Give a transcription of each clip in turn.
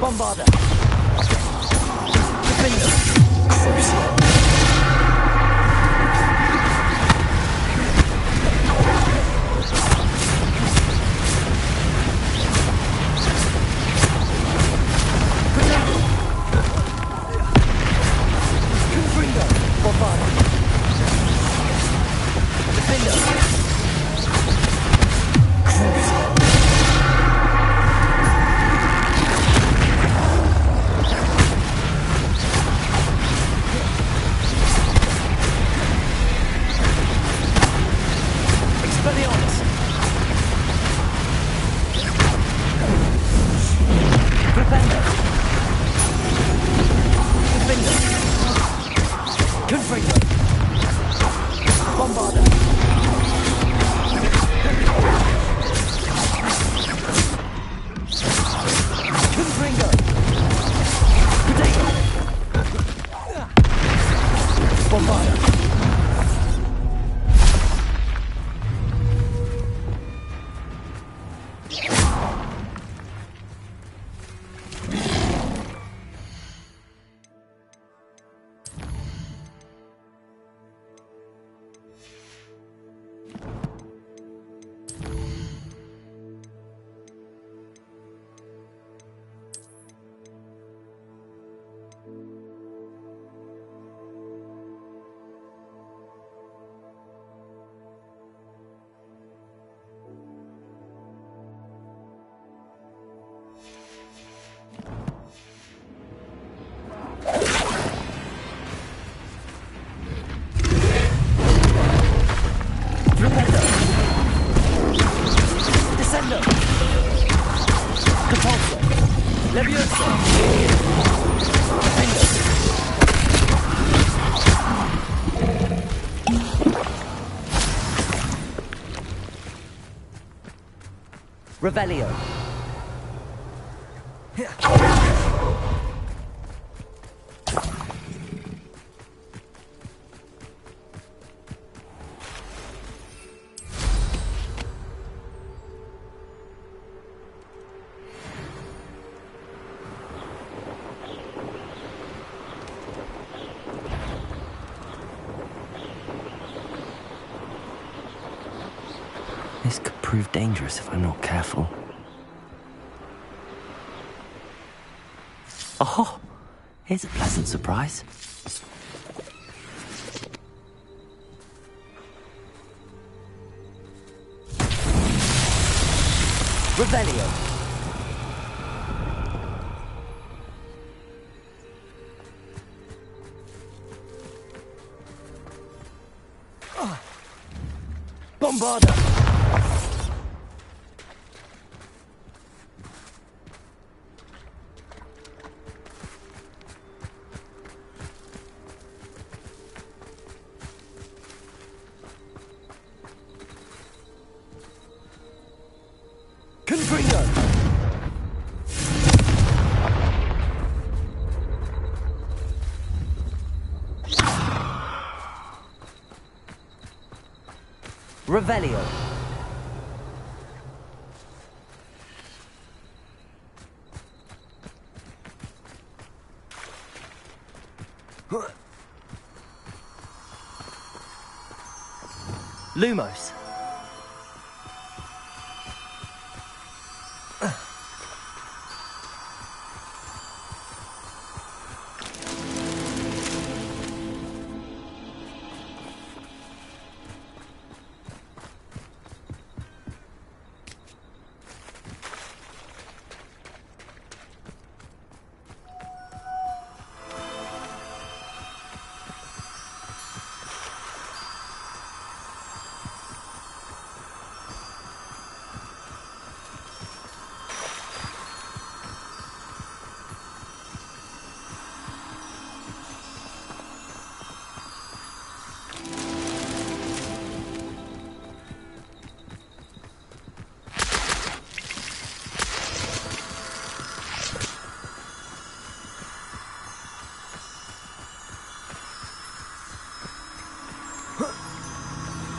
Bombarder. Defender. Crucial. Revelio. This could prove dangerous if I'm not careful. Oh, here's a pleasant surprise. Revelio. Bombarder. Confringo. Revelio. Lumos.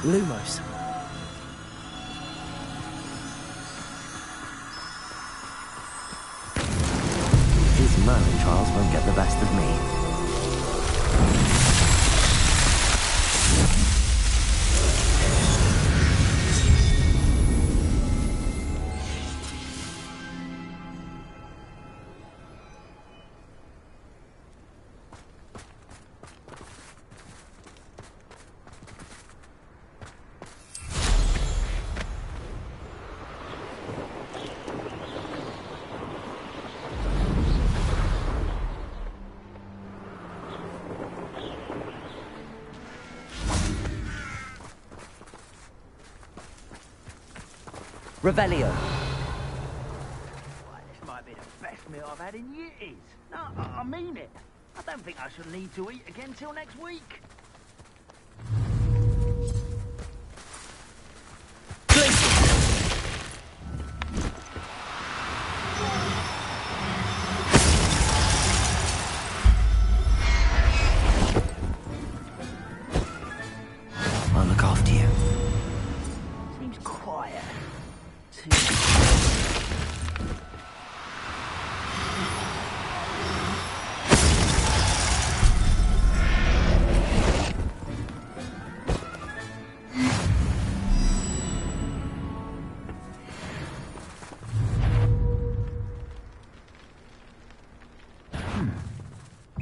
Lumos. Merlin trials won't get the best of me. Revelio. Why, this might be the best meal I've had in years. No, I mean it. I don't think I shall need to eat again till next week. I'll look after you. Seems quiet. Too...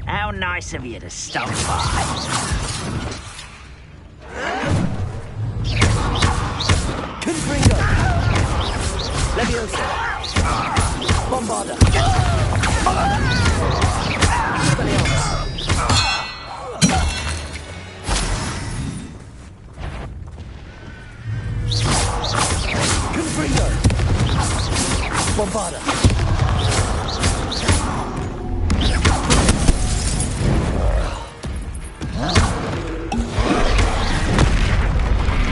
How nice of you to stop by. Confringo. Leviosa. Bombarda. Expelliarmus. Confringo. Bombarda.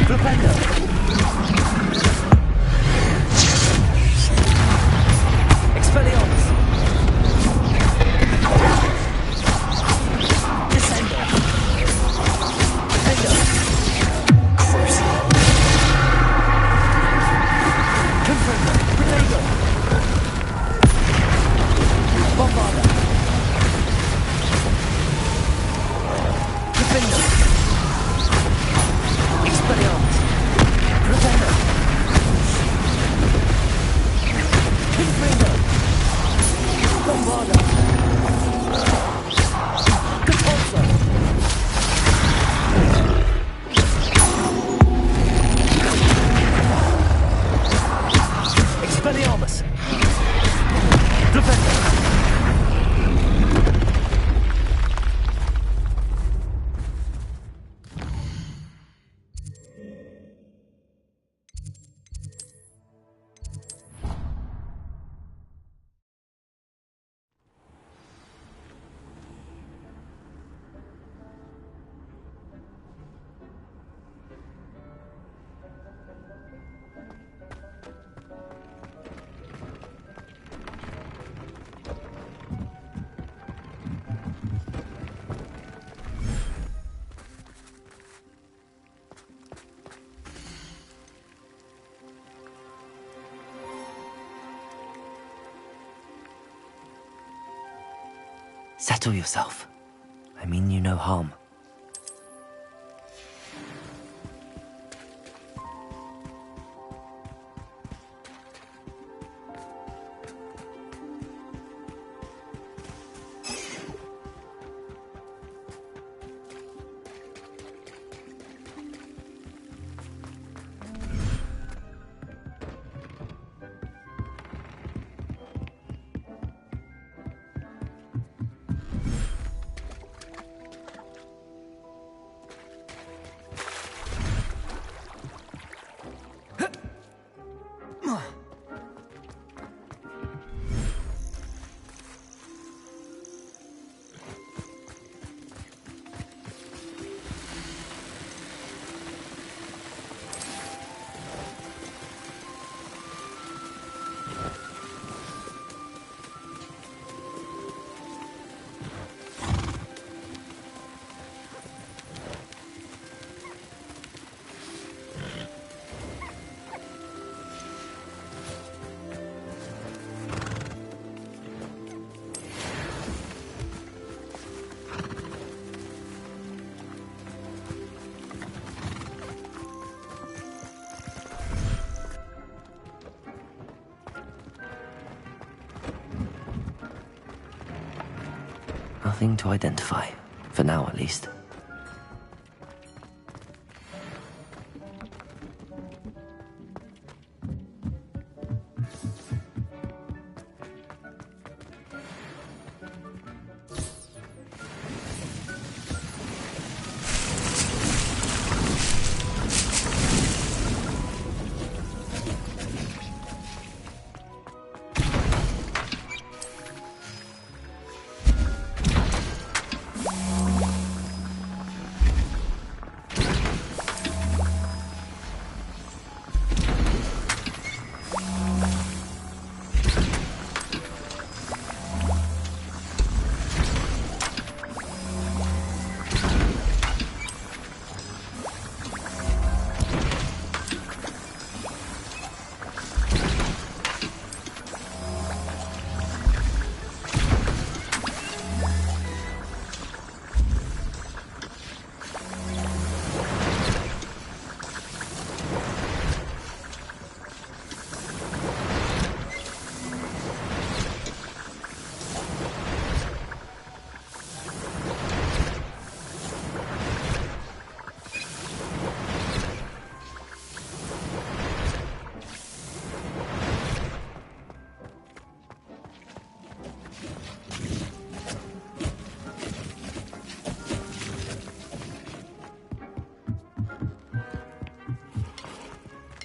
Flipendo. Expelliarmus. Descendo. Defendo. Crucial. Confringo. Protego. Bombarda. Defendo. Expelliarmus. Protego. Confringo. Bombarda. Compulso. Expelliarmus. Defender. Settle yourself. I mean you no harm. Nothing to identify. For now, at least.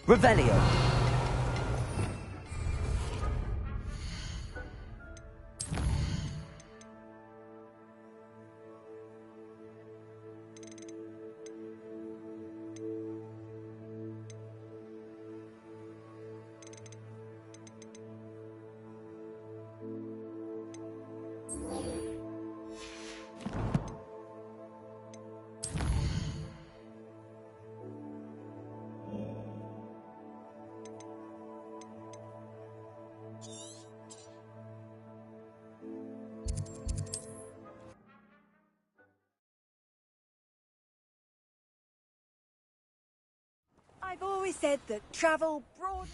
Revelio. I've always said that travel broad...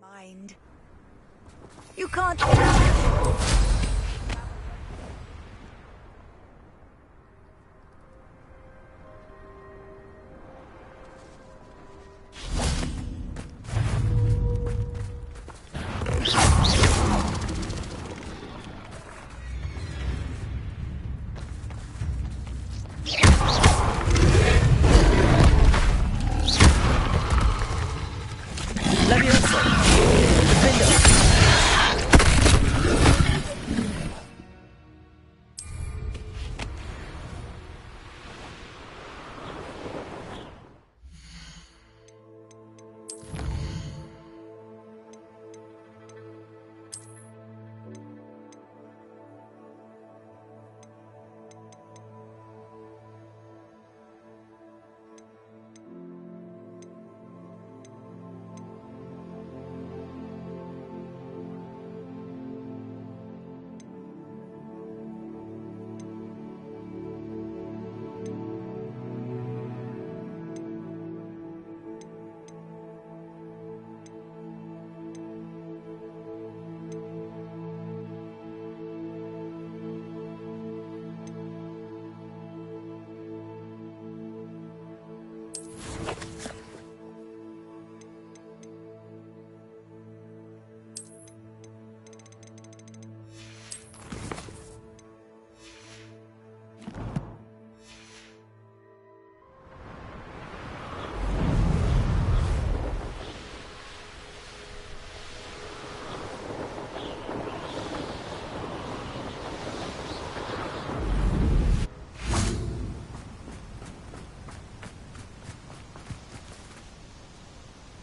Mind. You can't.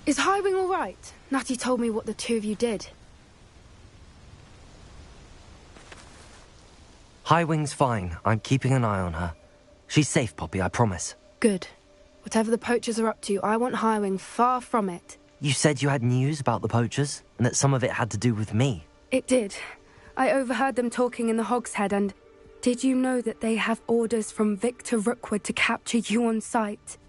Is Highwing all right? Natty told me what the two of you did. Highwing's fine. I'm keeping an eye on her. She's safe, Poppy, I promise. Good. Whatever the poachers are up to, I want Highwing far from it. You said you had news about the poachers, and that some of it had to do with me. It did. I overheard them talking in the Hogshead, and did you know that they have orders from Victor Rookwood to capture you on sight?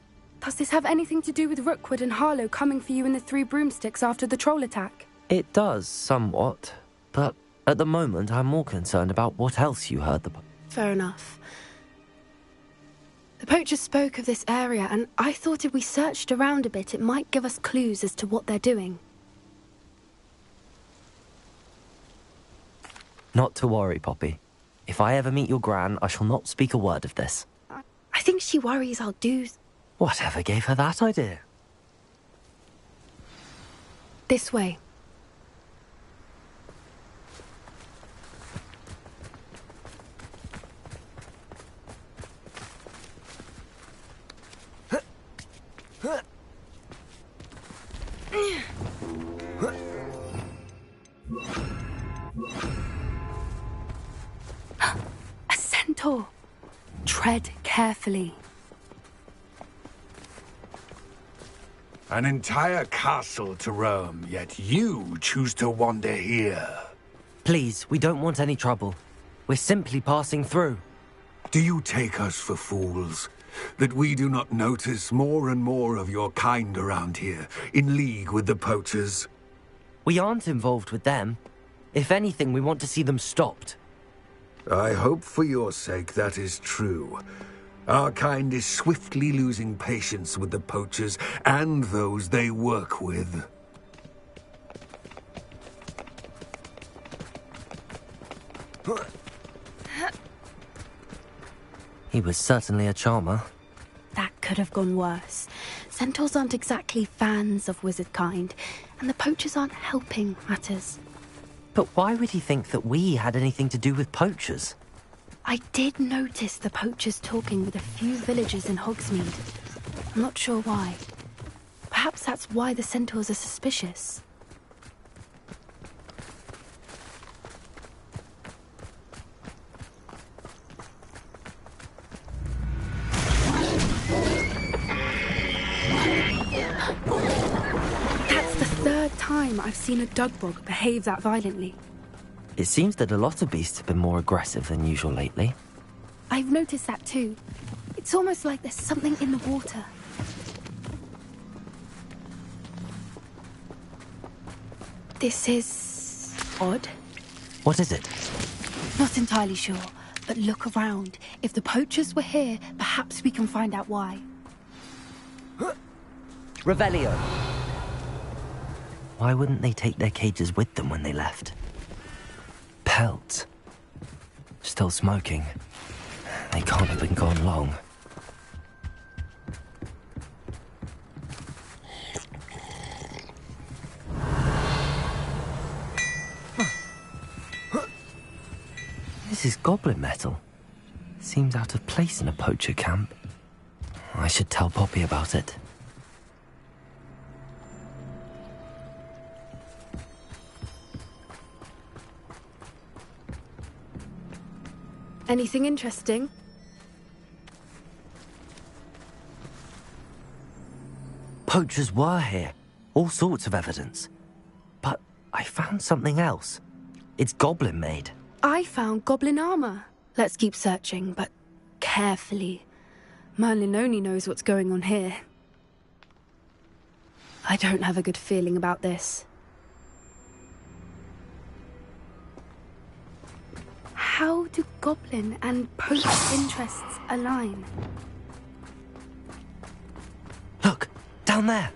Does this have anything to do with Rookwood and Harlow coming for you in the Three Broomsticks after the troll attack? It does, somewhat. But at the moment, I'm more concerned about what else you heard. Fair enough. The poachers spoke of this area, and I thought if we searched around a bit, it might give us clues as to what they're doing. Not to worry, Poppy. If I ever meet your Gran, I shall not speak a word of this. I think she worries I'll do... Whatever gave her that idea? This way. A centaur. Tread carefully. An entire castle to roam, yet you choose to wander here. Please, we don't want any trouble. We're simply passing through. Do you take us for fools? That we do not notice more and more of your kind around here, in league with the poachers? We aren't involved with them. If anything, we want to see them stopped. I hope for your sake that is true. Our kind is swiftly losing patience with the poachers and those they work with. He was certainly a charmer. That could have gone worse. Centaurs aren't exactly fans of wizard kind, and the poachers aren't helping matters. But why would he think that we had anything to do with poachers? I did notice the poachers talking with a few villagers in Hogsmeade. I'm not sure why. Perhaps that's why the centaurs are suspicious. That's the third time I've seen a dugbog behave that violently. It seems that a lot of beasts have been more aggressive than usual lately. I've noticed that too. It's almost like there's something in the water. This is odd. What is it? Not entirely sure, but look around. If the poachers were here, perhaps we can find out why. Revelio. Why wouldn't they take their cages with them when they left? Pelts. Still smoking. They can't have been gone long. This is goblin metal. Seems out of place in a poacher camp. I should tell Poppy about it. Anything interesting? Poachers were here. All sorts of evidence. But I found something else. It's goblin made. I found goblin armor. Let's keep searching, but carefully. Merlin only knows what's going on here. I don't have a good feeling about this. How do goblin and poach interests align? Look, down there.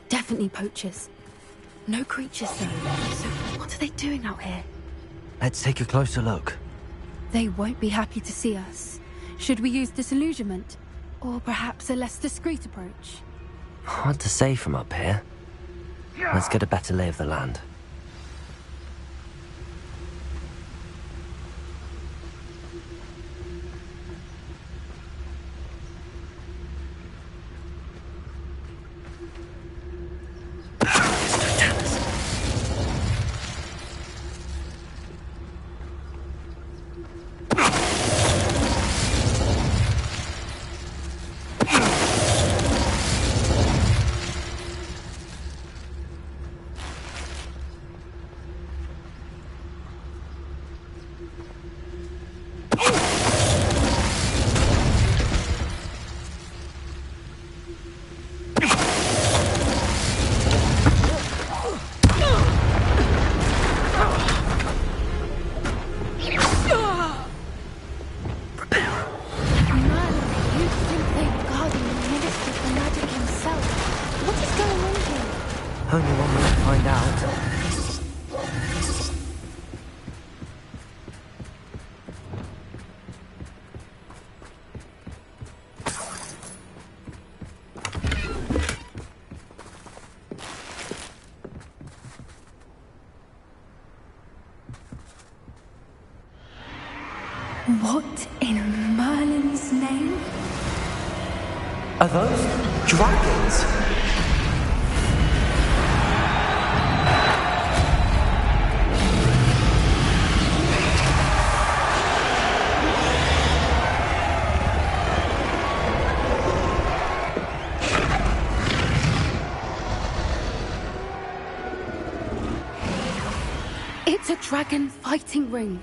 Definitely poachers. No creatures though. So what are they doing out here? Let's take a closer look. They won't be happy to see us. Should we use disillusionment? Or perhaps a less discreet approach? Hard to say from up here. Let's get a better lay of the land. Only one way to find out. What in Merlin's name? Are those dragons? It's a dragon fighting ring.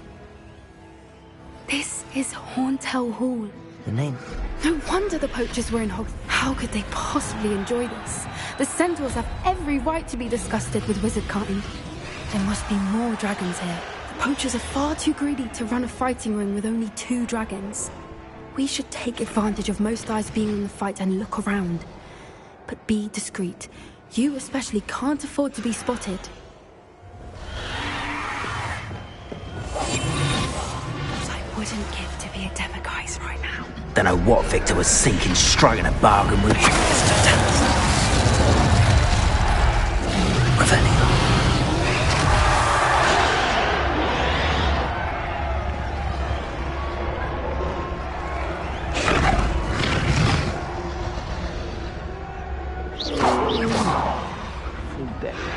This is Horntail Hall. The name? No wonder the poachers were in Hogwarts. How could they possibly enjoy this? The centaurs have every right to be disgusted with wizard kind. There must be more dragons here. The poachers are far too greedy to run a fighting ring with only 2 dragons. We should take advantage of most eyes being in the fight and look around. But be discreet. You especially can't afford to be spotted. What I wouldn't give to be a demiguise right now. Don't know what Victor was thinking, striking a bargain with Revelio.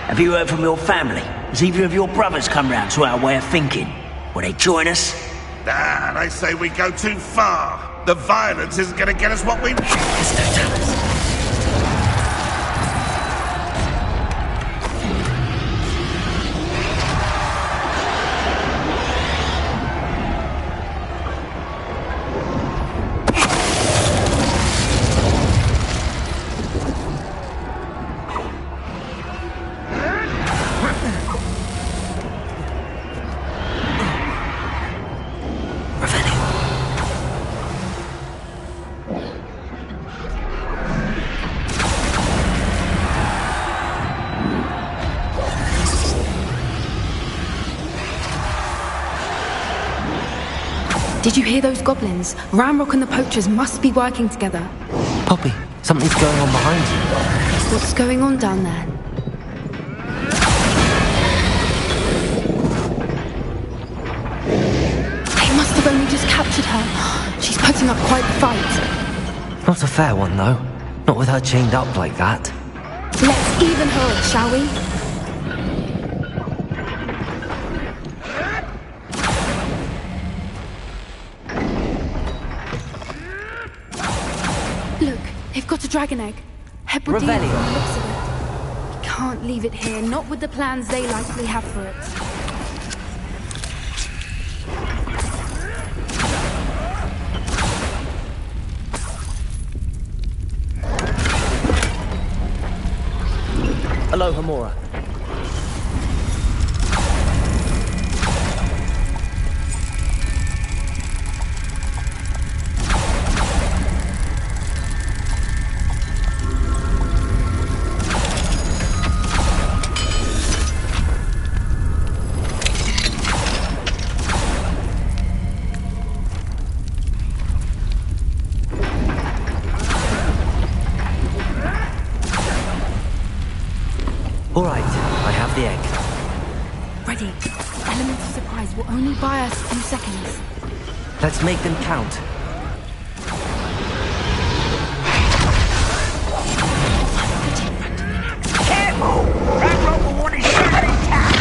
Have you heard from your family? Has either of your brothers come round to our way of thinking? Will they join us? Nah, they say we go too far. The violence isn't going to get us what we want. Mr. Thomas. Did you hear those goblins? Ramrock and the poachers must be working together. Poppy, something's going on behind you. What's going on down there? They must have only just captured her. She's putting up quite the fight. Not a fair one, though. Not with her chained up like that. Let's even her, shall we? Look, they've got a dragon egg. Hebridean Revelio. from the looks of it. We can't leave it here, not with the plans they likely have for it. Hello, Hamura. All right, I have the egg. Ready. The element of surprise will only buy us a few seconds. Let's make them count. Careful! Ramrock will want his share intact!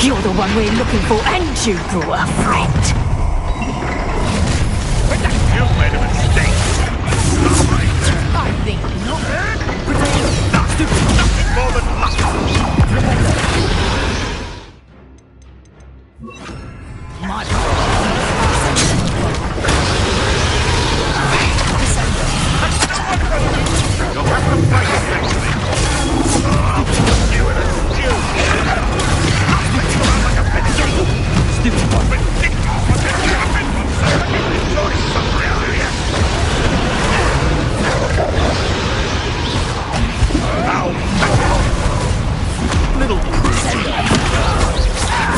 You're the one we're looking for, and you brought a friend. You made a mistake. I think not. Nothing more than luck. My You'll have to fight it next week. I'll put you in a stew. I'll spit you around like a petticoat. Stupid one. Ridiculous. What did you happen? Enjoy something out here. Little prude.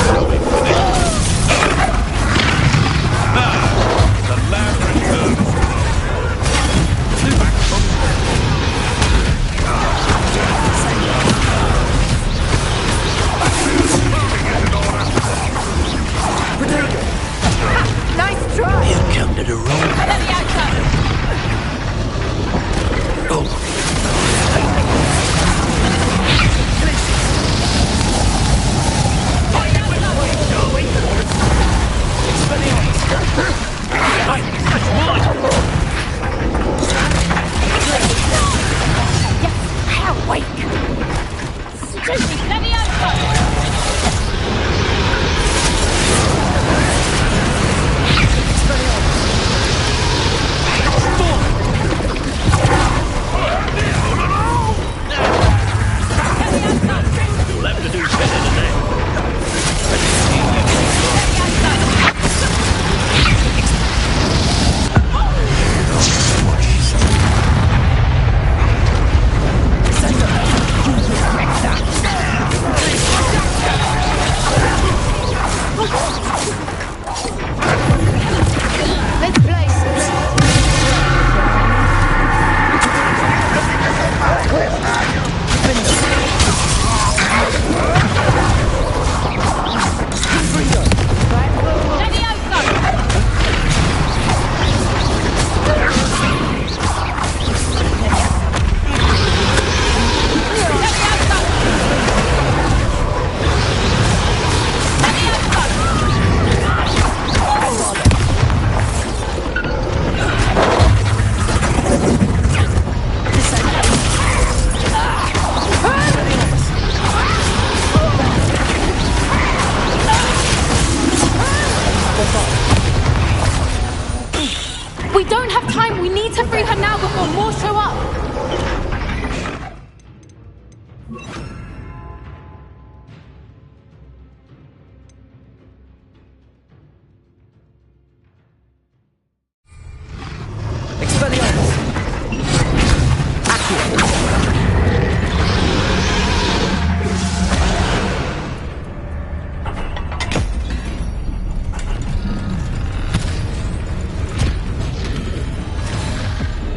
Shall we finish? before more show up! Expelliarmus!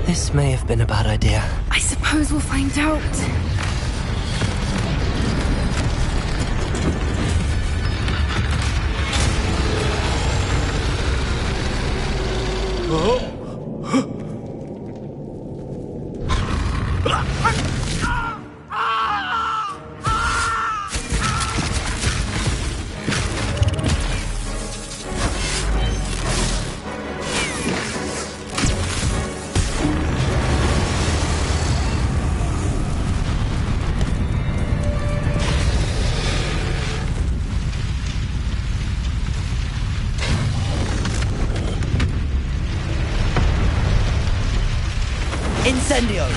This may have been a bad idea. I suppose we'll find out. Incendio!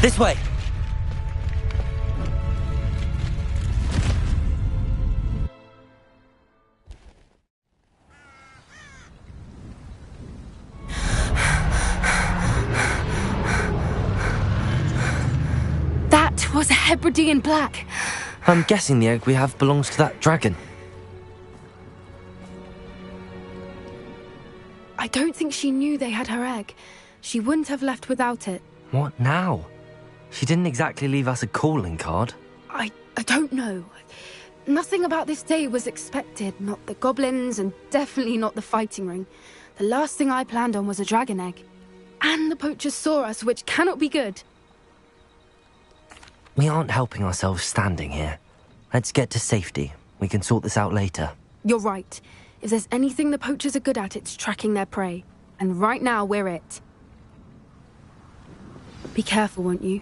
This way! That was a Hebridean black. I'm guessing the egg we have belongs to that dragon. I don't think she knew they had her egg. She wouldn't have left without it. What now? She didn't exactly leave us a calling card. I don't know. Nothing about this day was expected. Not the goblins, and definitely not the fighting ring. The last thing I planned on was a dragon egg. And the poachers saw us, which cannot be good. We aren't helping ourselves standing here. Let's get to safety. We can sort this out later. You're right. If there's anything the poachers are good at, it's tracking their prey. And right now, we're it. Be careful, won't you?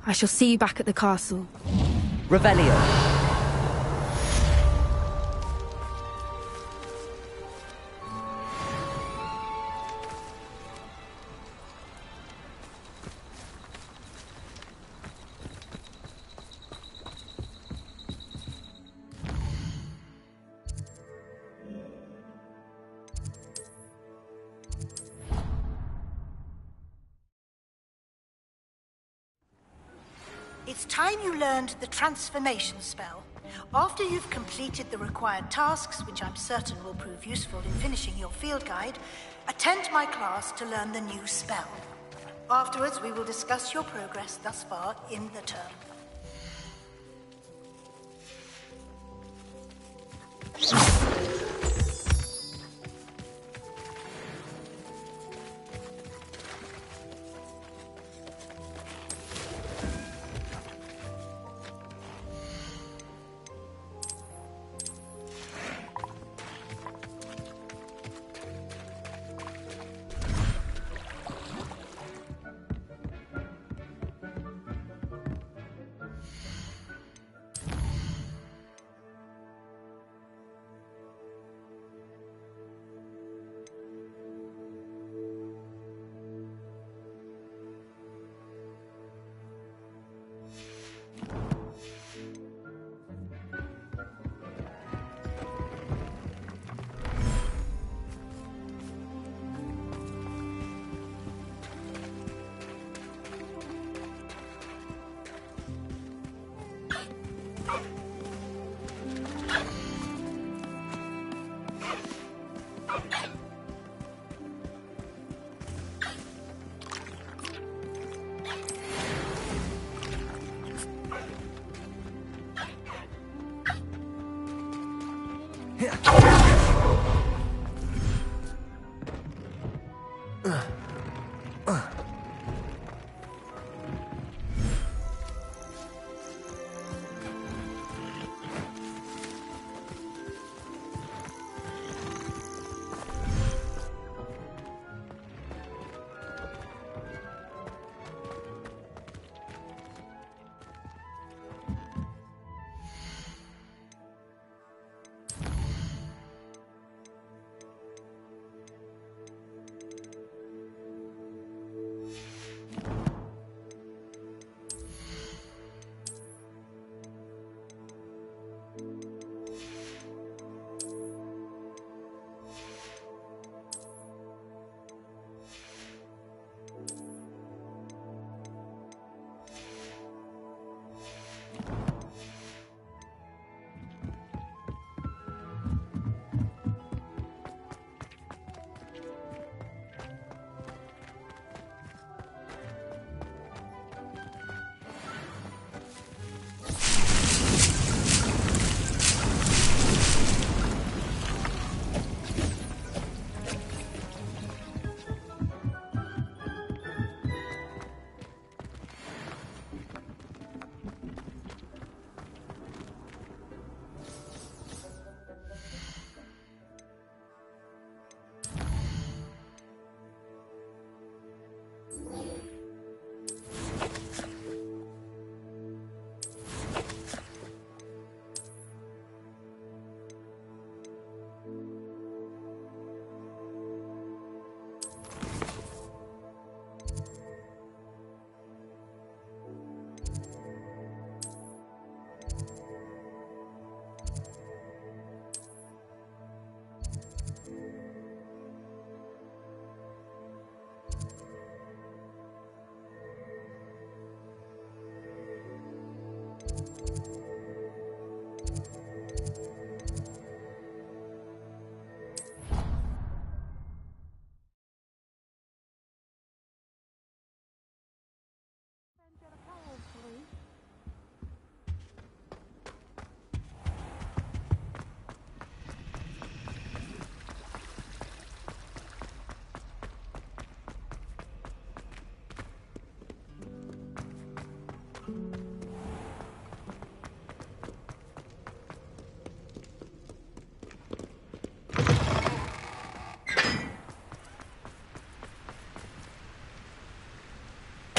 I shall see you back at the castle. Revelio. It's time you learned the transformation spell. After you've completed the required tasks, which I'm certain will prove useful in finishing your field guide, attend my class to learn the new spell. Afterwards, we will discuss your progress thus far in the term.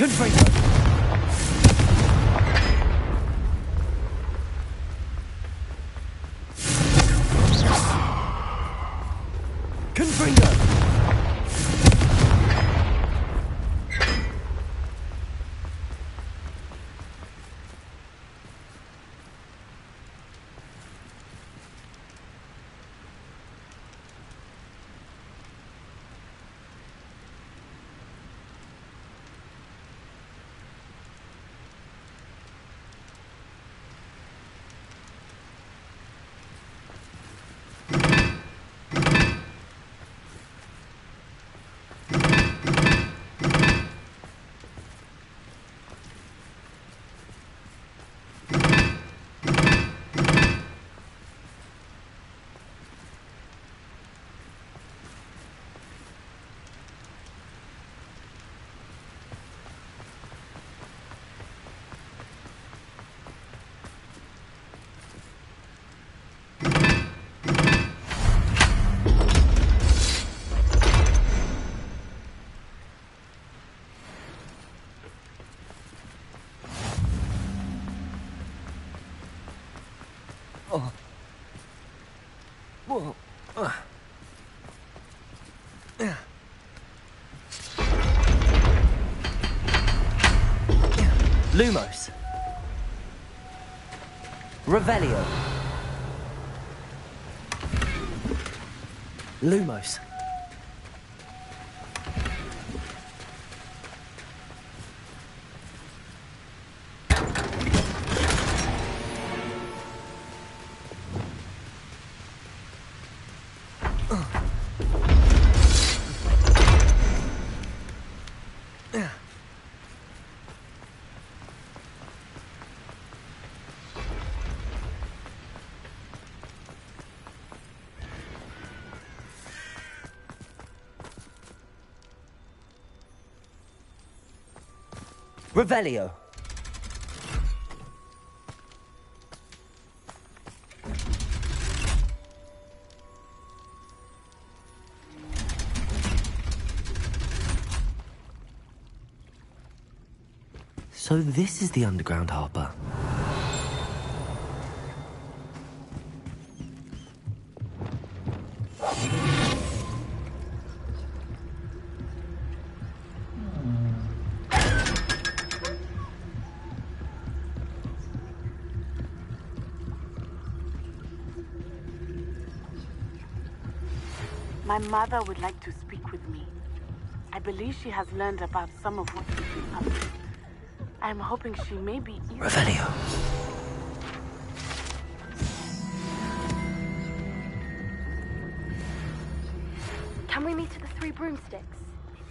Confringo! Confringo! Oh. Whoa. Lumos. Revelio. Lumos. Revelio. So this is the underground harbour. My mother would like to speak with me. I believe she has learned about some of what we've been up to. I am hoping she may be... Revelio. Can we meet at the Three Broomsticks?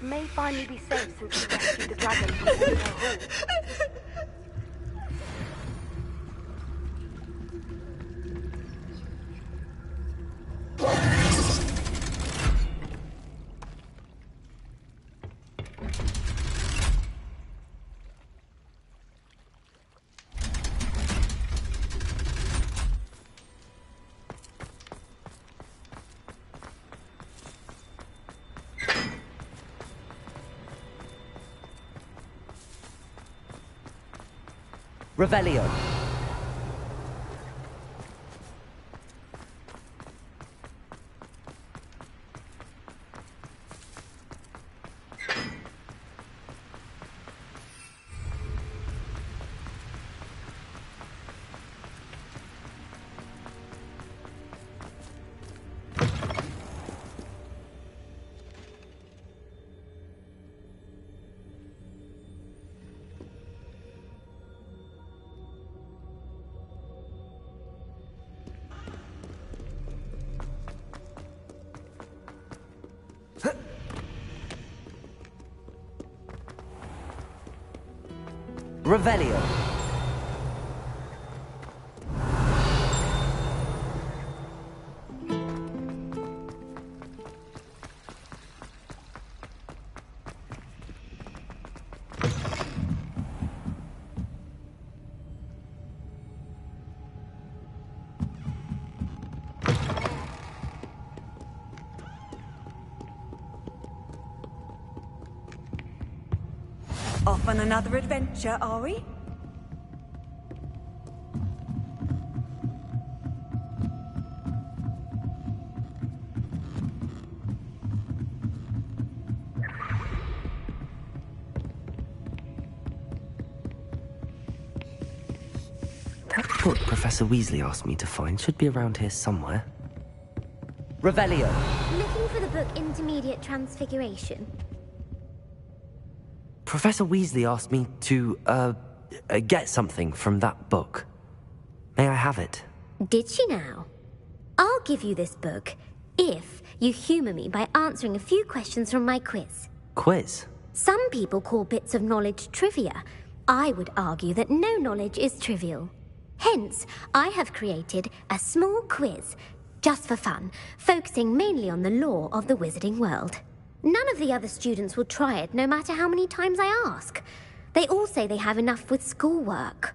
It may finally be safe since we rescued the dragon from Winter Hall. Revelio. Revelio. Off on another adventure, are we? That book Professor Weasley asked me to find should be around here somewhere. Revelio. Looking for the book Intermediate Transfiguration. Professor Weasley asked me to, get something from that book. May I have it? Did she now? I'll give you this book if you humour me by answering a few questions from my quiz. Quiz? Some people call bits of knowledge trivia. I would argue that no knowledge is trivial. Hence, I have created a small quiz, just for fun, focusing mainly on the lore of the wizarding world. None of the other students will try it, no matter how many times I ask. They all say they have enough with schoolwork.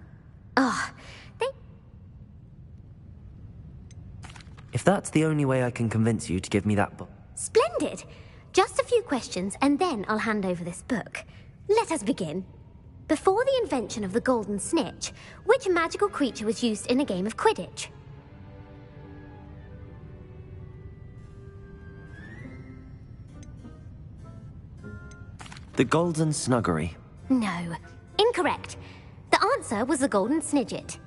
If that's the only way I can convince you to give me that book... Splendid! Just a few questions, and then I'll hand over this book. Let us begin. Before the invention of the golden snitch, which magical creature was used in a game of Quidditch? The Golden Snuggery. No. Incorrect. The answer was the golden snidget.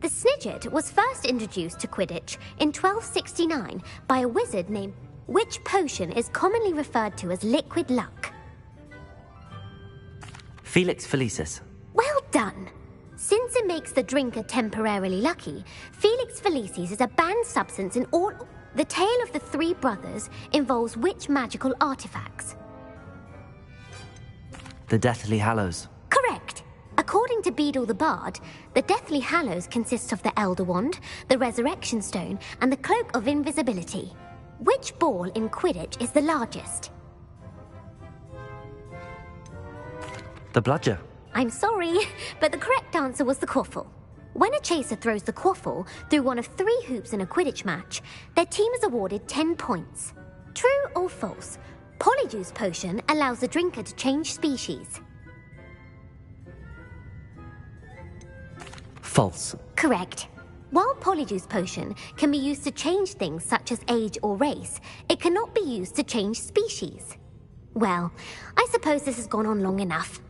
The snidget was first introduced to Quidditch in 1269 by a wizard named... Which potion is commonly referred to as liquid luck? Felix Felicis. Well done. Since it makes the drinker temporarily lucky, Felix Felicis is a banned substance in all... The tale of the three brothers involves which magical artifacts? The Deathly Hallows. Correct. According to Beedle the Bard, the Deathly Hallows consists of the Elder Wand, the Resurrection Stone, and the Cloak of Invisibility. Which ball in Quidditch is the largest? The Bludger. I'm sorry, but the correct answer was the Quaffle. When a chaser throws the Quaffle through one of 3 hoops in a Quidditch match, their team is awarded 10 points. True or false? Polyjuice Potion allows the drinker to change species. False. Correct. While Polyjuice Potion can be used to change things such as age or race, it cannot be used to change species. Well, I suppose this has gone on long enough.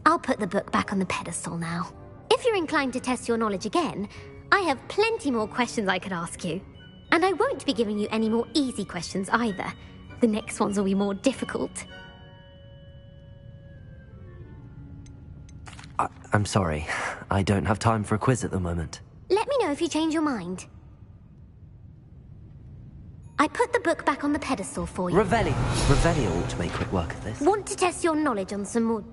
I'll put the book back on the pedestal now. If you're inclined to test your knowledge again, I have plenty more questions I could ask you. And I won't be giving you any more easy questions either. The next ones will be more difficult. I'm sorry. I don't have time for a quiz at the moment. Let me know if you change your mind. I put the book back on the pedestal for you. Revelio. Revelio ought to make quick work of this. Want to test your knowledge on some more...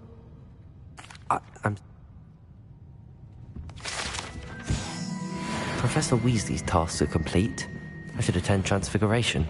I'm... Professor Weasley's tasks are complete. I should attend Transfiguration.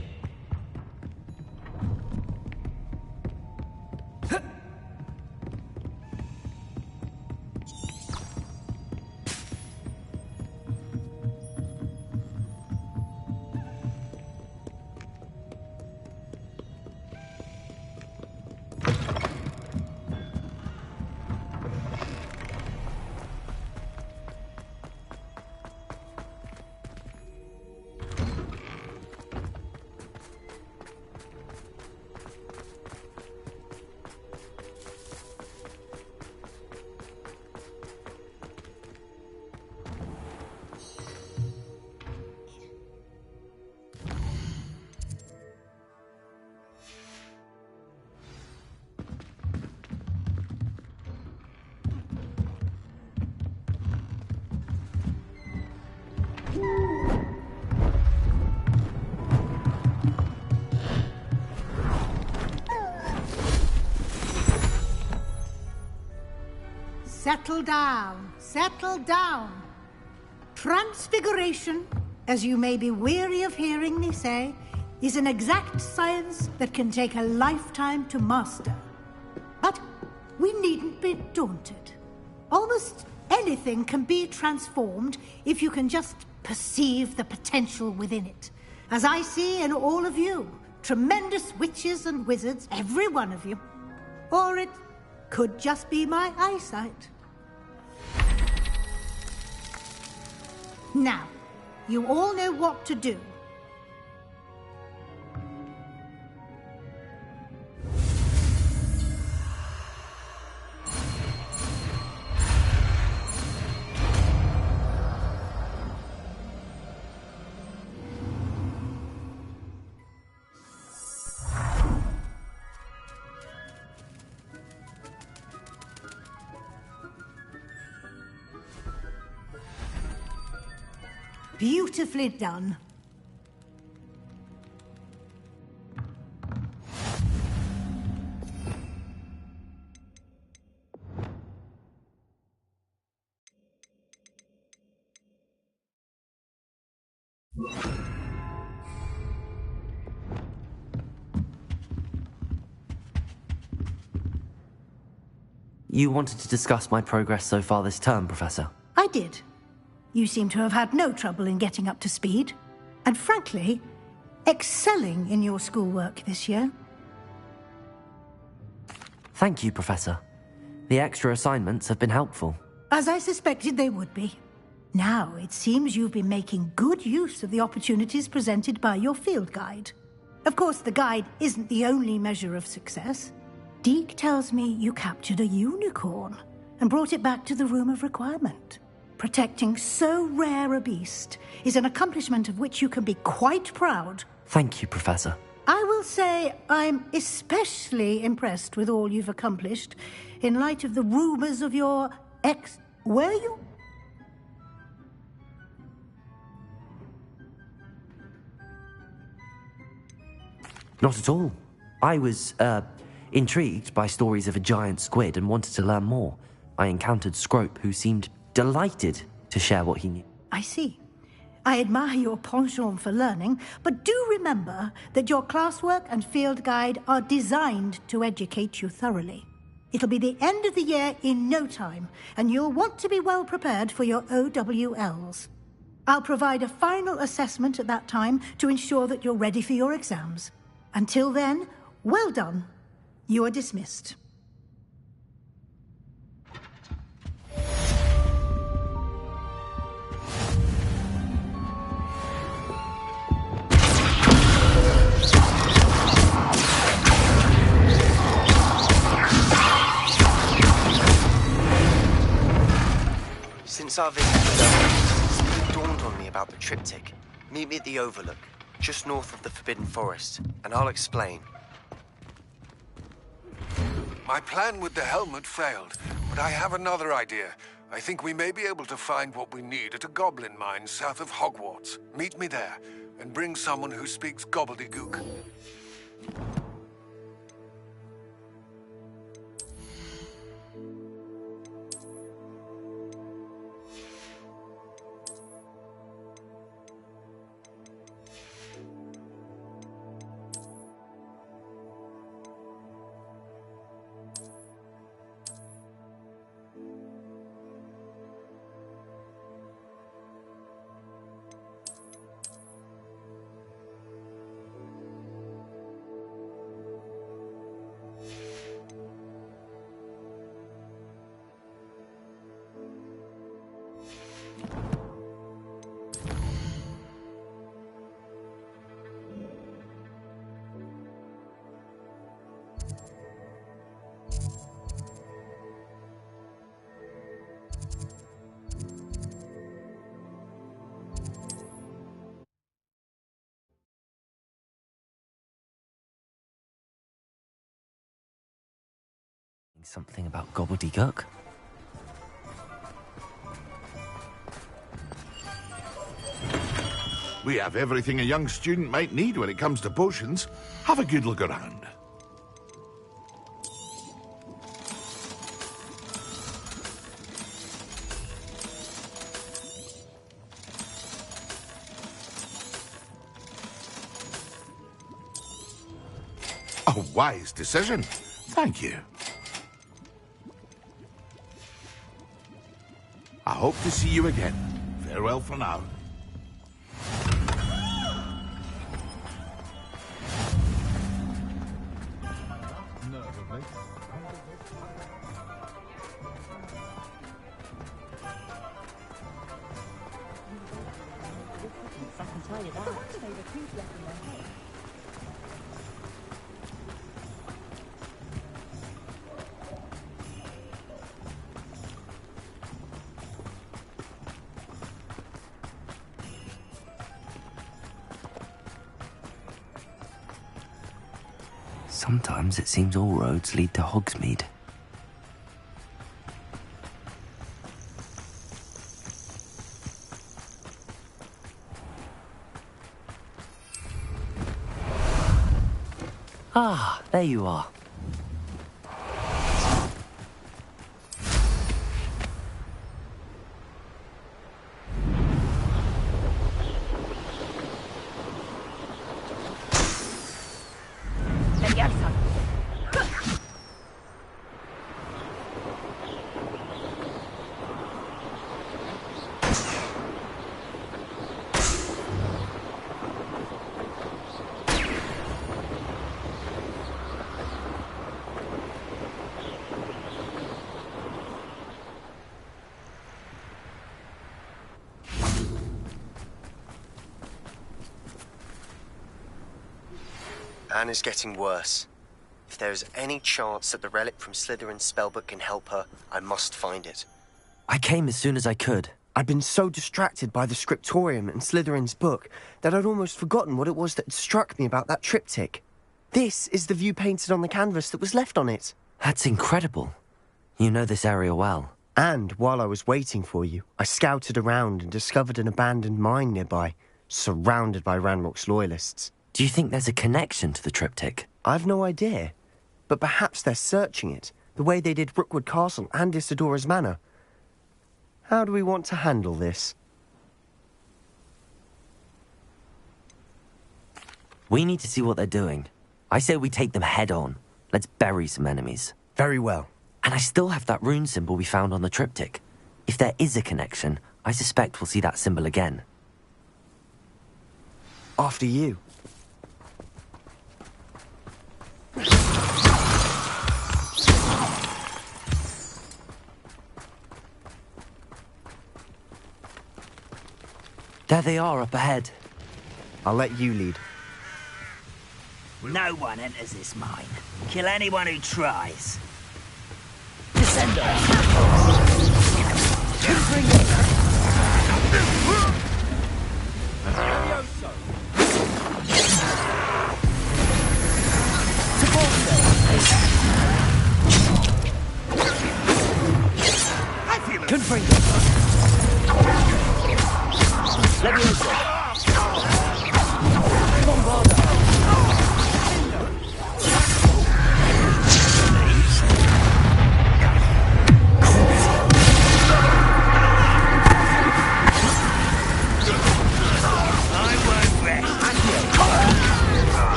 Settle down, settle down. Transfiguration, as you may be weary of hearing me say, is an exact science that can take a lifetime to master. But we needn't be daunted. Almost anything can be transformed if you can just perceive the potential within it. As I see in all of you, tremendous witches and wizards, every one of you. Or it Could just be my eyesight. Now, you all know what to do. Beautifully done. You wanted to discuss my progress so far this term, Professor? I did. You seem to have had no trouble in getting up to speed, and frankly, excelling in your schoolwork this year. Thank you, Professor. The extra assignments have been helpful. As I suspected they would be. Now, it seems you've been making good use of the opportunities presented by your field guide. Of course, the guide isn't the only measure of success. Deke tells me you captured a unicorn and brought it back to the Room of Requirement. Protecting so rare a beast is an accomplishment of which you can be quite proud. Thank you, Professor. I will say I'm especially impressed with all you've accomplished in light of the rumors of your Were you? Not at all. I was, intrigued by stories of a giant squid and wanted to learn more. I encountered Scrope, who seemed delighted to share what he knew. I see. I admire your penchant for learning, but do remember that your classwork and field guide are designed to educate you thoroughly. It'll be the end of the year in no time, and you'll want to be well prepared for your OWLs. I'll provide a final assessment at that time to ensure that you're ready for your exams. Until then, well done. You are dismissed. Since our visit, it's dawned on me about the triptych. Meet me at the Overlook, just north of the Forbidden Forest, and I'll explain. My plan with the helmet failed, but I have another idea. I think we may be able to find what we need at a goblin mine south of Hogwarts. Meet me there, and bring someone who speaks gobbledygook. Something about gobbledygook? We have everything a young student might need when it comes to potions. Have a good look around. A wise decision. Thank you. I hope to see you again. Farewell for now. save a tooth left in their head. Sometimes it seems all roads lead to Hogsmeade. Ah, there you are. Anne is getting worse. If there is any chance that the relic from Slytherin's spellbook can help her, I must find it. I came as soon as I could. I'd been so distracted by the scriptorium and Slytherin's book that I'd almost forgotten what it was that struck me about that triptych. This is the view painted on the canvas that was left on it. That's incredible. You know this area well. And while I was waiting for you, I scouted around and discovered an abandoned mine nearby, surrounded by Ranrock's loyalists. Do you think there's a connection to the triptych? I've no idea. But perhaps they're searching it, the way they did Rookwood Castle and Isidora's Manor. How do we want to handle this? We need to see what they're doing. I say we take them head on. Let's bury some enemies. Very well. And I still have that rune symbol we found on the triptych. If there is a connection, I suspect we'll see that symbol again. After you. There they are up ahead. I'll let you lead. No one enters this mine. Kill anyone who tries. Descendo.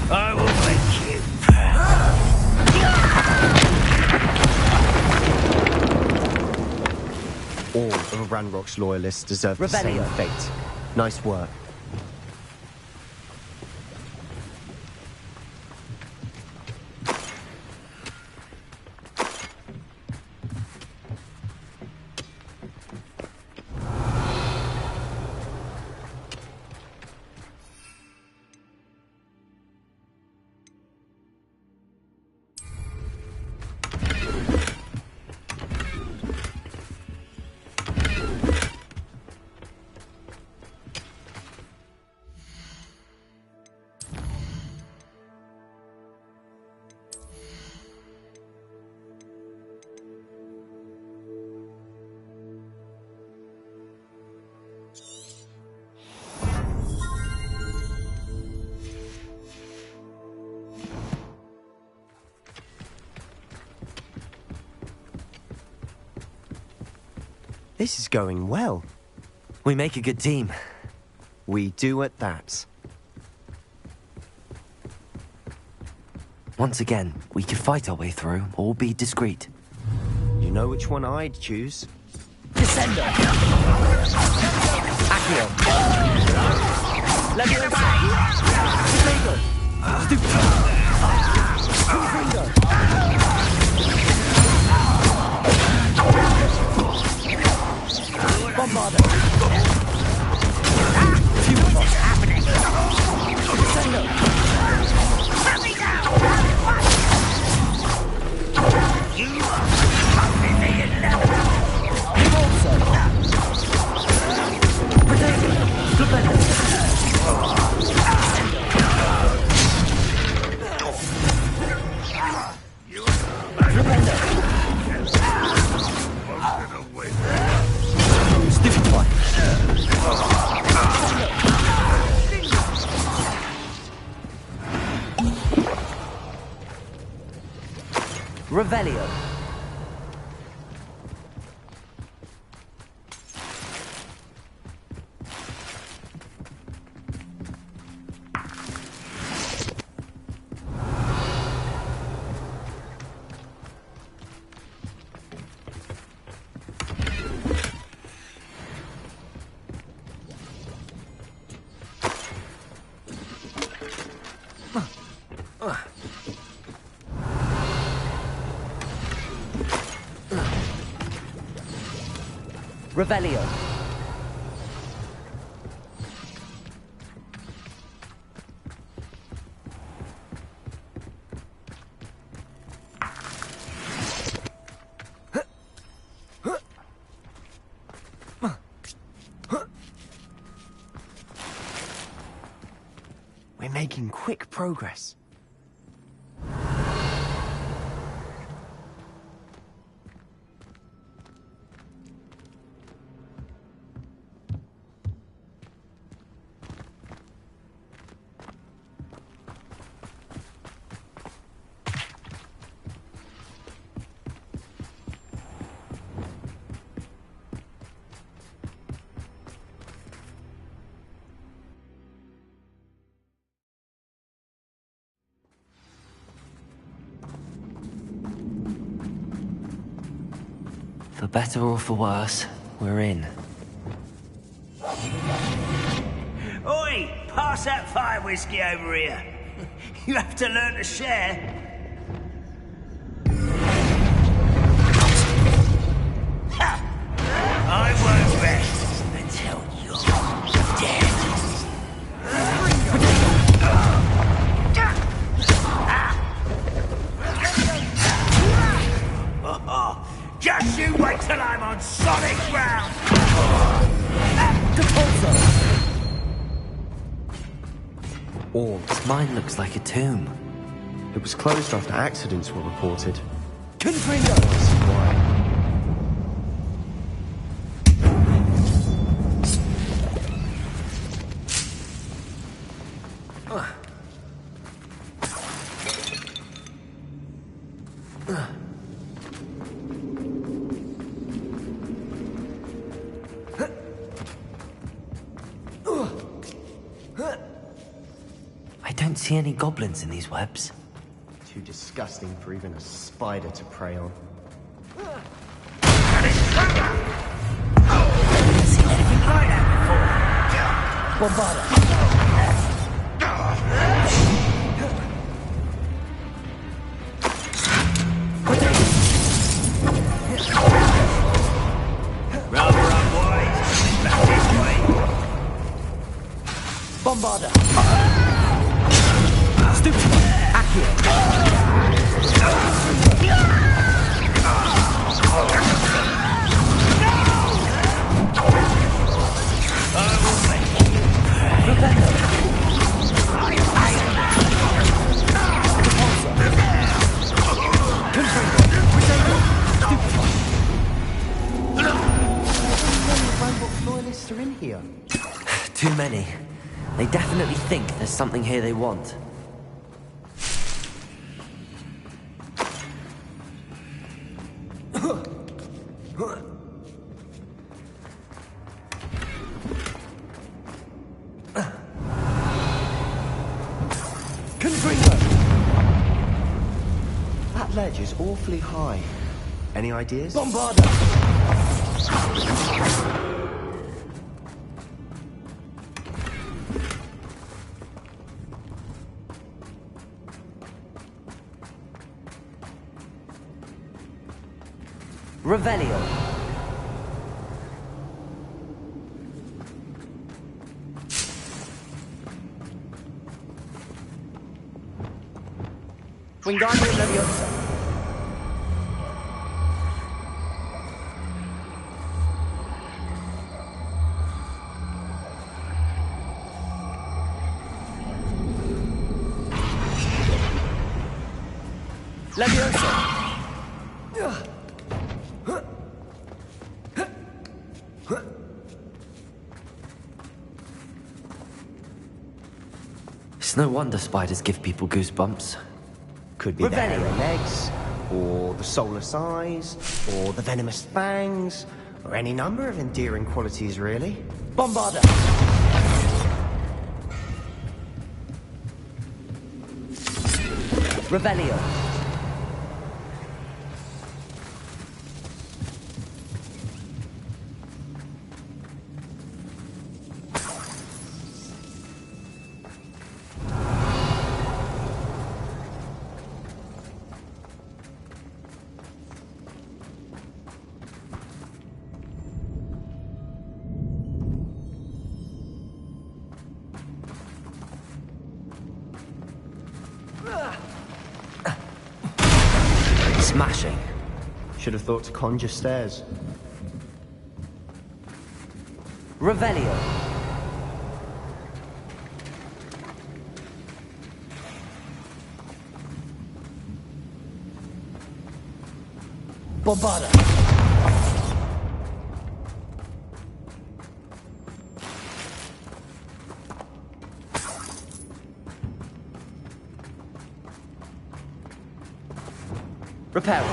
I will make you. All of Ranrock's loyalists deserve the same fate. Nice work. This is going well. We make a good team. We do at that. Once again, we could fight our way through or be discreet. You know which one I'd choose? Descender. Accio. Leviosa. Potato. Stupid. Confringo. Bombarder. What's happening? Descendo. Put me down. You are fucking me in level. Revolso. Potato. Flipendo. Flipendo. Stupid one. Revelio. Revelio. We're making quick progress. For better or for worse, we're in. Oi! Pass that fire whiskey over here. You have to learn to share. Ha! I won't rest until you're dead. Just you wait till I'm on solid ground! Orbs. Mine looks like a tomb. It was closed after accidents were reported. Confringo. I don't see any goblins in these webs. Too disgusting for even a spider to prey on. Seen anything like that before? Bombarder. Rather unwise. Back this way. Bombarder. Stupid. Accio. Loyalists are in here. Too many. They definitely think there's something here they want. Confringo. damage is awfully high. Any ideas? Bombarda! Revelio. Wingardium Leviosa. Leviosa. It's no wonder spiders give people goosebumps. Could be the hairy legs, or the soulless eyes, or the venomous fangs, or any number of endearing qualities, really. Bombarda. Revelio. Smashing. Should have thought to conjure stairs. Revelio. Bombarda. Repair.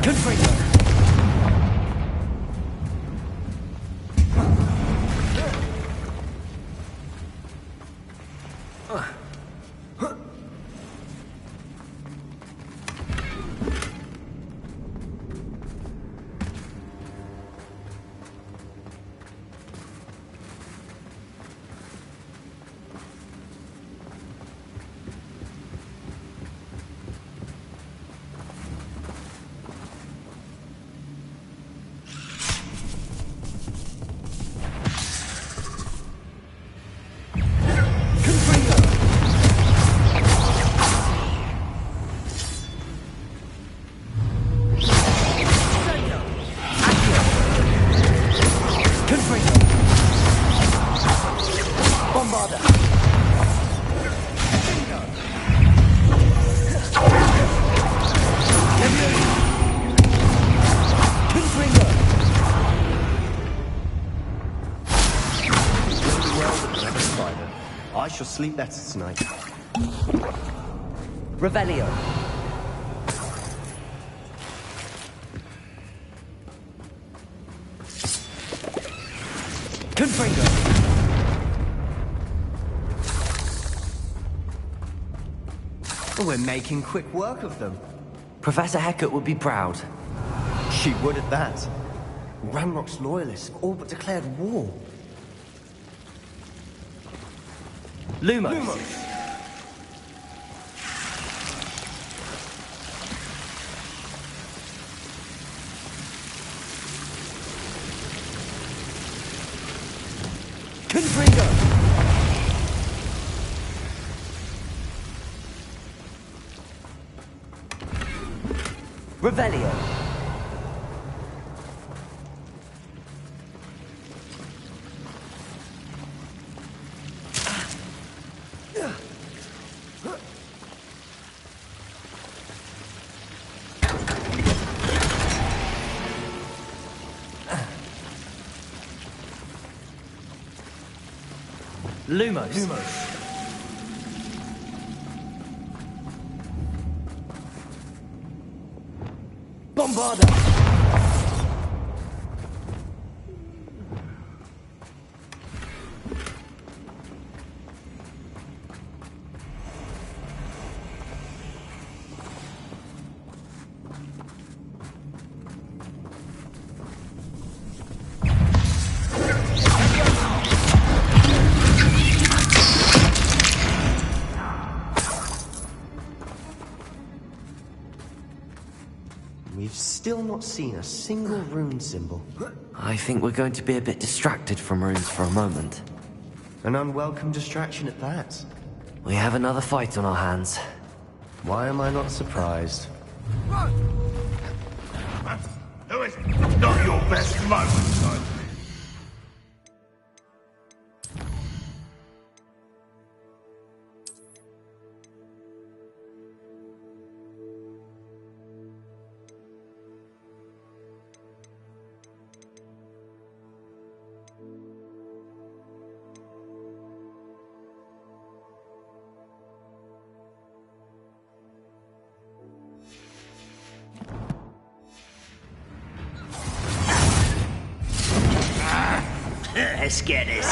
Confringo. I shall sleep better tonight. Revelio. Confringo. We're making quick work of them. Professor Hecat would be proud. She would at that. Ranrock's loyalists have all but declared war. Lumos. Confringo. Revelio. Lumos. Bombarda. Still not seen a single rune symbol. I think we're going to be a bit distracted from runes for a moment. An unwelcome distraction at that. We have another fight on our hands. Why am I not surprised? Who is not your best moment, son? Let's get this.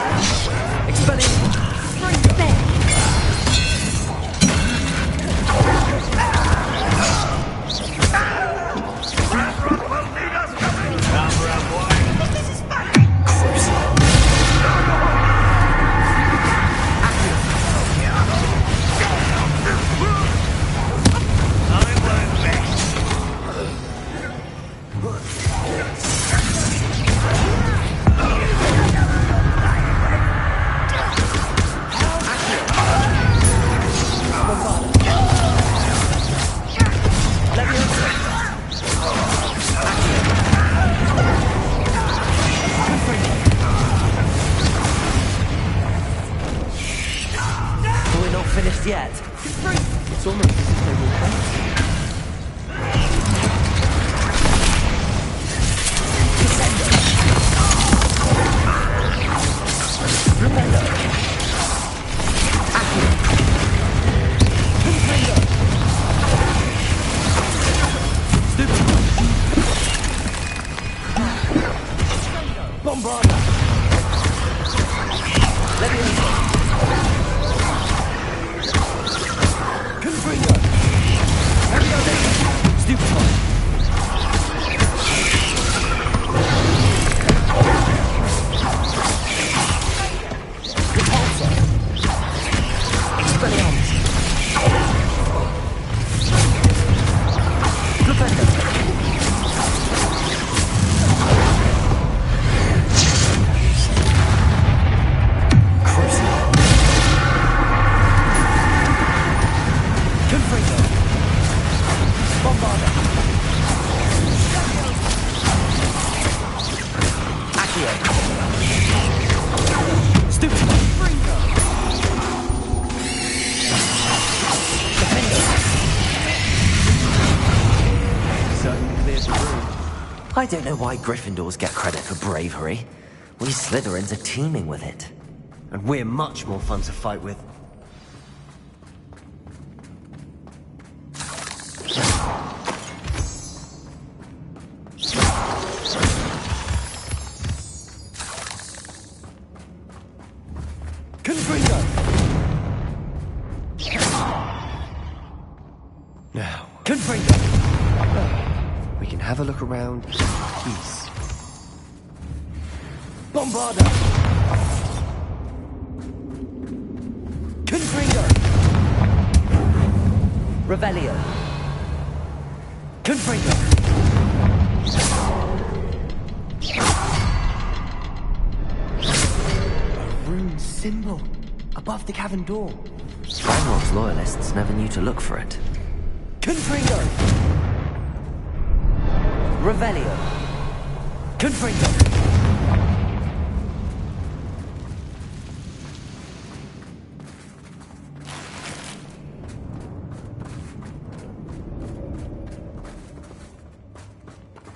Finished yet? It's almost as if they will come. Bombarda! I don't know why Gryffindors get credit for bravery. We Slytherins are teeming with it. And we're much more fun to fight with. Now, we can have a look around in peace. Bombarda! Confringo! Revelio. Confringo! A rune symbol above the cavern door. Ranrock's loyalists never knew to look for it. Confringo! Revelio. Confringo!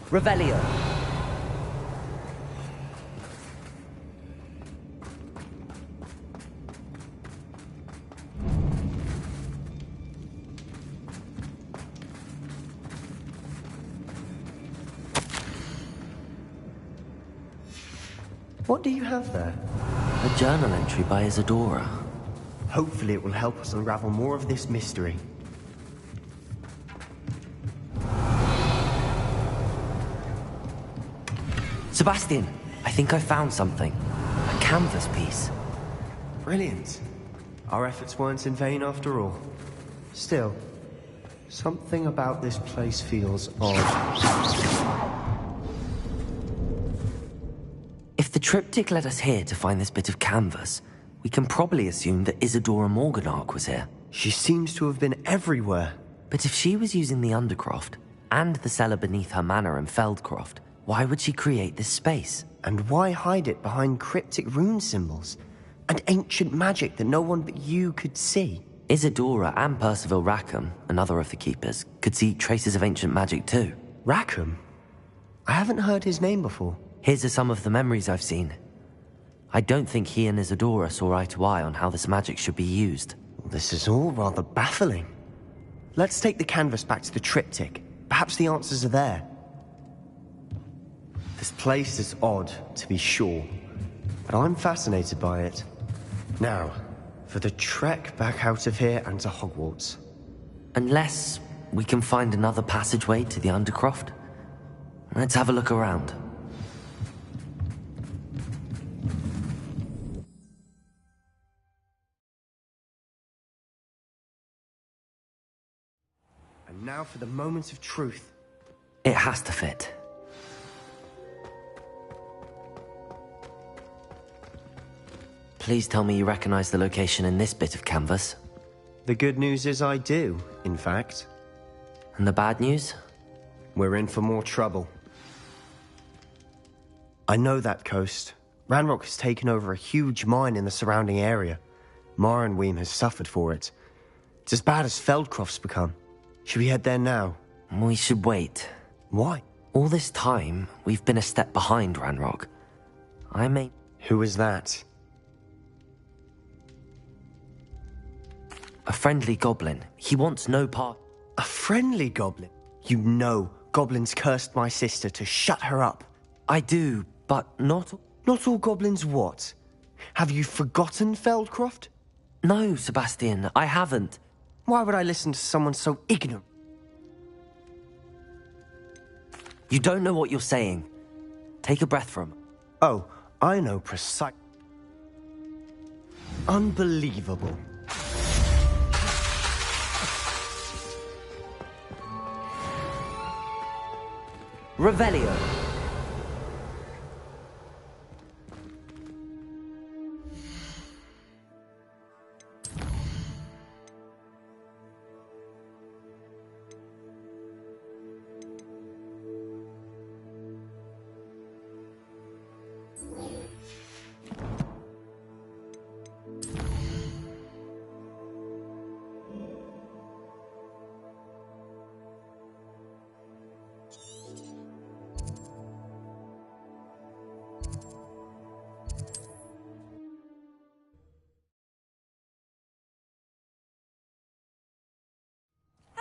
Revelio. What do you have there? A journal entry by Isadora. Hopefully it will help us unravel more of this mystery. Sebastian, I think I found something. A canvas piece. Brilliant. Our efforts weren't in vain after all. Still, Something about this place feels odd. If the triptych led us here to find this bit of canvas, we can probably assume that Isadora Morganark was here. She seems to have been everywhere. But if she was using the Undercroft, and the cellar beneath her manor in Feldcroft, why would she create this space? And why hide it behind cryptic rune symbols? And ancient magic that no one but you could see? Isadora and Percival Rackham, another of the Keepers, could see traces of ancient magic too. Rackham? I haven't heard his name before. His are some of the memories I've seen. I don't think he and Isadora saw eye to eye on how this magic should be used. This is all rather baffling. Let's take the canvas back to the triptych. Perhaps the answers are there. This place is odd, to be sure, but I'm fascinated by it. Now, for the trek back out of here and to Hogwarts. Unless we can find another passageway to the Undercroft. Let's have a look around. And now for the moment of truth. It has to fit. Please tell me you recognize the location in this bit of canvas. The good news is I do, in fact. And the bad news? We're in for more trouble. I know that coast. Ranrock has taken over a huge mine in the surrounding area. Mornweem has suffered for it. It's as bad as Feldcroft's become. Should we head there now? We should wait. Why? All this time, we've been a step behind Ranrock. I may... Who is that? A friendly goblin. He wants no part... A friendly goblin? You know goblins cursed my sister to shut her up. I do, but not... Not all goblins what? Have you forgotten Feldcroft? No, Sebastian, I haven't. Why would I listen to someone so ignorant? You don't know what you're saying. Take a breath from... Oh, I know precise... Unbelievable. Revelio.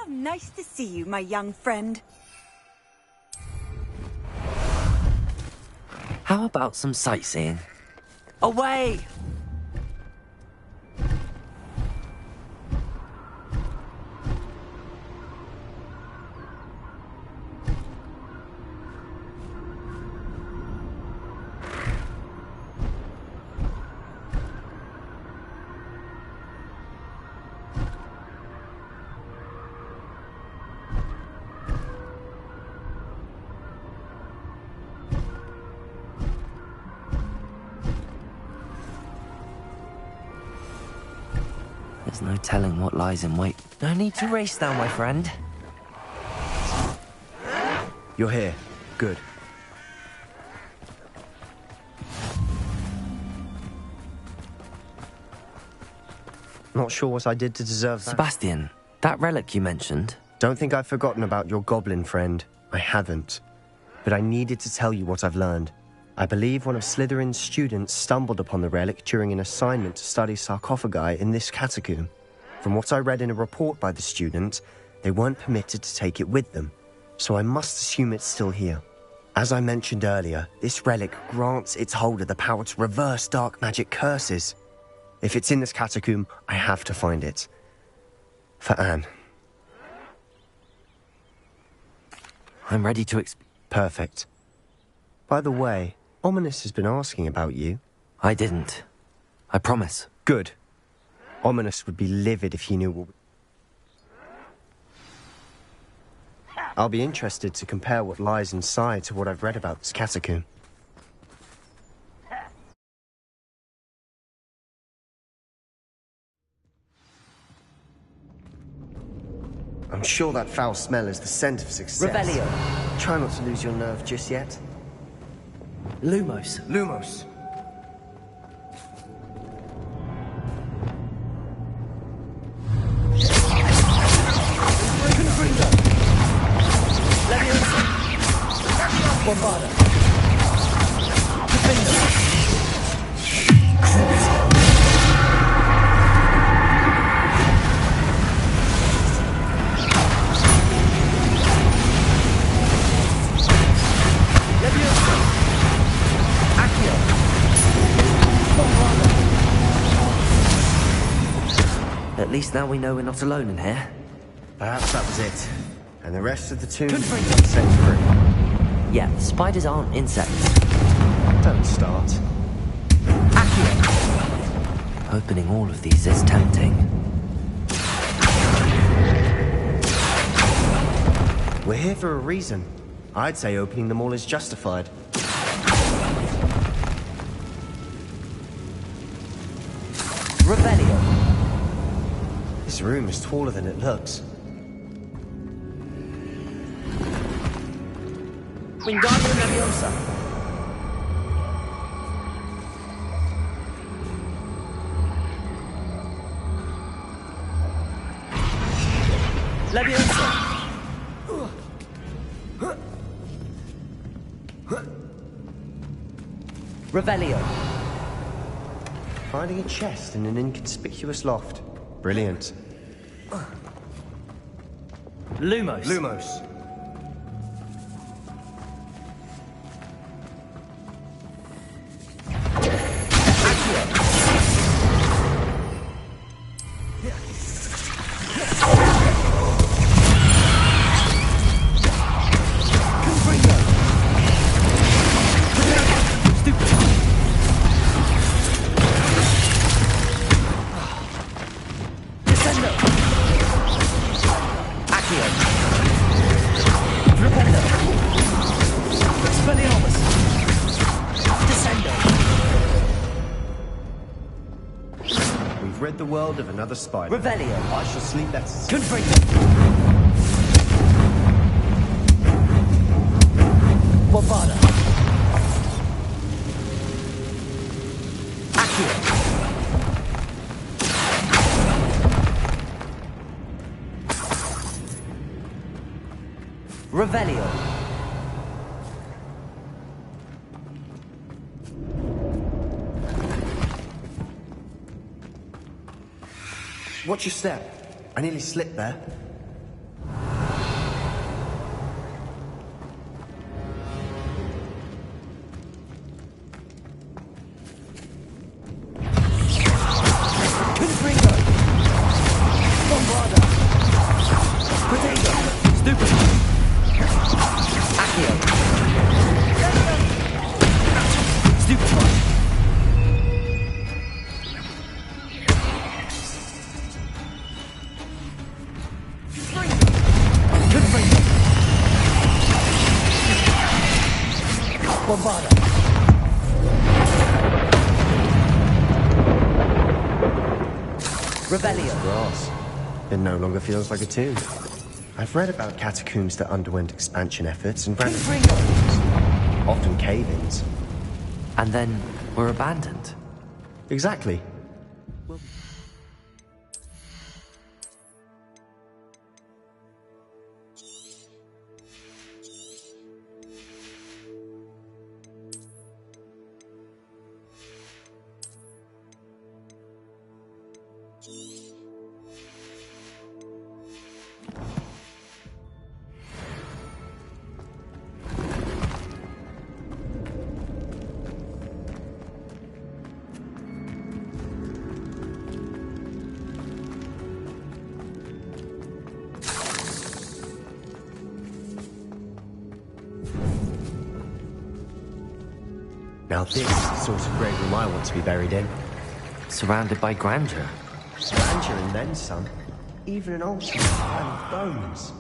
How nice to see you, my young friend. How about some sightseeing? Away! There's no telling what lies in wait. No need to race now, my friend. You're here. Good. Not sure what I did to deserve that. Sebastian, that relic you mentioned... Don't think I've forgotten about your goblin friend. I haven't. But I needed to tell you what I've learned. I believe one of Slytherin's students stumbled upon the relic during an assignment to study sarcophagi in this catacomb. From what I read in a report by the student, they weren't permitted to take it with them, so I must assume it's still here. As I mentioned earlier, this relic grants its holder the power to reverse dark magic curses. If it's in this catacomb, I have to find it. For Anne. I'm ready to Perfect. By the way, Ominous has been asking about you. I didn't. I promise. Good. Ominous would be livid if he knew what... I'll be interested to compare what lies inside to what I've read about this catacomb. I'm sure that foul smell is the scent of success. Revelio. Try not to lose your nerve just yet. Lumos. Lumos. Bombarda. Defender. At least now we know we're not alone in here. Perhaps that was it. And the rest of the tomb Confringo. set free. Yeah, spiders aren't insects. Don't start. Accio. Opening all of these is tempting. We're here for a reason. I'd say opening them all is justified. Revelio. This room is taller than it looks. Wingardium Leviosa. Leviosa. Revelio. Finding a chest in an inconspicuous loft. Brilliant. Lumos. Lumos. We've rid the world of another spider. Revelio. I shall sleep better. Confringo. Bombarda. Accio. Revelio. Watch your step. I nearly slipped there. Confringo. Bombarda. Potato. Stupid. Accio. Stupid one. Confringo. Bombarda. Revelio. Grass. It no longer feels like a tomb. I've read about catacombs that underwent expansion efforts and Confringo. often cave-ins. And then we're abandoned. Exactly. Now this is the sort of grave room I want to be buried in. Surrounded by grandeur. Grandeur and then some. Even an altar with a pile of bones.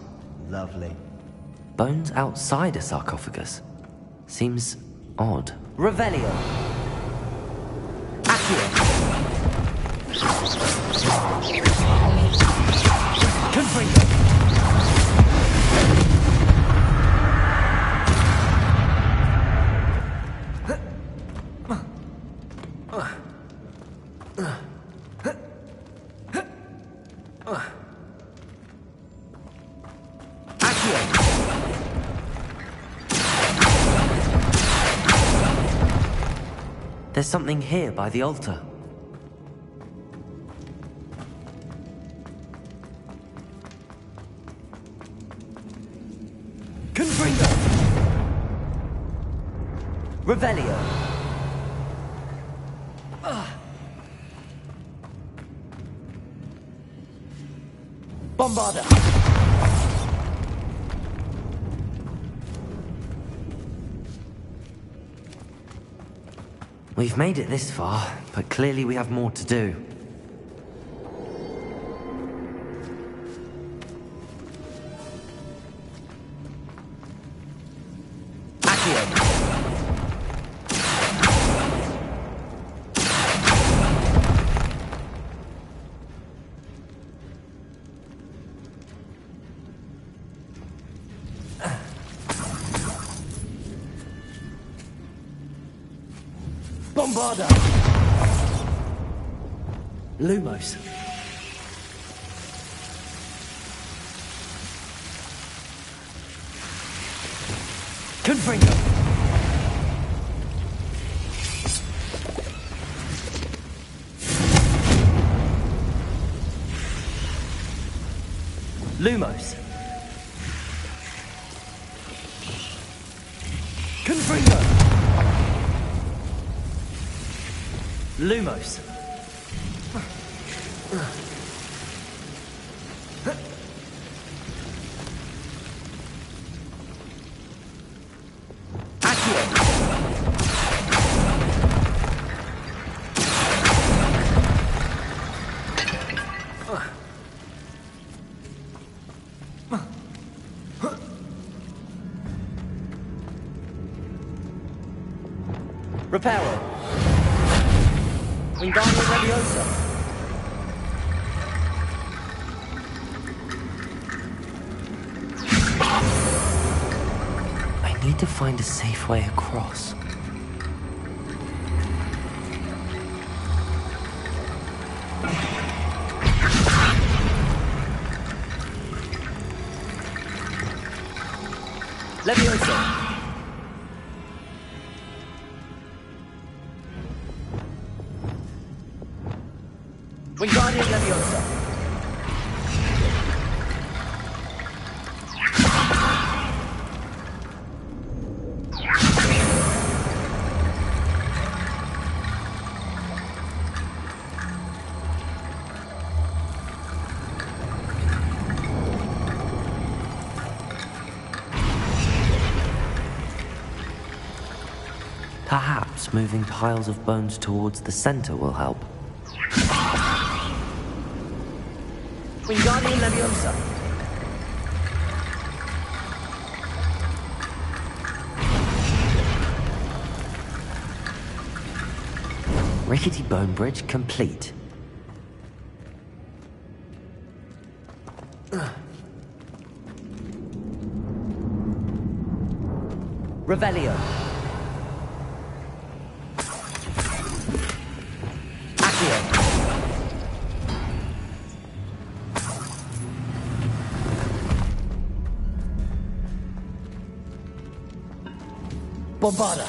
Lovely. Bones outside a sarcophagus. Seems odd. Revelio. Accio. Confringo. There's something here by the altar. Confringo! Revelio! Bombarda! We've made it this far, but clearly we have more to do. Bombarda! Lumos. Confringo. Lumos. Confringo. Lumos. Reparo. Wingardium Leviosa. I need to find a safe way across. Leviosa. Wingardium Leviosa. Perhaps moving piles of bones towards the center will help. Wingardium Leviosa. Rickety bone bridge complete. Revelio. Accio. Bombarda.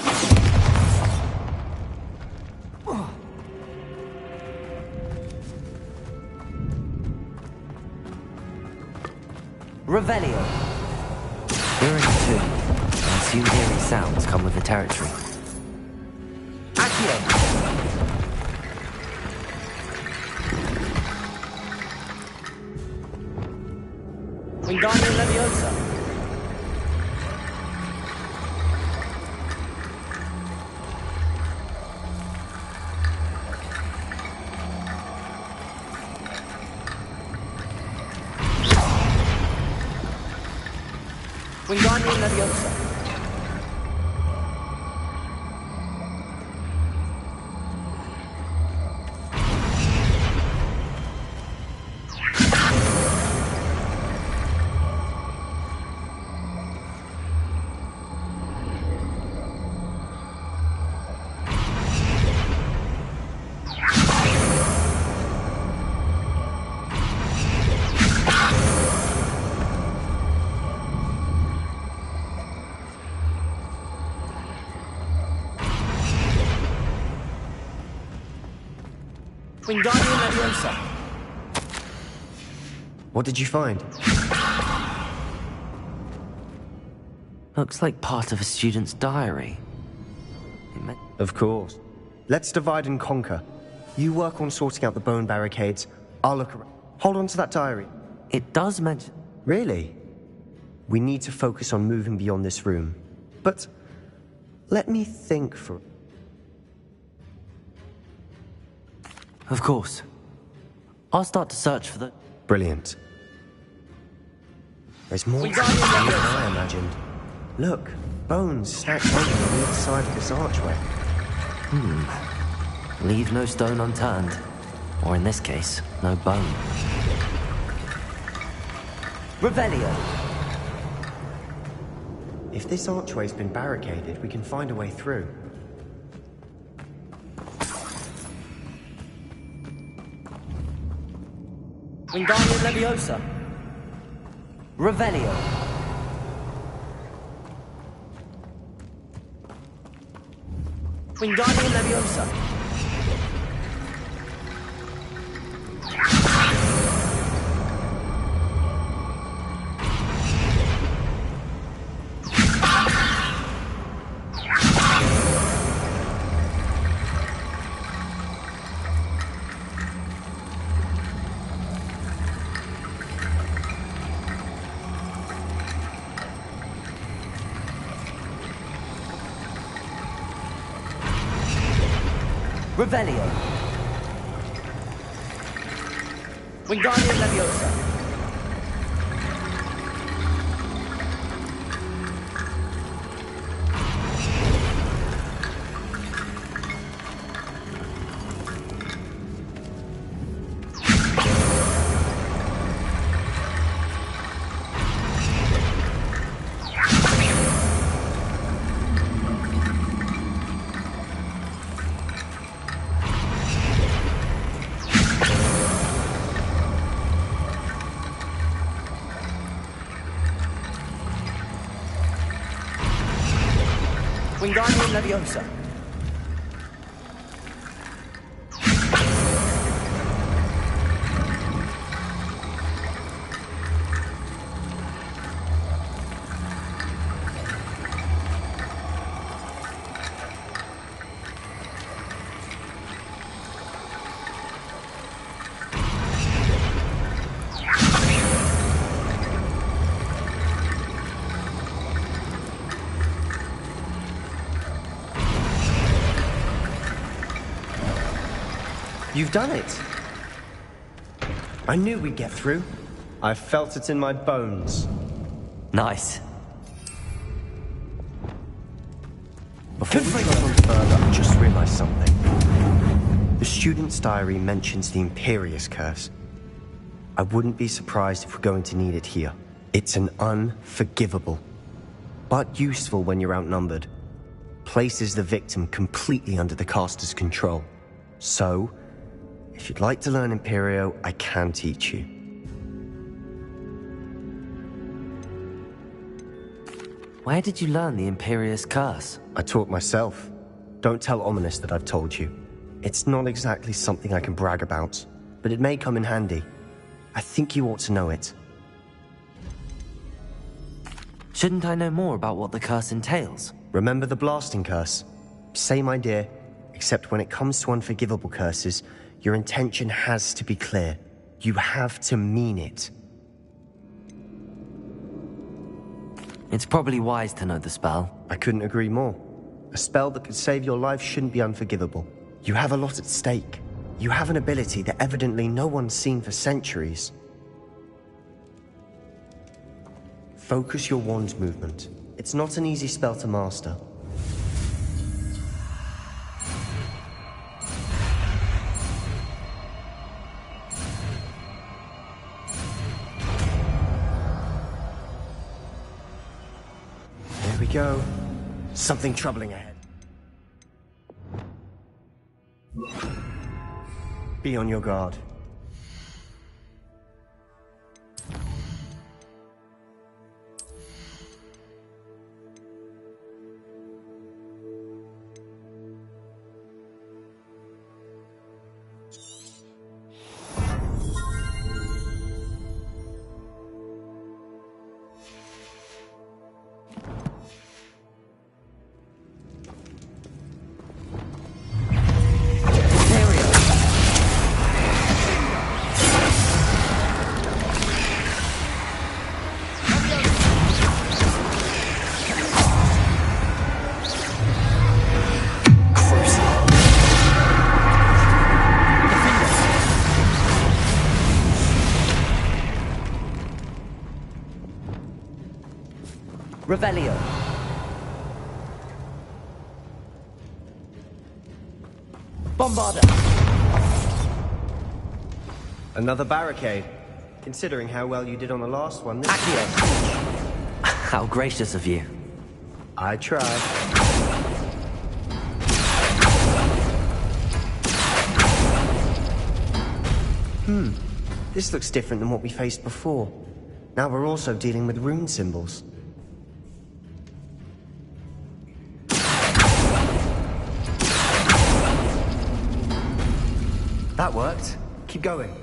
Revelio. We're in two. I assume eerie sounds come with the territory. Accio. Wingardium Leviosa. Wingardium Leviosa. Wingardium Leviosa. What did you find? Looks like part of a student's diary. Of course. Let's divide and conquer. You work on sorting out the bone barricades. I'll look around. Hold on to that diary. It does mention... Really? We need to focus on moving beyond this room. But let me think for... Of course. I'll start to search for the... Brilliant. There's more to this than I imagined. Look, bones stacked on either side of this archway. Leave no stone unturned. Or in this case, no bone. Revelio. If this archway's been barricaded, we can find a way through. Wingardium Leviosa. Revelio. Wingardium Leviosa. Revelio. Wingardium Leviosa. Wingardium Leviosa. You've done it. I knew we'd get through. I felt it in my bones. Nice. Before we go on further, I just realized something. The student's diary mentions the Imperious Curse. I wouldn't be surprised if we're going to need it here. It's an unforgivable, but useful when you're outnumbered. Places the victim completely under the caster's control. So, if you'd like to learn Imperio, I can teach you. Where did you learn the Imperious Curse? I taught myself. Don't tell Ominous that I've told you. It's not exactly something I can brag about, but it may come in handy. I think you ought to know it. Shouldn't I know more about what the curse entails? Remember the blasting curse? Same idea, except when it comes to unforgivable curses, your intention has to be clear. You have to mean it. It's probably wise to know the spell. I couldn't agree more. A spell that could save your life shouldn't be unforgivable. You have a lot at stake. You have an ability that evidently no one's seen for centuries. Focus your wand movement. It's not an easy spell to master. There we go. Something troubling ahead. Be on your guard. Revelio. Bombarda. Another barricade. Considering how well you did on the last one. Accio. How gracious of you. I tried. This looks different than what we faced before. Now we're also dealing with rune symbols. That worked. Keep going.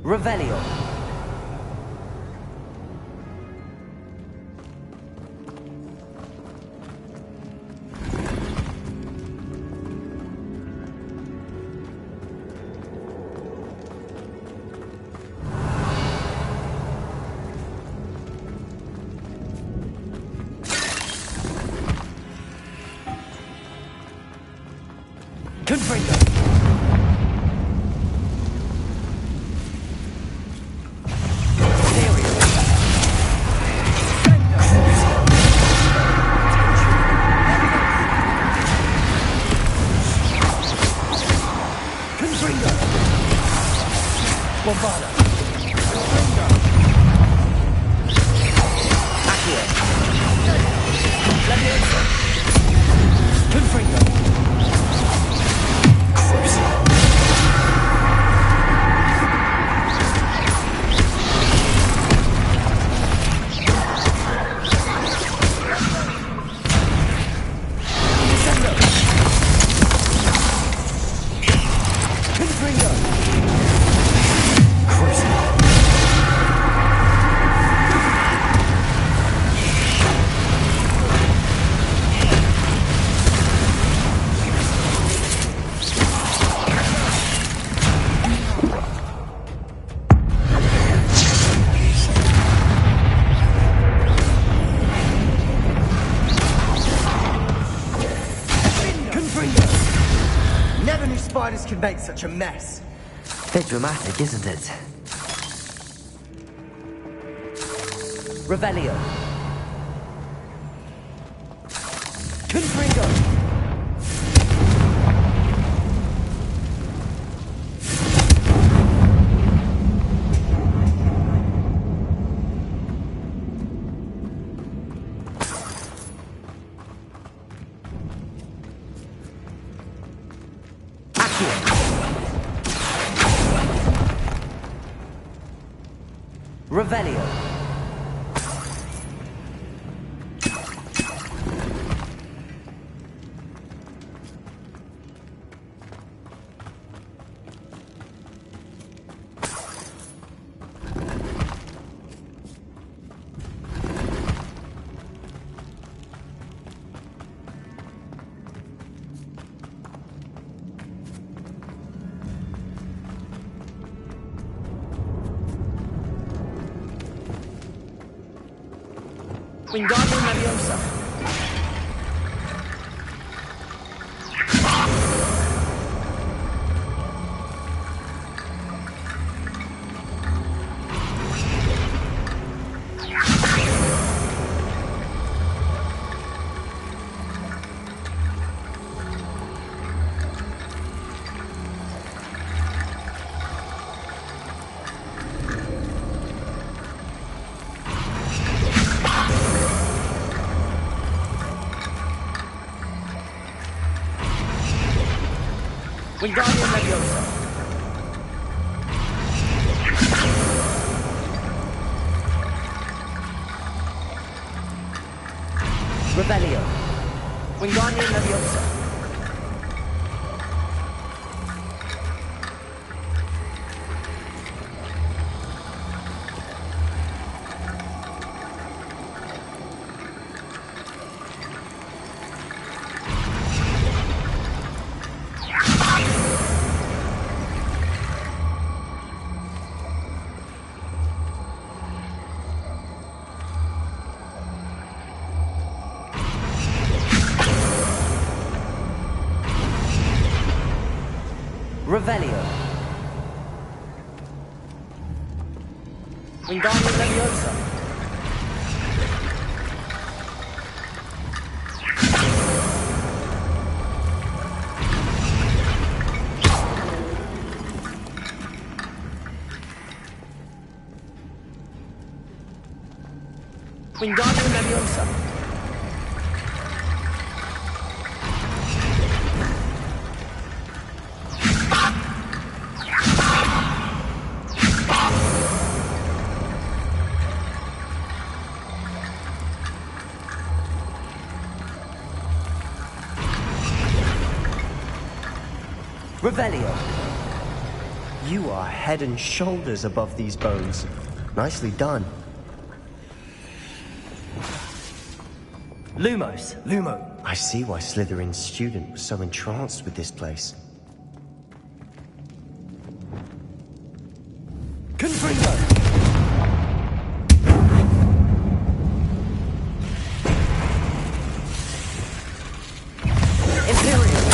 Revelio. Confringo. Bombarda. Accio. Leviosa. Confringo. could make such a mess. Bit dramatic, isn't it? Revelio. Confringo. Revelio. Wingardium Leviosa. Wingardium Leviosa. Revelio. Wingardium Leviosa. Revelio. Wingardium Leviosa. Wingardium Leviosa. Revelio. You are head and shoulders above these bones. Nicely done. Lumos. Lumo. I see why Slytherin's student was so entranced with this place. Confringo. Imperial.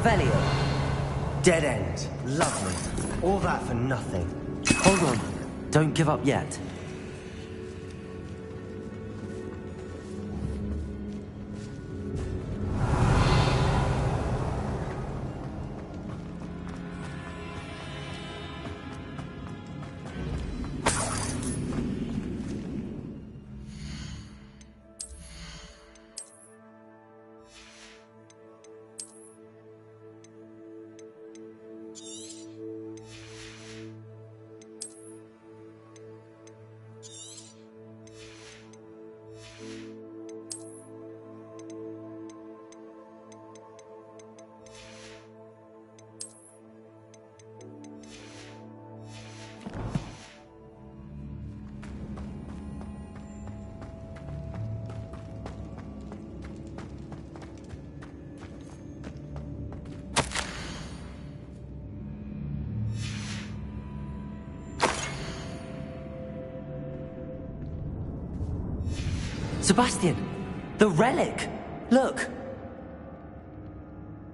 Revelio. Dead end. Lovely. All that for nothing. Hold on. Don't give up yet. Sebastian! The relic! Look!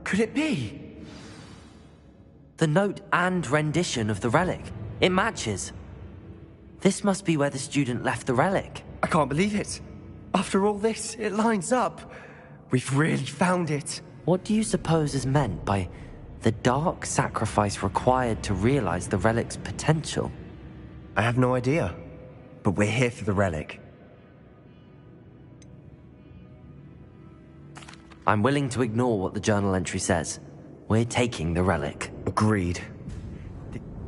Could it be? The note and rendition of the relic. It matches. This must be where the student left the relic. I can't believe it. After all this, it lines up. We've really found it. What do you suppose is meant by the dark sacrifice required to realize the relic's potential? I have no idea. But we're here for the relic. I'm willing to ignore what the journal entry says. We're taking the relic. Agreed.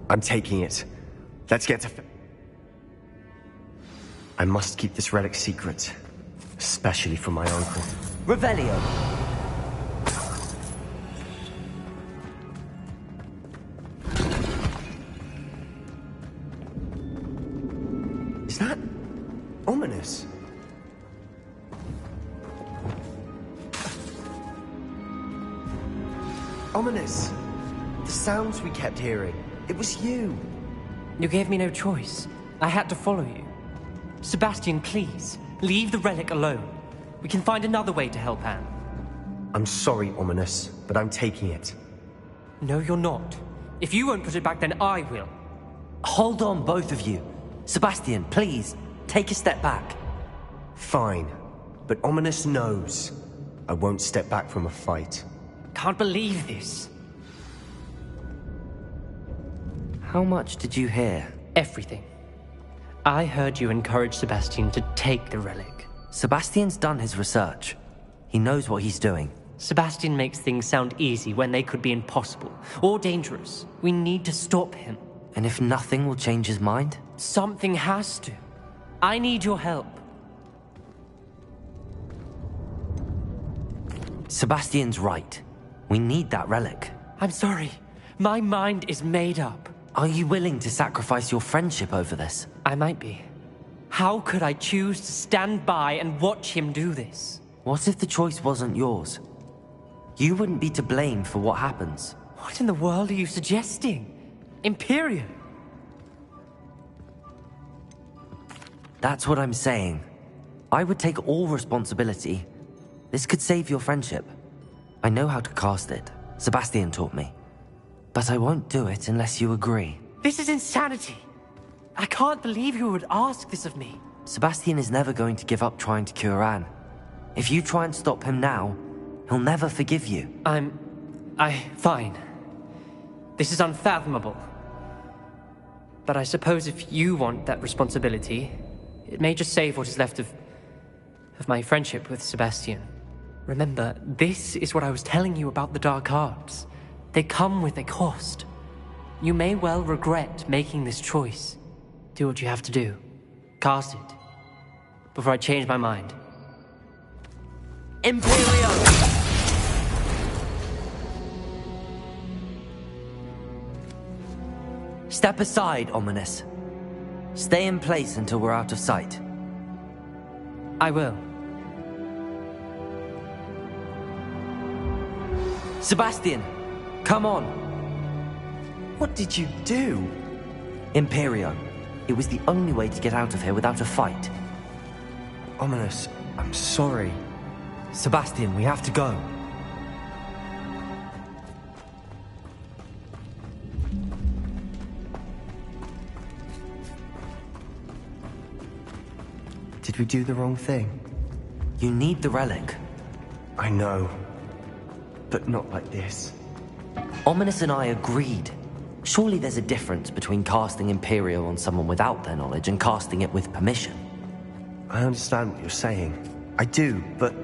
I'm taking it. Let's get to... I must keep this relic secret. Especially from my uncle. Revelio. Is that... ominous? Ominous. The sounds we kept hearing. It was you. You gave me no choice. I had to follow you. Sebastian, please, leave the relic alone. We can find another way to help Anne. I'm sorry, Ominous, but I'm taking it. No, you're not. If you won't put it back, then I will. Hold on, both of you. Sebastian, please, take a step back. Fine, but Ominous knows. I won't step back from a fight. Can't believe this. How much did you hear? Everything. I heard you encourage Sebastian to take the relic. Sebastian's done his research. He knows what he's doing. Sebastian makes things sound easy when they could be impossible or dangerous. We need to stop him. And if nothing will change his mind? Something has to. I need your help. Sebastian's right. We need that relic. I'm sorry. My mind is made up. Are you willing to sacrifice your friendship over this? I might be. How could I choose to stand by and watch him do this? What if the choice wasn't yours? You wouldn't be to blame for what happens. What in the world are you suggesting? Imperium? That's what I'm saying. I would take all responsibility. This could save your friendship. I know how to cast it. Sebastian taught me. But I won't do it unless you agree. This is insanity. I can't believe you would ask this of me. Sebastian is never going to give up trying to cure Anne. If you try and stop him now, he'll never forgive you. Fine. This is unfathomable. But I suppose if you want that responsibility, it may just save what is left of my friendship with Sebastian. Remember, this is what I was telling you about the dark arts. They come with a cost. You may well regret making this choice. Do what you have to do. Cast it. Before I change my mind. Imperium! Step aside, Ominous. Stay in place until we're out of sight. I will. Sebastian, come on. What did you do? Imperio. It was the only way to get out of here without a fight. Ominous, I'm sorry. Sebastian, we have to go. Did we do the wrong thing? You need the relic. I know. But not like this. Ominous and I agreed. Surely there's a difference between casting Imperial on someone without their knowledge and casting it with permission. I understand what you're saying. I do, but...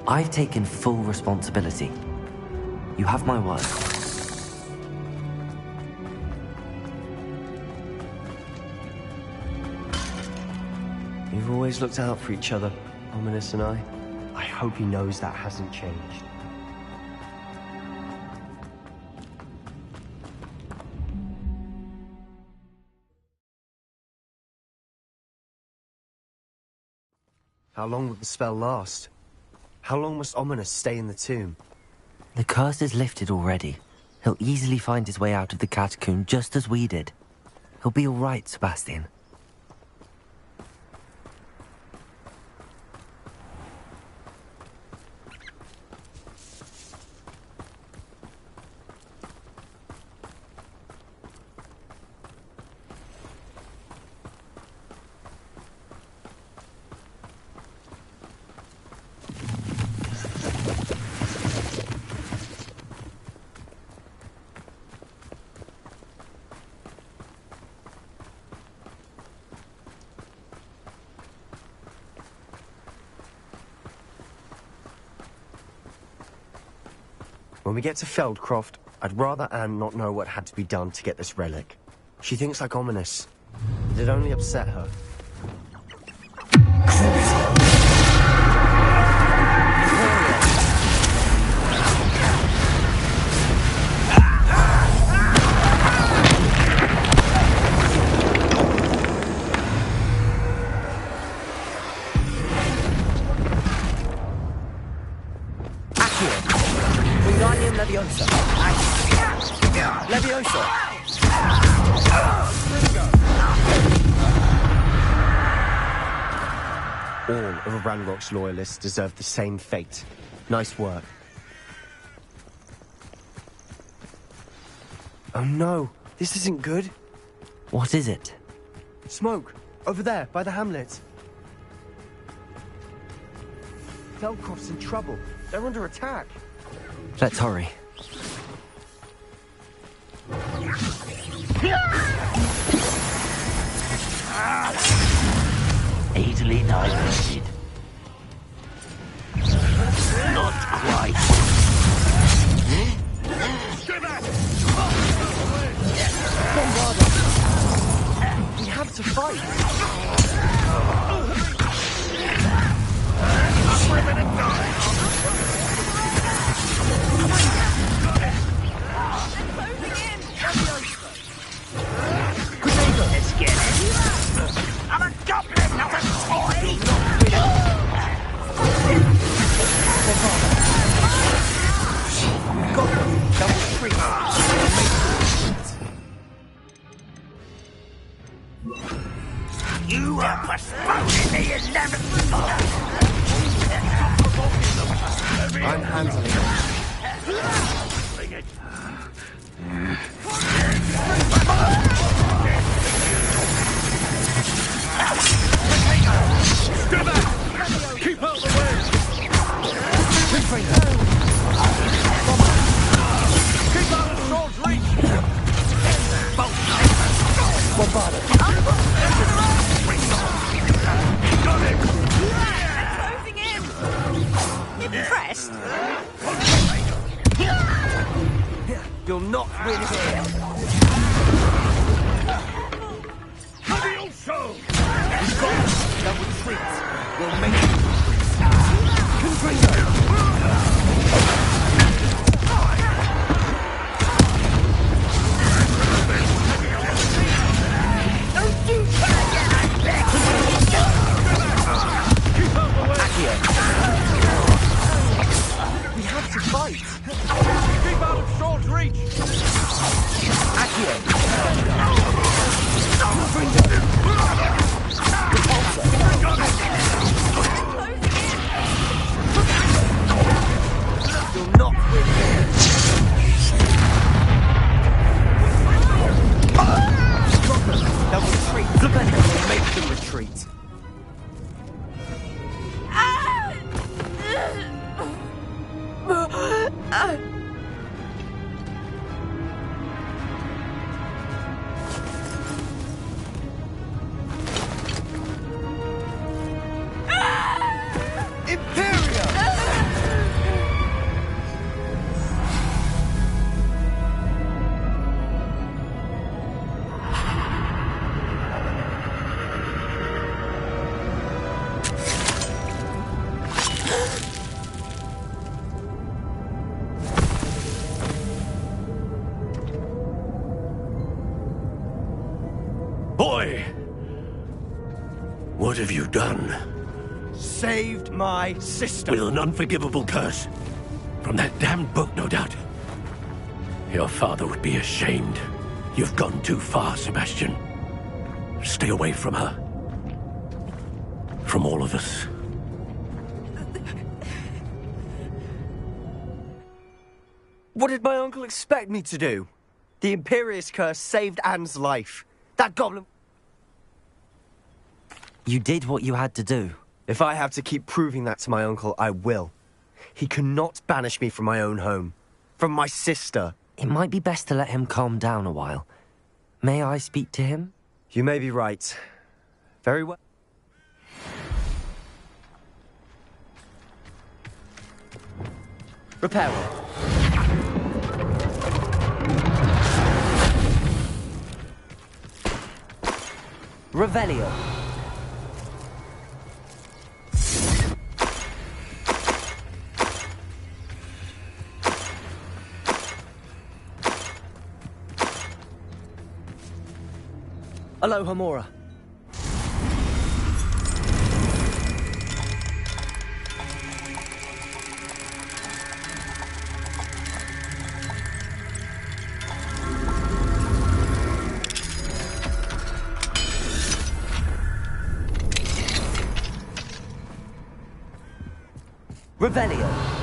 I've taken full responsibility. You have my word. We've always looked out for each other, Ominous and I. I hope he knows that hasn't changed. How long will the spell last? How long must Ominous stay in the tomb? The curse is lifted already. He'll easily find his way out of the catacomb just as we did. He'll be all right, Sebastian. When we get to Feldcroft, I'd rather Anne not know what had to be done to get this relic. She thinks like Ominous. It'd only upset her. Leviosa. Leviosa. All of Ranrock's loyalists deserve the same fate. Nice work. Oh no, this isn't good. What is it? Smoke, over there, by the hamlet. Feldcroft's in trouble. They're under attack. Let's hurry. Easily digested. Not quite. We have to fight. Let's get it. I'm a goblin, not a toy. You are postponing the 11th. I'm handling it. Step back! Keep out the way! Keep out of sword's reach! Bombard it. Got it! Closing in! Impressed? You'll not win here. Leviosa! We've got it. They'll retreat. We'll make it. Don't you try again, I beg! Keep out the way! We have to fight. Keep out of sword's reach! You'll not win here. They'll retreat. We'll make them retreat. Boy! What have you done? Saved my sister. With an unforgivable curse. From that damned book, no doubt. Your father would be ashamed. You've gone too far, Sebastian. Stay away from her. From all of us. What did my uncle expect me to do? The Imperious curse saved Anne's life. That goblin... You did what you had to do. If I have to keep proving that to my uncle, I will. He cannot banish me from my own home. From my sister. It might be best to let him calm down a while. May I speak to him? You may be right. Very well. Reparo. Revelio. Aloha Mora. Revelio.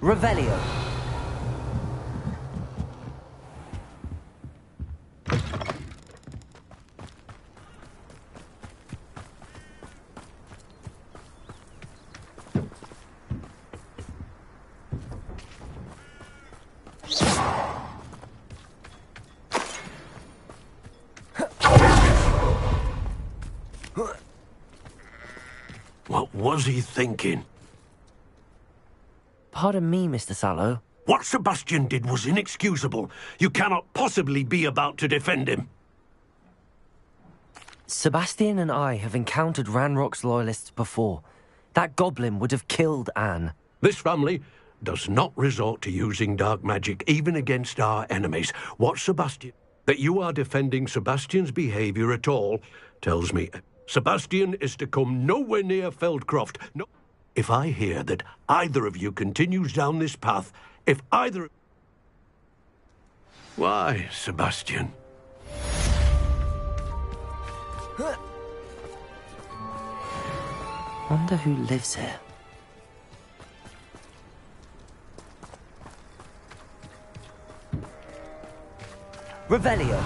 Revelio. What was he thinking? Pardon me, Mr. Sallow. What Sebastian did was inexcusable. You cannot possibly be about to defend him. Sebastian and I have encountered Ranrock's loyalists before. That goblin would have killed Anne. This family does not resort to using dark magic, even against our enemies. What Sebastian... That you are defending Sebastian's behavior at all tells me Sebastian is to come nowhere near Feldcroft. No... If I hear that either of you continues down this path, if either... Why, Sebastian? Wonder who lives here. Revelio.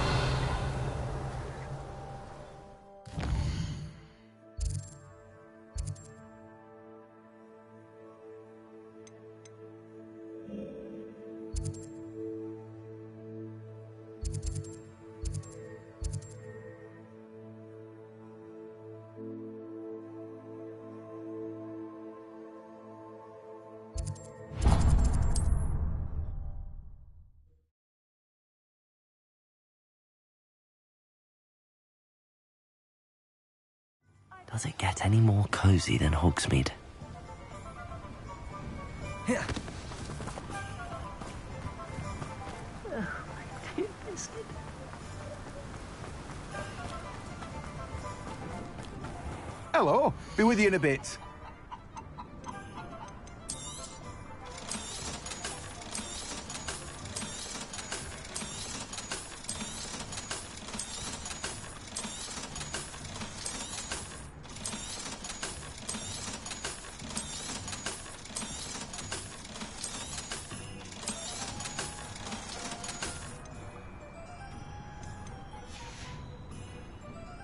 Does it get any more cozy than Hogsmeade? Hello. Be with you in a bit.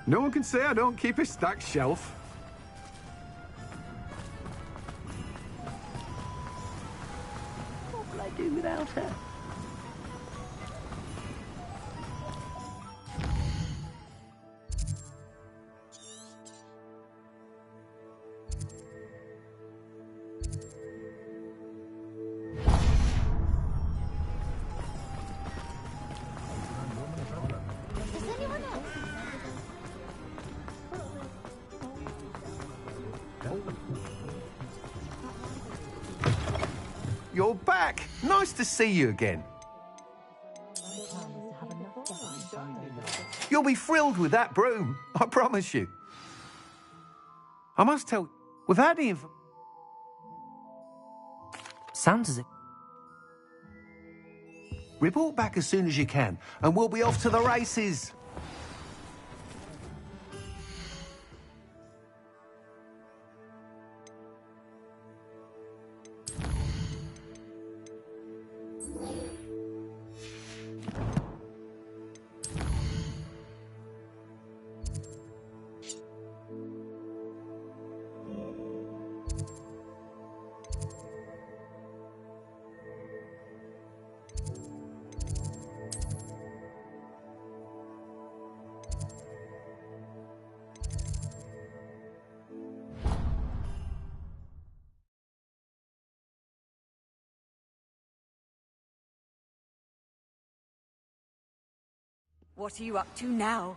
No one can say I don't keep a stacked shelf. What will I do without her? You're back. Nice to see you again. You'll be thrilled with that broom, I promise you. I must tell, we've had the Sounds as if... Report back as soon as you can, and we'll be off to the races. What are you up to now?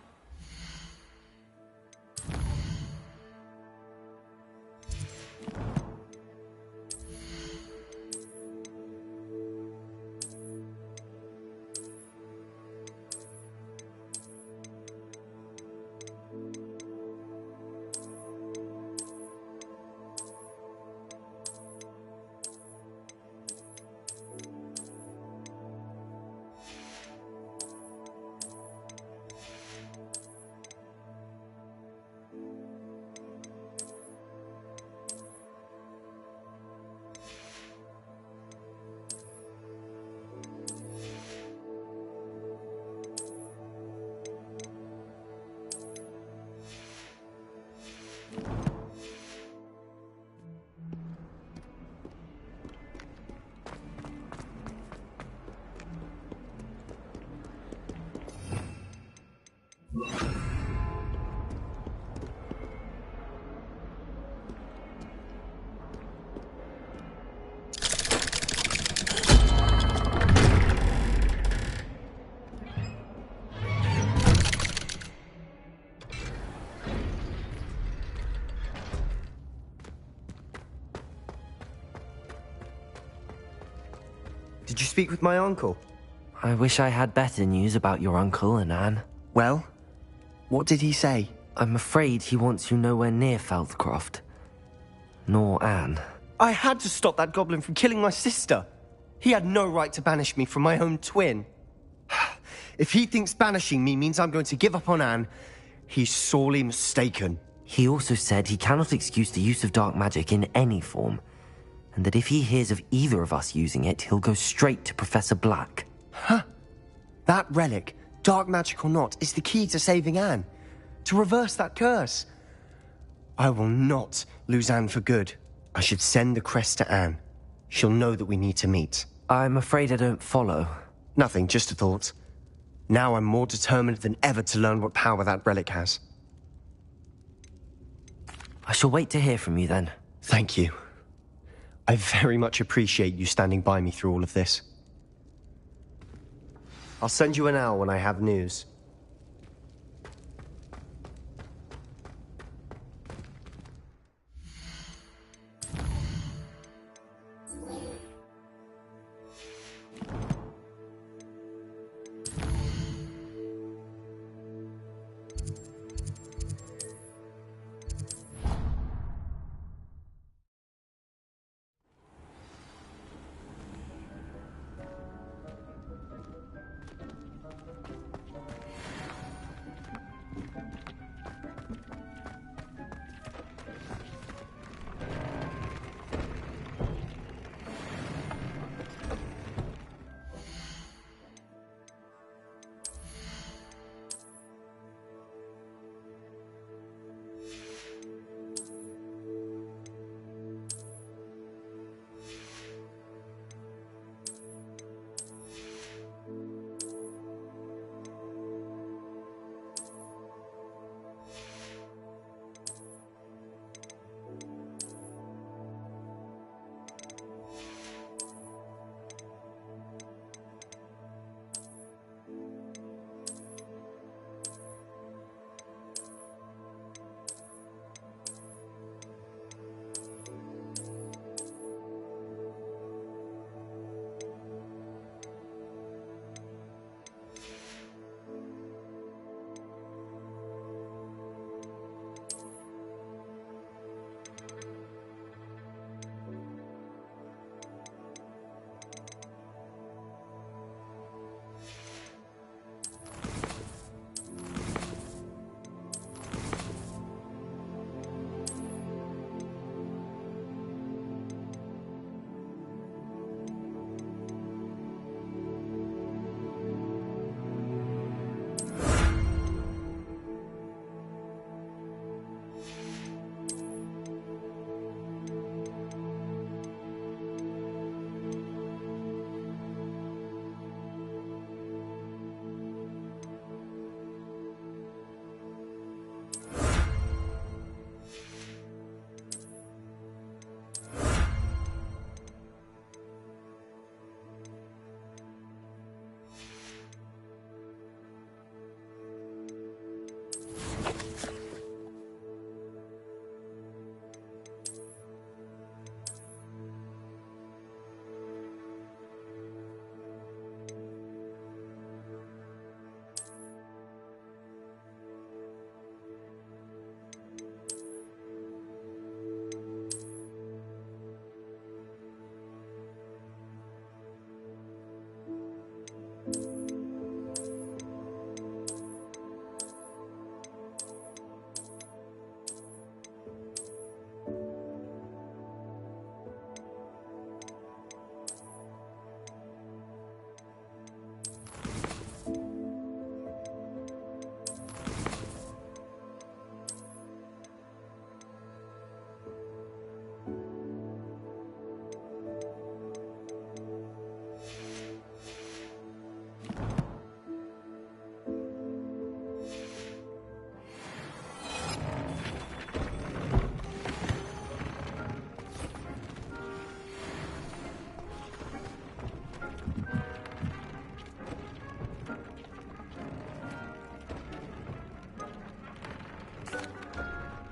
Did you speak with my uncle? I wish I had better news about your uncle and Anne. Well, what did he say? I'm afraid he wants you nowhere near Feldcroft. Nor Anne. I had to stop that goblin from killing my sister. He had no right to banish me from my own twin. If he thinks banishing me means I'm going to give up on Anne, he's sorely mistaken. He also said he cannot excuse the use of dark magic in any form, and that if he hears of either of us using it, he'll go straight to Professor Black. Huh? That relic, dark magic or not, is the key to saving Anne. To reverse that curse. I will not lose Anne for good. I should send the crest to Anne. She'll know that we need to meet. I'm afraid I don't follow. Nothing, just a thought. Now I'm more determined than ever to learn what power that relic has. I shall wait to hear from you then. Thank you. I very much appreciate you standing by me through all of this. I'll send you an owl when I have news.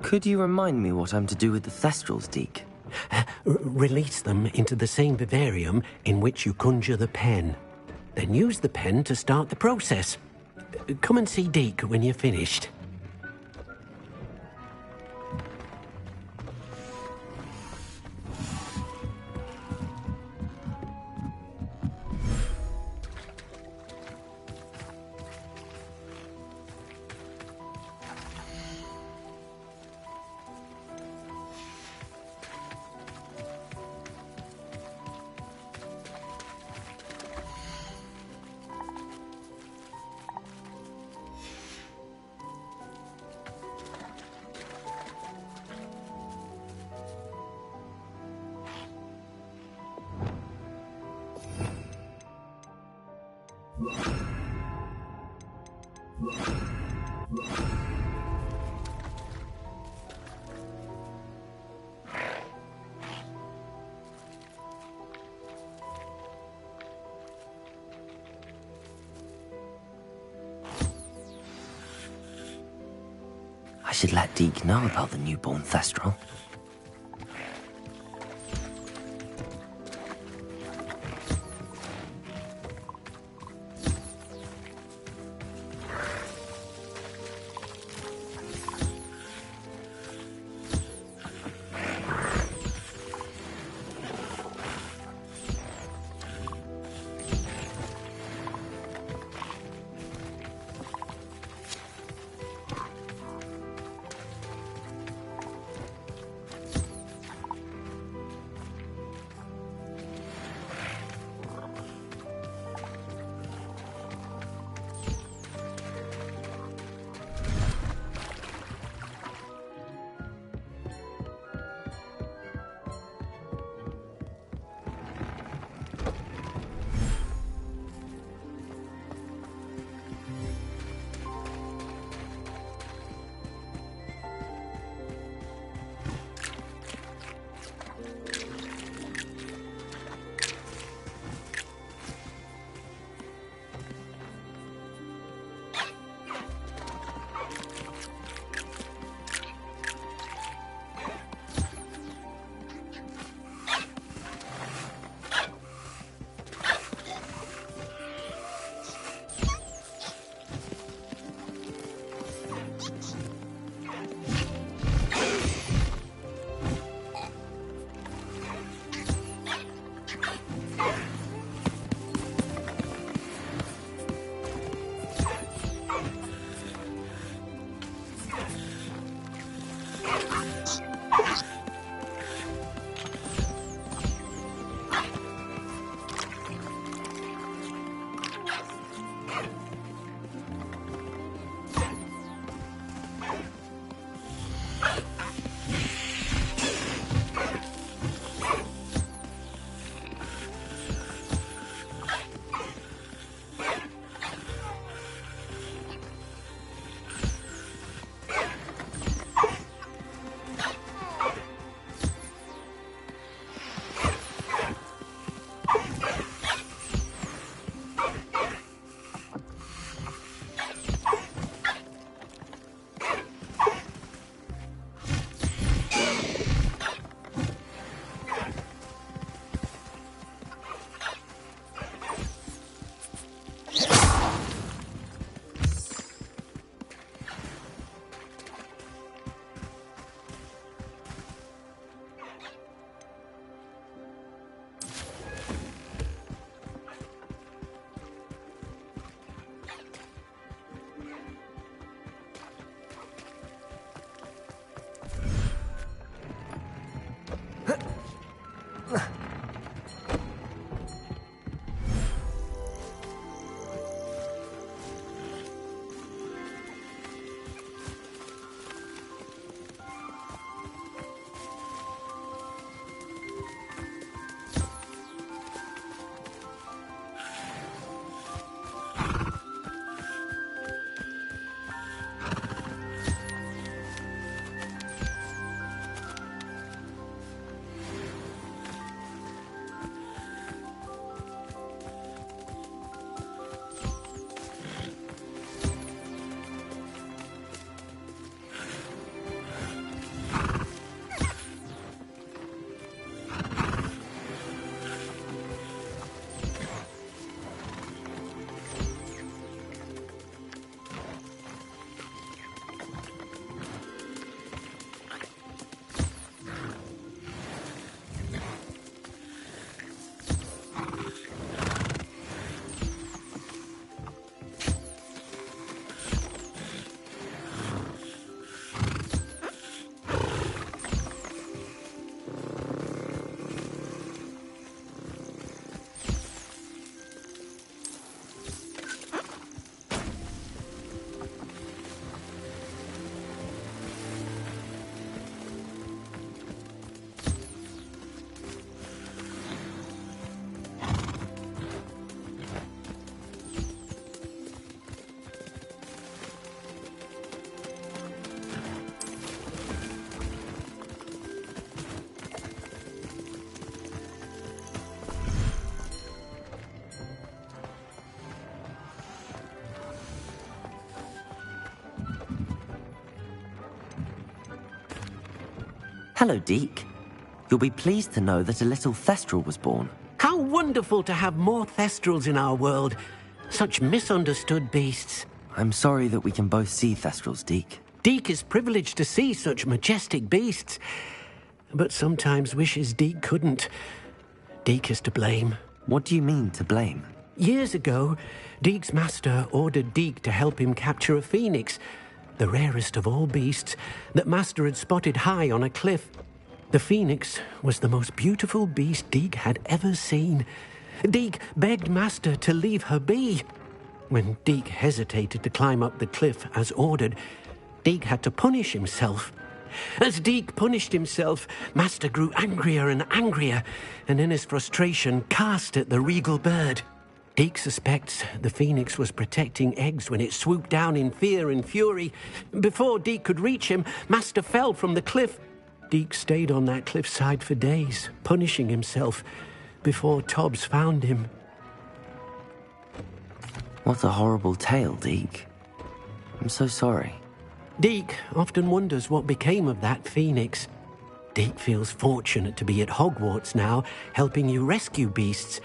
Could you remind me what I'm to do with the Thestrals, Deke? Release them into the same vivarium in which you conjure the pen. Then use the pen to start the process. Come and see Deke when you're finished. I should let Deke know about the newborn Thestral. Hello, Deke. You'll be pleased to know that a little Thestral was born. How wonderful to have more Thestrals in our world. Such misunderstood beasts. I'm sorry that we can both see Thestrals, Deke. Deke is privileged to see such majestic beasts, but sometimes wishes Deke couldn't. Deke is to blame. What do you mean, to blame? Years ago, Deke's master ordered Deke to help him capture a phoenix, the rarest of all beasts, that master had spotted high on a cliff. The phoenix was the most beautiful beast Deke had ever seen. Deke begged master to leave her be. When Deke hesitated to climb up the cliff as ordered, Deke had to punish himself. As Deke punished himself, master grew angrier and angrier, and in his frustration cast at the regal bird. Deke suspects the phoenix was protecting eggs when it swooped down in fear and fury. Before Deke could reach him, master fell from the cliff. Deke stayed on that cliffside for days, punishing himself, before Tobbs found him. What a horrible tale, Deke. I'm so sorry. Deke often wonders what became of that phoenix. Deke feels fortunate to be at Hogwarts now, helping you rescue beasts.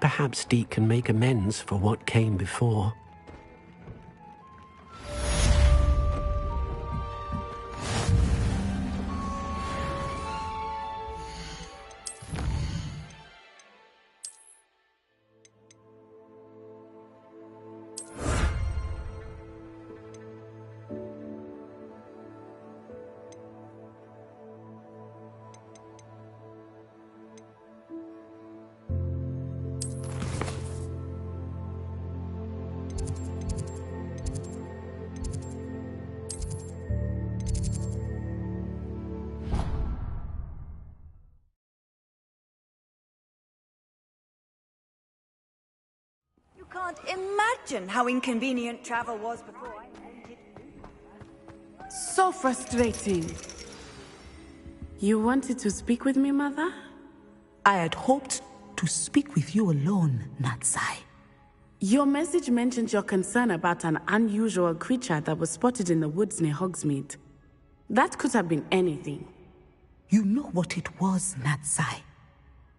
Perhaps Deke can make amends for what came before. You can't imagine how inconvenient travel was before I entered. So frustrating. You wanted to speak with me, Mother? I had hoped to speak with you alone, Natsai. Your message mentioned your concern about an unusual creature that was spotted in the woods near Hogsmeade. That could have been anything. You know what it was, Natsai.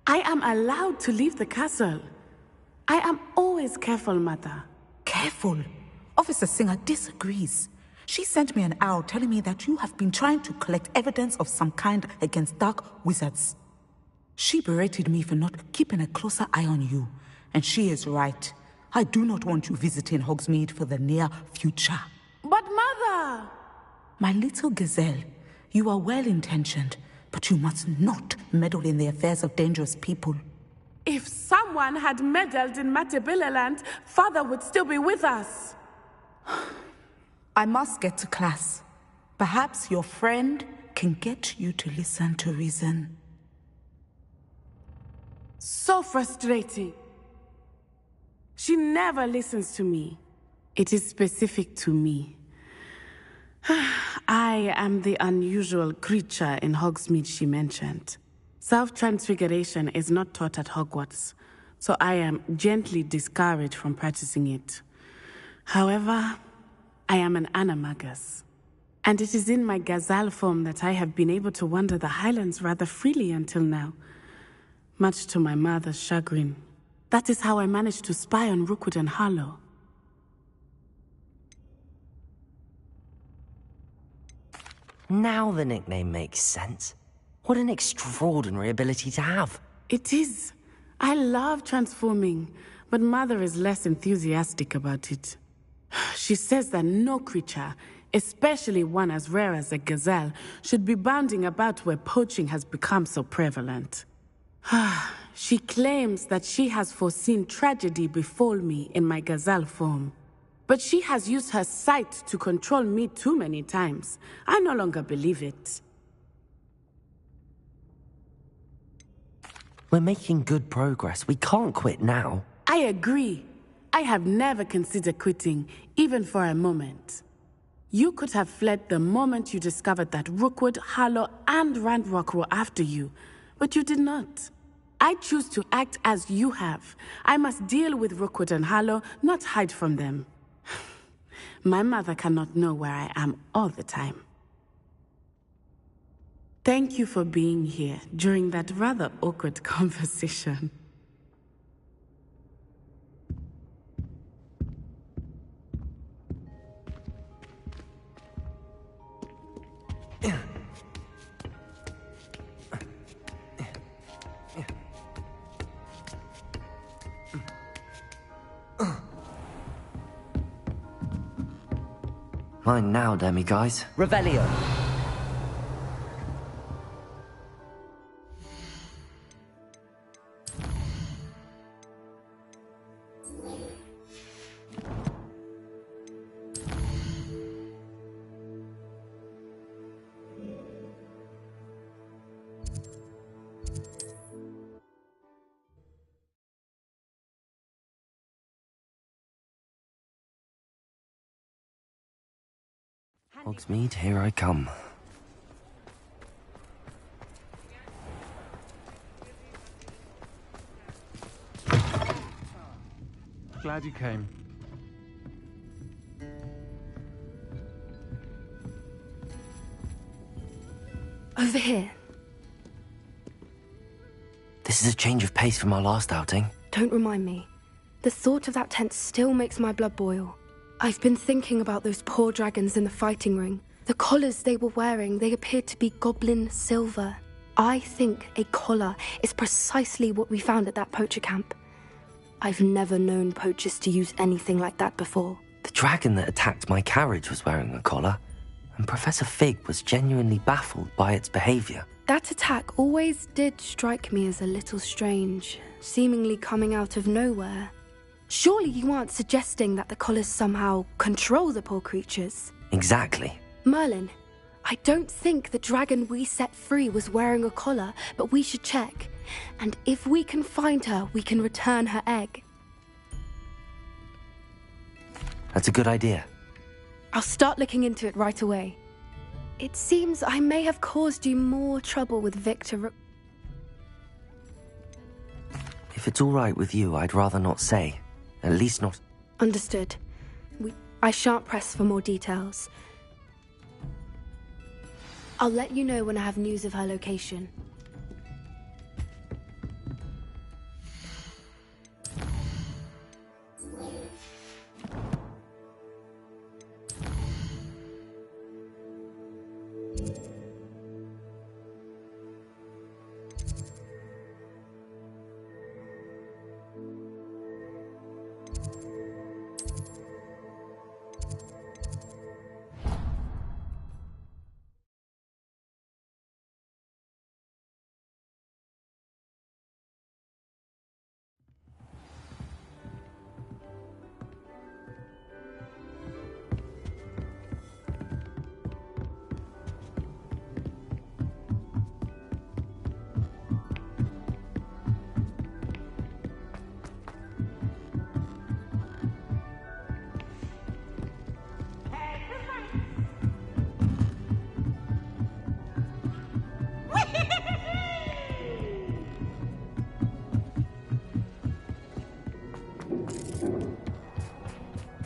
I am allowed to leave the castle. I am always careful, Mother. Careful? Officer Singer disagrees. She sent me an owl telling me that you have been trying to collect evidence of some kind against dark wizards. She berated me for not keeping a closer eye on you, and she is right. I do not want you visiting Hogsmeade for the near future. But Mother! My little gazelle, you are well-intentioned, but you must not meddle in the affairs of dangerous people. If someone had meddled in Matabeleland, Father would still be with us. I must get to class. Perhaps your friend can get you to listen to reason. So frustrating. She never listens to me. It is specific to me. I am the unusual creature in Hogsmeade she mentioned. Self-transfiguration is not taught at Hogwarts, so I am gently discouraged from practicing it. However, I am an animagus, and it is in my gazelle form that I have been able to wander the Highlands rather freely until now, much to my mother's chagrin. That is how I managed to spy on Rookwood and Harlow. Now the nickname makes sense. What an extraordinary ability to have. It is. I love transforming, but Mother is less enthusiastic about it. She says that no creature, especially one as rare as a gazelle, should be bounding about where poaching has become so prevalent. She claims that she has foreseen tragedy befall me in my gazelle form. But she has used her sight to control me too many times. I no longer believe it. We're making good progress. We can't quit now. I agree. I have never considered quitting, even for a moment. You could have fled the moment you discovered that Rookwood, Harlow, and Ranrock were after you, but you did not. I choose to act as you have. I must deal with Rookwood and Harlow, not hide from them. My mother cannot know where I am all the time. Thank you for being here during that rather awkward conversation. Mine now, demi-guys. Revelio. Hogsmeade, here I come. Glad you came. Over here. This is a change of pace from our last outing. Don't remind me. The thought of that tent still makes my blood boil. I've been thinking about those poor dragons in the fighting ring. The collars they were wearing, they appeared to be goblin silver. I think a collar is precisely what we found at that poacher camp. I've never known poachers to use anything like that before. The dragon that attacked my carriage was wearing a collar, and Professor Fig was genuinely baffled by its behavior. That attack always did strike me as a little strange, seemingly coming out of nowhere. Surely you aren't suggesting that the collars somehow control the poor creatures? Exactly. Merlin, I don't think the dragon we set free was wearing a collar, but we should check. And if we can find her, we can return her egg. That's a good idea. I'll start looking into it right away. It seems I may have caused you more trouble with Victor. If it's all right with you, I'd rather not say. At least not... Understood. I shan't press for more details. I'll let you know when I have news of her location.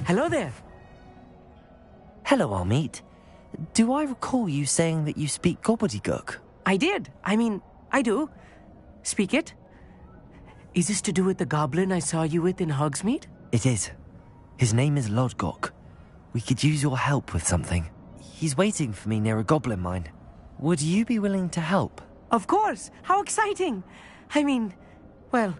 Hello there. Hello, Armeet. Do I recall you saying that you speak gobbledygook? I did. I do. Speak it. Is this to do with the goblin I saw you with in Hogsmeade? It is. His name is Lodgok. We could use your help with something. He's waiting for me near a goblin mine. Would you be willing to help? Of course. How exciting. Well,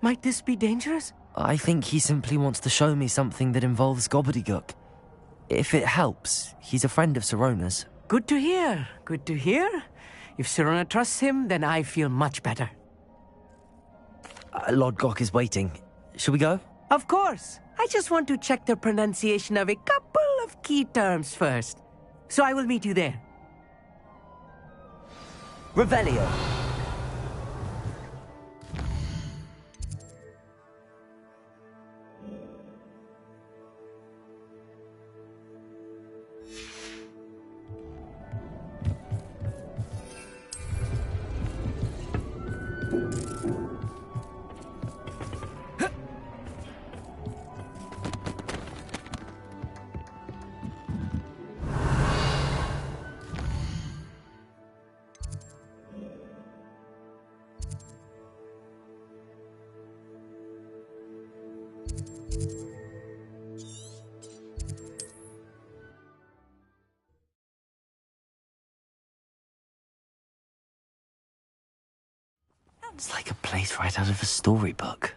might this be dangerous? I think he simply wants to show me something that involves gobbledygook. If it helps, he's a friend of Sirona's. Good to hear. Good to hear. If Sirona trusts him, then I feel much better. Lodgok is waiting. Shall we go? Of course. I just want to check the pronunciation of a couple of key terms first. So I will meet you there. Revelio. It's like a place right out of a storybook.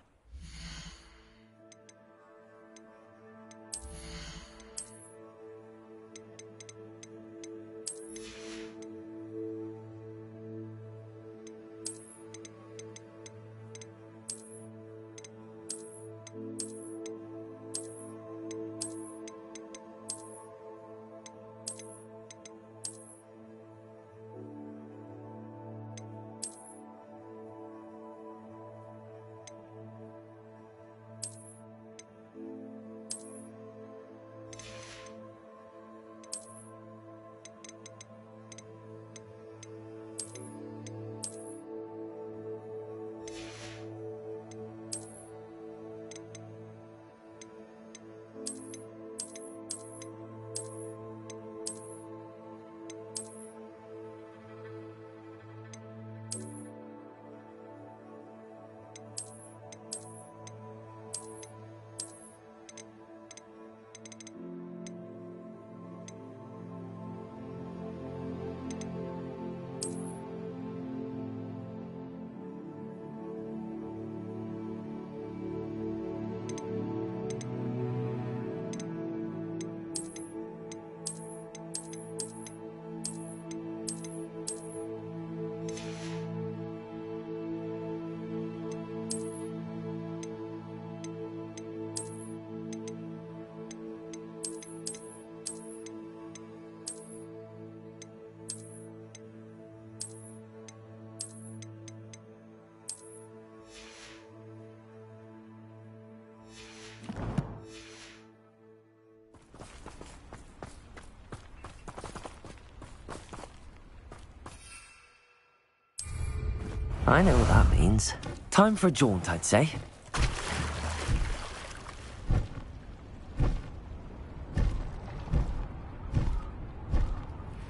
I know what that means. Time for a jaunt, I'd say.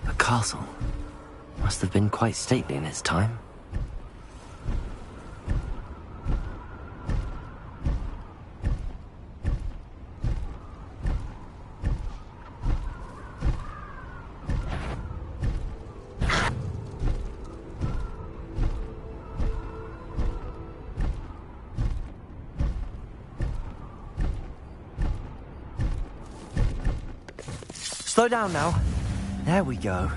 The castle must have been quite stately in its time. Slow down now. There we go.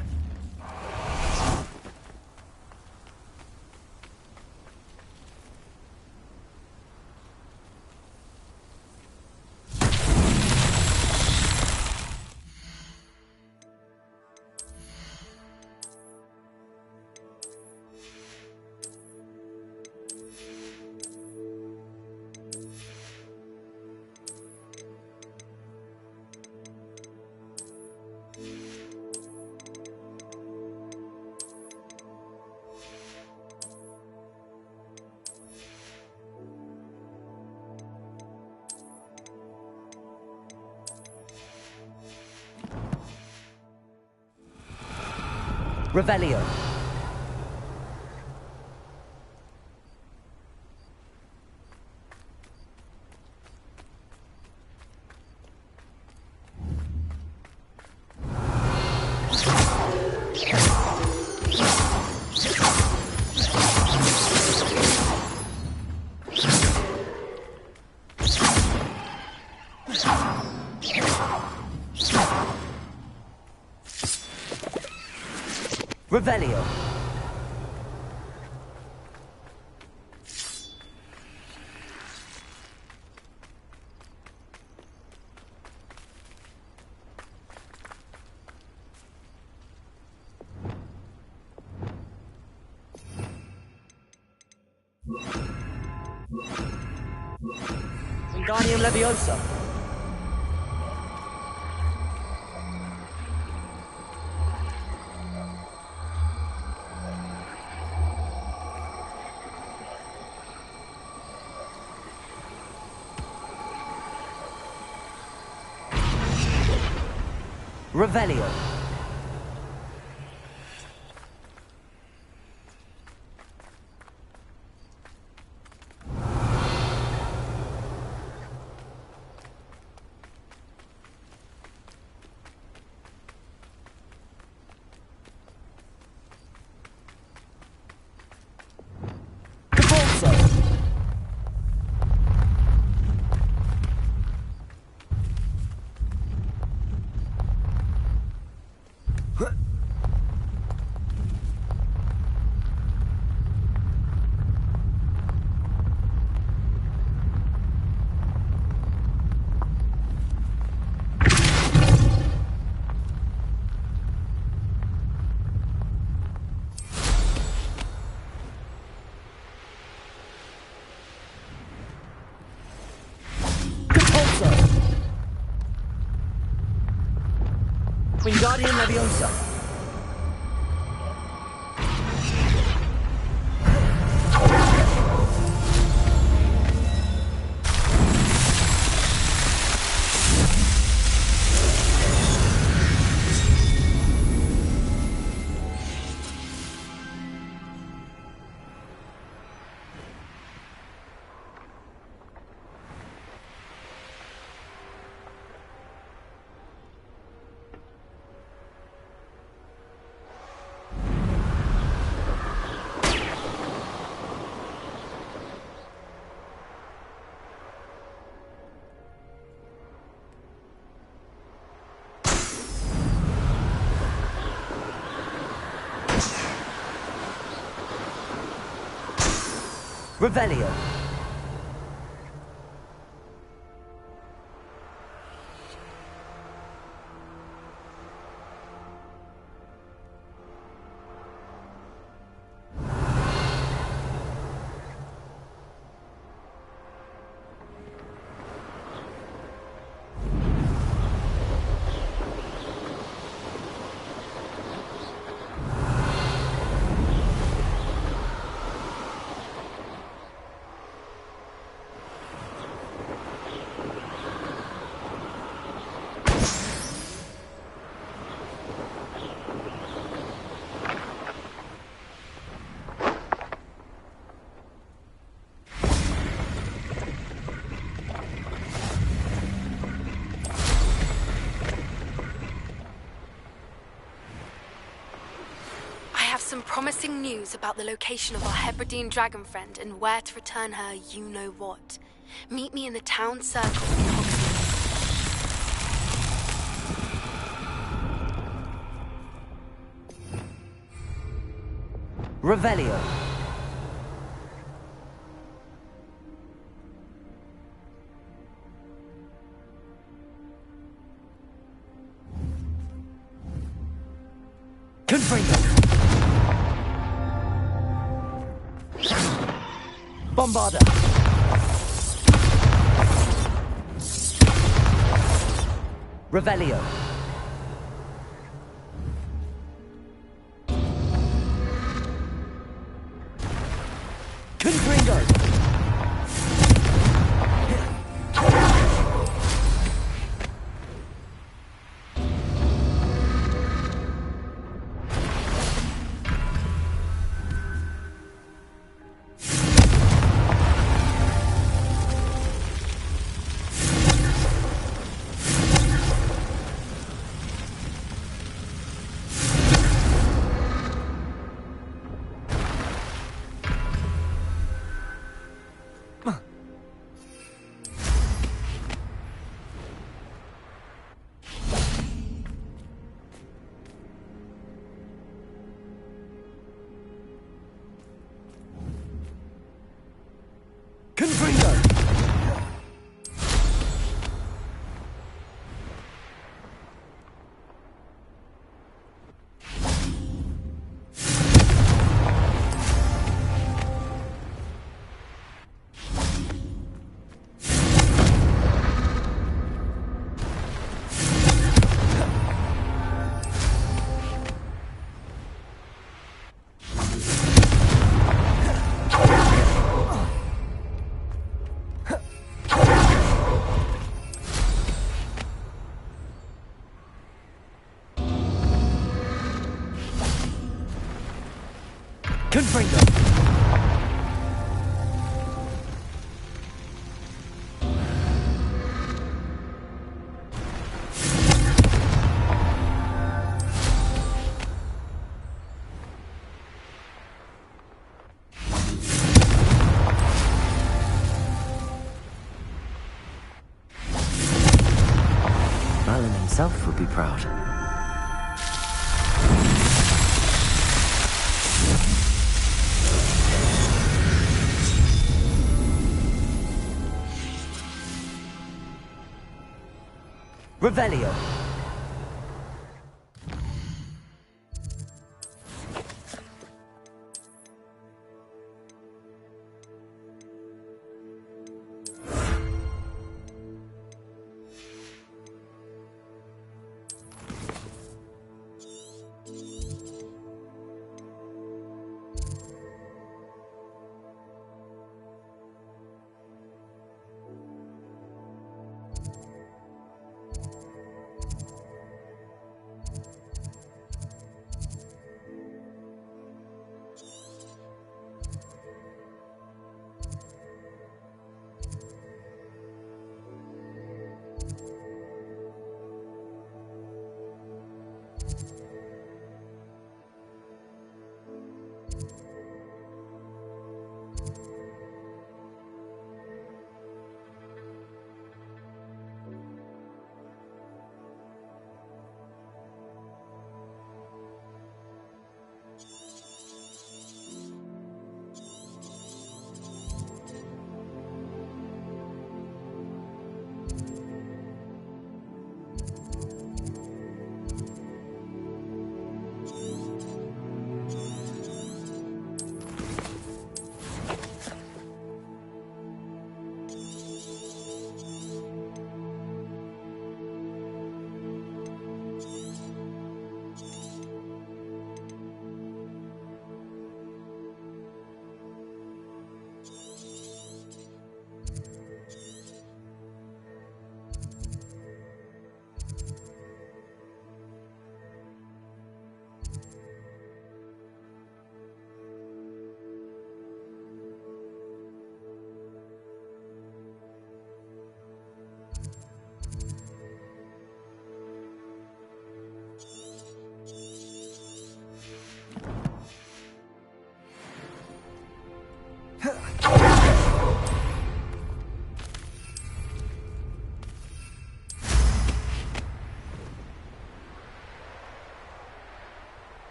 Revelio. Revelio. Wingardium Leviosa. Revelio. Wingardium Leviosa. Revelio. Some promising news about the location of our Hebridean dragon friend and where to return her you-know-what. Meet me in the town circle in Hogwarts. Revelio. Confringo. Bombarda. Revelio. Confringo. Confringo. Confringo. Merlin himself would be proud. Revelio.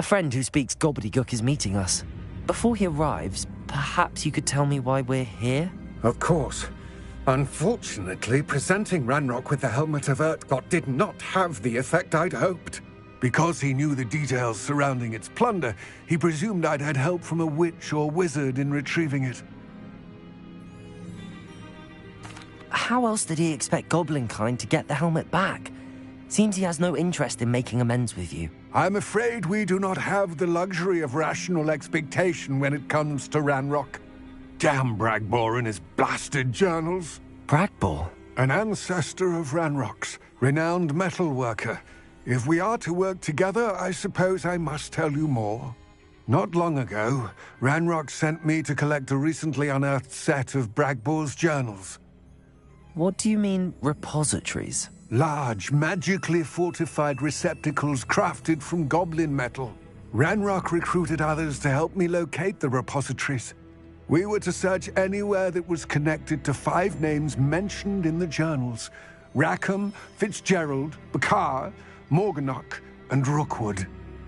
A friend who speaks gobbledygook is meeting us. Before he arrives, perhaps you could tell me why we're here? Of course. Unfortunately, presenting Ranrock with the Helmet of Urtkot did not have the effect I'd hoped. Because he knew the details surrounding its plunder, he presumed I'd had help from a witch or wizard in retrieving it. How else did he expect Goblinkind to get the helmet back? Seems he has no interest in making amends with you. I'm afraid we do not have the luxury of rational expectation when it comes to Ranrock. Damn Bragbor and his blasted journals. Bragbor? An ancestor of Ranrock's, renowned metalworker. If we are to work together, I suppose I must tell you more. Not long ago, Ranrock sent me to collect a recently unearthed set of Bragbor's journals. What do you mean, repositories? Large, magically fortified receptacles crafted from goblin metal. Ranrock recruited others to help me locate the repositories. We were to search anywhere that was connected to 5 names mentioned in the journals. Rackham, Fitzgerald, Bakar, Morganach, and Rookwood.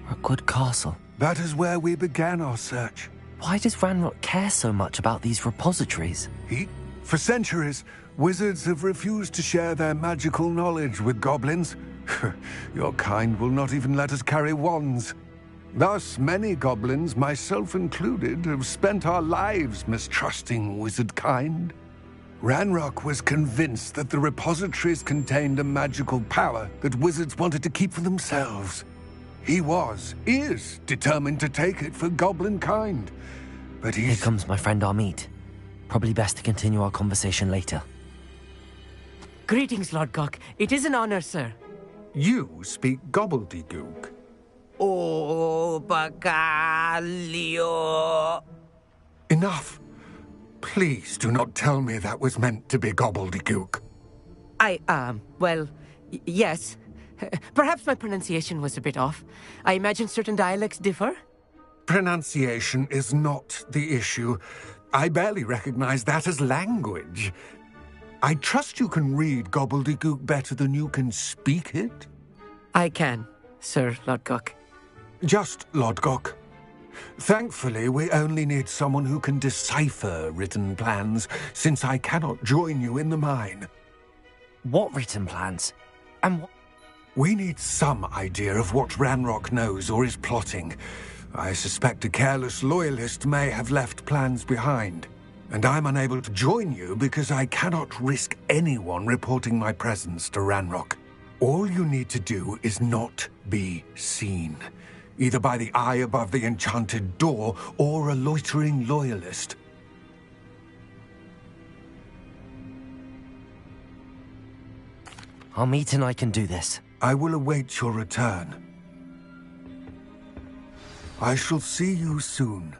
Rookwood Castle? That is where we began our search. Why does Ranrock care so much about these repositories? For centuries, wizards have refused to share their magical knowledge with goblins. Your kind will not even let us carry wands. Thus, many goblins, myself included, have spent our lives mistrusting wizard kind. Ranrock was convinced that the repositories contained a magical power that wizards wanted to keep for themselves. He is determined to take it for goblin kind. But Here comes my friend Amit. Probably best to continue our conversation later. Greetings, Lord Gok. It is an honor, sir. You speak gobbledygook. Oh, Bacalio. Enough. Please do not tell me that was meant to be gobbledygook. Yes. Perhaps my pronunciation was a bit off. I imagine certain dialects differ? Pronunciation is not the issue. I barely recognize that as language. I trust you can read gobbledygook better than you can speak it? I can, Sir Lodgok. Just Lodgok. Thankfully, we only need someone who can decipher written plans, since I cannot join you in the mine. What written plans? And what? We need some idea of what Ranrock knows or is plotting. I suspect a careless loyalist may have left plans behind. And I'm unable to join you because I cannot risk anyone reporting my presence to Ranrock. All you need to do is not be seen. Either by the eye above the enchanted door, or a loitering loyalist. Amit and I can do this. I will await your return. I shall see you soon.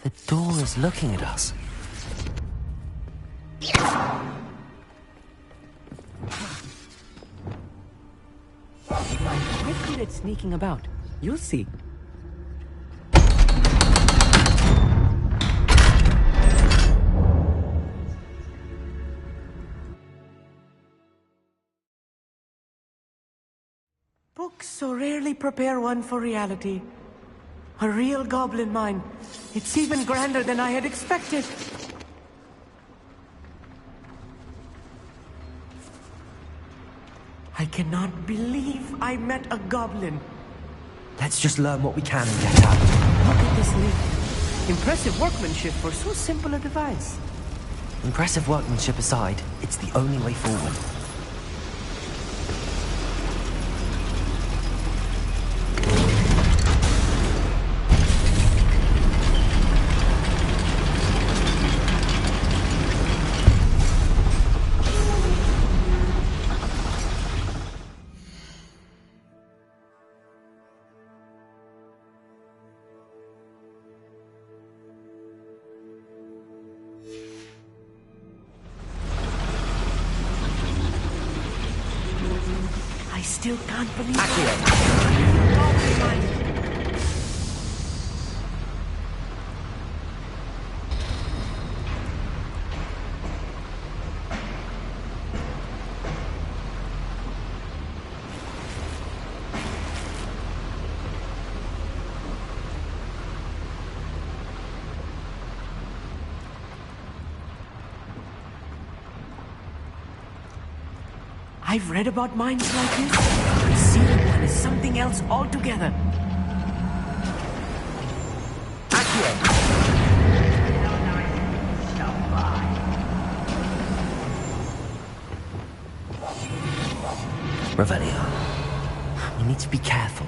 The door is looking at us. We're good at sneaking about. You'll see. Books so rarely prepare one for reality. A real goblin mine. It's even grander than I had expected. I cannot believe I met a goblin. Let's just learn what we can and get out. Look at this leaf. Impressive workmanship for so simple a device. Impressive workmanship aside, it's the only way forward. still can't believe Accio. I've read about minds like this, but seeing one is something else altogether. Revelio. You need to be careful.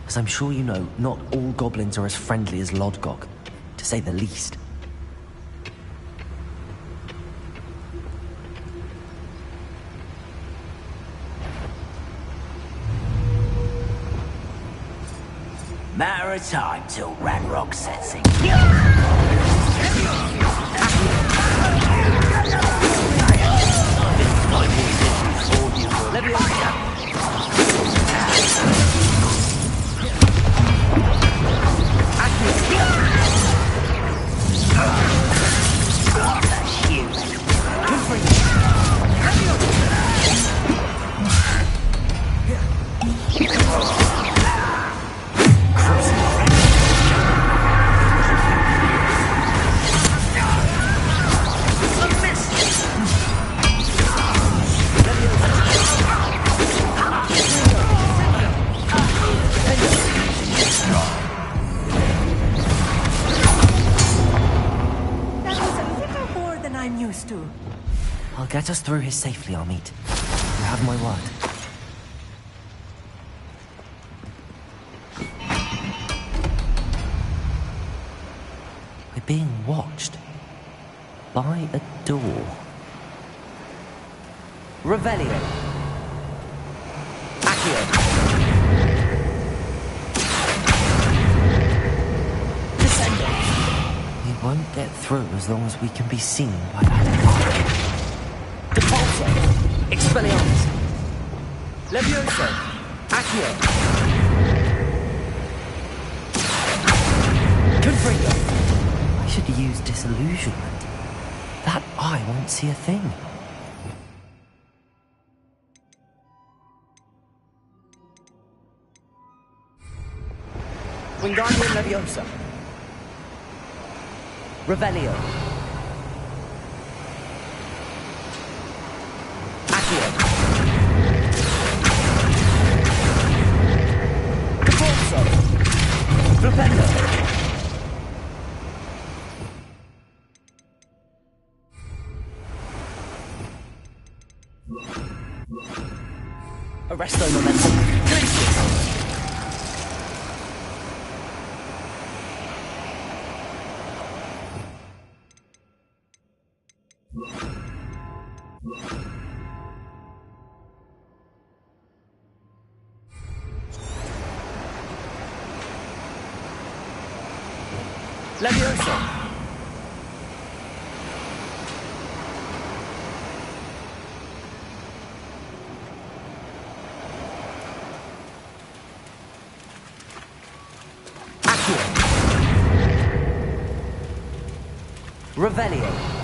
As I'm sure you know, not all goblins are as friendly as Lodgok, to say the least. Matter of time till Ragnarok sets in. I'll get us through here safely, Amit. You have my word. We're being watched. By a door. Revelio. Accio. Descendo. We won't get through as long as we can be seen by that. Depulso. Expelliarmus. Levioso. Accio. Confringo. I should use disillusionment. That eye won't see a thing. Wingardium Leviosa. Revelio. Accio. Depulso. Flipendo. Arresto Momentum. Glacius. Levioso. Accio. Revelio.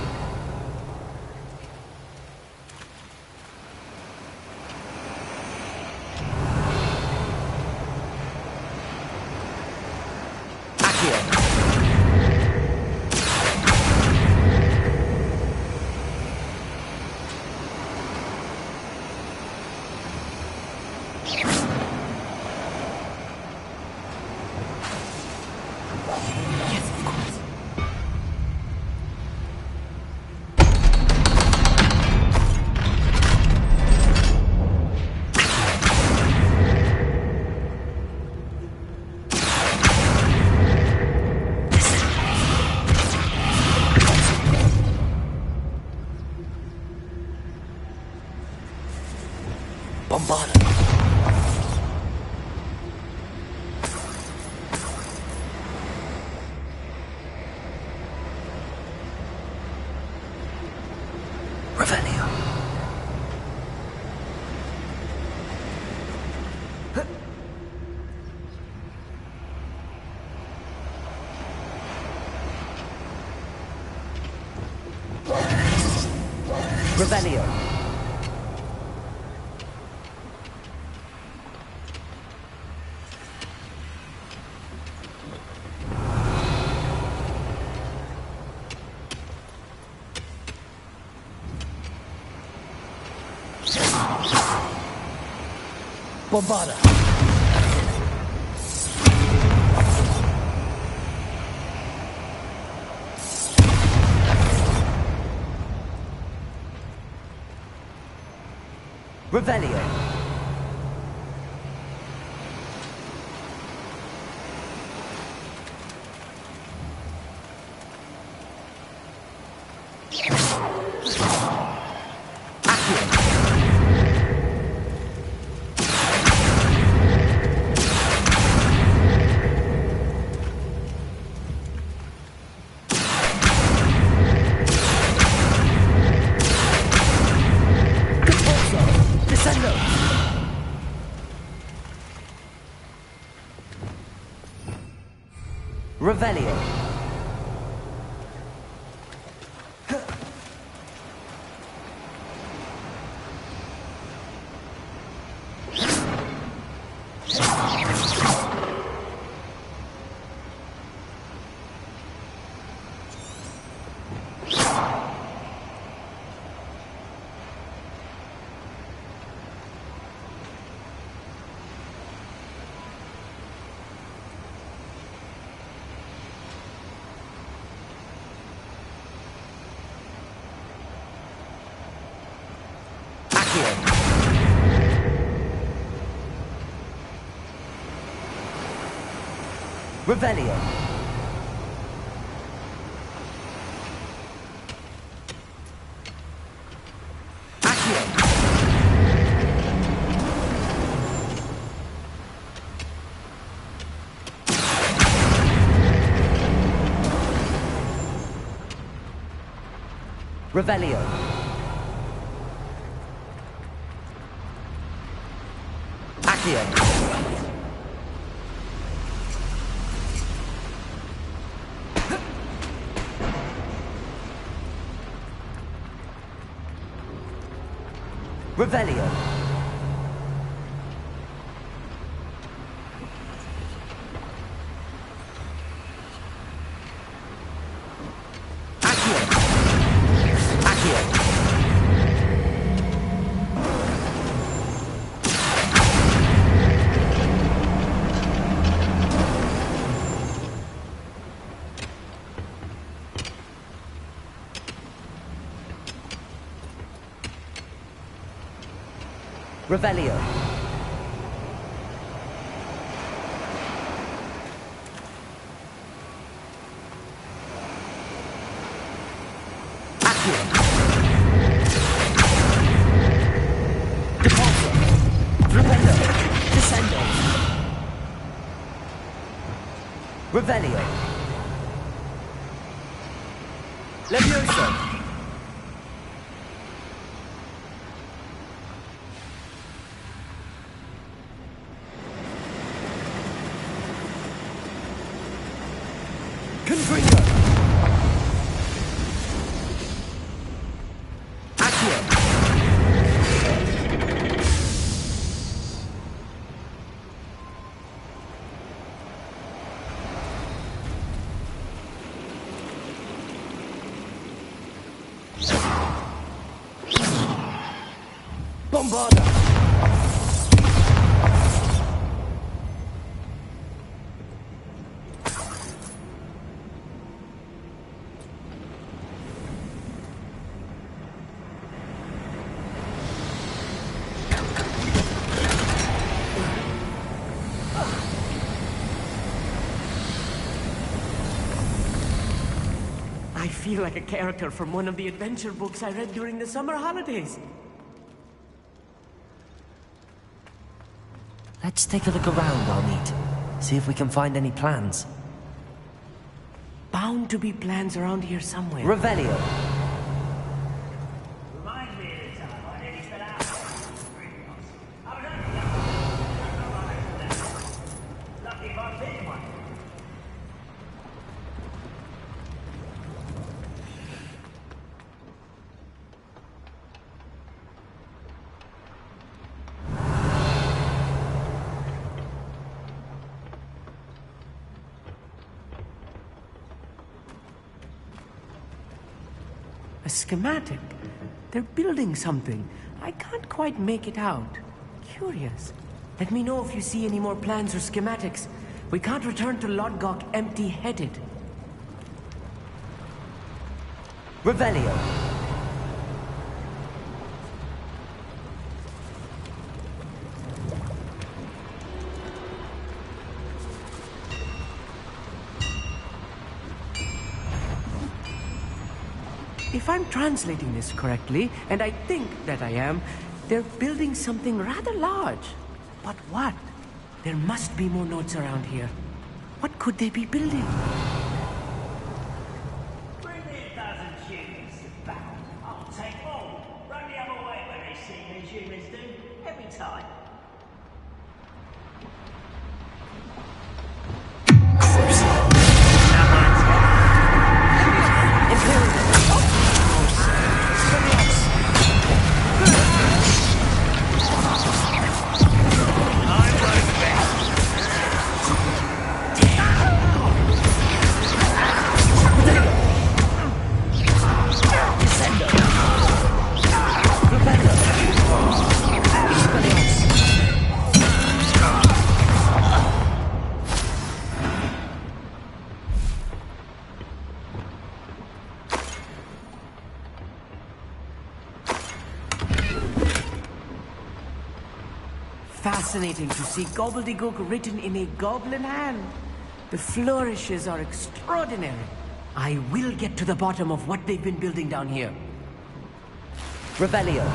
Revelio. Bombarda. Revelio. Revelio. Revelio. Accio. Revelio. Accio. Revelio. Accio. Accio. Revelio. Accio. Deposo. Rependo. Descendo. Revelio. Levioso. Bombarda! I feel like a character from one of the adventure books I read during the summer holidays. Let's take a look around, I'll meet. See if we can find any plans. Bound to be plans around here somewhere. Revelio. A schematic. They're building something. I can't quite make it out. Curious. Let me know if you see any more plans or schematics. We can't return to Lodgok empty-headed. Revelio. If I'm translating this correctly, and I think that I am, they're building something rather large. But what? There must be more notes around here. What could they be building? Bring me a dozen humans back. I'll take all. Run the other way when they see me, humans do. Every time. Fascinating to see gobbledygook written in a goblin hand. The flourishes are extraordinary. I will get to the bottom of what they've been building down here. Revelio.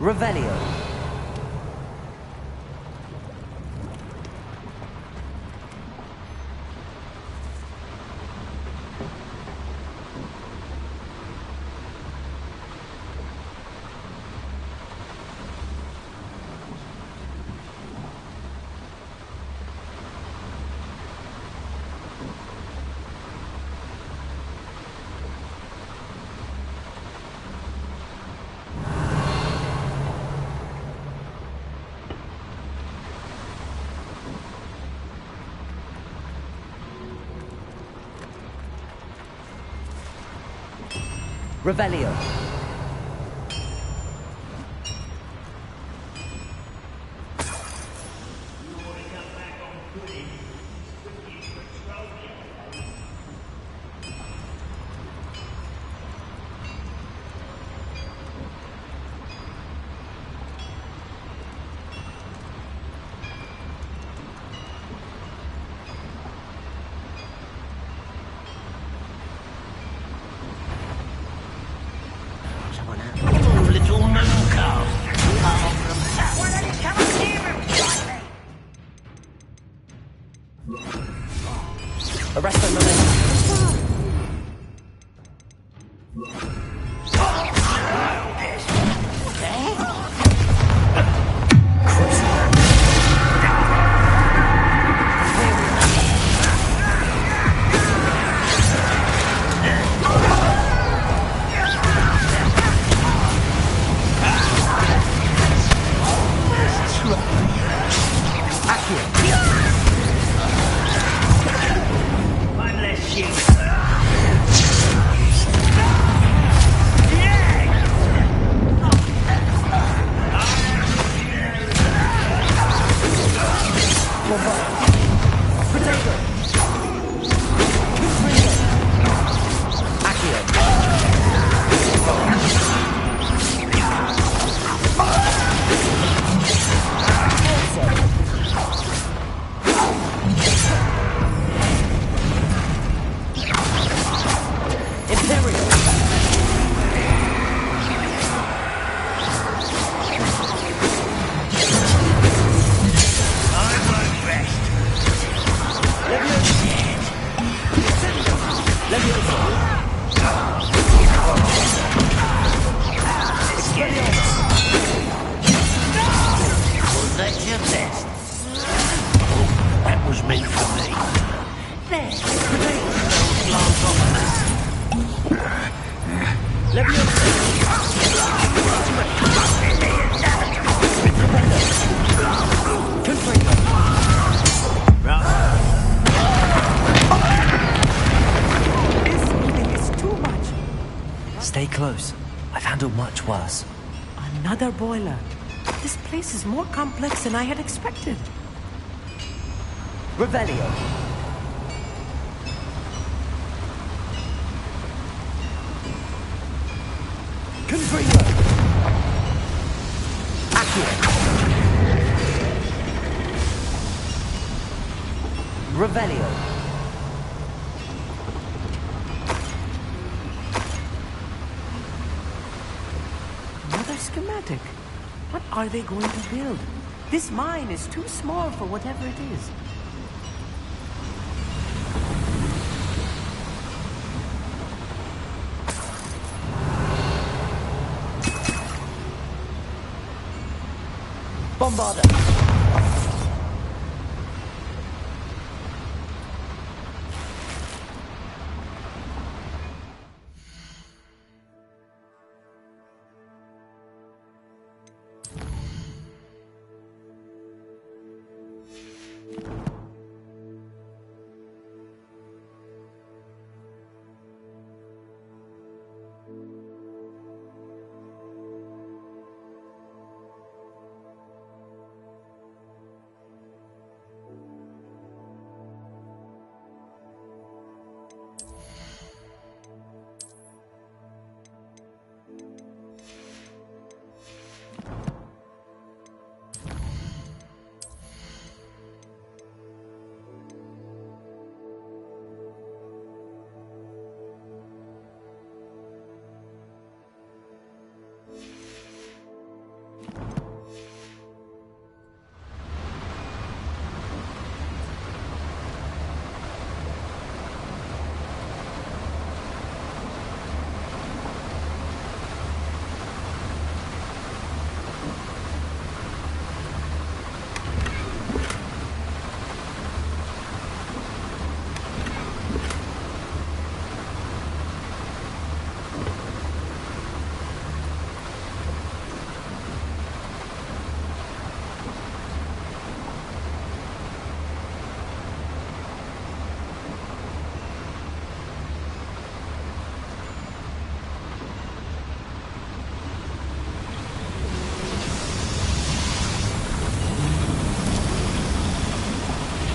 Revelio. Revelio. your best. That was meant for me. There, take those glance off of us. This building is too much. Stay close. I've handled much worse. Another boiler. This place is more complex than I had expected. Revelio. Confringo. Accio. Revelio. Another schematic. What are they going to build? This mine is too small for whatever it is. Bombarda.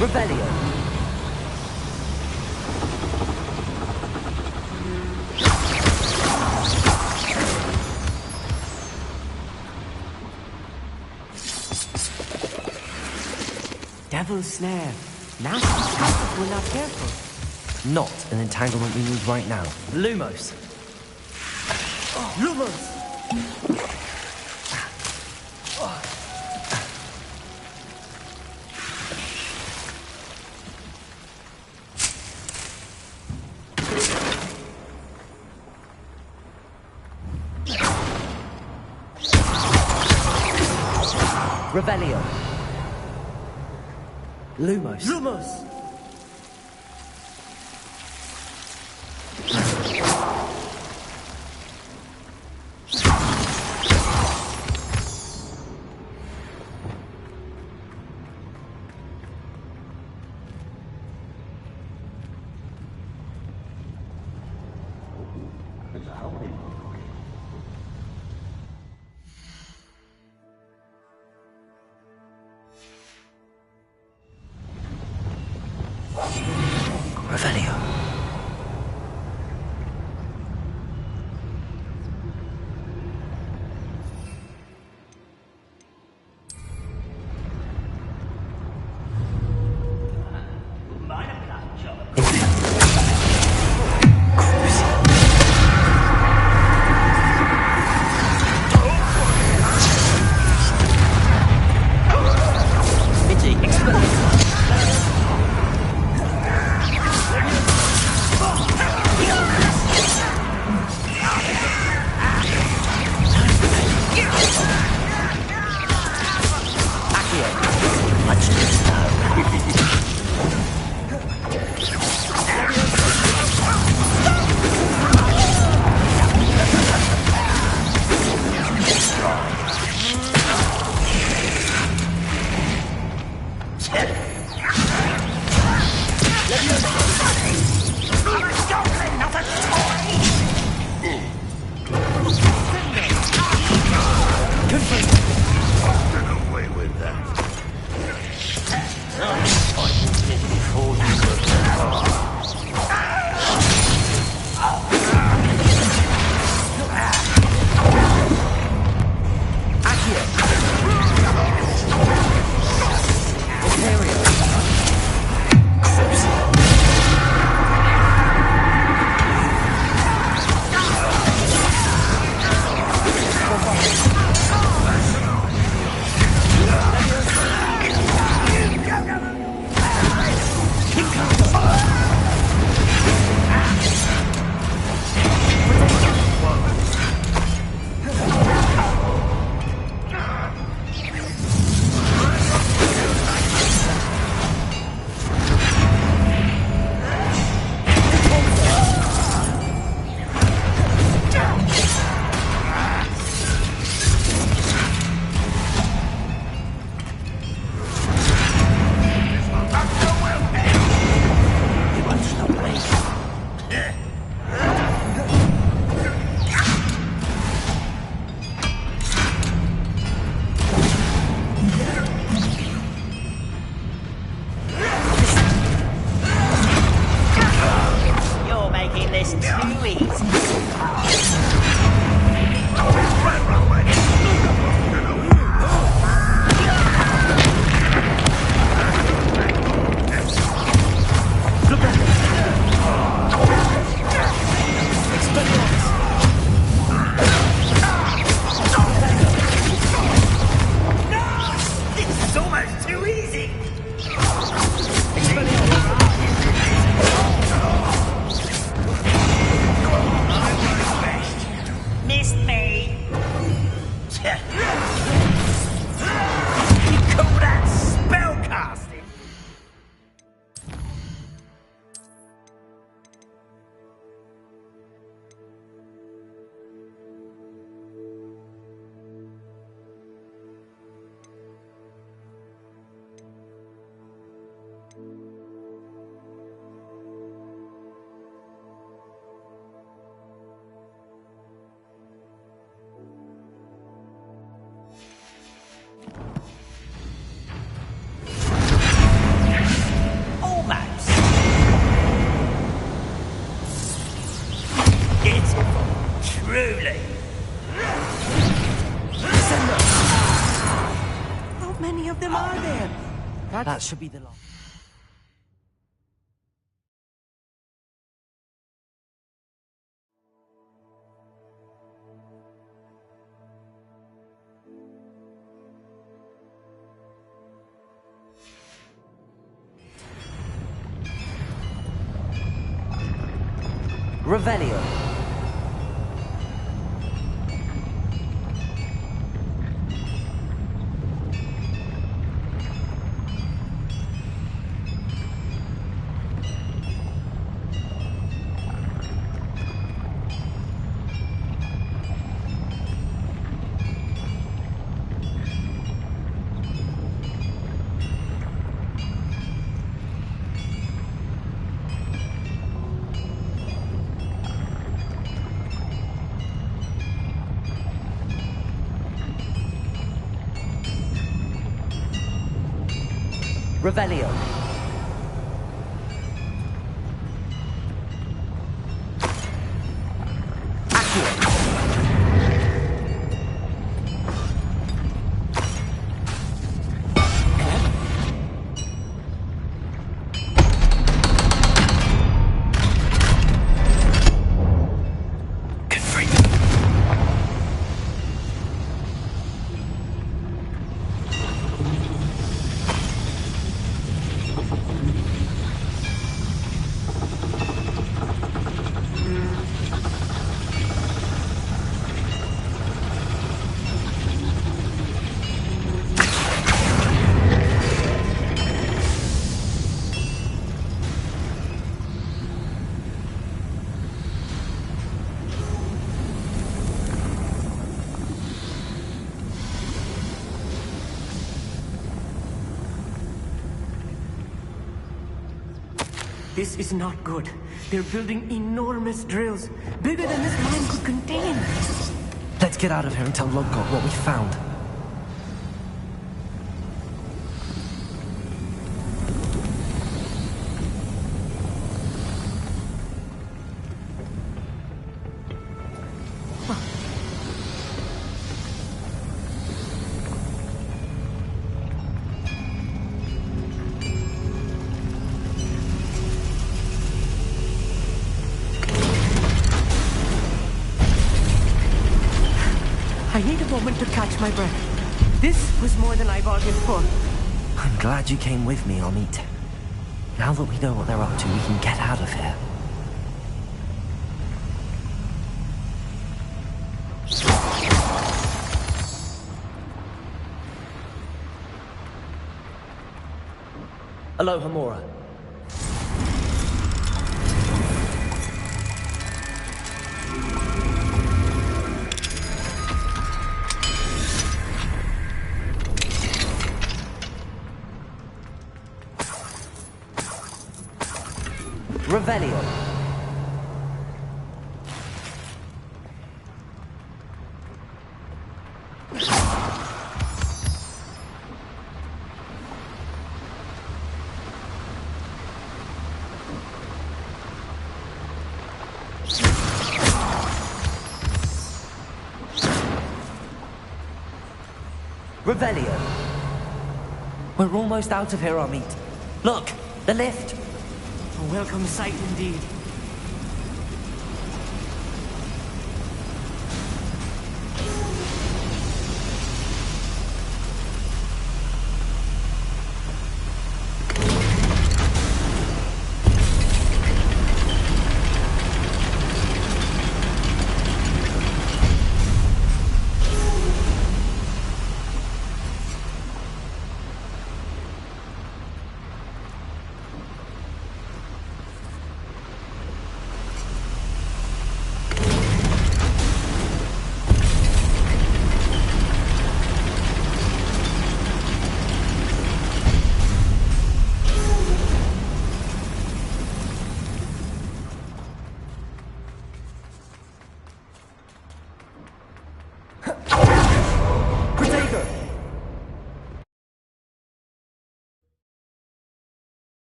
Revelio. Devil's snare. Nasty stuff if we're not careful. Not an entanglement we need right now. Lumos. Lumos! Revelio. Lumos. Lumos! of them are there? That should be the last. Revelio. Revelio. This is not good. They're building enormous drills, bigger than this mine could contain. Let's get out of here and tell Logcott what we found. I need a moment to catch my breath. This was more than I bargained for. I'm glad you came with me, Amit. Now that we know what they're up to, we can get out of here. Aloha, Mora. Revelio. Revelio. We're almost out of here, Amit. Look, the lift. A welcome sight indeed.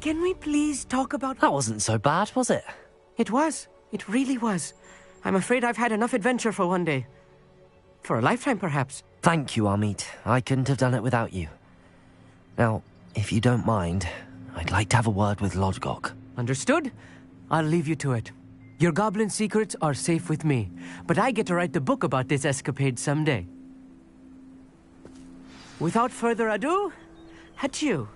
can we please talk about... That wasn't so bad, was it? It was. It really was. I'm afraid I've had enough adventure for one day. For a lifetime, perhaps. Thank you, Amit. I couldn't have done it without you. Now, if you don't mind, I'd like to have a word with Lodgok. Understood? I'll leave you to it. Your goblin secrets are safe with me, but I get to write the book about this escapade someday. Without further ado, adieu.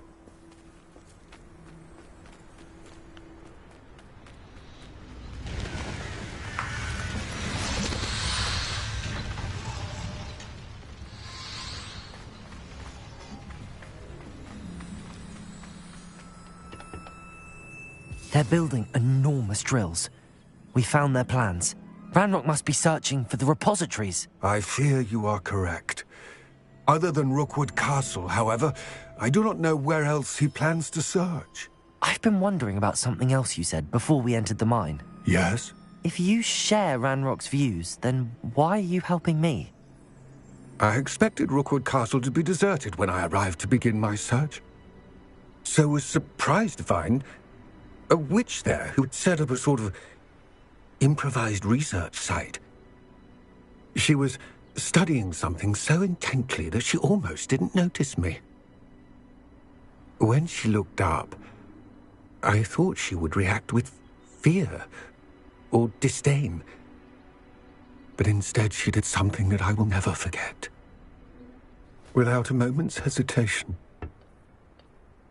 They're building enormous drills. We found their plans. Ranrock must be searching for the repositories. I fear you are correct. Other than Rookwood Castle, however, I do not know where else he plans to search. I've been wondering about something else you said before we entered the mine. Yes? If you share Ranrock's views, then why are you helping me? I expected Rookwood Castle to be deserted when I arrived to begin my search. So was surprised to find a witch there who had set up a sort of improvised research site. She was studying something so intently that she almost didn't notice me. When she looked up, I thought she would react with fear or disdain. But instead she did something that I will never forget. Without a moment's hesitation,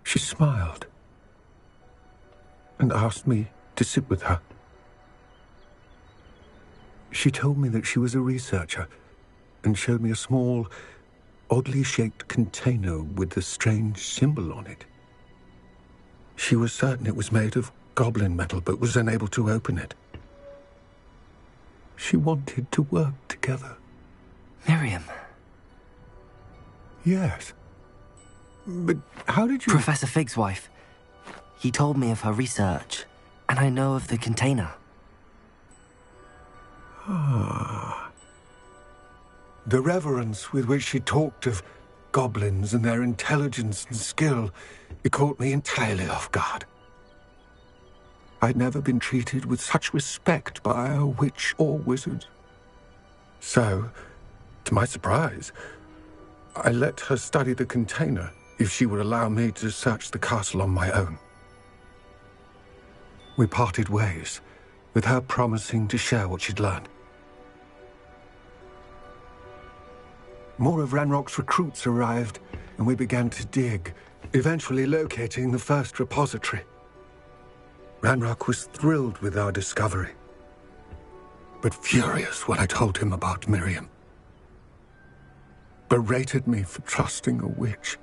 she smiled and asked me to sit with her. She told me that she was a researcher and showed me a small, oddly shaped container with a strange symbol on it. She was certain it was made of goblin metal, but was unable to open it. She wanted to work together. Miriam. Yes. But how did you... Professor Fig's wife. He told me of her research, and I know of the container. Ah. The reverence with which she talked of goblins and their intelligence and skill, it caught me entirely off guard. I'd never been treated with such respect by a witch or wizard. So, to my surprise, I let her study the container if she would allow me to search the castle on my own. We parted ways, with her promising to share what she'd learned. More of Ranrock's recruits arrived, and we began to dig, eventually locating the first repository. Ranrock was thrilled with our discovery, but furious when I told him about Miriam. Berated me for trusting a witch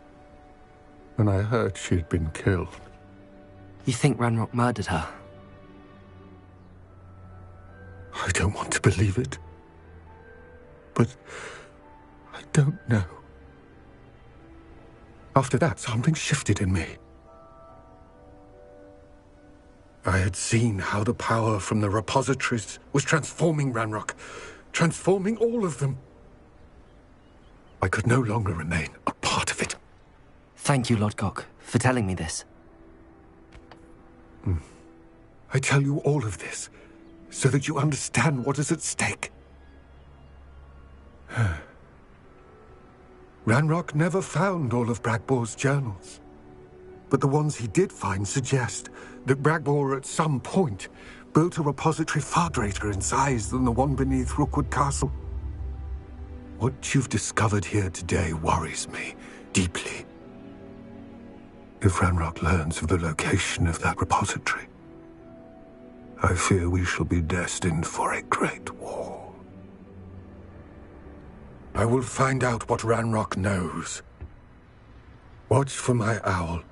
when I heard she had been killed. You think Ranrock murdered her? I don't want to believe it, but I don't know. After that, something shifted in me. I had seen how the power from the repositories was transforming Ranrock, transforming all of them. I could no longer remain a part of it. Thank you, Lodgok, for telling me this. I tell you all of this so that you understand what is at stake. Ranrock never found all of Bragbor's journals, but the ones he did find suggest that Bragbor at some point built a repository far greater in size than the one beneath Rookwood Castle. What you've discovered here today worries me deeply. If Ranrock learns of the location of that repository, I fear we shall be destined for a great war. I will find out what Ranrock knows. Watch for my owl.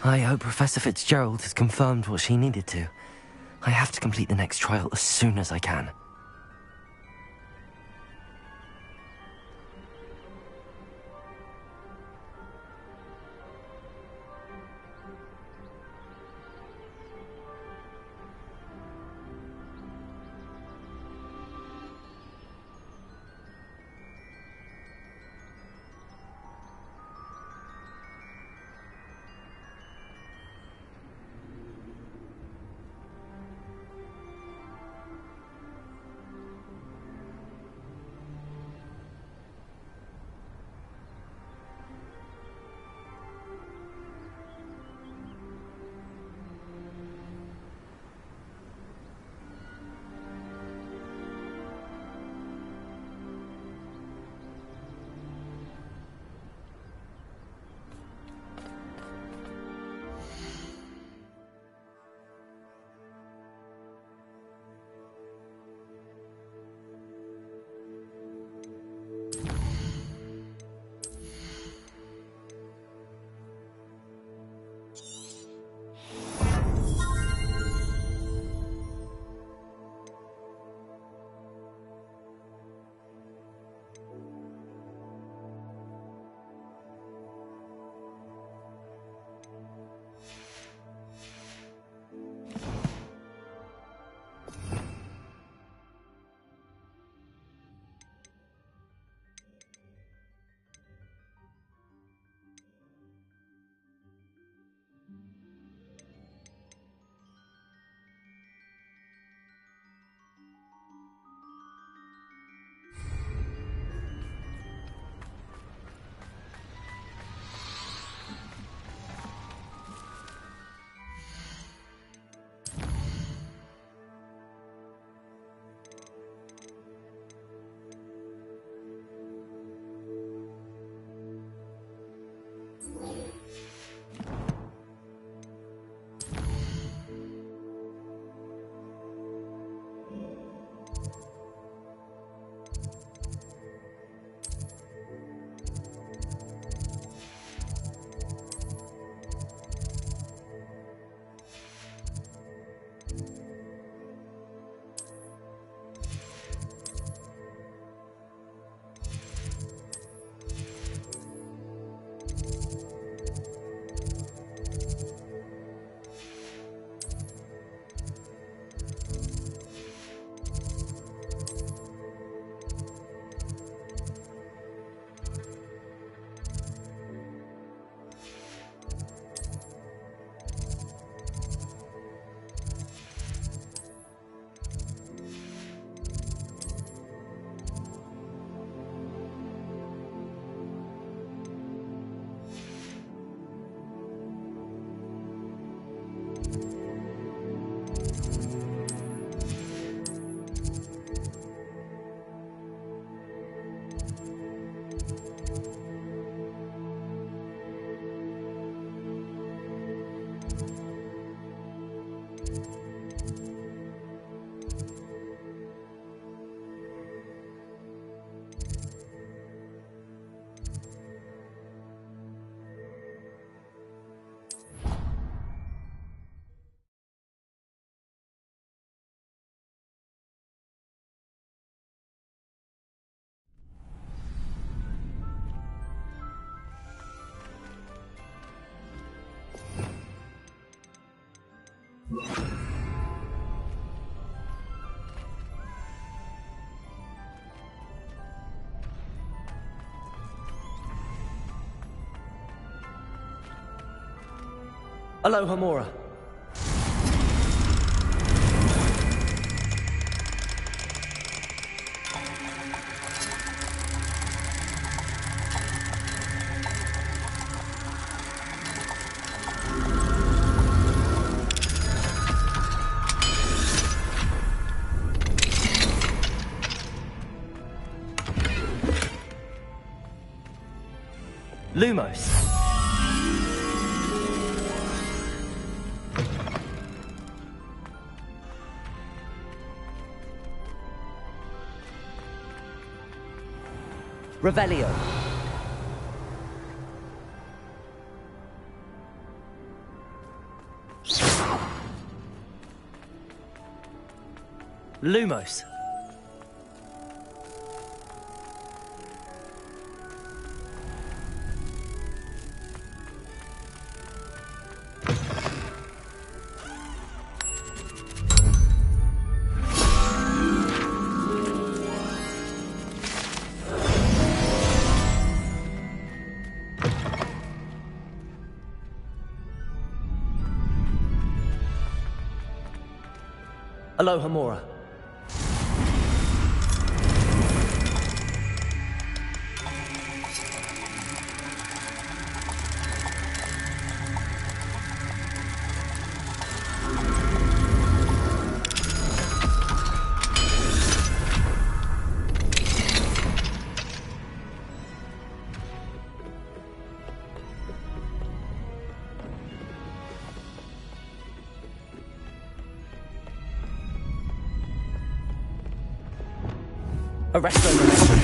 I hope Professor Fitzgerald has confirmed what she needed to. I have to complete the next trial as soon as I can. Aloha Mora. Lumos. Revelio. Lumos. Aloha Mora. Arresto momentum.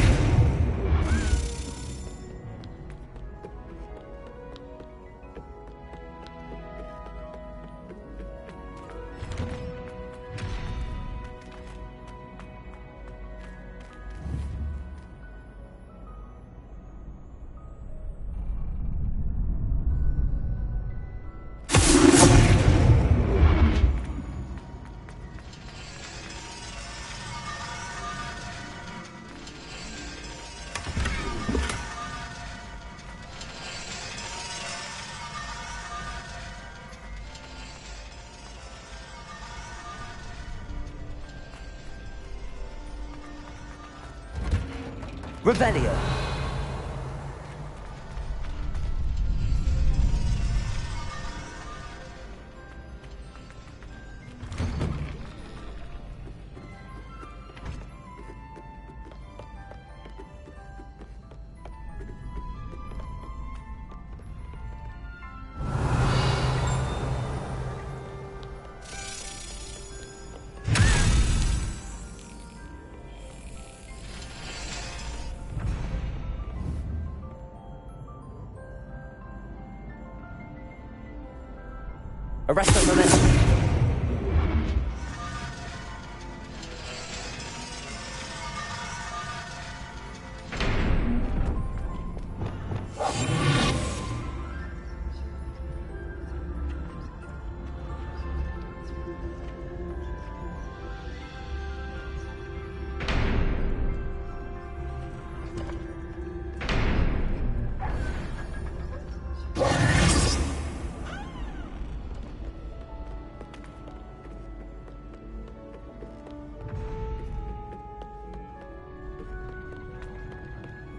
Revelio. Arresto momentum.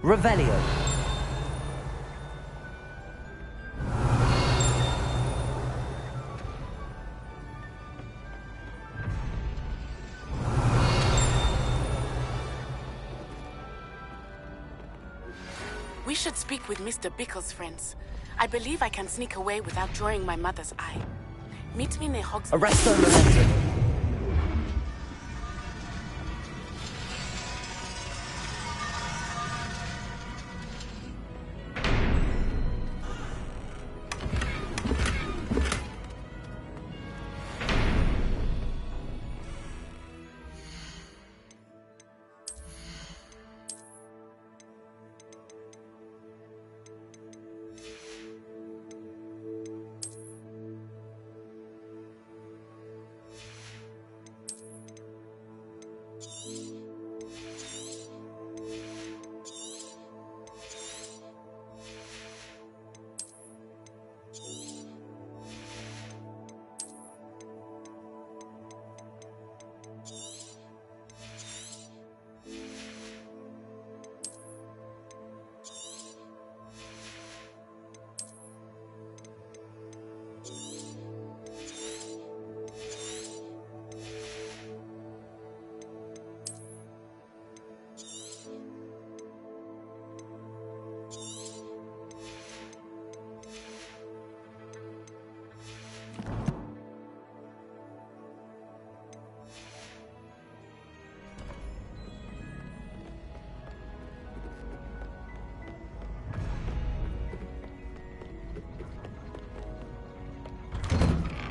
Revelio. We should speak with Mr. Bickle's friends. I believe I can sneak away without drawing my mother's eye. Meet me near Hogwarts. Arresto momentum.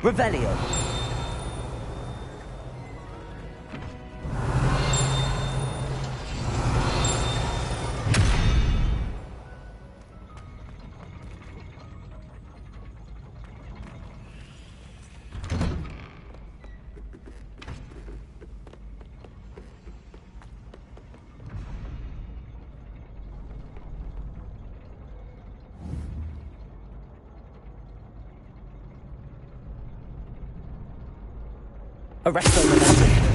Revelio. Arresto momentum.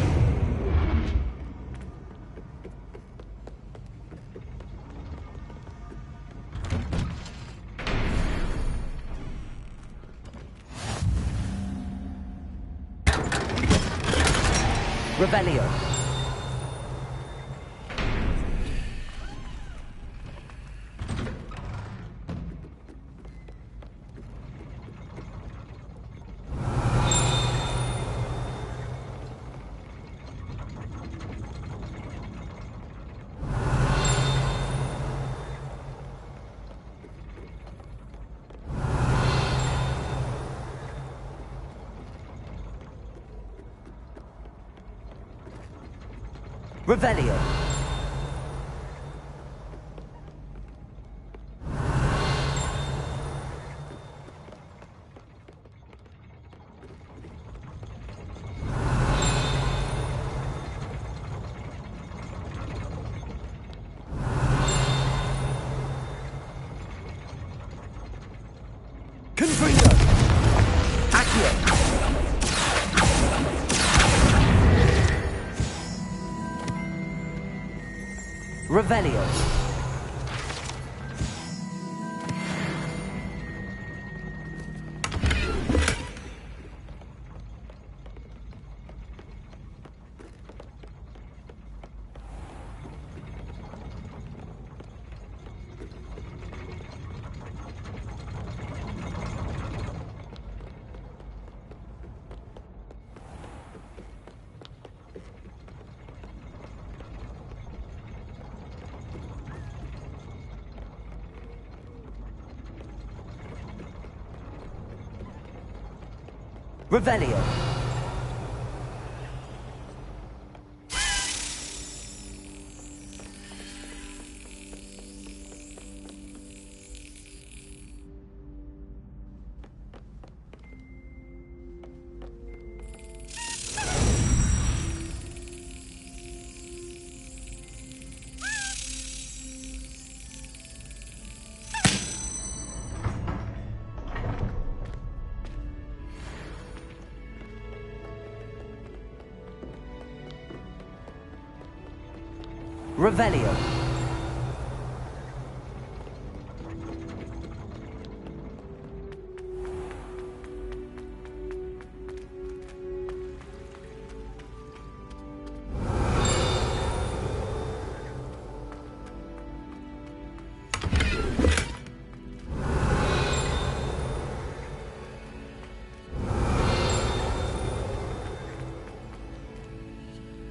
Revelio. Revelio. Confringo. Accio. Revelio. Revelio. Revelio.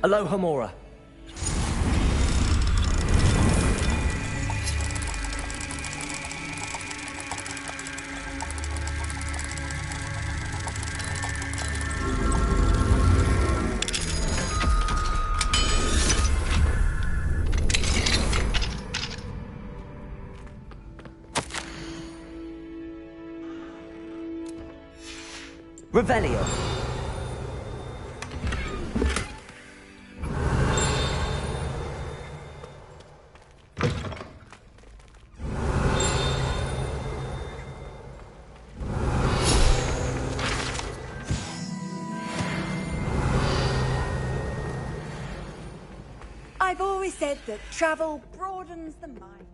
Aloha Mora. Revelio. I've always said that travel broadens the mind.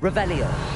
Revelio.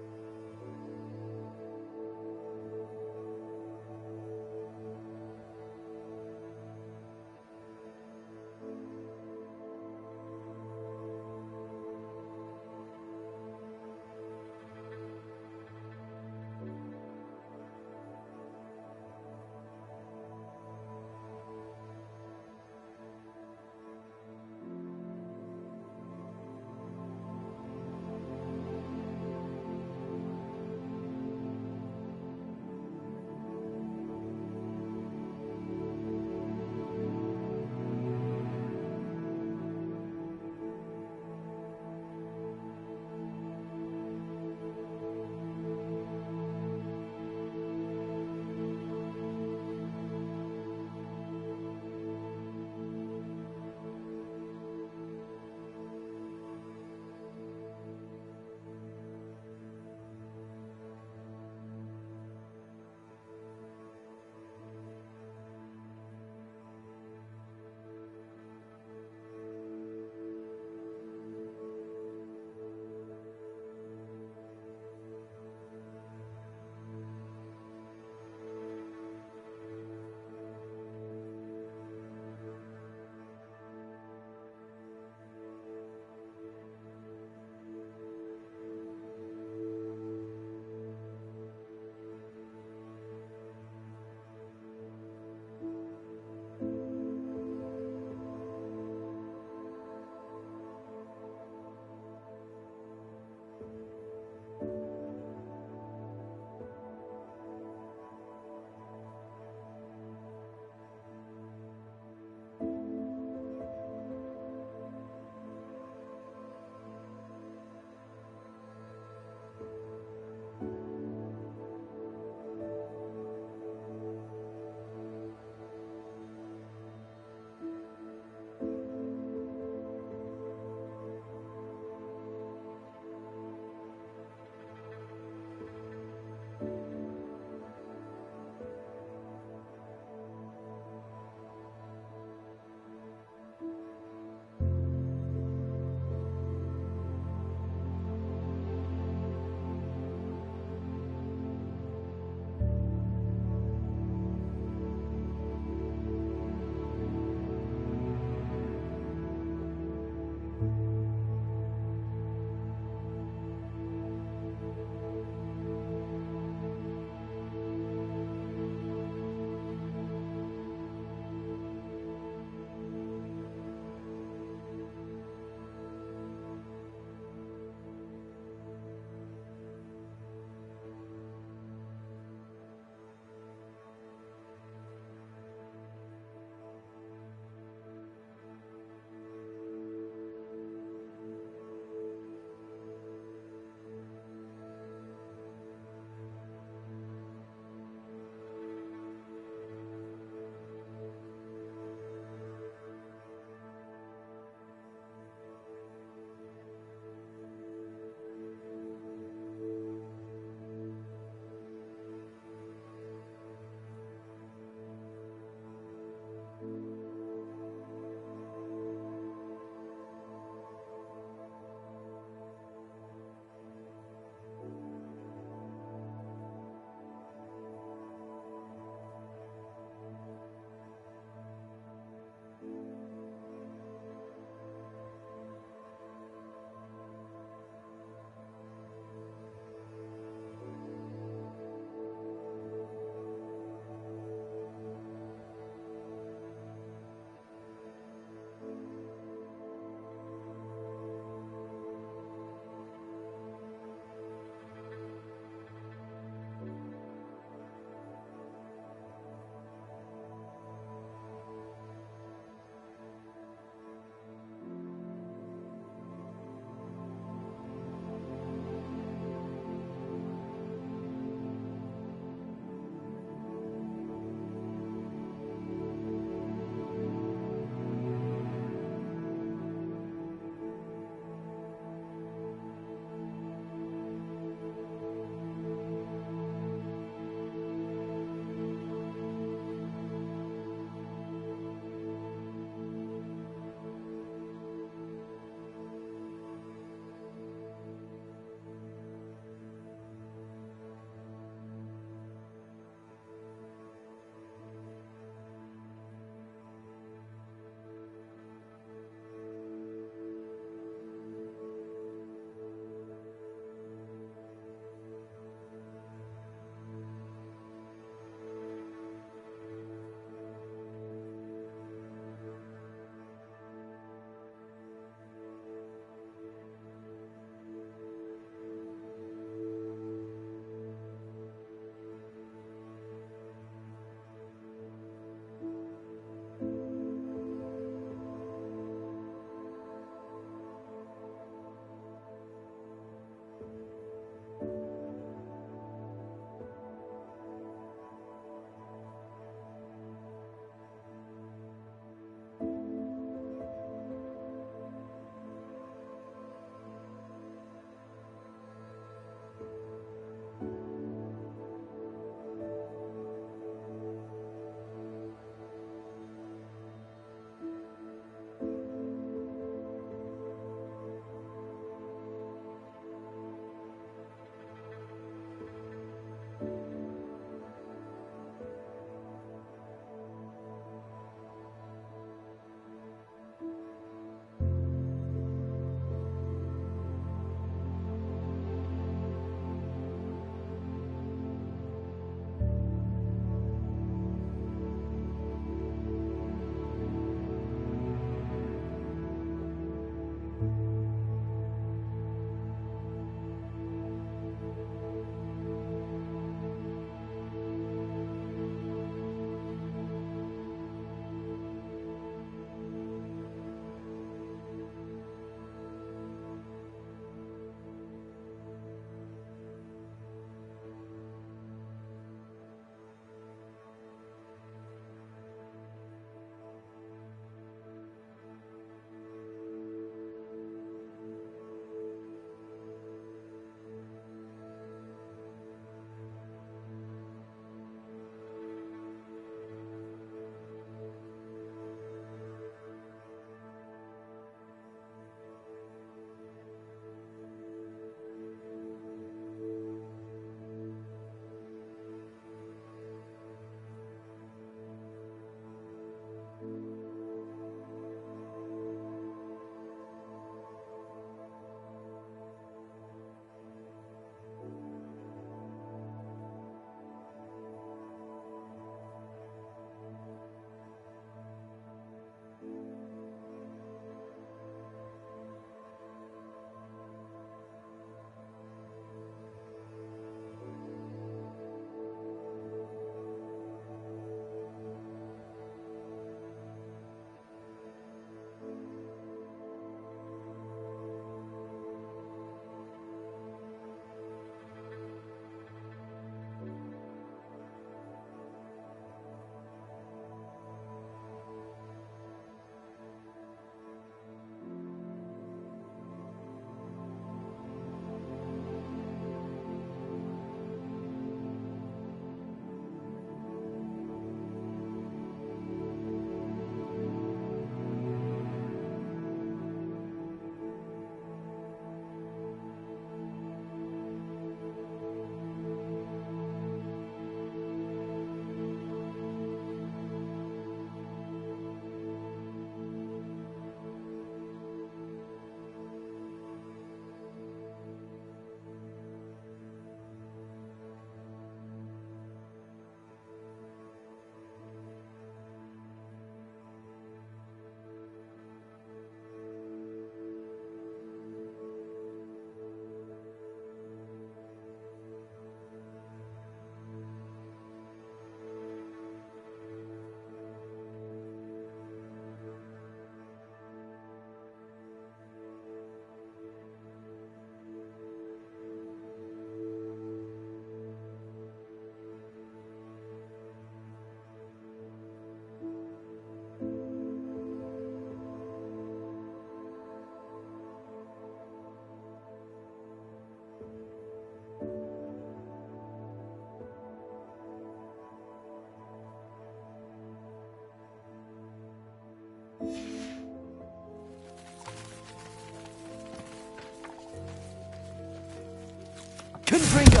Confringo!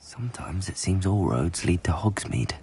Sometimes it seems all roads lead to Hogsmeade.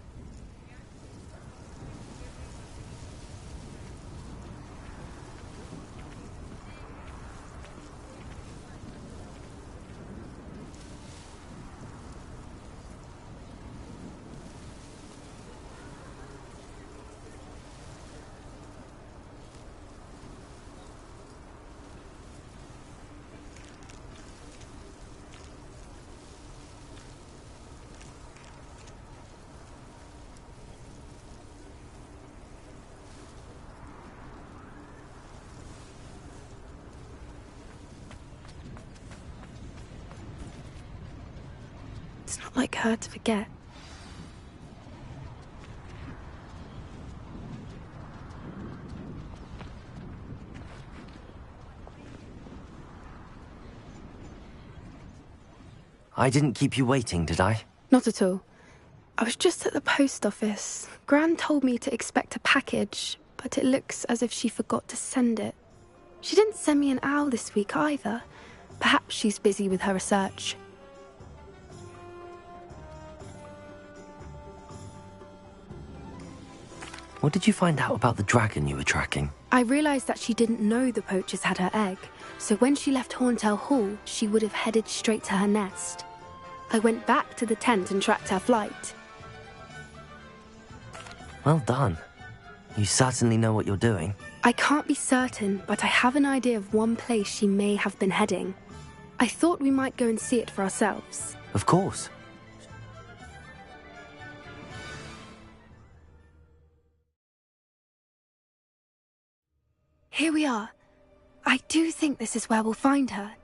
It's not like her to forget. I didn't keep you waiting, did I? Not at all. I was just at the post office. Gran told me to expect a package, but it looks as if she forgot to send it. She didn't send me an owl this week either. Perhaps she's busy with her research. What did you find out about the dragon you were tracking? I realised that she didn't know the poachers had her egg, so when she left Horntail Hall, she would have headed straight to her nest. I went back to the tent and tracked her flight. Well done. You certainly know what you're doing. I can't be certain, but I have an idea of one place she may have been heading. I thought we might go and see it for ourselves. Of course. Here we are. I do think this is where we'll find her.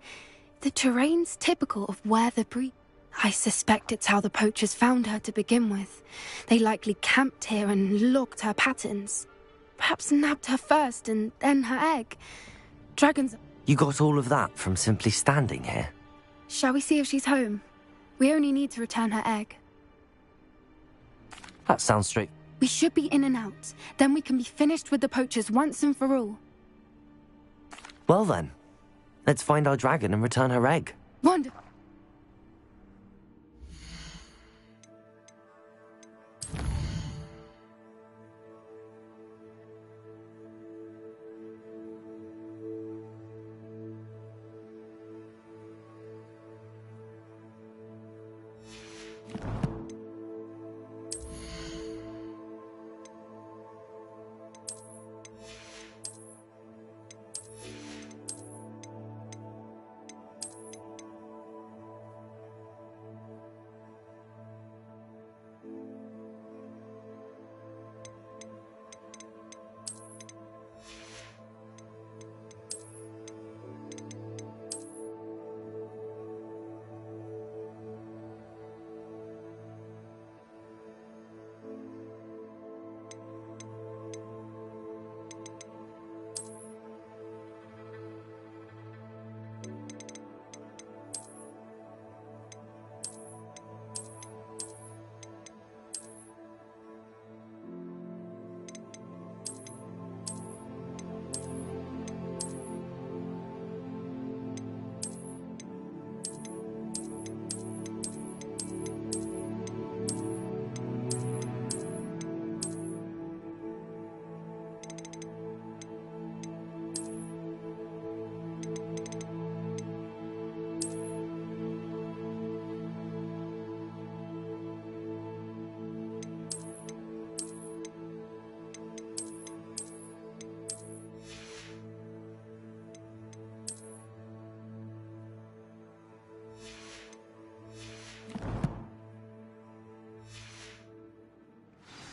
The terrain's typical of where the breed... I suspect it's how the poachers found her to begin with. They likely camped here and logged her patterns. Perhaps nabbed her first and then her egg. Dragons... You got all of that from simply standing here? Shall we see if she's home? We only need to return her egg. That sounds straight. We should be in and out. Then we can be finished with the poachers once and for all. Well then, let's find our dragon and return her egg. Wonderful.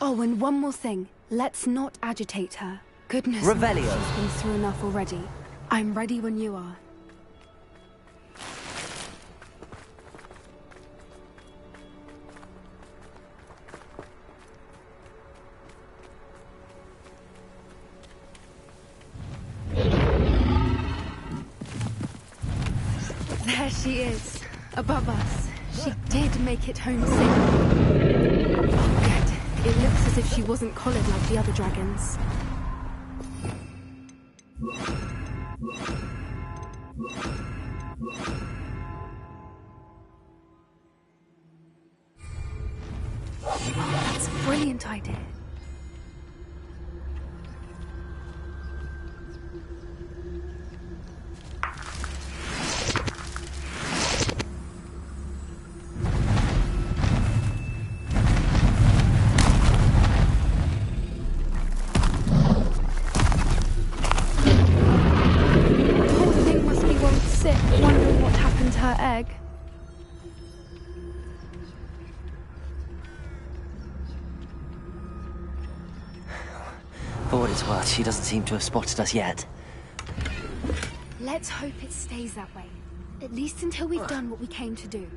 Oh, and one more thing. Let's not agitate her. Goodness Revelio. knows she's been through enough already. I'm ready when you are. There she is, above us. She did make it home safe. Good. It looks as if she wasn't collared like the other dragons. That's a brilliant idea. Wondering what happened to her egg. For what it's worth, she doesn't seem to have spotted us yet. Let's hope it stays that way. At least until we've done what we came to do.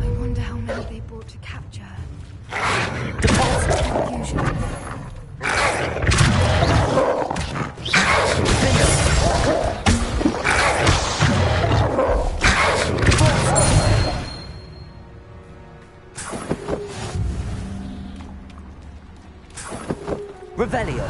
I wonder how many they brought to capture her. Confusion. Revelio.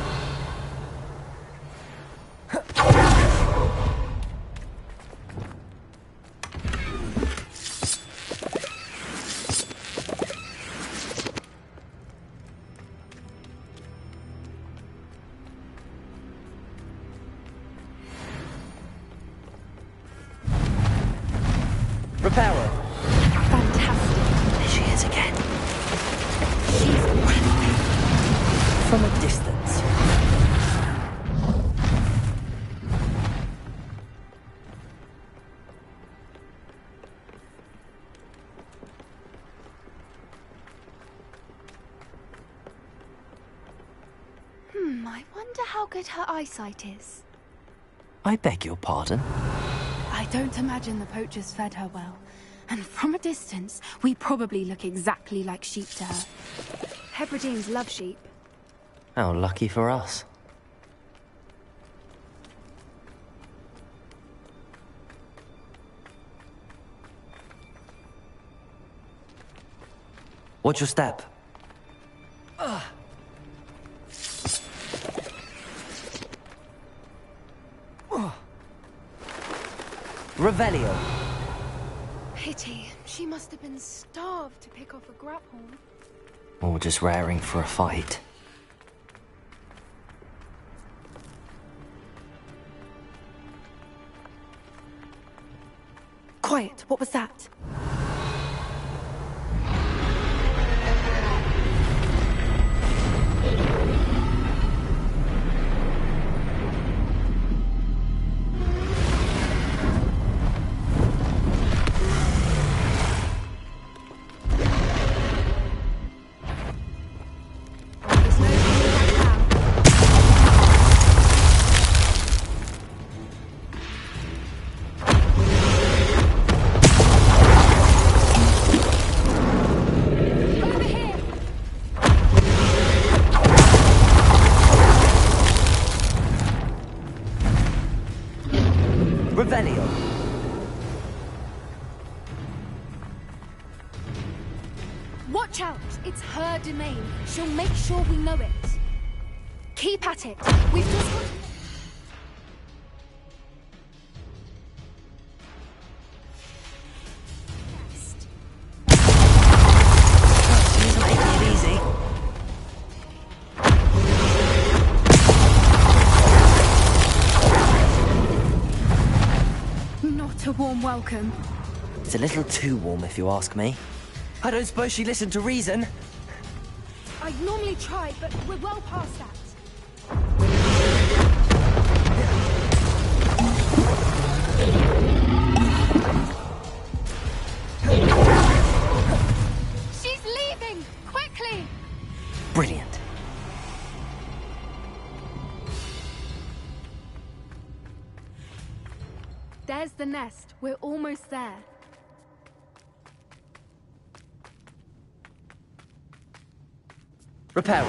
Reparo. Fantastic. There she is again. She's breathtaking. From a distance. I wonder how good her eyesight is. I beg your pardon? I don't imagine the poachers fed her well. And from a distance, we probably look exactly like sheep to her. Hebrideans love sheep. How lucky for us. Watch your step. Revelio. Pity. She must have been starved to pick off a grapple. Or just raring for a fight. Quiet. What was that? Revelio. Watch out! It's her domain. She'll make sure we know it. Keep at it. We've just got... She's making it easy. Not a warm welcome. It's a little too warm, if you ask me. I don't suppose she listened to reason. I I'd normally try, but we're well past that. She's leaving! Quickly! Brilliant. There's the nest. We're almost there. Repair.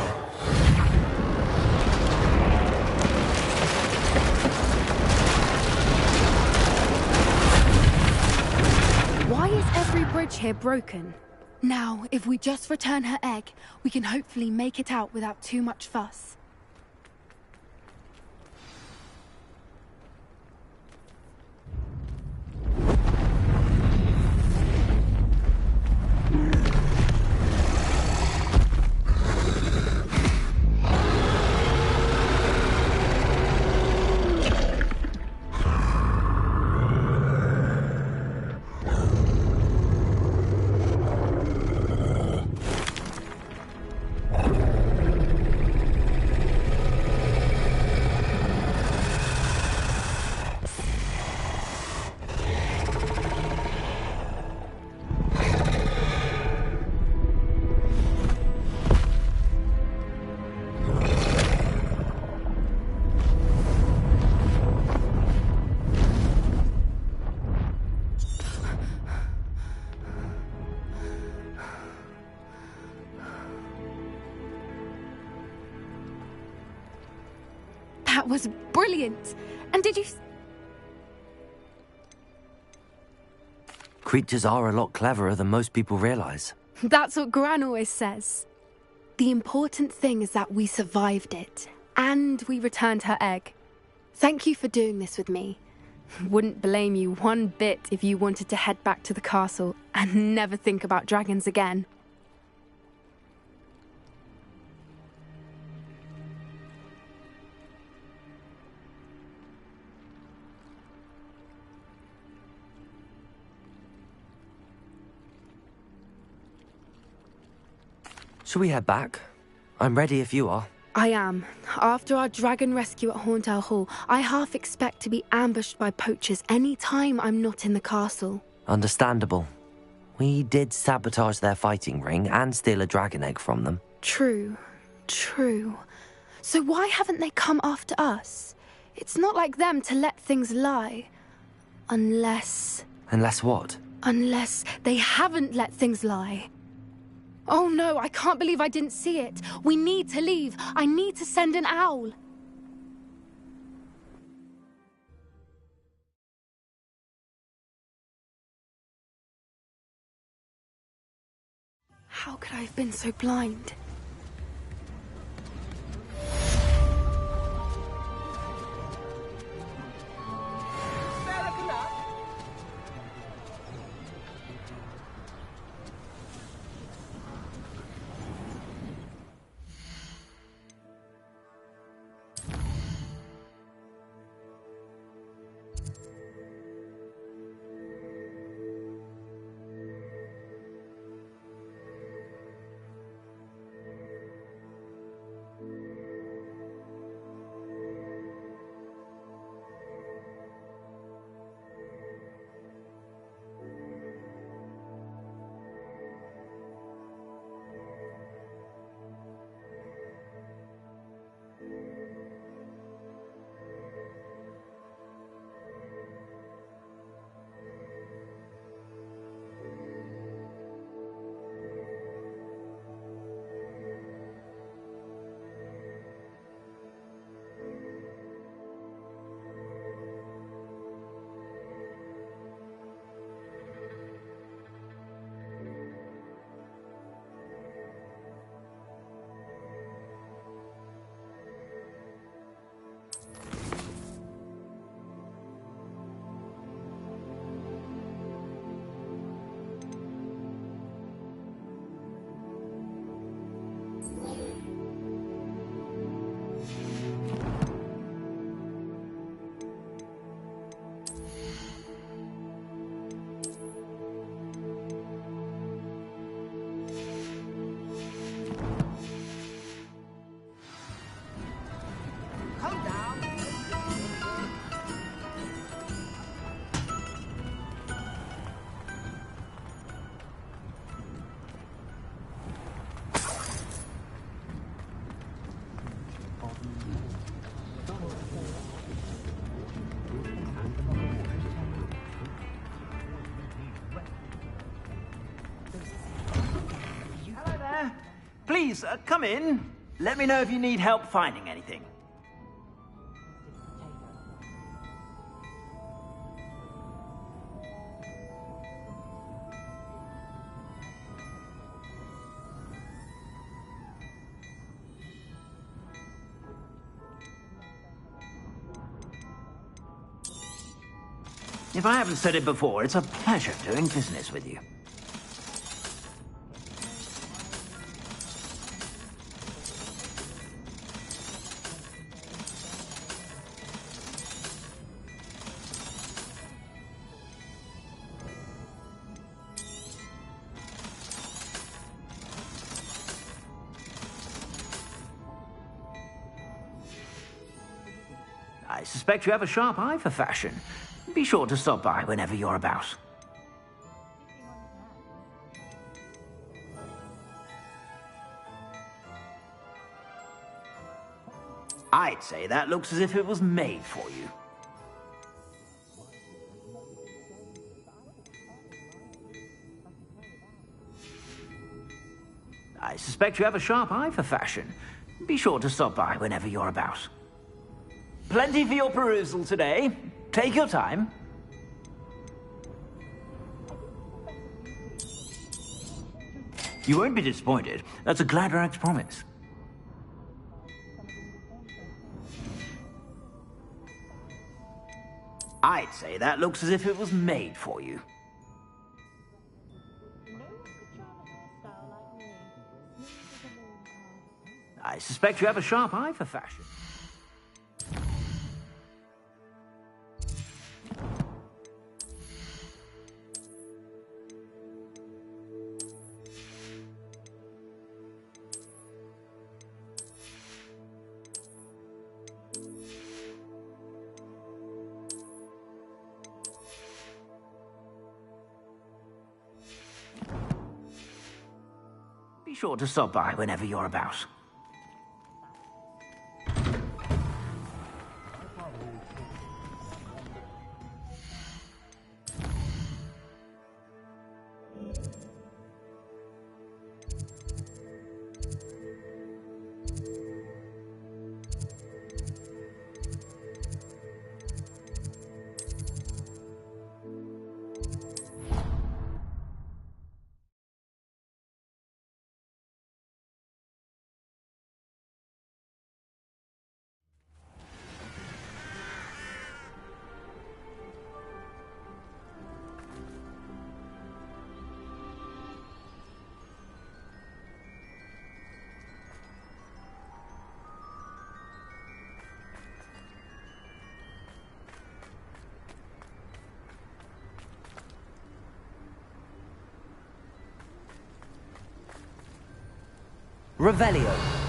Why is every bridge here broken? Now, if we just return her egg, we can hopefully make it out without too much fuss. That was brilliant! And did you... Creatures are a lot cleverer than most people realize. That's what Gran always says. The important thing is that we survived it, and we returned her egg. Thank you for doing this with me. Wouldn't blame you one bit if you wanted to head back to the castle and never think about dragons again. Shall we head back? I'm ready if you are. I am. After our dragon rescue at Horndale Hall, I half expect to be ambushed by poachers any time I'm not in the castle. Understandable. We did sabotage their fighting ring and steal a dragon egg from them. True. So why haven't they come after us? It's not like them to let things lie. Unless what? Unless they haven't let things lie. Oh no, I can't believe I didn't see it. We need to leave. I need to send an owl. How could I have been so blind? Please, come in. Let me know if you need help finding anything. If I haven't said it before, it's a pleasure doing business with you. I suspect you have a sharp eye for fashion. Be sure to stop by whenever you're about. I'd say that looks as if it was made for you. I suspect you have a sharp eye for fashion. Be sure to stop by whenever you're about. Plenty for your perusal today. Take your time. You won't be disappointed. That's a Gladrax promise. I'd say that looks as if it was made for you. I suspect you have a sharp eye for fashion. Be sure to stop by whenever you're about. Revelio.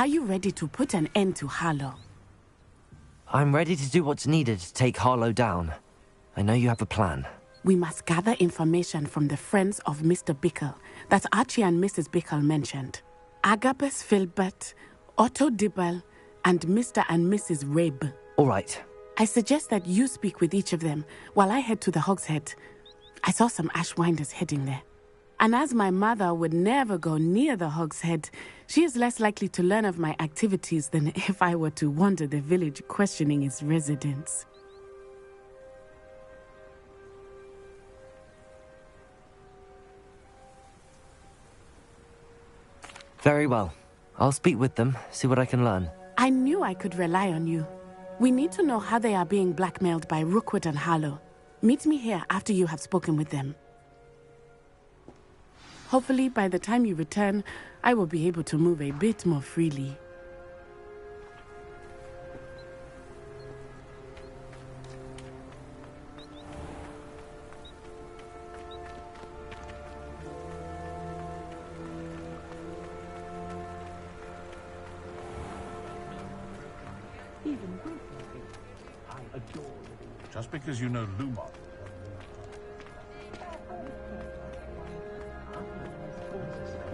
Are you ready to put an end to Harlow? I'm ready to do what's needed to take Harlow down. I know you have a plan. We must gather information from the friends of Mr. Bickle that Archie and Mrs. Bickle mentioned. Agabus Filbert, Otto Dibble, and Mr. and Mrs. Rabe. All right. I suggest that you speak with each of them while I head to the Hogshead. I saw some Ashwinders heading there. And as my mother would never go near the Hogshead, she is less likely to learn of my activities than if I were to wander the village questioning its residents. Very well. I'll speak with them, see what I can learn. I knew I could rely on you. We need to know how they are being blackmailed by Rookwood and Harlow. Meet me here after you have spoken with them. Hopefully, by the time you return, I will be able to move a bit more freely. Just because you know Lumon.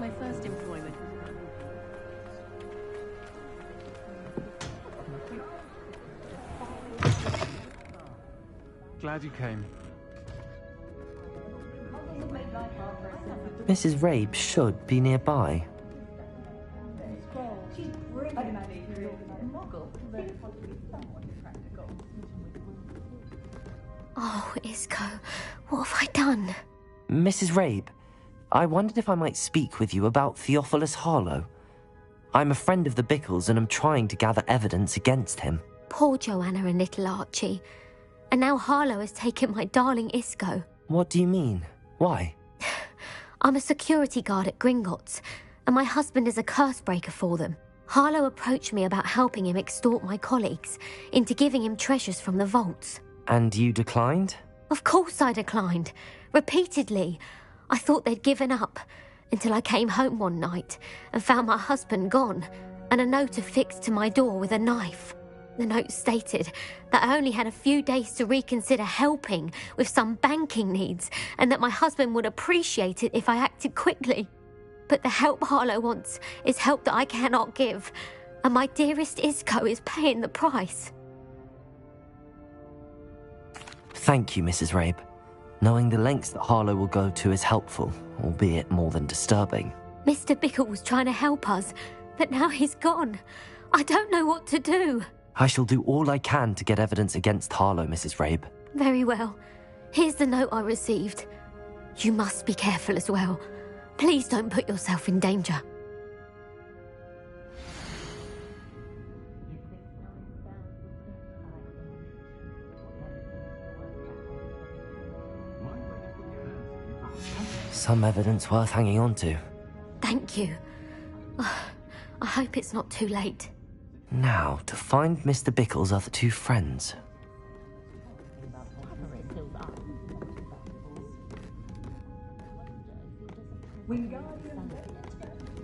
My first employment. Glad you came. Mrs. Rabe should be nearby. Oh, Isco, what have I done? Mrs. Rabe, I wondered if I might speak with you about Theophilus Harlow. I'm a friend of the Bickles and am trying to gather evidence against him. Poor Joanna and little Archie. And now Harlow has taken my darling Isco. What do you mean? Why? I'm a security guard at Gringotts, and my husband is a curse breaker for them. Harlow approached me about helping him extort my colleagues into giving him treasures from the vaults. And you declined? Of course I declined. Repeatedly. I thought they'd given up, until I came home one night and found my husband gone, and a note affixed to my door with a knife. The note stated that I only had a few days to reconsider helping with some banking needs, and that my husband would appreciate it if I acted quickly. But the help Harlow wants is help that I cannot give, and my dearest Isco is paying the price. Thank you, Mrs. Rabe. Knowing the lengths that Harlow will go to is helpful, albeit more than disturbing. Mr. Bickle was trying to help us, but now he's gone. I don't know what to do. I shall do all I can to get evidence against Harlow, Mrs. Rabe. Very well. Here's the note I received. You must be careful as well. Please don't put yourself in danger. Some evidence worth hanging on to. Thank you. I hope it's not too late. Now, to find Mr. Bickle's other two friends.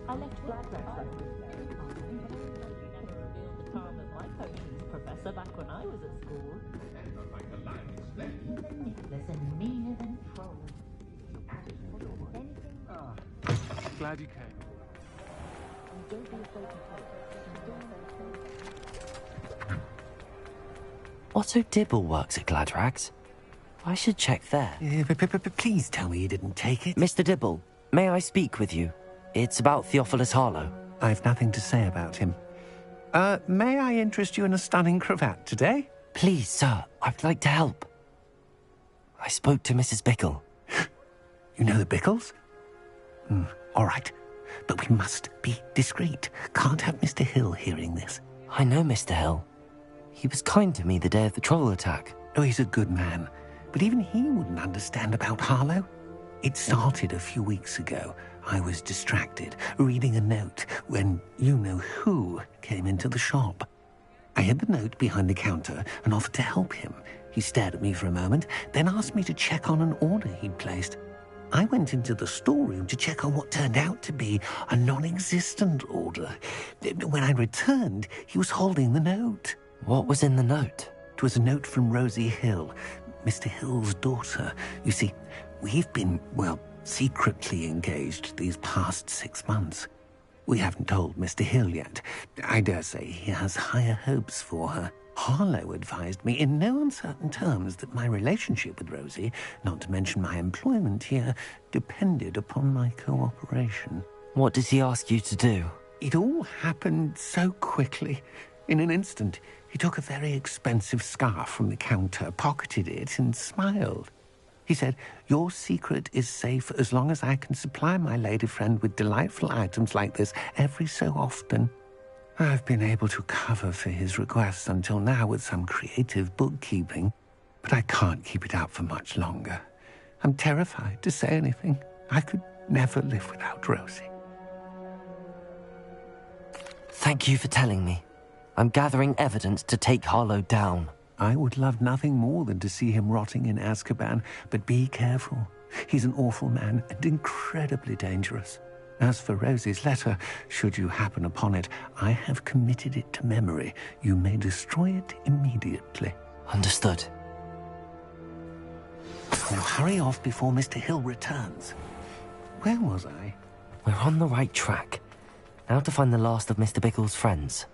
I left Gladwell. Professor back when I was at school. Nicholas and meaner than troll. Glad you came. Don't be afraid to Otto Dibble works at Gladrags. I should check there. Please tell me you didn't take it. Mr. Dibble, may I speak with you? It's about Theophilus Harlow. I've nothing to say about him. May I interest you in a stunning cravat today? Please, sir, I'd like to help. I spoke to Mrs. Bickle. You know the Bickles? All right. But we must be discreet. Can't have Mr. Hill hearing this. I know Mr. Hill. He was kind to me the day of the troll attack. Oh, he's a good man. But even he wouldn't understand about Harlow. It started a few weeks ago. I was distracted, reading a note, when you-know-who came into the shop. I hid the note behind the counter and offered to help him. He stared at me for a moment, then asked me to check on an order he'd placed. I went into the storeroom to check on what turned out to be a non-existent order. When I returned, he was holding the note. What was in the note? It was a note from Rosie Hill, Mr. Hill's daughter. You see, we've been, well, secretly engaged these past 6 months. We haven't told Mr. Hill yet. I dare say he has higher hopes for her. Harlow advised me in no uncertain terms that my relationship with Rosie, not to mention my employment here, depended upon my cooperation. What did he ask you to do? It all happened so quickly. In an instant, he took a very expensive scarf from the counter, pocketed it, and smiled. He said, "Your secret is safe as long as I can supply my lady friend with delightful items like this every so often." I've been able to cover for his requests until now with some creative bookkeeping, but I can't keep it up for much longer. I'm terrified to say anything. I could never live without Rosie. Thank you for telling me. I'm gathering evidence to take Harlow down. I would love nothing more than to see him rotting in Azkaban, but be careful. He's an awful man and incredibly dangerous. As for Rosie's letter, should you happen upon it, I have committed it to memory. You may destroy it immediately. Understood. Now hurry off before Mr. Hill returns. Where was I? We're on the right track. Now to find the last of Mr. Bickle's friends.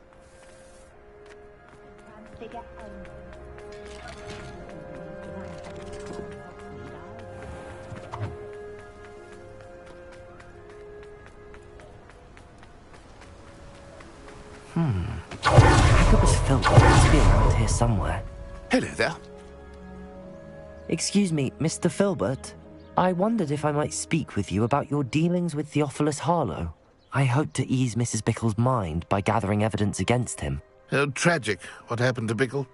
Jacobus Filbert must be around here somewhere. Hello there. Excuse me, Mr. Filbert. I wondered if I might speak with you about your dealings with Theophilus Harlow. I hope to ease Mrs. Bickle's mind by gathering evidence against him. Oh, tragic what happened to Bickle.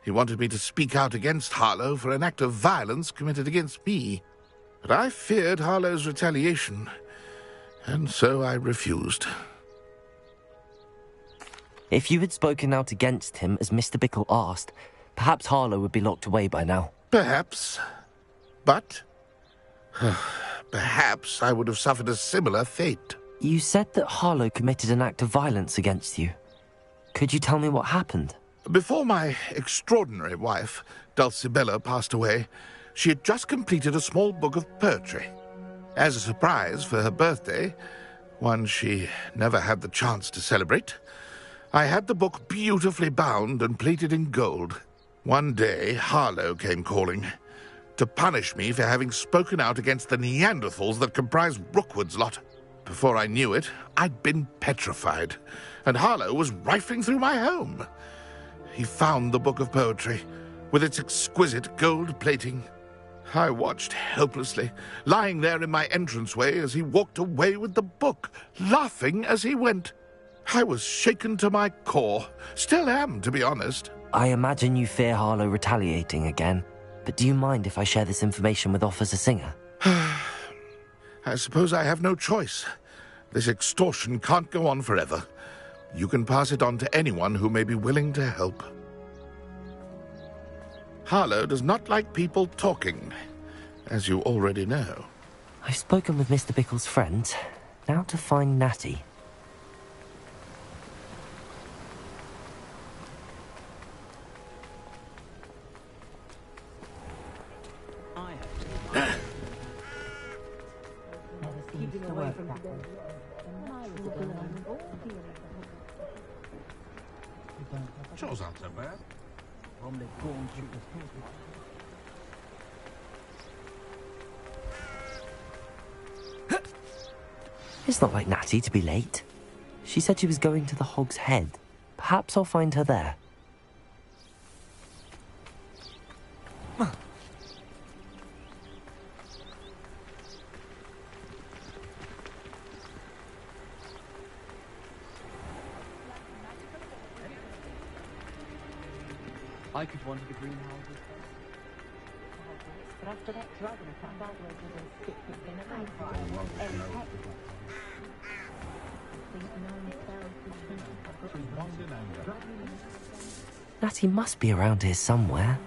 He wanted me to speak out against Harlow for an act of violence committed against me. But I feared Harlow's retaliation, and so I refused. If you had spoken out against him as Mr. Bickle asked, perhaps Harlow would be locked away by now. Perhaps. But perhaps I would have suffered a similar fate. You said that Harlow committed an act of violence against you. Could you tell me what happened? Before my extraordinary wife, Dulcibella, passed away, she had just completed a small book of poetry. As a surprise for her birthday, one she never had the chance to celebrate, I had the book beautifully bound and plated in gold. One day, Harlow came calling to punish me for having spoken out against the Neanderthals that comprise Rookwood's lot. Before I knew it, I'd been petrified, and Harlow was rifling through my home. He found the book of poetry, with its exquisite gold plating. I watched helplessly, lying there in my entranceway as he walked away with the book, laughing as he went. I was shaken to my core. Still am, to be honest. I imagine you fear Harlow retaliating again, but do you mind if I share this information with Officer Singer? I suppose I have no choice. This extortion can't go on forever. You can pass it on to anyone who may be willing to help. Harlow does not like people talking, as you already know. I've spoken with Mr. Bickle's friends. Now to find Natty. Chose aren't so bad. It's not like Natty to be late. She said she was going to the Hog's Head. Perhaps I'll find her there. I could want the greenhouses. But after that dragon attack, that was a stick in a knife. Natty must be around here somewhere.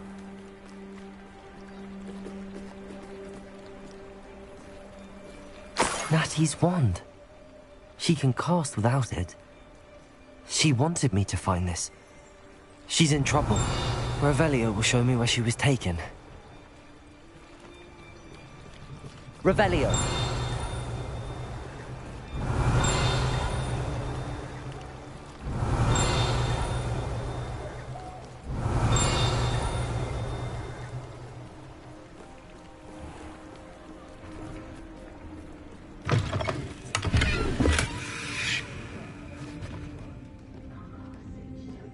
Natty's wand. She can cast without it. She wanted me to find this. She's in trouble. Revelio will show me where she was taken. Revelio!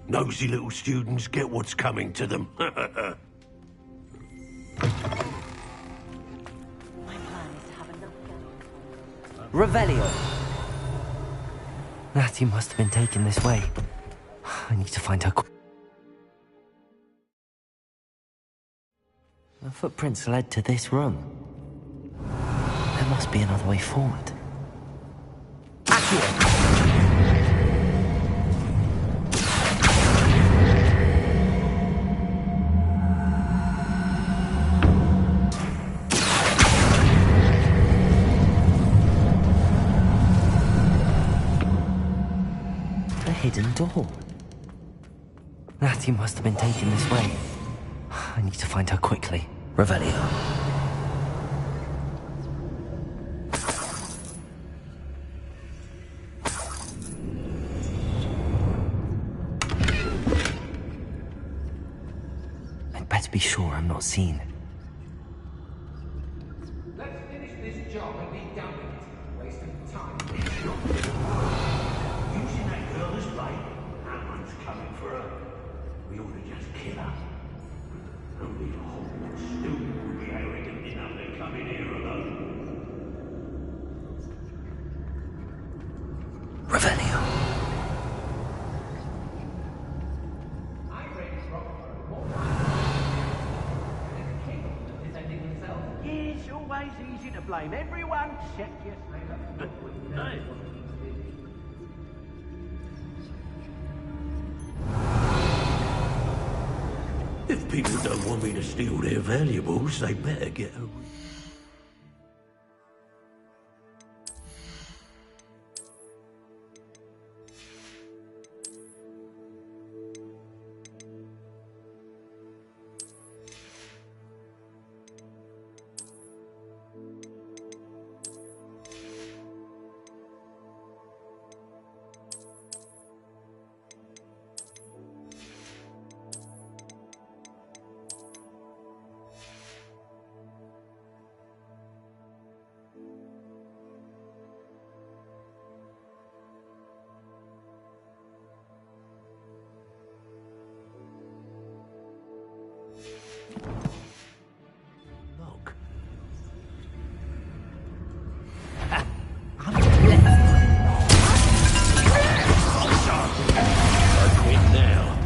Nosy little students get what's coming to them. Revelio! Natty must have been taken this way. I need to find her. The footprints led to this room. There must be another way forward. Accio! Hidden door. Natty must have been taken this way. I need to find her quickly. Revelio. I'd better be sure I'm not seen. Let's finish this job and be done with it. Wasting time. We ought to just kill her. Only a Hogwarts student would be arrogant enough to come in here alone. Revelio. I read Rockford more capable of defending himself. Yeah, it's always easy to blame everyone except yourself. If people don't want me to steal their valuables, they better get away.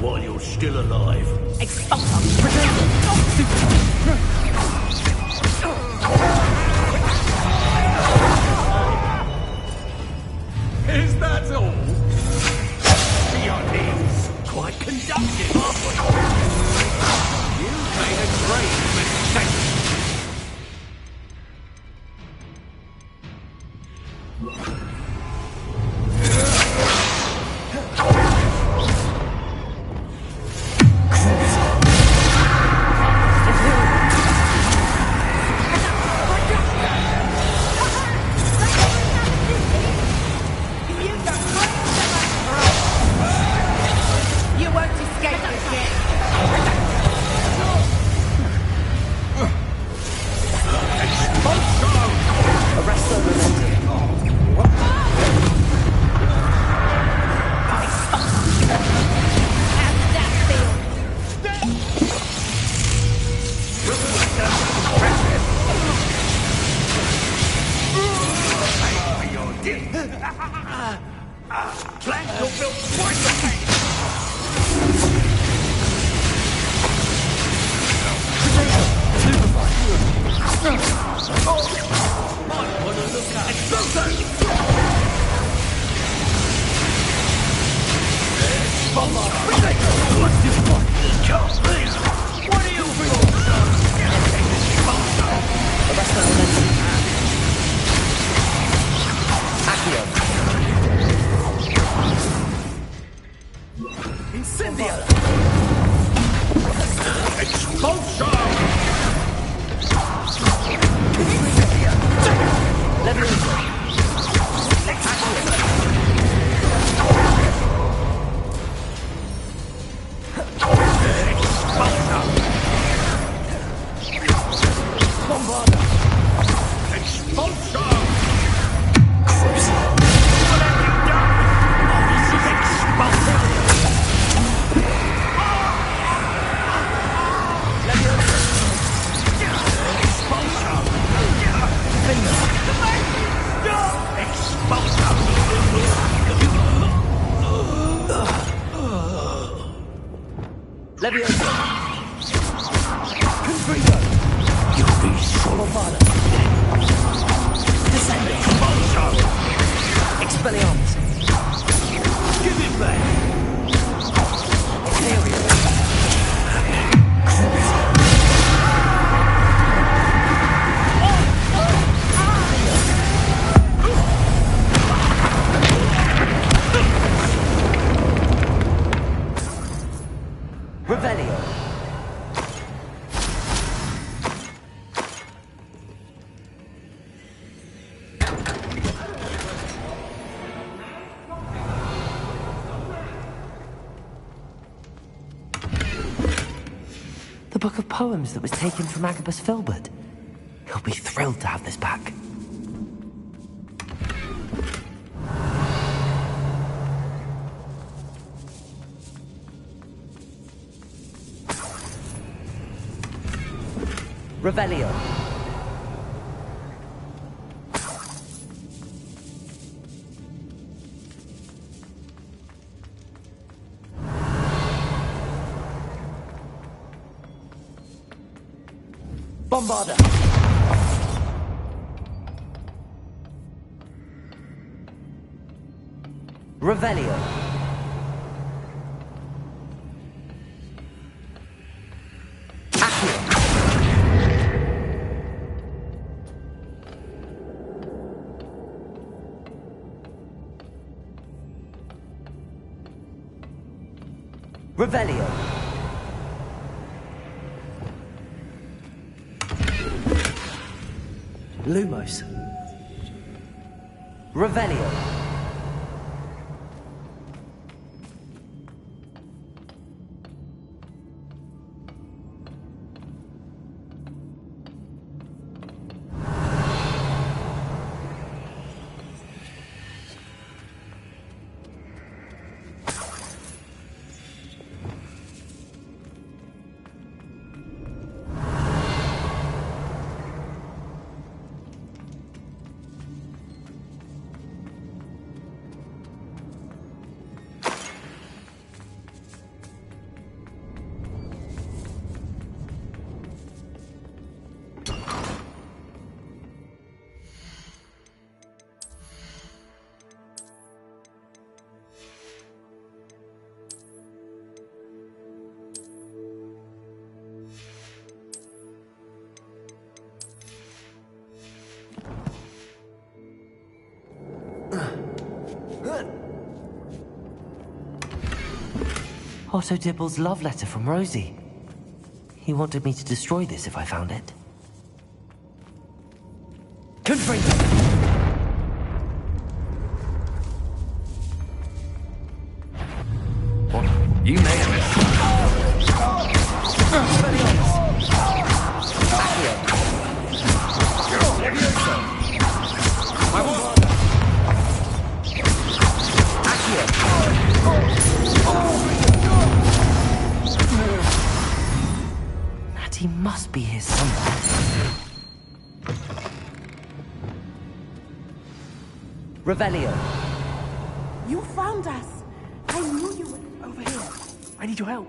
While you're still alive. Is that all? Your name's quite conductive, aren't we? You made a great mistake. Plans are built twice a day. The book of poems that was taken from Agabus Filbert. He'll be thrilled to have this back. Revelio. Bombarda. Revelio. Accio. Revelio. Lumos. Revelio. Otto Dibble's love letter from Rosie. He wanted me to destroy this if I found it. Confringo! You may have He must be here somewhere. Revelio. You found us. I knew you were over here. I need your help.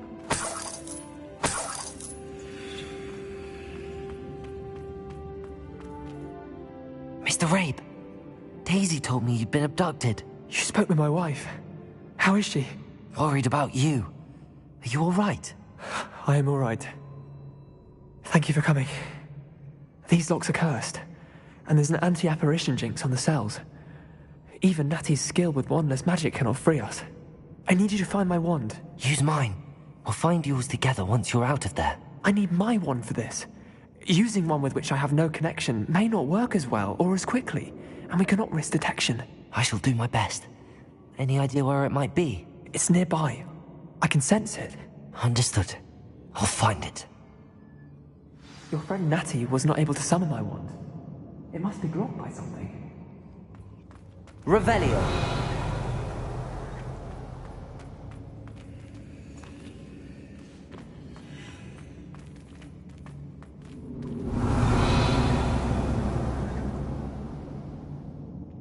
Mr. Rabe, Daisy told me you'd been abducted. You spoke with my wife. How is she? Worried about you. Are you all right? I am all right. Thank you for coming. These locks are cursed, and there's an anti-apparition jinx on the cells. Even Natty's skill with wandless magic cannot free us. I need you to find my wand. Use mine. We'll find yours together once you're out of there. I need my wand for this. Using one with which I have no connection may not work as well or as quickly, and we cannot risk detection. I shall do my best. Any idea where it might be? It's nearby. I can sense it. Understood. I'll find it. Your friend Natty was not able to summon my wand. It must be blocked by something. Revelio.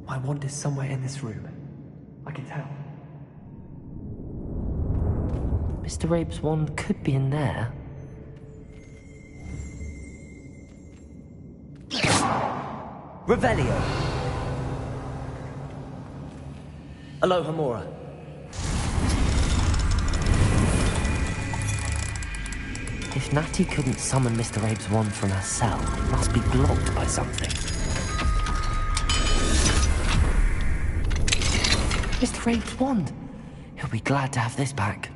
My wand is somewhere in this room. I can tell. Mr. Rabe's wand could be in there. Revelio. Aloha Mora. If Natty couldn't summon Mr. Rabe's wand from her cell, it must be blocked by something. Mr. Rabe's wand! He'll be glad to have this back.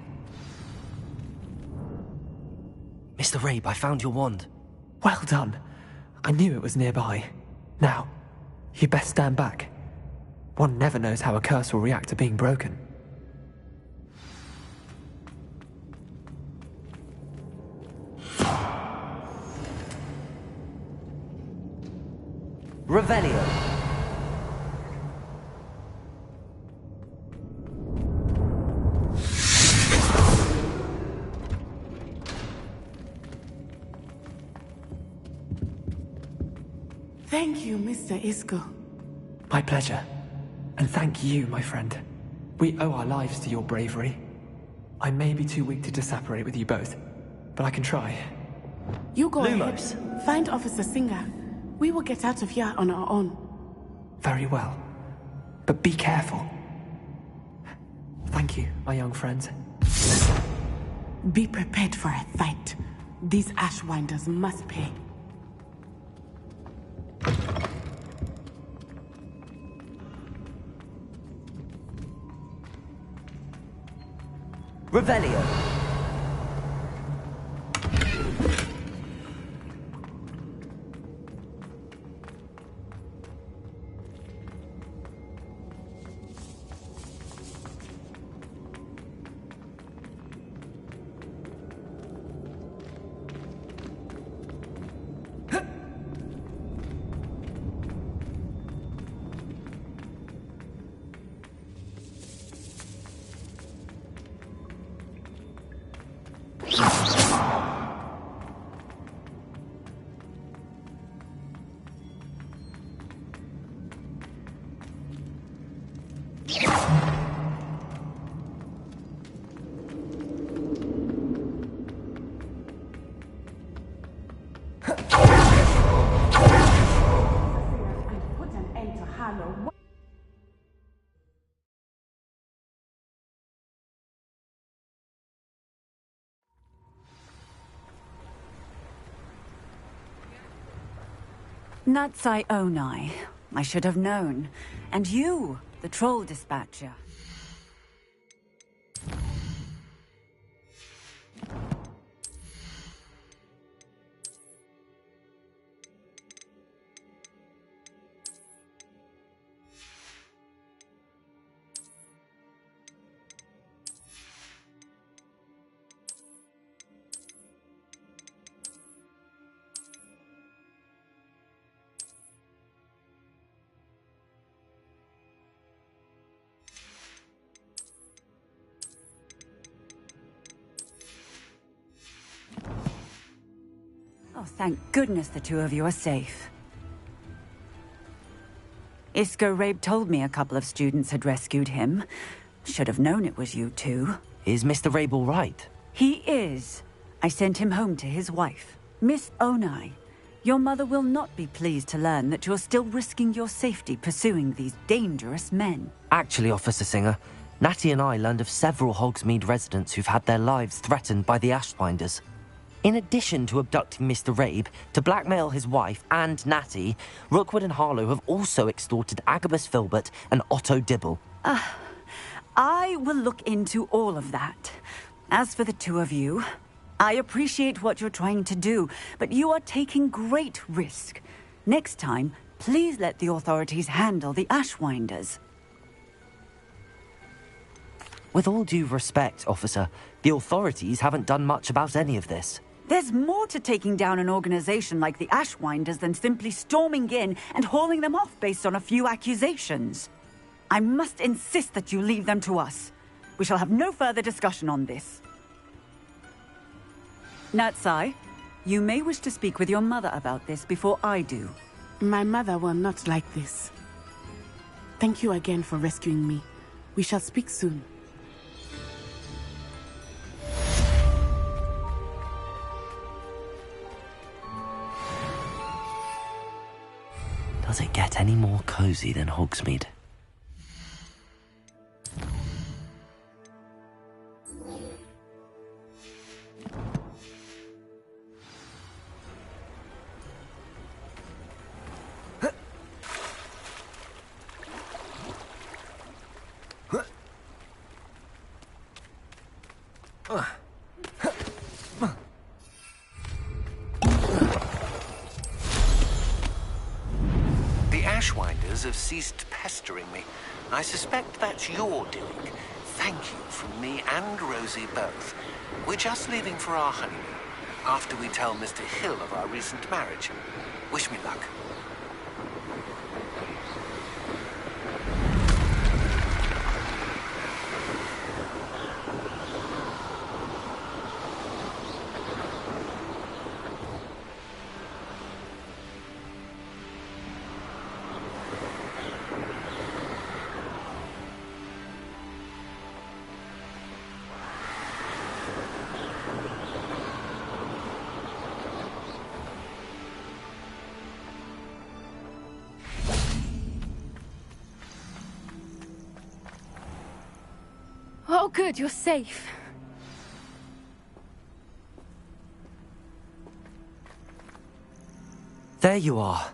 Mr. Rabe, I found your wand. Well done. I knew it was nearby. Now, you best stand back. One never knows how a curse will react to being broken. Revelio. Thank you, Mr. Isco. My pleasure. And thank you, my friend. We owe our lives to your bravery. I may be too weak to separate with you both, but I can try. You go Lumos. ahead. Find Officer Singer. We will get out of here on our own. Very well. But be careful. Thank you, my young friends. Be prepared for a fight. These Ashwinders must pay. Revelio. Natsai Onai. I should have known. And you, the troll dispatcher. Oh, thank goodness the two of you are safe. Isco Rabe told me a couple of students had rescued him. Should have known it was you two. Is Mr. Rabe all right? He is. I sent him home to his wife. Miss Onai, your mother will not be pleased to learn that you're still risking your safety pursuing these dangerous men. Actually, Officer Singer, Natty and I learned of several Hogsmeade residents who've had their lives threatened by the Ashwinders. In addition to abducting Mr. Rabe to blackmail his wife and Natty, Rookwood and Harlow have also extorted Agabus Filbert and Otto Dibble. I will look into all of that. As for the two of you, I appreciate what you're trying to do, but you are taking great risk. Next time, please let the authorities handle the Ashwinders. With all due respect, officer, the authorities haven't done much about any of this. There's more to taking down an organization like the Ashwinders than simply storming in and hauling them off based on a few accusations. I must insist that you leave them to us. We shall have no further discussion on this. Natsai, you may wish to speak with your mother about this before I do. My mother will not like this. Thank you again for rescuing me. We shall speak soon. Does it get any more cozy than Hogsmeade? The Ashwinders have ceased pestering me. I suspect that's your doing. Thank you from me and Rosie both. We're just leaving for our honeymoon, after we tell Mr. Hill of our recent marriage. Wish me luck. Oh, good, you're safe. There you are.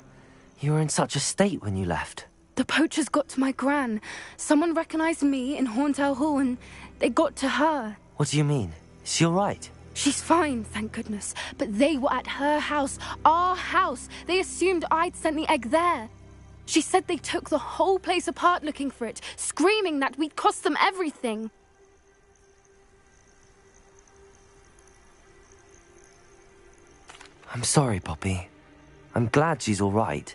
You were in such a state when you left. The poachers got to my gran. Someone recognized me in Horntail Hall and they got to her. What do you mean? Is she all right? She's fine, thank goodness. But they were at her house, our house. They assumed I'd sent the egg there. She said they took the whole place apart looking for it, screaming that we'd cost them everything. I'm sorry, Poppy. I'm glad she's all right.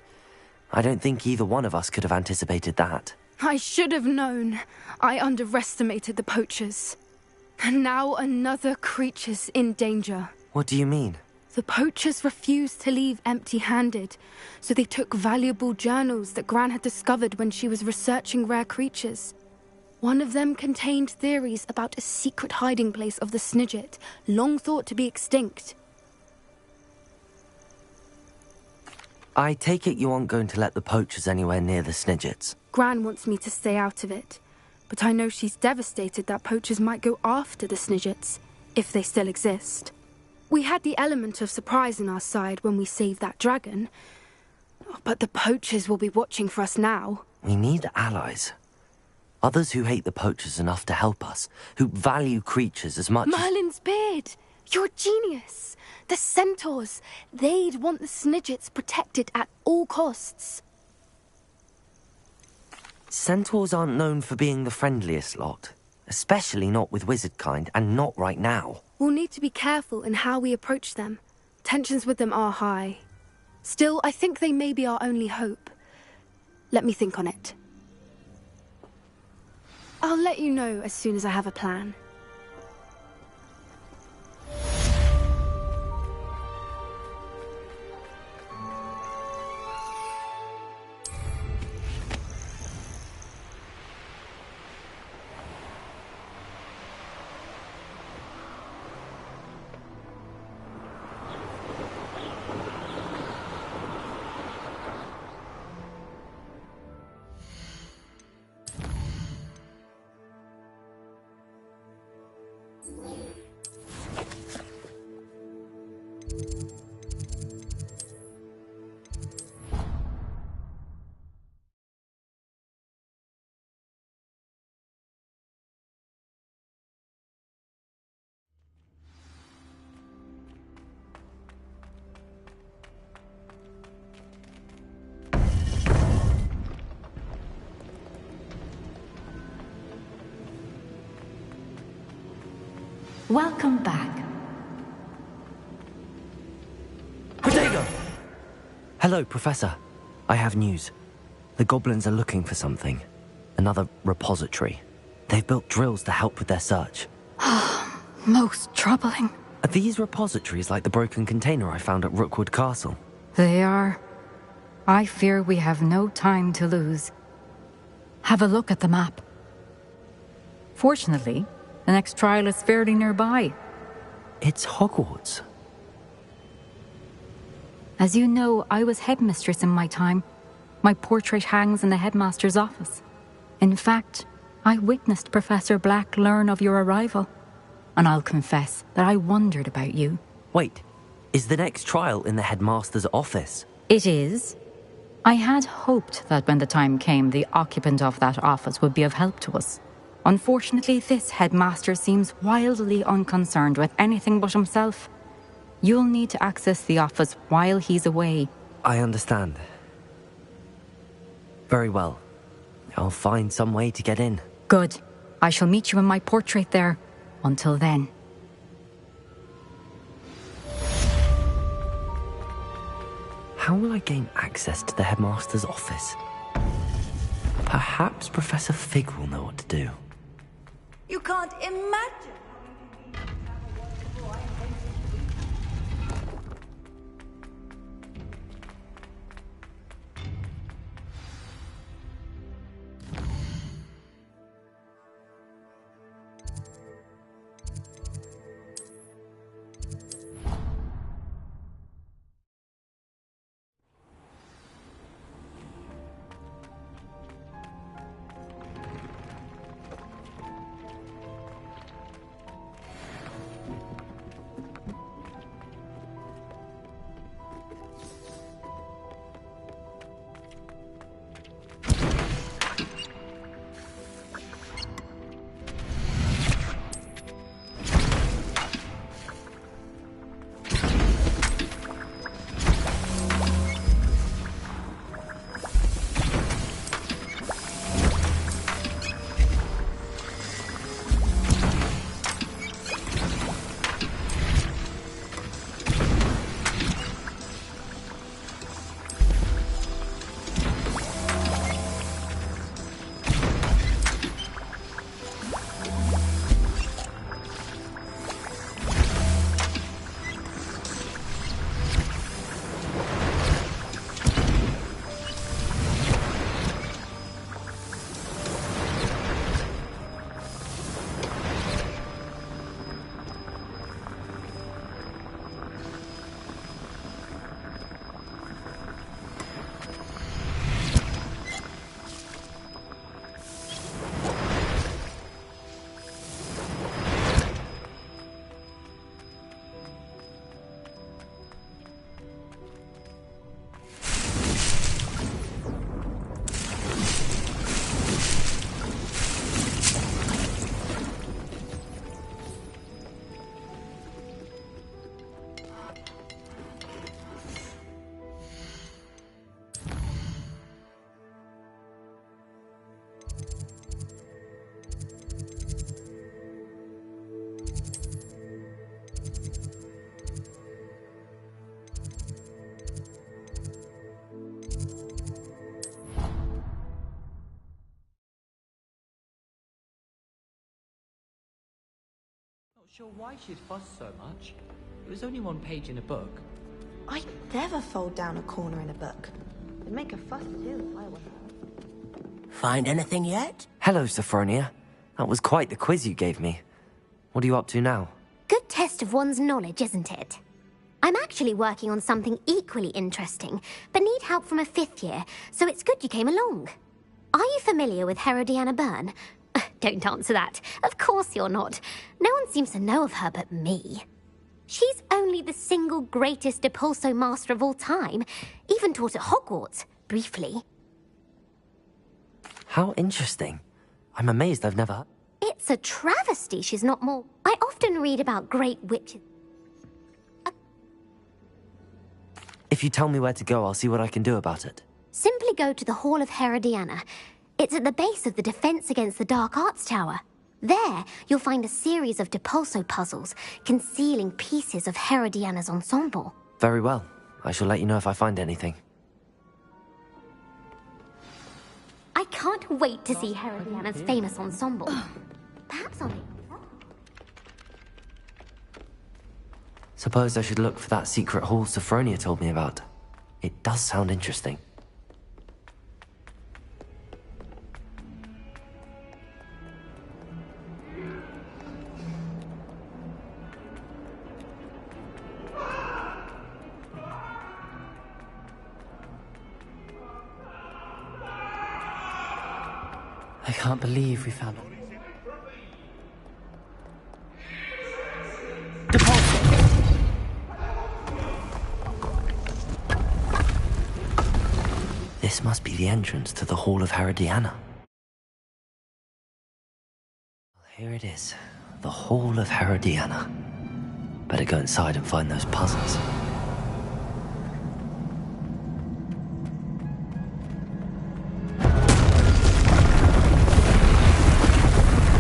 I don't think either one of us could have anticipated that. I should have known. I underestimated the poachers. And now another creature's in danger. What do you mean? The poachers refused to leave empty-handed, so they took valuable journals that Gran had discovered when she was researching rare creatures. One of them contained theories about a secret hiding place of the Snidget, long thought to be extinct. I take it you aren't going to let the poachers anywhere near the Snidgets. Gran wants me to stay out of it, but I know she's devastated that poachers might go after the Snidgets, if they still exist. We had the element of surprise on our side when we saved that dragon, but the poachers will be watching for us now. We need allies. Others who hate the poachers enough to help us, who value creatures as much Merlin's beard! You're a genius! The centaurs! They'd want the Snidgets protected at all costs. Centaurs aren't known for being the friendliest lot. Especially not with wizard kind, and not right now. We'll need to be careful in how we approach them. Tensions with them are high. Still, I think they may be our only hope. Let me think on it. I'll let you know as soon as I have a plan. Welcome back. Protego! Hello, Professor. I have news. The goblins are looking for something. Another repository. They've built drills to help with their search. Most troubling. Are these repositories like the broken container I found at Rookwood Castle? They are. I fear we have no time to lose. Have a look at the map. Fortunately, the next trial is fairly nearby. It's Hogwarts. As you know, I was headmistress in my time. My portrait hangs in the headmaster's office. In fact, I witnessed Professor Black learn of your arrival. And I'll confess that I wondered about you. Wait, is the next trial in the headmaster's office? It is. I had hoped that when the time came, the occupant of that office would be of help to us. Unfortunately, this headmaster seems wildly unconcerned with anything but himself. You'll need to access the office while he's away. I understand. Very well. I'll find some way to get in. Good. I shall meet you in my portrait there. Until then. How will I gain access to the headmaster's office? Perhaps Professor Fig will know what to do. You can't imagine. Sure why she'd fuss so much. It was only one page in a book. I'd never fold down a corner in a book. It'd make a fuss too if I were her. Find anything yet? Hello, Sophronia. That was quite the quiz you gave me. What are you up to now? Good test of one's knowledge, isn't it? I'm actually working on something equally interesting, but need help from a 5th year, so it's good you came along. Are you familiar with Herodiana Byrne? Don't answer that. Of course you're not. No one seems to know of her but me. She's only the single greatest Depulso master of all time. Even taught at Hogwarts, briefly. How interesting. I'm amazed I've never... It's a travesty she's not more... I often read about great witches. If you tell me where to go, I'll see what I can do about it. Simply go to the Hall of Herodiana. It's at the base of the Defense Against the Dark Arts Tower. There, you'll find a series of Depulso puzzles concealing pieces of Herodiana's ensemble. Very well. I shall let you know if I find anything. I can't wait to see Herodiana's famous ensemble. Perhaps I'll... Suppose I should look for that secret hall Sophronia told me about. It does sound interesting. I can't believe we found it. This must be the entrance to the Hall of Herodiana. Here it is, the Hall of Herodiana. Better go inside and find those puzzles.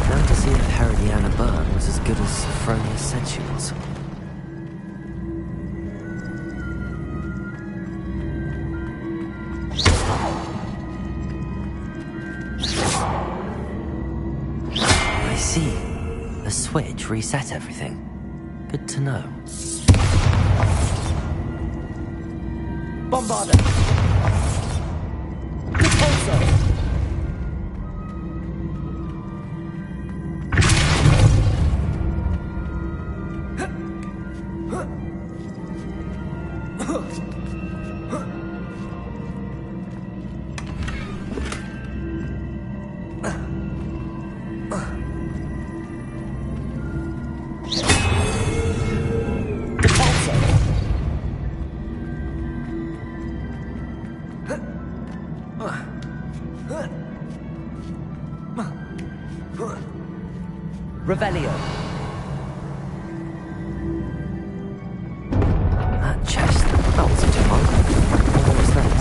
Now to see if Herodiana Byrne was as good as Sophronia said she was. I see. The switch reset everything. Good to know. Bombarda! Depulso! Revelio. That chest, that was such a monk. What was that?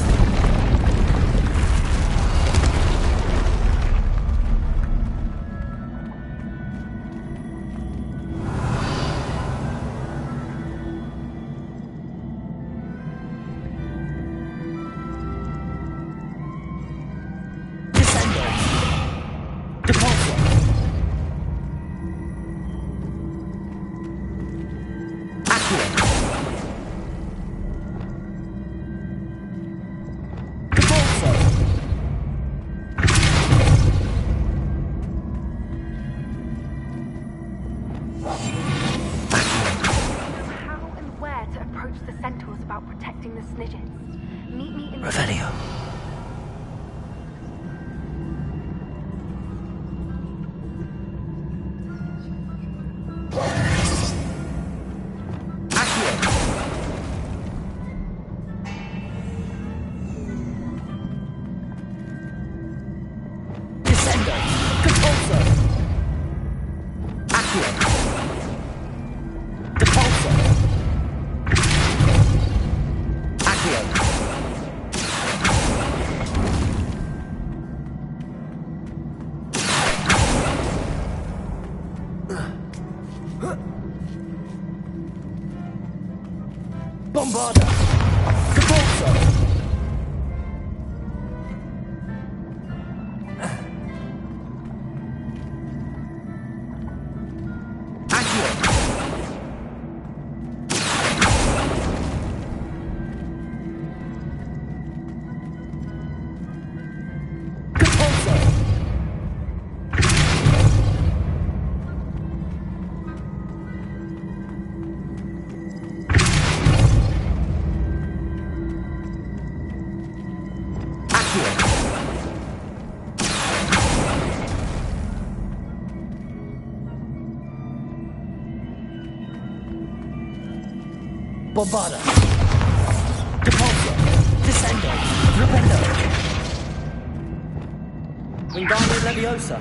Revelio. Bombarda! Depulso! Bombarda! Depulso! Descendo! Rependo! Wingardium Leviosa!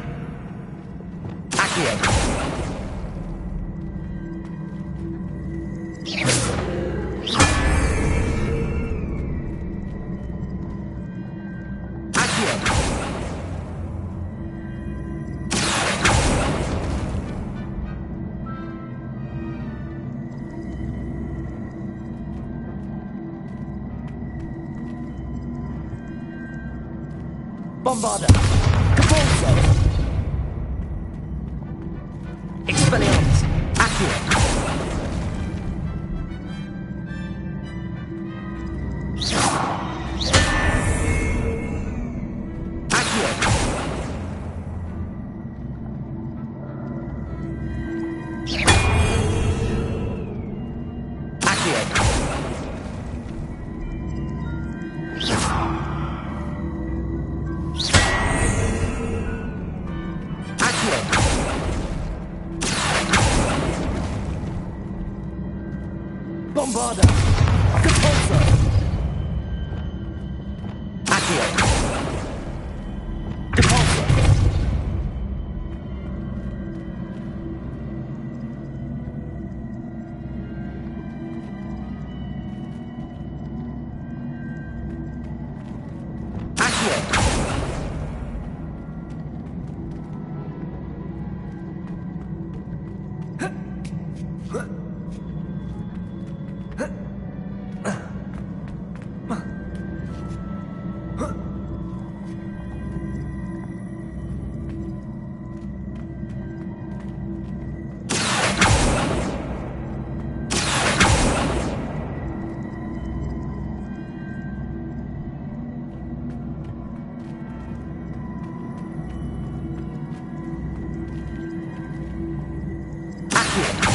Accio! Bombarda! Capulso! Expelliarmus! Accio! Bombarda! Capulso! Accio! Capulso! Accio!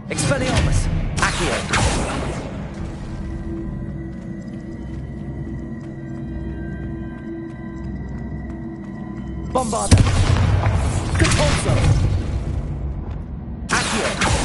Expelliarmus! Accio! Bombarda! Capulso! Accio!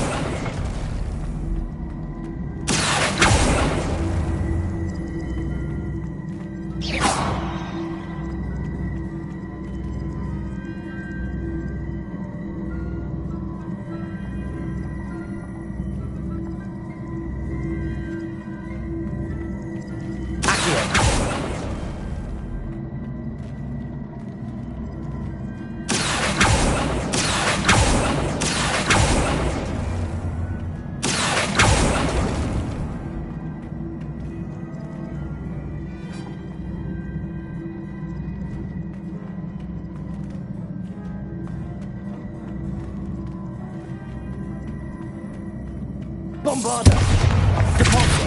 Bombarda! Capulso!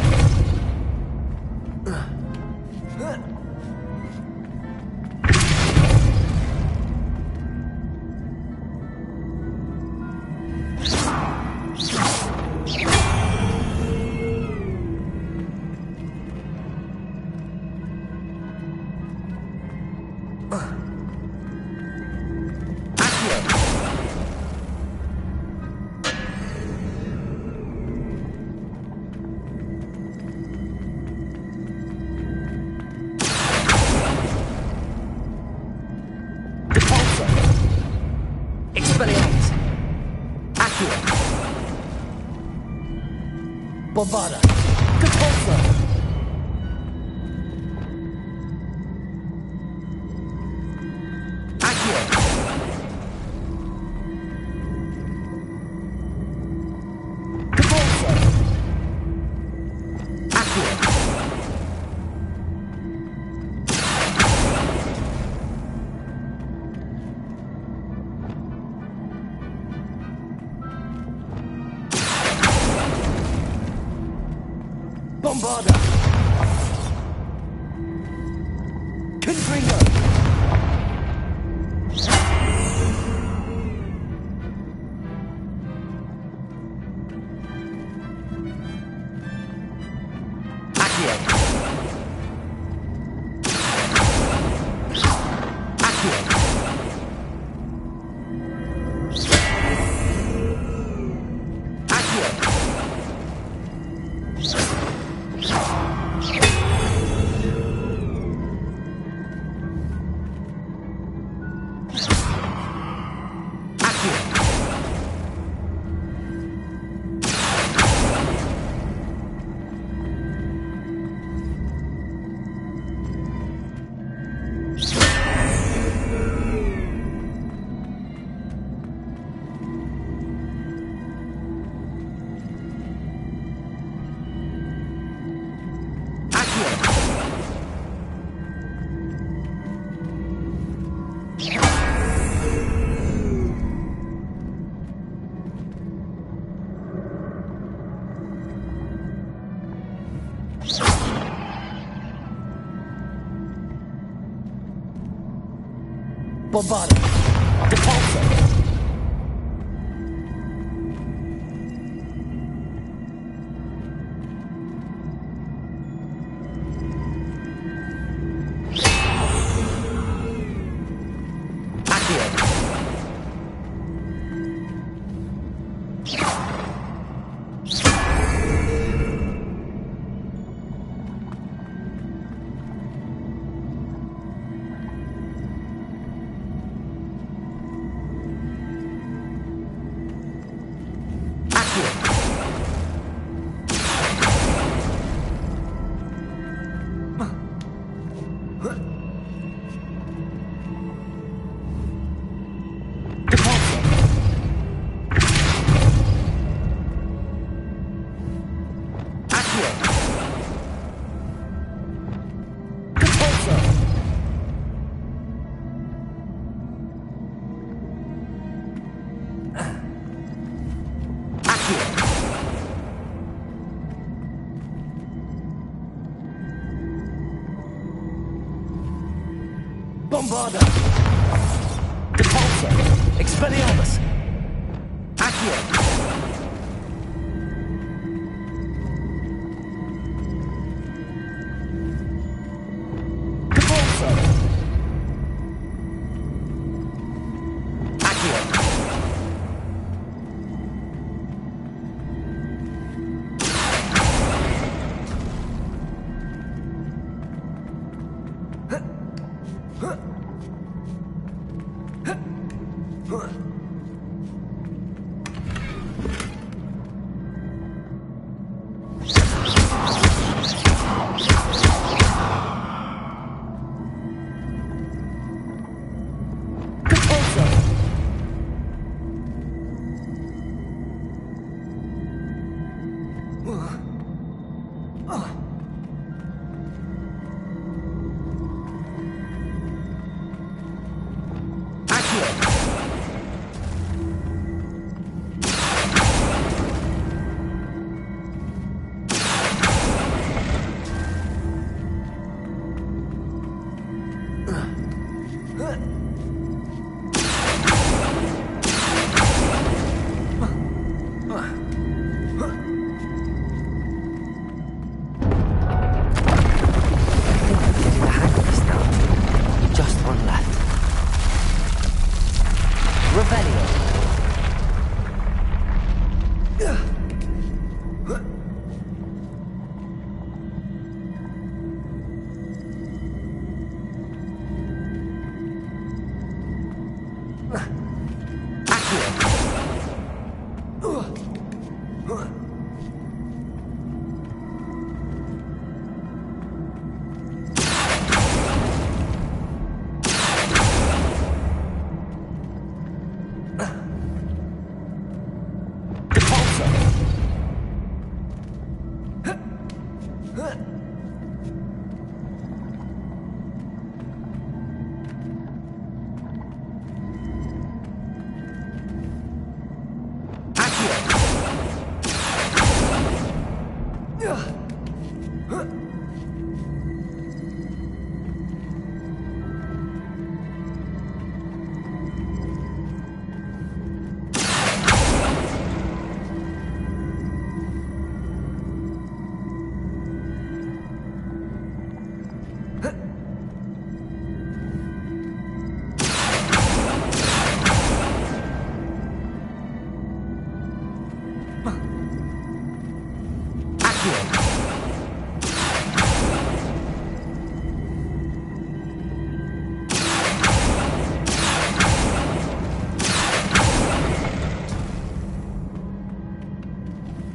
Expelliarmus! Accio! Bombarda! Capulso! Accio! Capulso! Accio! Bombarda! Confringo! Accio! Accio! Bombarda. Depulso. Bombarda. Depulso. Expelliarmus. Accio. Depulso. Accio.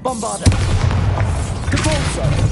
Bombarda. Depulso.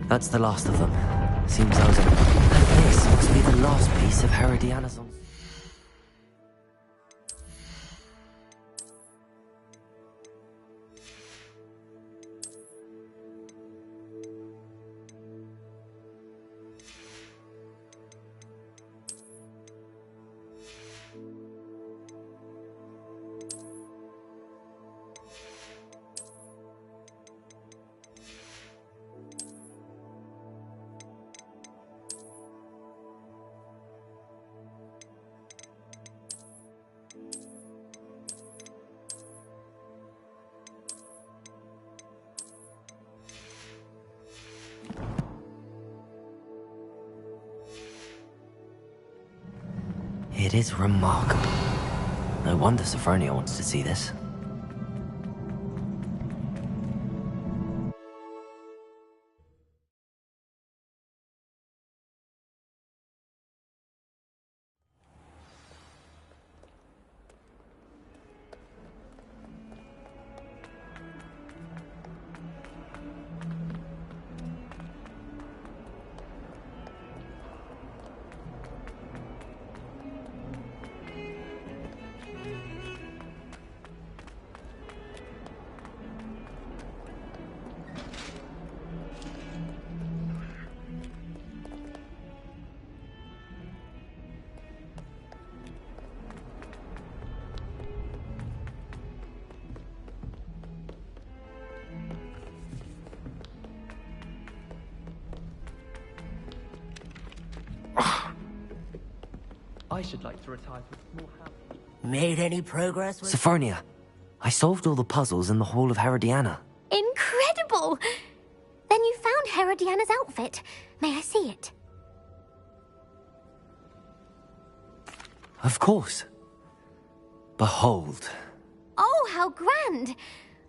That's the last of them. Seems those are... And this must be the last piece of Herodiana's on... It is remarkable. No wonder Sophronia wants to see this. I should like to retire to a small house. Made any progress with... Sophronia, I solved all the puzzles in the Hall of Herodiana. Incredible! Then you found Herodiana's outfit. May I see it? Of course. Behold. Oh, how grand!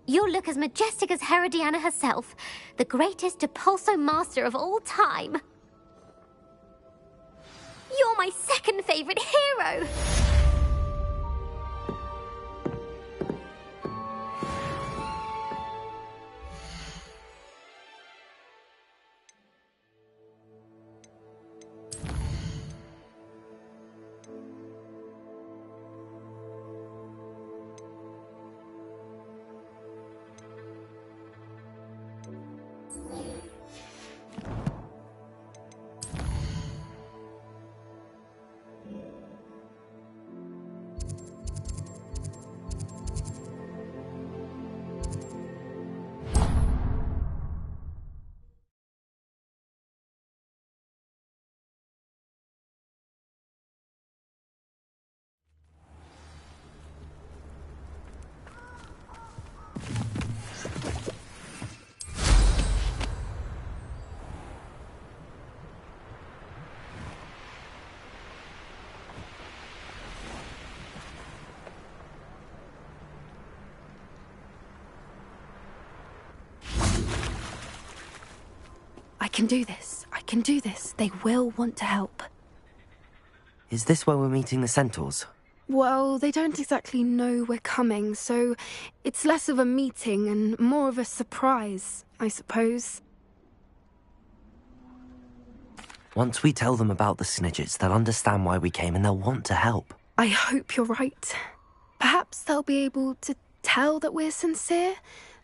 You'll look as majestic as Herodiana herself, the greatest Depulso master of all time. You're my second favorite hero! I can do this. I can do this. They will want to help. Is this where we're meeting the centaurs? Well, they don't exactly know we're coming, so it's less of a meeting and more of a surprise, I suppose. Once we tell them about the Snidgets, they'll understand why we came and they'll want to help. I hope you're right. Perhaps they'll be able to tell that we're sincere.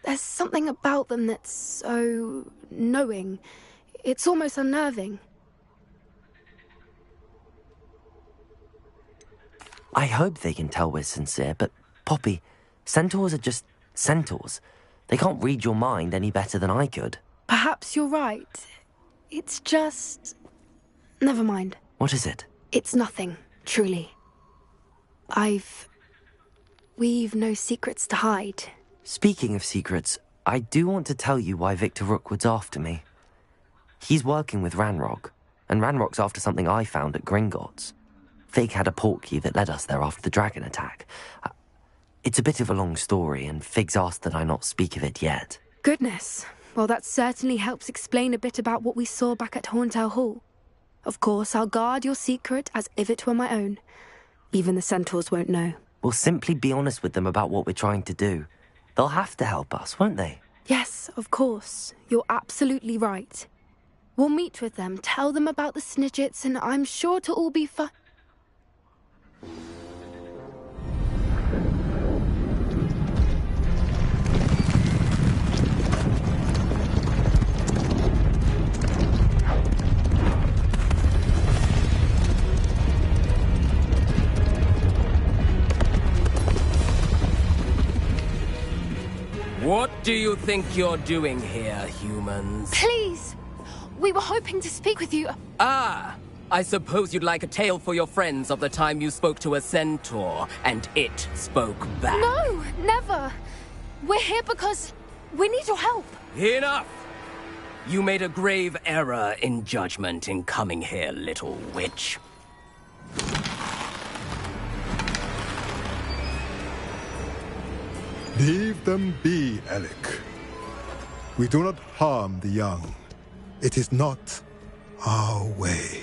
There's something about them that's so knowing. It's almost unnerving. I hope they can tell we're sincere, but Poppy, centaurs are just centaurs. They can't read your mind any better than I could. Perhaps you're right. It's just... Never mind. What is it? It's nothing, truly. We've no secrets to hide. Speaking of secrets, I do want to tell you why Victor Rookwood's after me. He's working with Ranrock, and Ranrock's after something I found at Gringotts. Fig had a portkey that led us there after the dragon attack. It's a bit of a long story, and Fig's asked that I not speak of it yet. Goodness. Well, that certainly helps explain a bit about what we saw back at Horntail Hall. Of course, I'll guard your secret as if it were my own. Even the centaurs won't know. We'll simply be honest with them about what we're trying to do. They'll have to help us, won't they? Yes, of course. You're absolutely right. We'll meet with them, tell them about the Snidgets, and I'm sure to all be fine. What do you think you're doing here, humans? Please! We were hoping to speak with you. Ah! I suppose you'd like a tale for your friends of the time you spoke to a centaur, and it spoke back. No, never! We're here because we need your help. Enough! You made a grave error in judgment in coming here, little witch. Leave them be, Alec. We do not harm the young. It is not our way.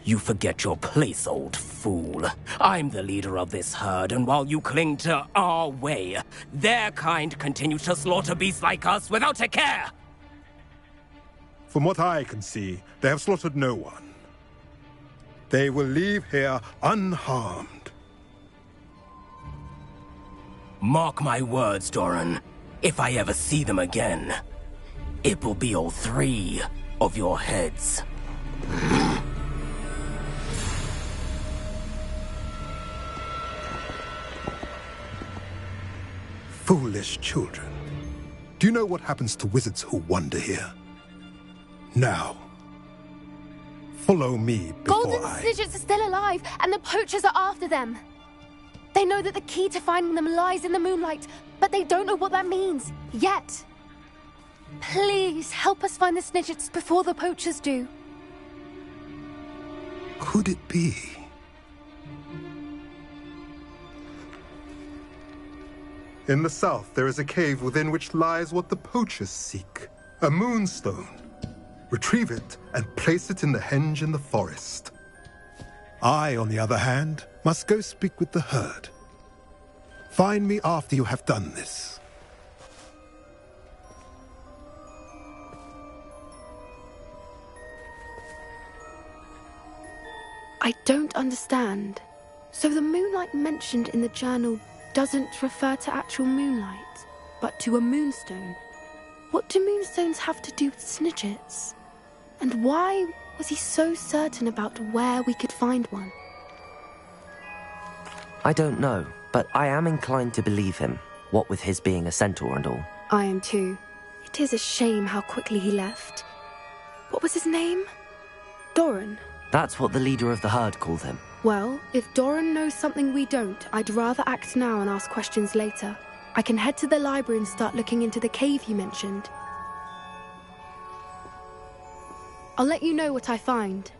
You forget your place, old fool. I'm the leader of this herd, and while you cling to our way, their kind continue to slaughter beasts like us without a care! From what I can see, they have slaughtered no one. They will leave here unharmed. Mark my words, Doran. If I ever see them again, it will be all 3 of your heads. Foolish children. Do you know what happens to wizards who wander here? Now, follow me before Golden Snidgets are still alive, and the poachers are after them. They know that the key to finding them lies in the moonlight, but they don't know what that means, yet. Please, help us find the Snidgets before the poachers do. Could it be? In the south, there is a cave within which lies what the poachers seek. A moonstone. Retrieve it and place it in the henge in the forest. I, on the other hand, must go speak with the herd. Find me after you have done this. I don't understand. So the moonlight mentioned in the journal doesn't refer to actual moonlight, but to a moonstone. What do moonstones have to do with Snidgets? And why was he so certain about where we could find one? I don't know, but I am inclined to believe him, what with his being a centaur and all. I am too. It is a shame how quickly he left. What was his name? Doran. That's what the leader of the herd called him. Well, if Doran knows something we don't, I'd rather act now and ask questions later. I can head to the library and start looking into the cave you mentioned. I'll let you know what I find.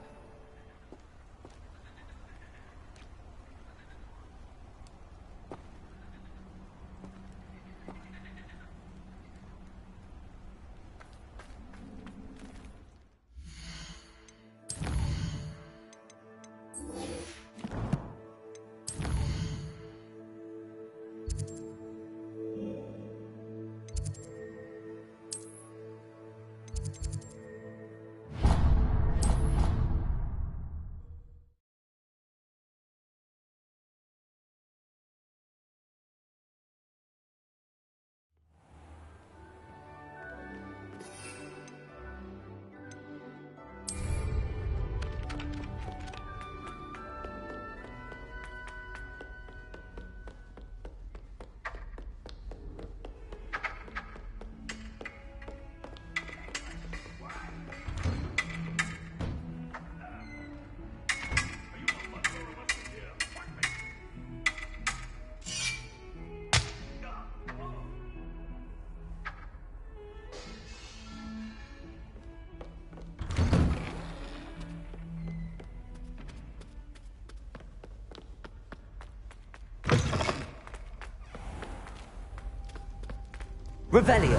Revelio!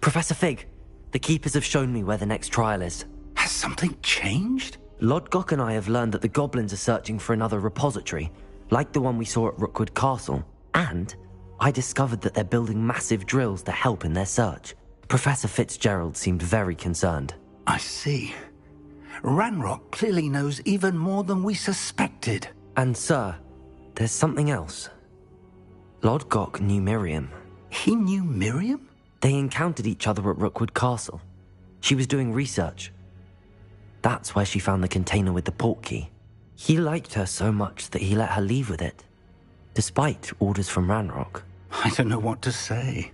Professor Fig, the Keepers have shown me where the next trial is. Has something changed? Lodgok and I have learned that the goblins are searching for another repository, like the one we saw at Rookwood Castle. And I discovered that they're building massive drills to help in their search. Professor Fitzgerald seemed very concerned. I see. Ranrock clearly knows even more than we suspected. And sir, there's something else. Lodgok knew Miriam. He knew Miriam? They encountered each other at Rookwood Castle. She was doing research. That's where she found the container with the port key. He liked her so much that he let her leave with it, despite orders from Ranrock. I don't know what to say.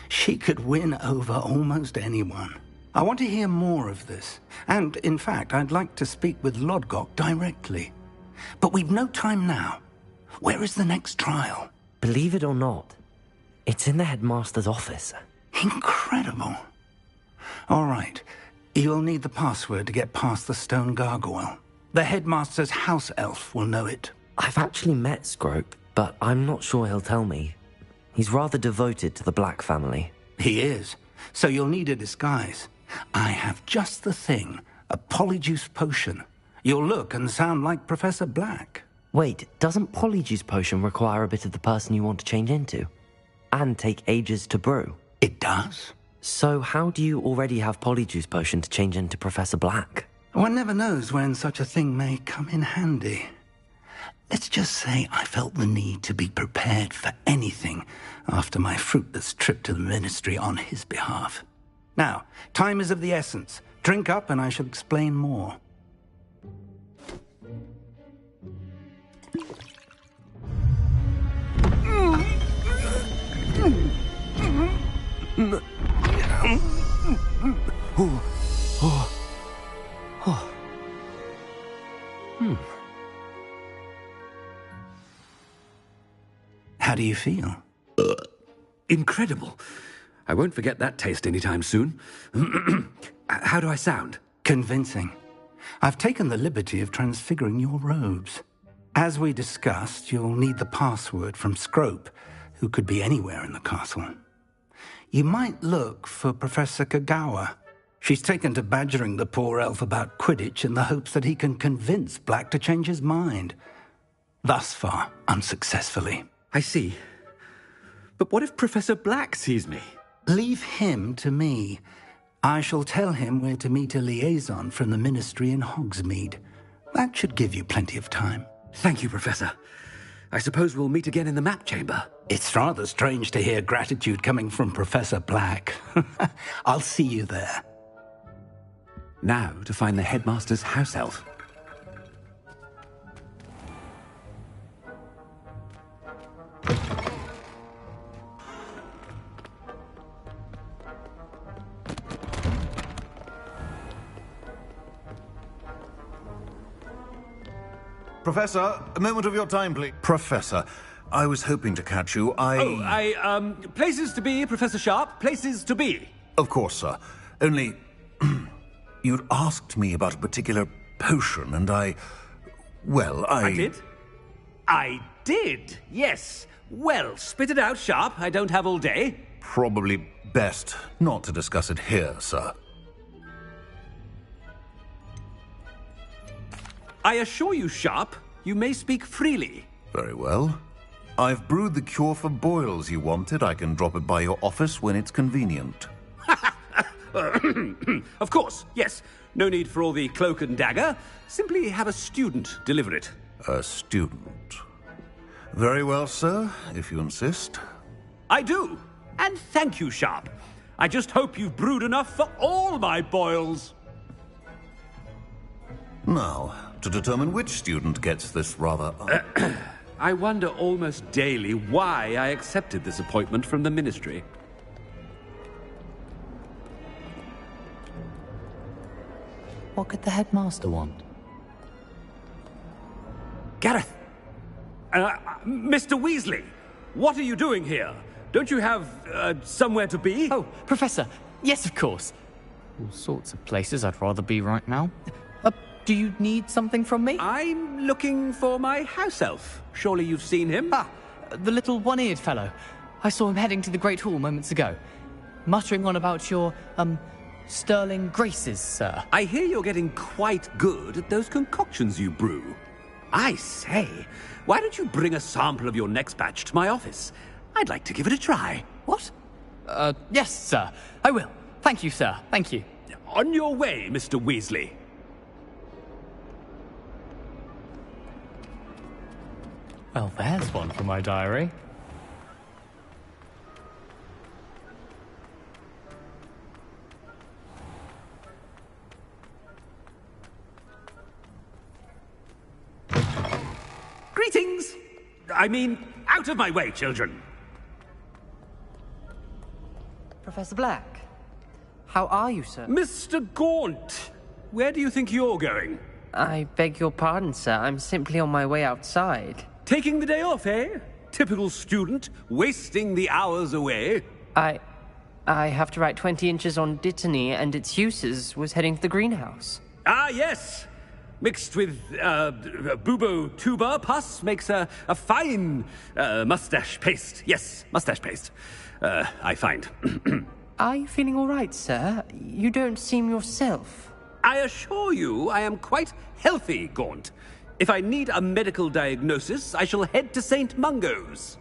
She could win over almost anyone. I want to hear more of this. And, in fact, I'd like to speak with Lodgok directly. But we've no time now. Where is the next trial? Believe it or not, it's in the headmaster's office. Incredible. All right. You'll need the password to get past the stone gargoyle. The headmaster's house elf will know it. I've actually met Scrope, but I'm not sure he'll tell me. He's rather devoted to the Black family. He is. So you'll need a disguise. I have just the thing. A polyjuice potion. You'll look and sound like Professor Black. Wait, doesn't Polyjuice Potion require a bit of the person you want to change into? And take ages to brew? It does. So how do you already have Polyjuice Potion to change into Professor Black? One never knows when such a thing may come in handy. Let's just say I felt the need to be prepared for anything after my fruitless trip to the Ministry on his behalf. Now, time is of the essence. Drink up and I shall explain more. How do you feel? Incredible. I won't forget that taste anytime soon. How do I sound? Convincing. I've taken the liberty of transfiguring your robes. As we discussed, you'll need the password from Scrope, who could be anywhere in the castle. You might look for Professor Kagawa. She's taken to badgering the poor elf about Quidditch in the hopes that he can convince Black to change his mind. Thus far, unsuccessfully. I see. But what if Professor Black sees me? Leave him to me. I shall tell him where to meet a liaison from the Ministry in Hogsmeade. That should give you plenty of time. Thank you, Professor. I suppose we'll meet again in the map chamber. It's rather strange to hear gratitude coming from Professor Black. I'll see you there. Now to find the headmaster's house elf. Professor, a moment of your time, please. Professor, I was hoping to catch you. Places to be, Professor Sharp. Places to be. Of course, sir. Only, you'd asked me about a particular potion, and I did? I did, yes. Well, spit it out, Sharp. I don't have all day. Probably best not to discuss it here, sir. I assure you, Sharp, you may speak freely. Very well. I've brewed the cure for boils you wanted. I can drop it by your office when it's convenient. Of course, yes. No need for all the cloak and dagger. Simply have a student deliver it. A student? Very well, sir, if you insist. I do. And thank you, Sharp. I just hope you've brewed enough for all my boils. Now, to determine which student gets this rather... I wonder almost daily why I accepted this appointment from the Ministry. What could the headmaster want? Gareth! Mr. Weasley! What are you doing here? Don't you have, somewhere to be? Oh, Professor! Yes, of course. All sorts of places I'd rather be right now. Do you need something from me? I'm looking for my house elf. Surely you've seen him? Ah, the little one-eared fellow. I saw him heading to the Great Hall moments ago. muttering on about your, sterling graces, sir. I hear you're getting quite good at those concoctions you brew. I say, why don't you bring a sample of your next batch to my office? I'd like to give it a try. What? Yes, sir. I will. Thank you, sir. Thank you. On your way, Mr. Weasley. Well, there's one for my diary. Greetings! I mean, out of my way, children! Professor Black, how are you, sir? Mr. Gaunt, where do you think you're going? I beg your pardon, sir. I'm simply on my way outside. Taking the day off, eh? Typical student, wasting the hours away. I have to write 20 inches on Dittany and its uses. Was heading to the greenhouse. Ah, yes! Mixed with, bubo tuber pus makes a fine, mustache paste. Yes, mustache paste. I find. Are you feeling all right, sir? You don't seem yourself. I assure you I am quite healthy, Gaunt. If I need a medical diagnosis, I shall head to St. Mungo's.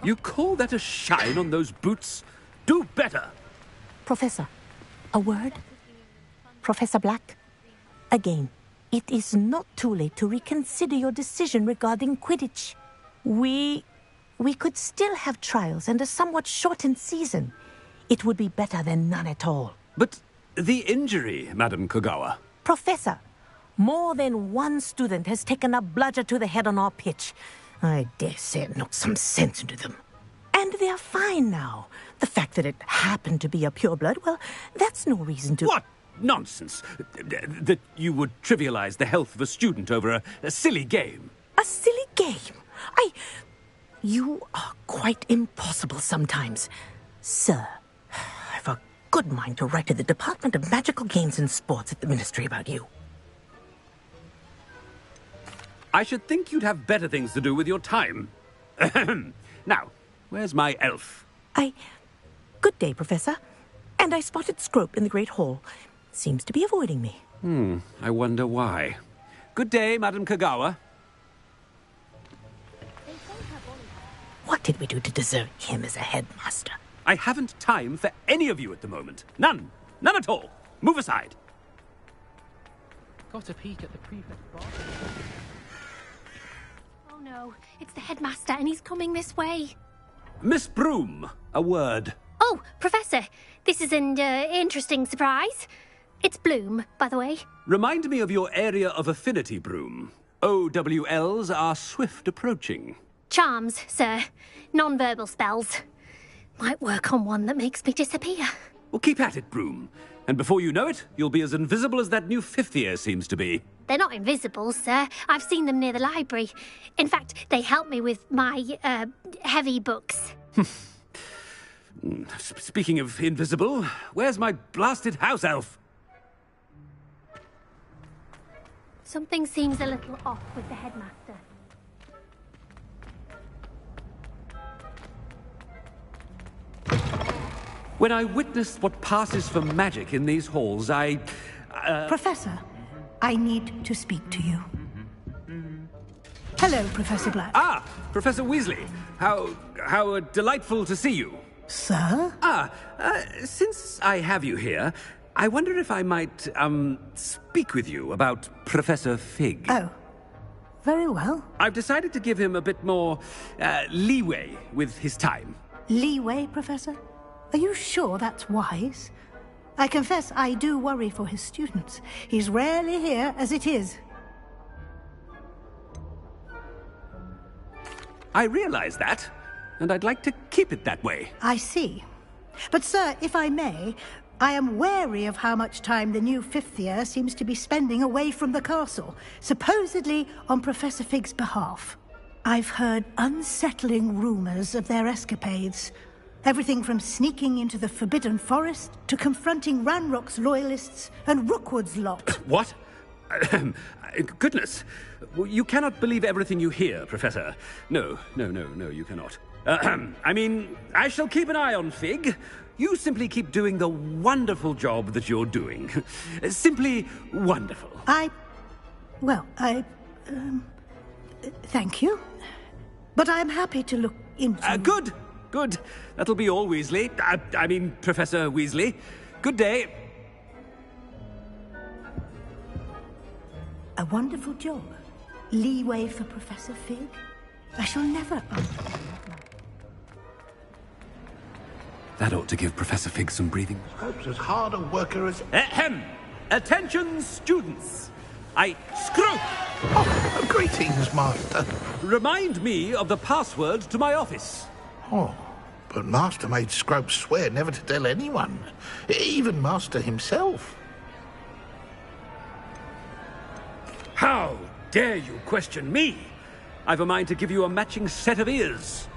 You call that a shine on those boots? Do better! Professor, a word? Professor Black? Again, it is not too late to reconsider your decision regarding Quidditch. We could still have trials and a somewhat shortened season. It would be better than none at all. But the injury, Madam Kogawa. Professor, more than one student has taken a bludger to the head on our pitch. I dare say it knocked some sense into them. And they're fine now. The fact that it happened to be a pureblood, well, that's no reason to... What nonsense! That you would trivialize the health of a student over a silly game. A silly game? You are quite impossible sometimes. Sir, I've a good mind to write to the Department of Magical Games and Sports at the Ministry about you. I should think you'd have better things to do with your time. Now, where's my elf? Good day, Professor. And I spotted Scrope in the Great Hall. Seems to be avoiding me. I wonder why. Good day, Madam Kogawa. What did we do to deserve him as a headmaster? I haven't time for any of you at the moment. None. None at all. Move aside. Got a peek at the prefect's bar. Oh no, it's the headmaster and he's coming this way. Miss Broom, a word. Oh, Professor, this is an interesting surprise. It's Bloom, by the way. Remind me of your area of affinity, Broom. OWLs are swift approaching. Charms, sir. Non-verbal spells. Might work on one that makes me disappear. Well, keep at it, Broom. And before you know it, you'll be as invisible as that new fifth year seems to be. They're not invisible, sir. I've seen them near the library. In fact, they help me with my, heavy books. Speaking of invisible, where's my blasted house elf? Something seems a little off with the headmaster. When I witnessed what passes for magic in these halls, Professor, I need to speak to you. Hello, Professor Black. Ah, Professor Weasley. How delightful to see you. Sir? Since I have you here, I wonder if I might, speak with you about Professor Fig. Oh, very well. I've decided to give him a bit more, leeway with his time. Leeway, Professor? Are you sure that's wise? I confess I do worry for his students. He's rarely here as it is. I realize that, and I'd like to keep it that way. I see. But, sir, if I may, I am wary of how much time the new fifth year seems to be spending away from the castle, supposedly on Professor Fig's behalf. I've heard unsettling rumors of their escapades. Everything from sneaking into the Forbidden Forest to confronting Ranrock's loyalists and Rookwood's lot. What? Goodness. You cannot believe everything you hear, Professor. No, you cannot. I mean, I shall keep an eye on Fig. You simply keep doing the wonderful job that you're doing. Simply wonderful. Thank you. But I'm happy to look into... Good. That'll be all, Weasley. I mean, Professor Weasley. Good day. A wonderful job. Leeway for Professor Fig. I shall never... That ought to give Professor Fig some breathing. Scrope's as hard a worker as... Ahem! Attention, students! Scrope! Oh, greetings, Master. Remind me of the password to my office. Oh, but Master made Scrope swear never to tell anyone. Even Master himself. How dare you question me? I've a mind to give you a matching set of ears.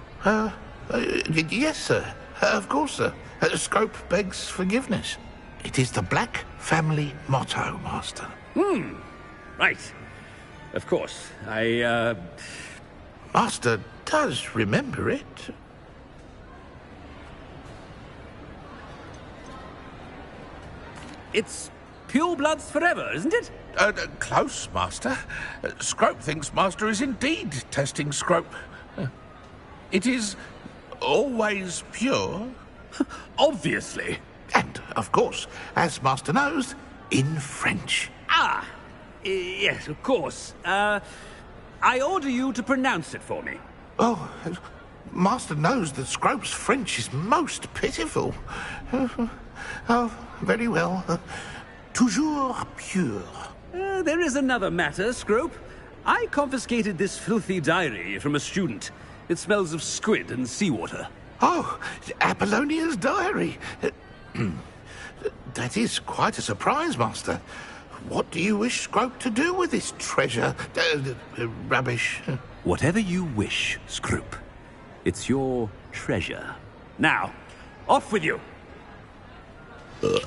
Yes, sir. Of course, sir. Scrope begs forgiveness. It is the Black family motto, Master. Right. Of course. Master does remember it. It's purebloods forever, isn't it? Close, Master. Scrope thinks Master is indeed testing Scrope. It is always pure. Obviously. And, of course, as Master knows, in French. Yes, of course. I order you to pronounce it for me. Oh, Master knows that Scrope's French is most pitiful. Oh, very well. Toujours pure. There is another matter, Scrope. I confiscated this filthy diary from a student. It smells of squid and seawater. Oh, Apollonia's diary. That is quite a surprise, Master. What do you wish Scrope to do with this treasure? Rubbish. Whatever you wish, Scrope. It's your treasure. Now, off with you. The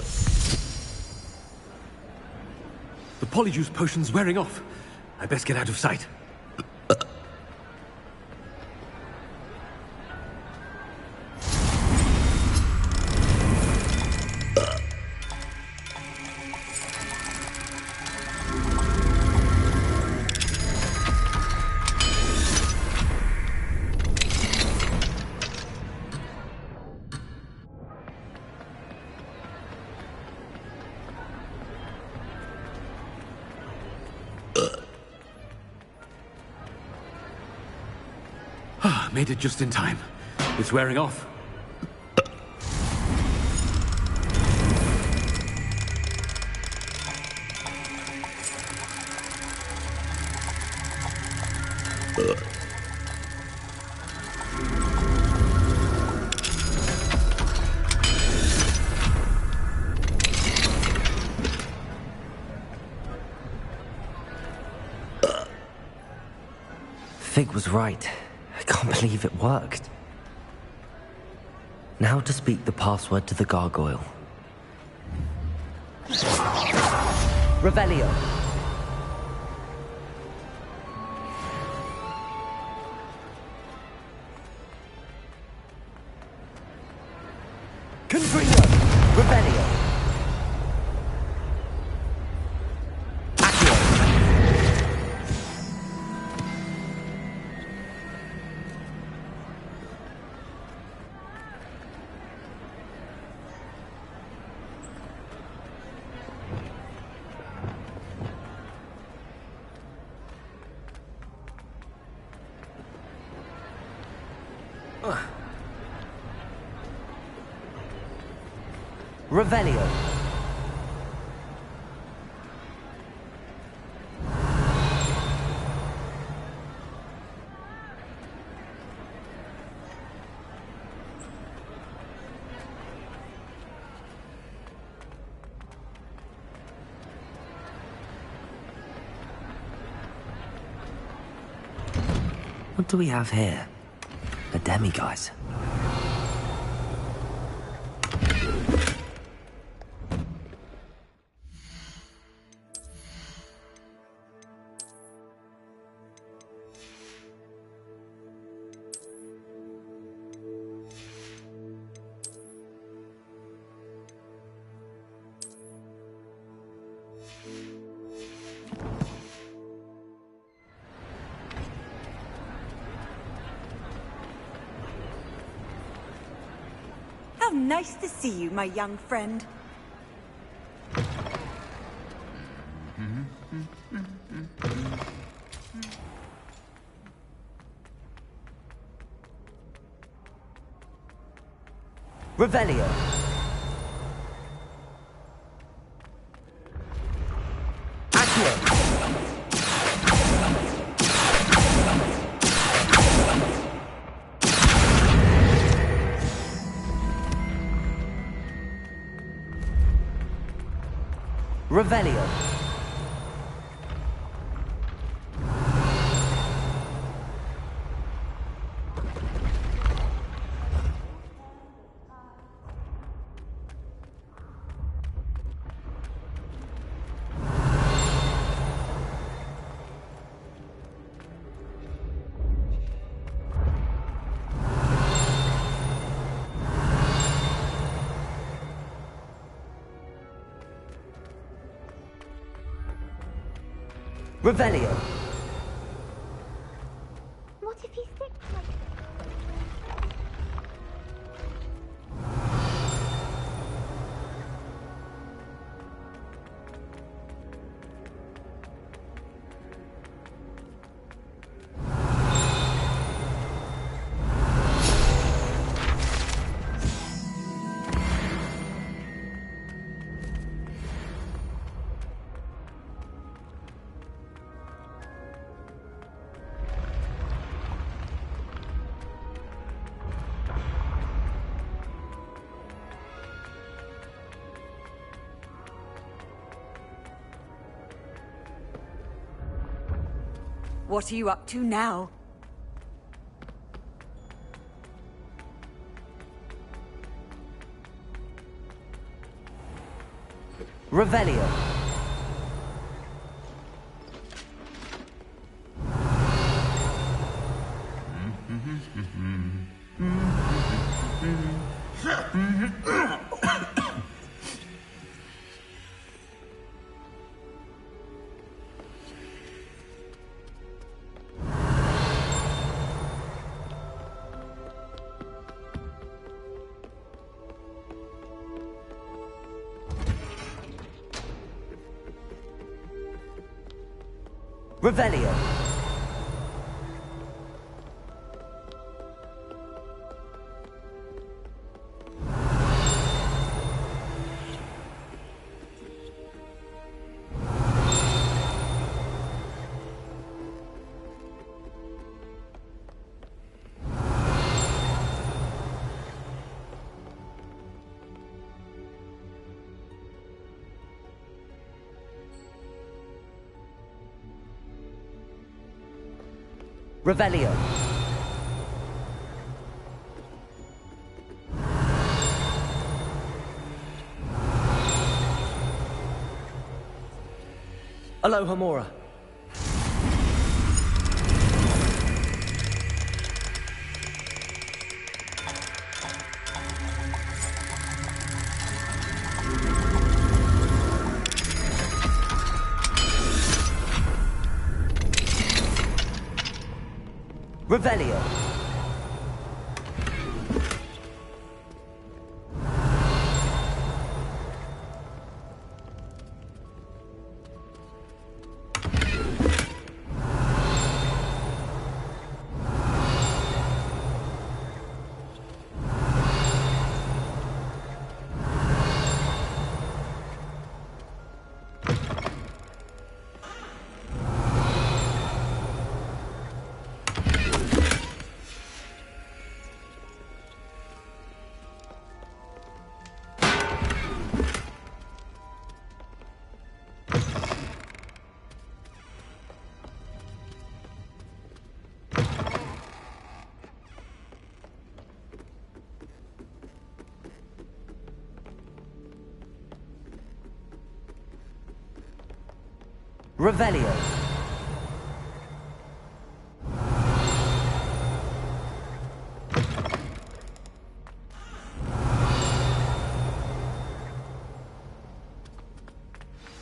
Polyjuice potion's wearing off. I best get out of sight. Made it just in time. It's wearing off. Fig was right. I can't believe it worked. Now to speak the password to the gargoyle. Revelio. Contrino. Revelio. Revelio. What do we have here? A demiguise. How nice to see you, my young friend. Revelio. Accio. Revelio. Revelio. What if he sticks like What are you up to now? Revelio. Revelio. Revelio. Aloha Mora. Revelio. Revelio.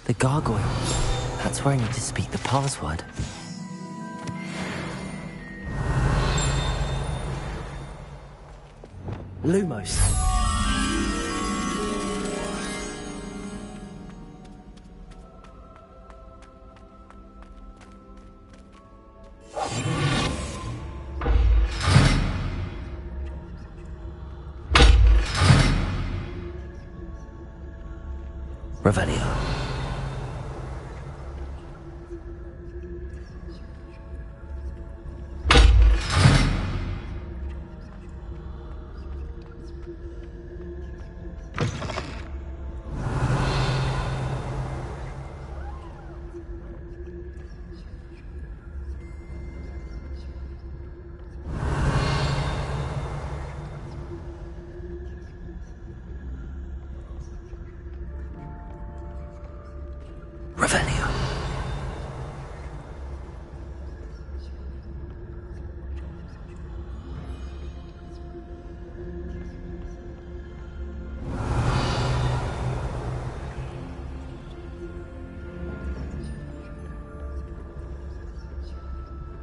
The gargoyle. That's where I need to speak the password. Lumos. Revelio. Revelio.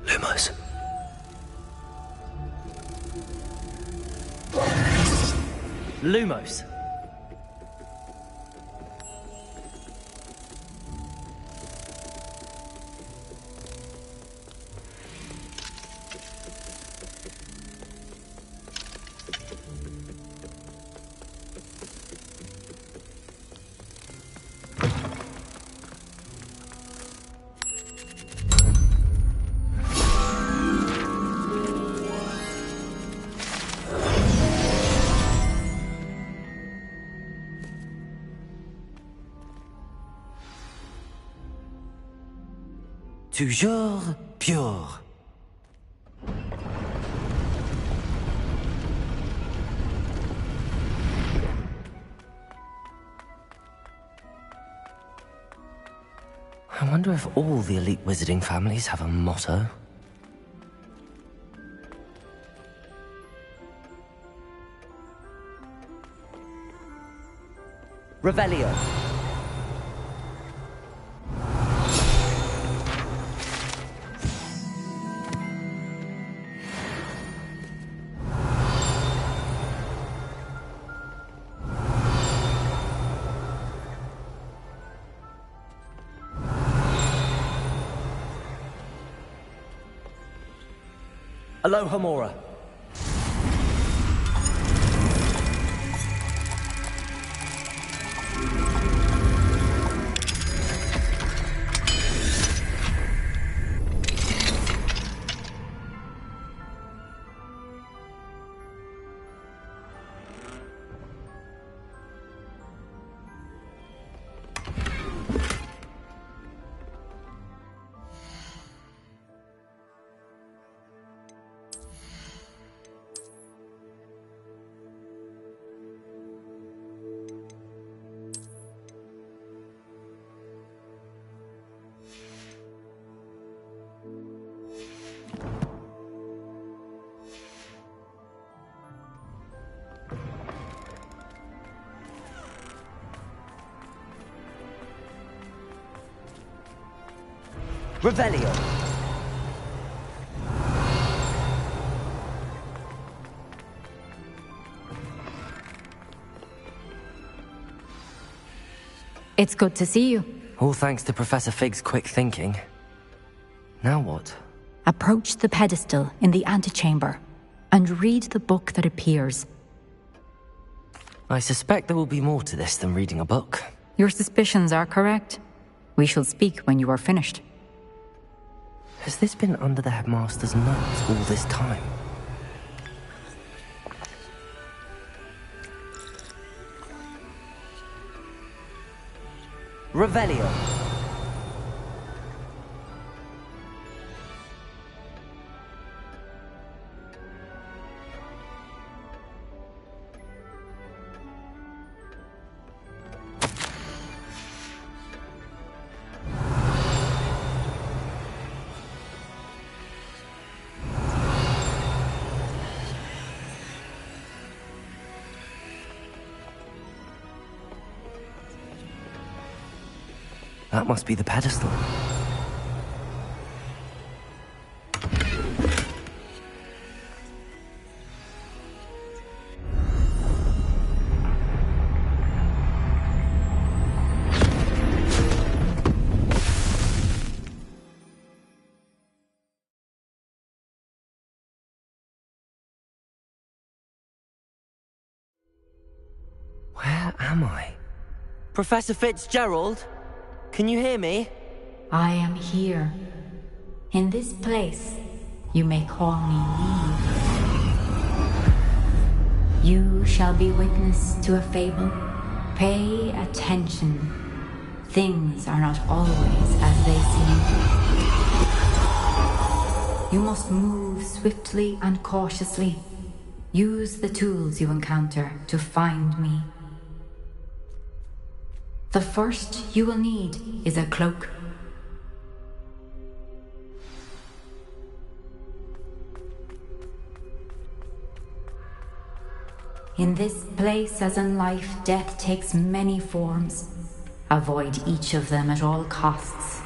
Lumos. Lumos. Toujours pure. I wonder if all the elite wizarding families have a motto. Revelio. Aloha Mora. Revelio. It's good to see you. All thanks to Professor Fig's quick thinking. Now what? Approach the pedestal in the antechamber and read the book that appears. I suspect there will be more to this than reading a book. Your suspicions are correct. We shall speak when you are finished. Has this been under the headmaster's nose all this time? Revelio. That must be the pedestal. Where am I? Professor Fitzgerald? Can you hear me? I am here. In this place, you may call me Neve. You shall be witness to a fable. Pay attention. Things are not always as they seem. You must move swiftly and cautiously. Use the tools you encounter to find me. The first you will need is a cloak. In this place, as in life, death takes many forms. Avoid each of them at all costs.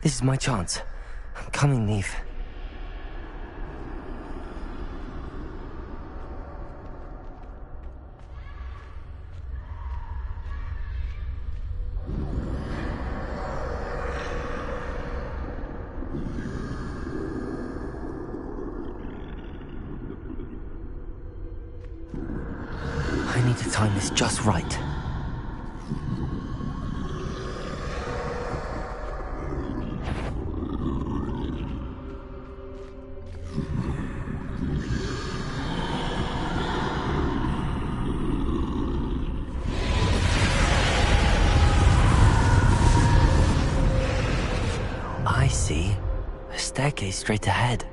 This is my chance. I'm coming, Neve. I need to time this just right. I see. A staircase straight ahead.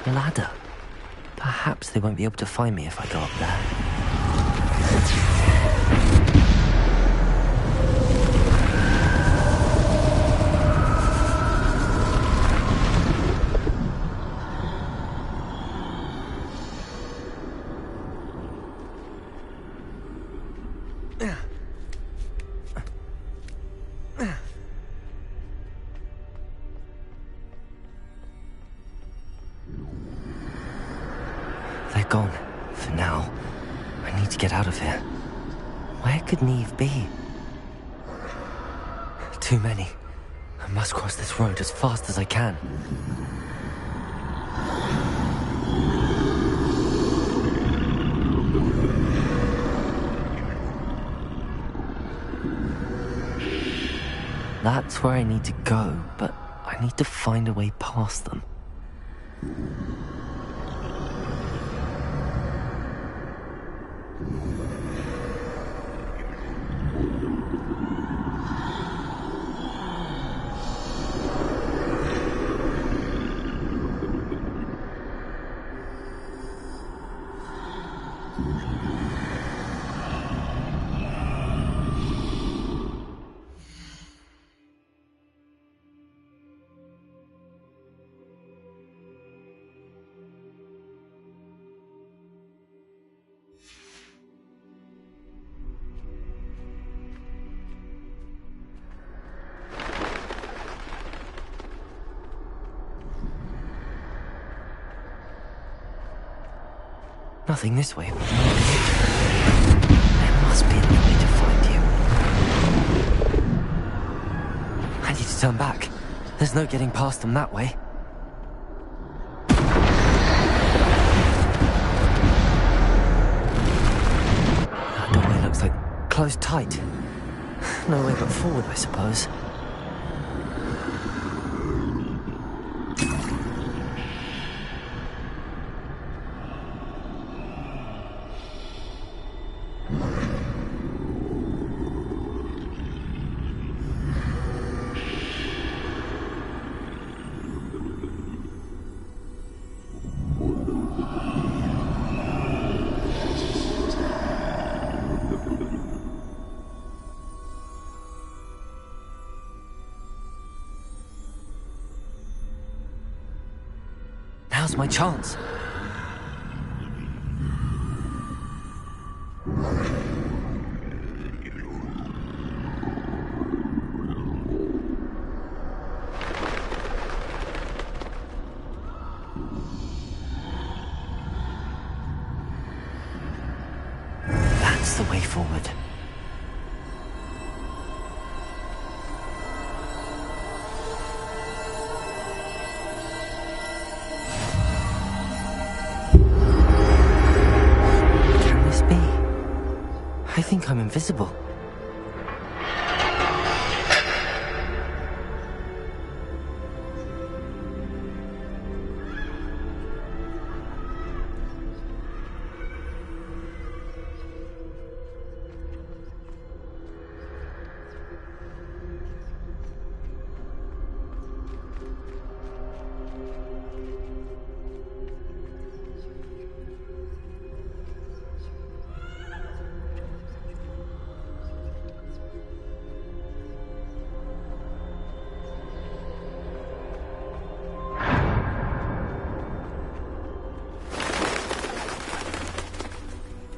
A ladder. Perhaps they won't be able to find me if I go up there. They're gone. For now. I need to get out of here. Where could Neve be? Too many. I must cross this road as fast as I can. That's where I need to go, but I need to find a way past them. Nothing this way. There must be another way to find you. I need to turn back. There's no getting past them that way. That doorway looks like closed tight. No way but forward, I suppose. Now's my chance. That's the way forward. I think I'm invisible.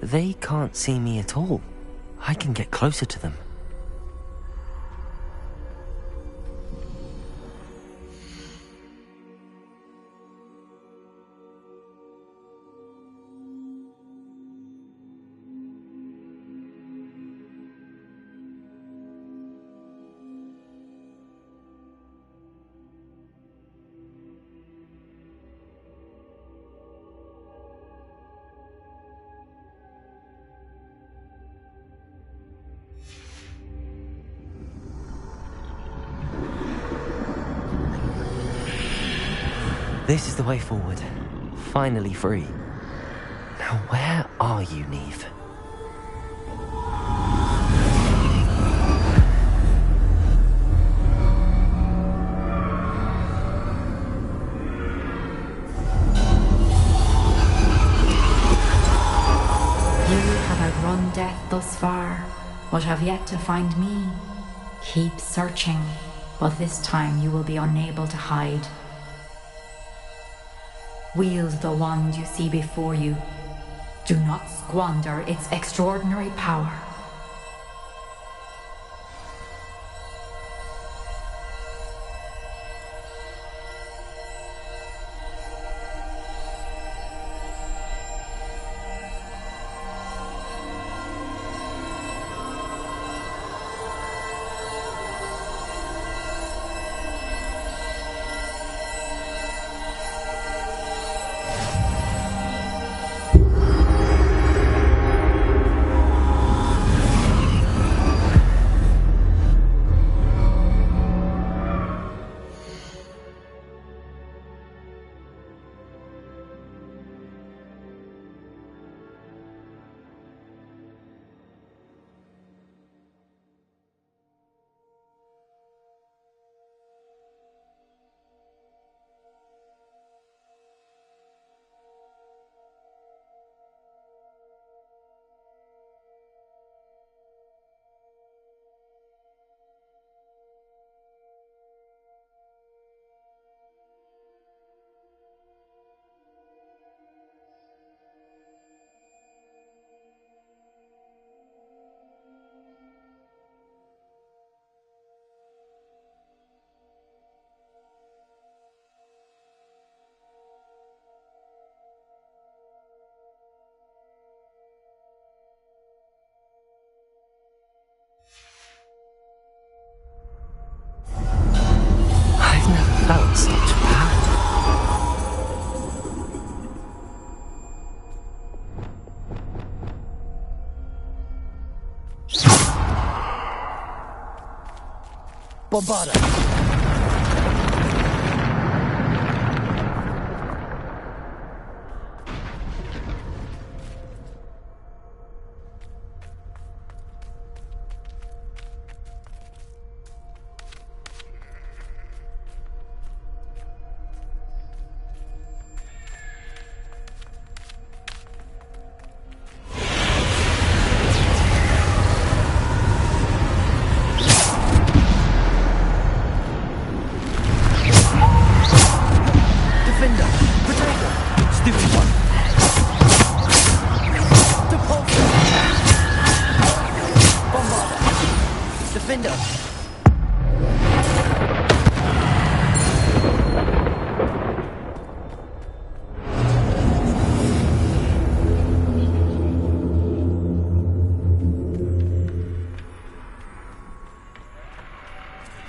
They can't see me at all. I can get closer to them. This is the way forward. Finally free. Now where are you, Neve? You have outrun death thus far, but have yet to find me. Keep searching, but this time you will be unable to hide. Wield the wand you see before you. Do not squander its extraordinary power. Bombarda!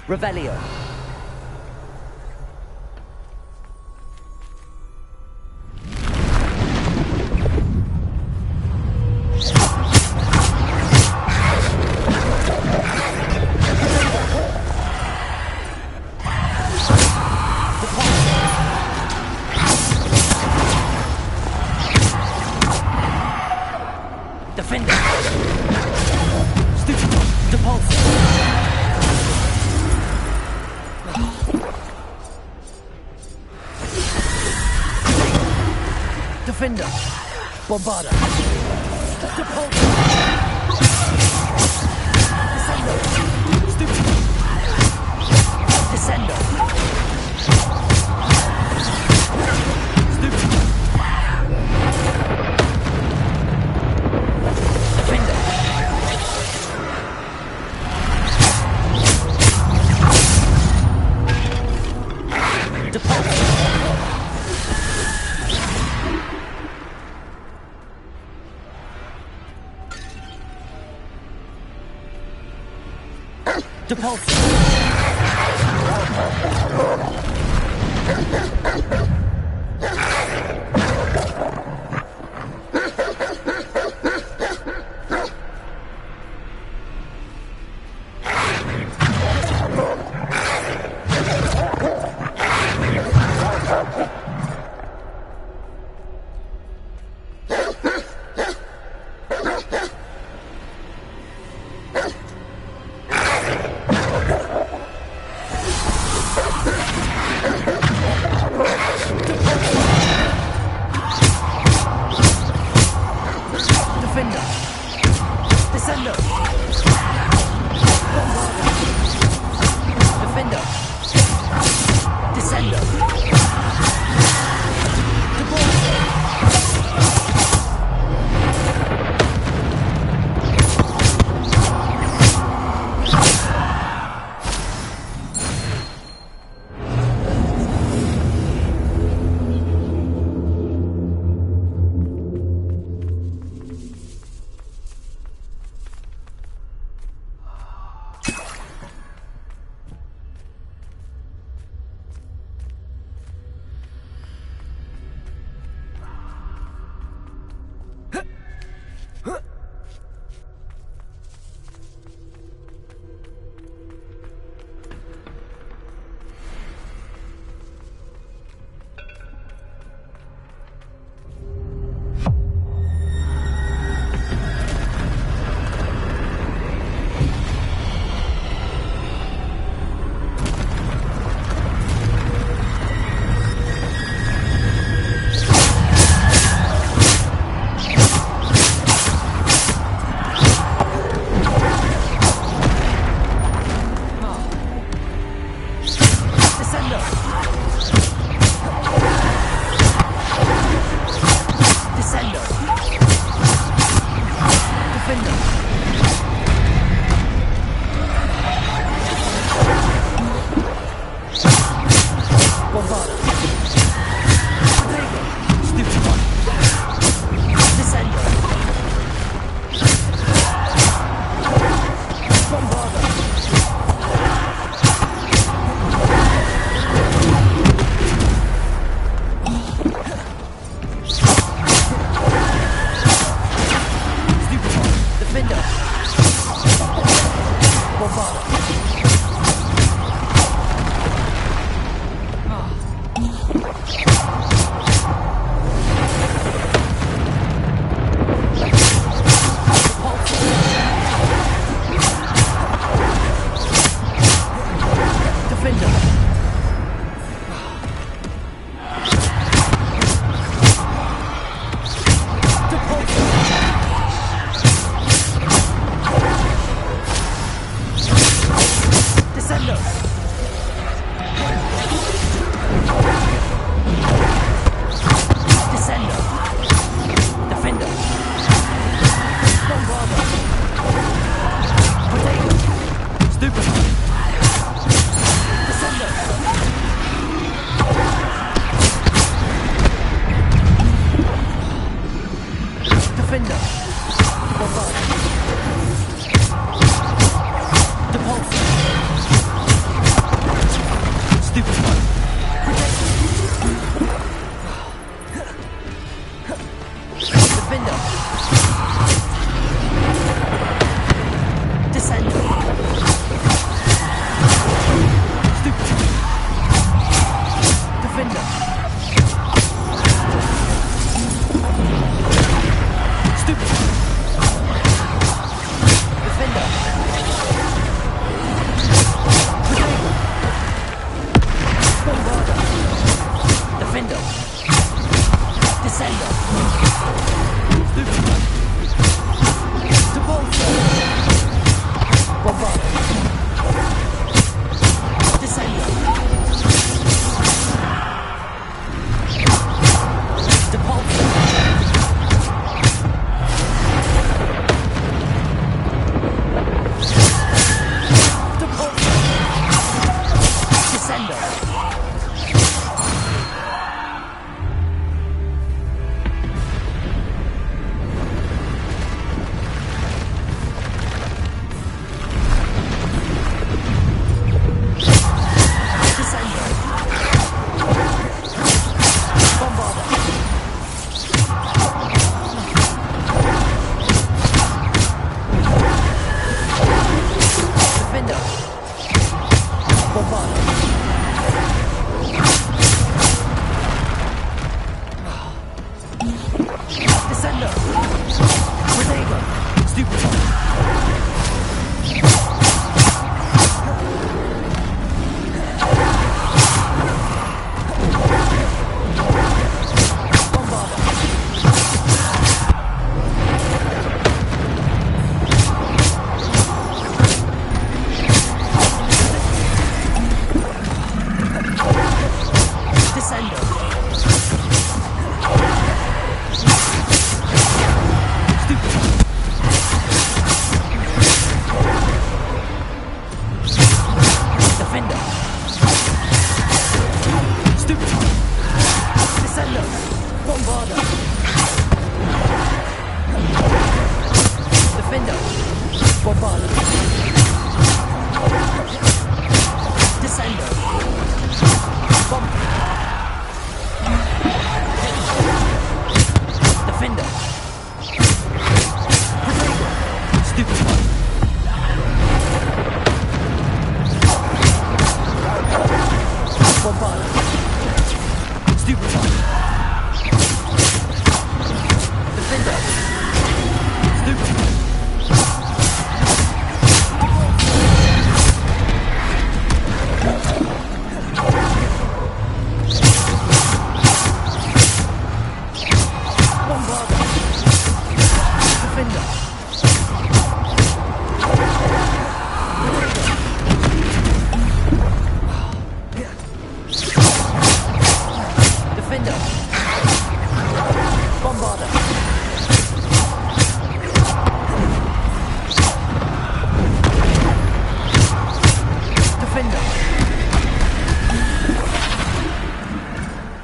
Revelio. Defender. Stupid. Depulse. Defender. Bombarda. Depulse. Descendo. Stupid. Descendo. Stupid. Defender. Depulse. Depulse.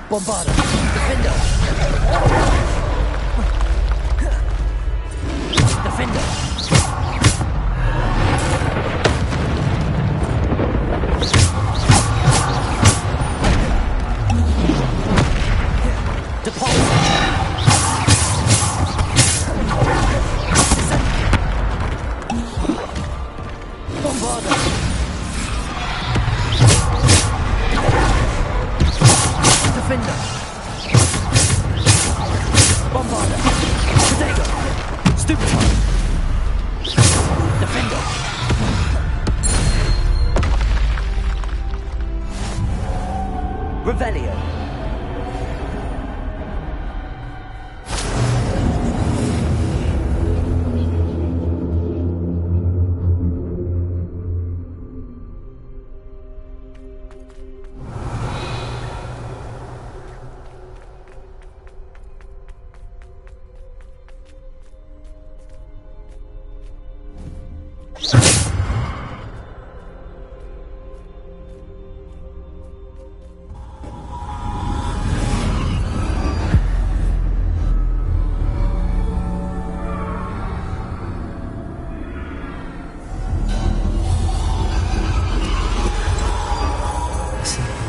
Bombarda! Defender! Defender!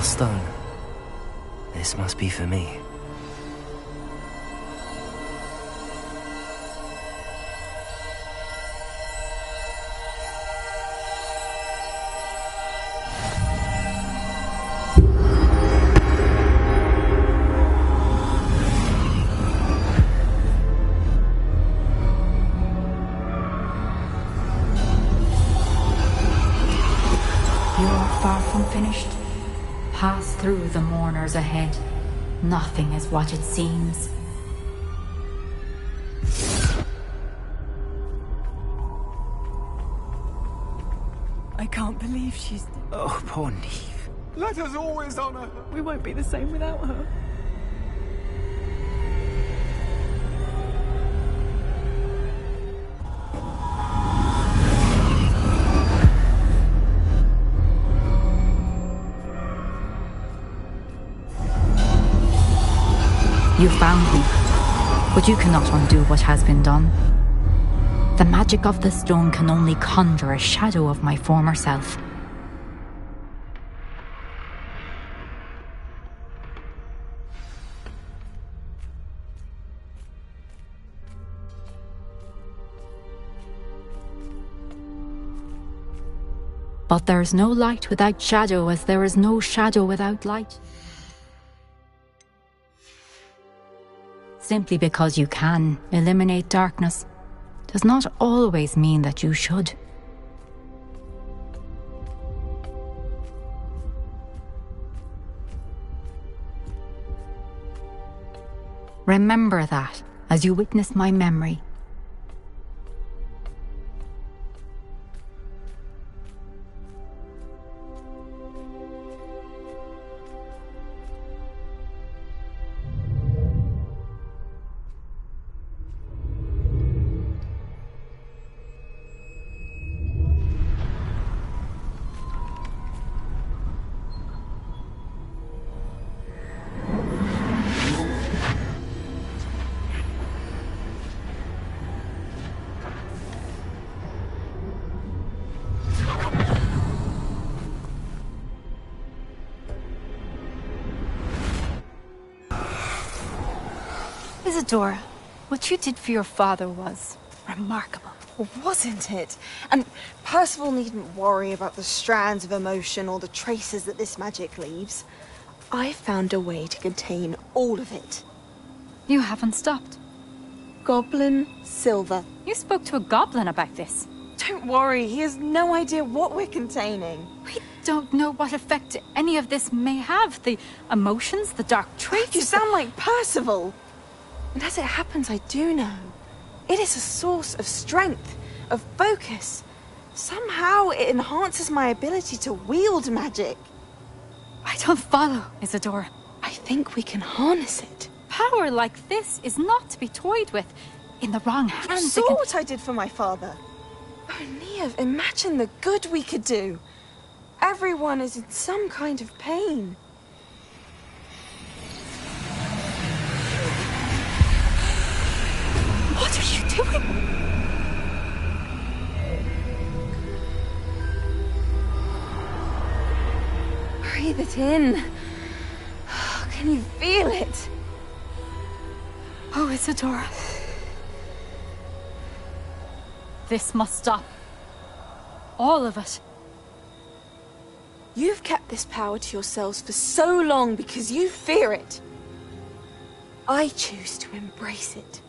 Stone. This must be for me. You're far from finished. Pass through the mourners ahead. Nothing is what it seems. I can't believe she's... Oh, poor Neve. Let us always honor her. We won't be the same without her. You found me, but you cannot undo what has been done. The magic of the stone can only conjure a shadow of my former self. But there is no light without shadow, as there is no shadow without light. Simply because you can eliminate darkness does not always mean that you should. Remember that as you witness my memory. Isadora, what you did for your father was remarkable. Wasn't it? And Percival needn't worry about the strands of emotion or the traces that this magic leaves. I found a way to contain all of it. You haven't stopped. Goblin Silver. You spoke to a goblin about this. Don't worry, he has no idea what we're containing. We don't know what effect any of this may have. The emotions, the dark traits. You sound like Percival. And as it happens, I do know. It is a source of strength, of focus. Somehow it enhances my ability to wield magic. I don't follow, Isadora. I think we can harness it. Power like this is not to be toyed with. In the wrong hands, You saw what I did for my father. Oh, Neve, imagine the good we could do. Everyone is in some kind of pain. Breathe it in. Can you feel it? Oh, Isadora. This must stop. All of it. You've kept this power to yourselves for so long because you fear it. I choose to embrace it.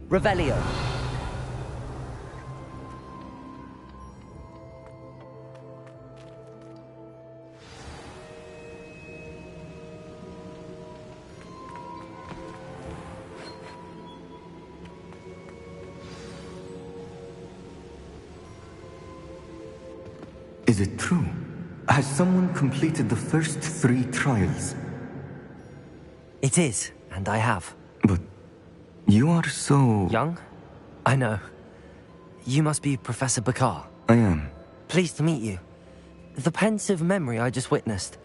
Revelio. Is it true? Has someone completed the first 3 trials? It is, and I have. But you are so... Young? I know. You must be Professor Bakar. I am. Pleased to meet you. The pensive memory I just witnessed,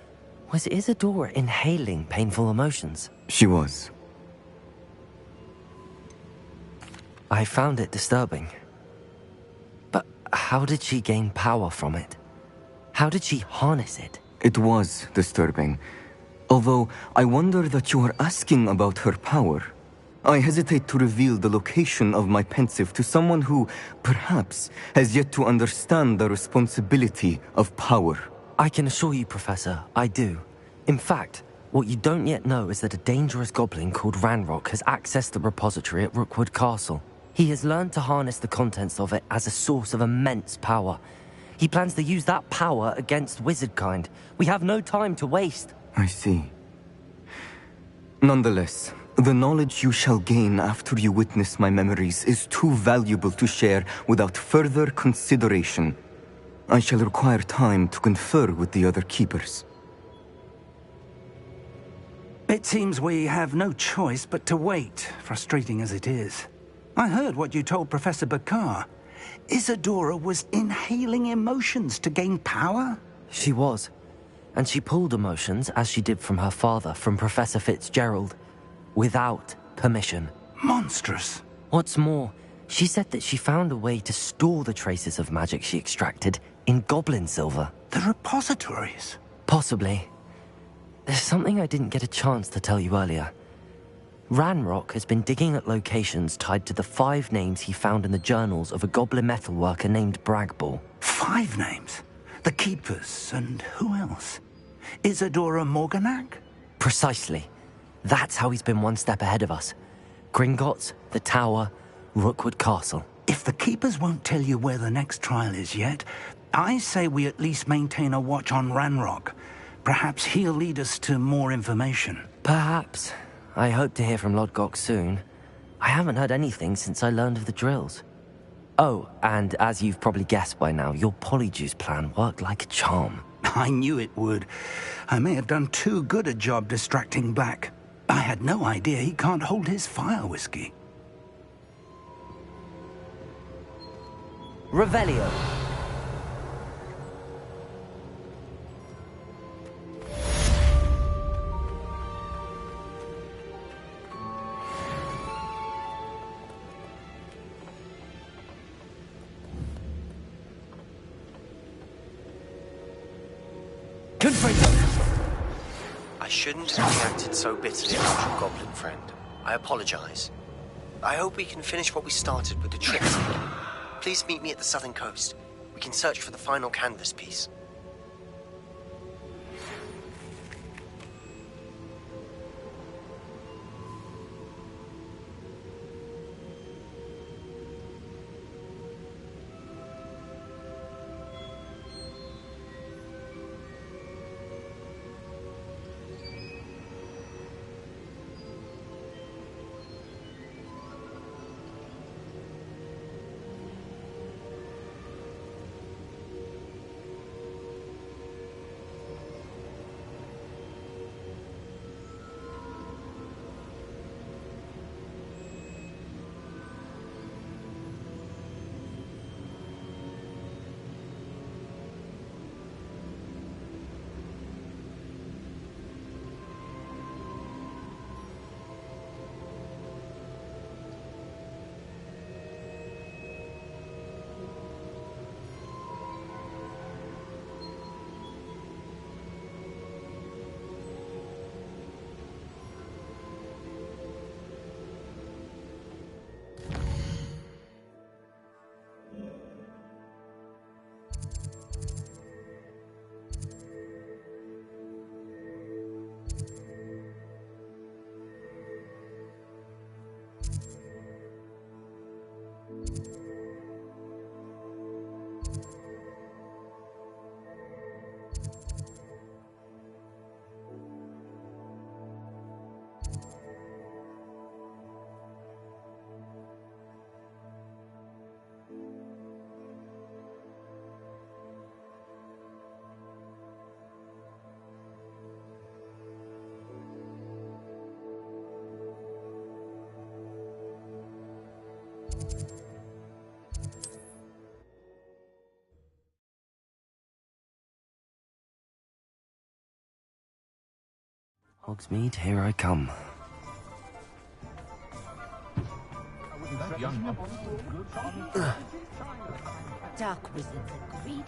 was Isadora inhaling painful emotions? She was. I found it disturbing. But how did she gain power from it? How did she harness it? It was disturbing. Although, I wonder that you are asking about her power. I hesitate to reveal the location of my pensive to someone who, perhaps, has yet to understand the responsibility of power. I can assure you, Professor, I do. In fact, what you don't yet know is that a dangerous goblin called Ranrock has accessed the repository at Rookwood Castle. He has learned to harness the contents of it as a source of immense power. He plans to use that power against wizardkind. We have no time to waste. I see. Nonetheless, the knowledge you shall gain after you witness my memories is too valuable to share without further consideration. I shall require time to confer with the other keepers. It seems we have no choice but to wait, frustrating as it is. I heard what you told Professor Bakar. Isadora was inhaling emotions to gain power? She was. And she pulled emotions, as she did from her father, from Professor Fitzgerald, without permission. Monstrous. What's more, she said that she found a way to store the traces of magic she extracted in goblin silver. The repositories? Possibly. There's something I didn't get a chance to tell you earlier. Ranrock has been digging at locations tied to the 5 names he found in the journals of a goblin metalworker named Bragball. 5 names? The Keepers, and who else? Isadora Morganac? Precisely. That's how he's been one step ahead of us. Gringotts, the Tower, Rookwood Castle. If the Keepers won't tell you where the next trial is yet, I say we at least maintain a watch on Ranrock. Perhaps he'll lead us to more information. Perhaps. I hope to hear from Lodgok soon. I haven't heard anything since I learned of the drills. Oh, and as you've probably guessed by now, your Polyjuice plan worked like a charm. I knew it would. I may have done too good a job distracting Black. I had no idea he can't hold his fire whiskey. Revelio. I shouldn't have reacted so bitterly about your goblin friend. I apologize. I hope we can finish what we started with the trips. Please meet me at the southern coast. We can search for the final canvas piece. Hogsmeade, here I come. Dark wizards are greedy.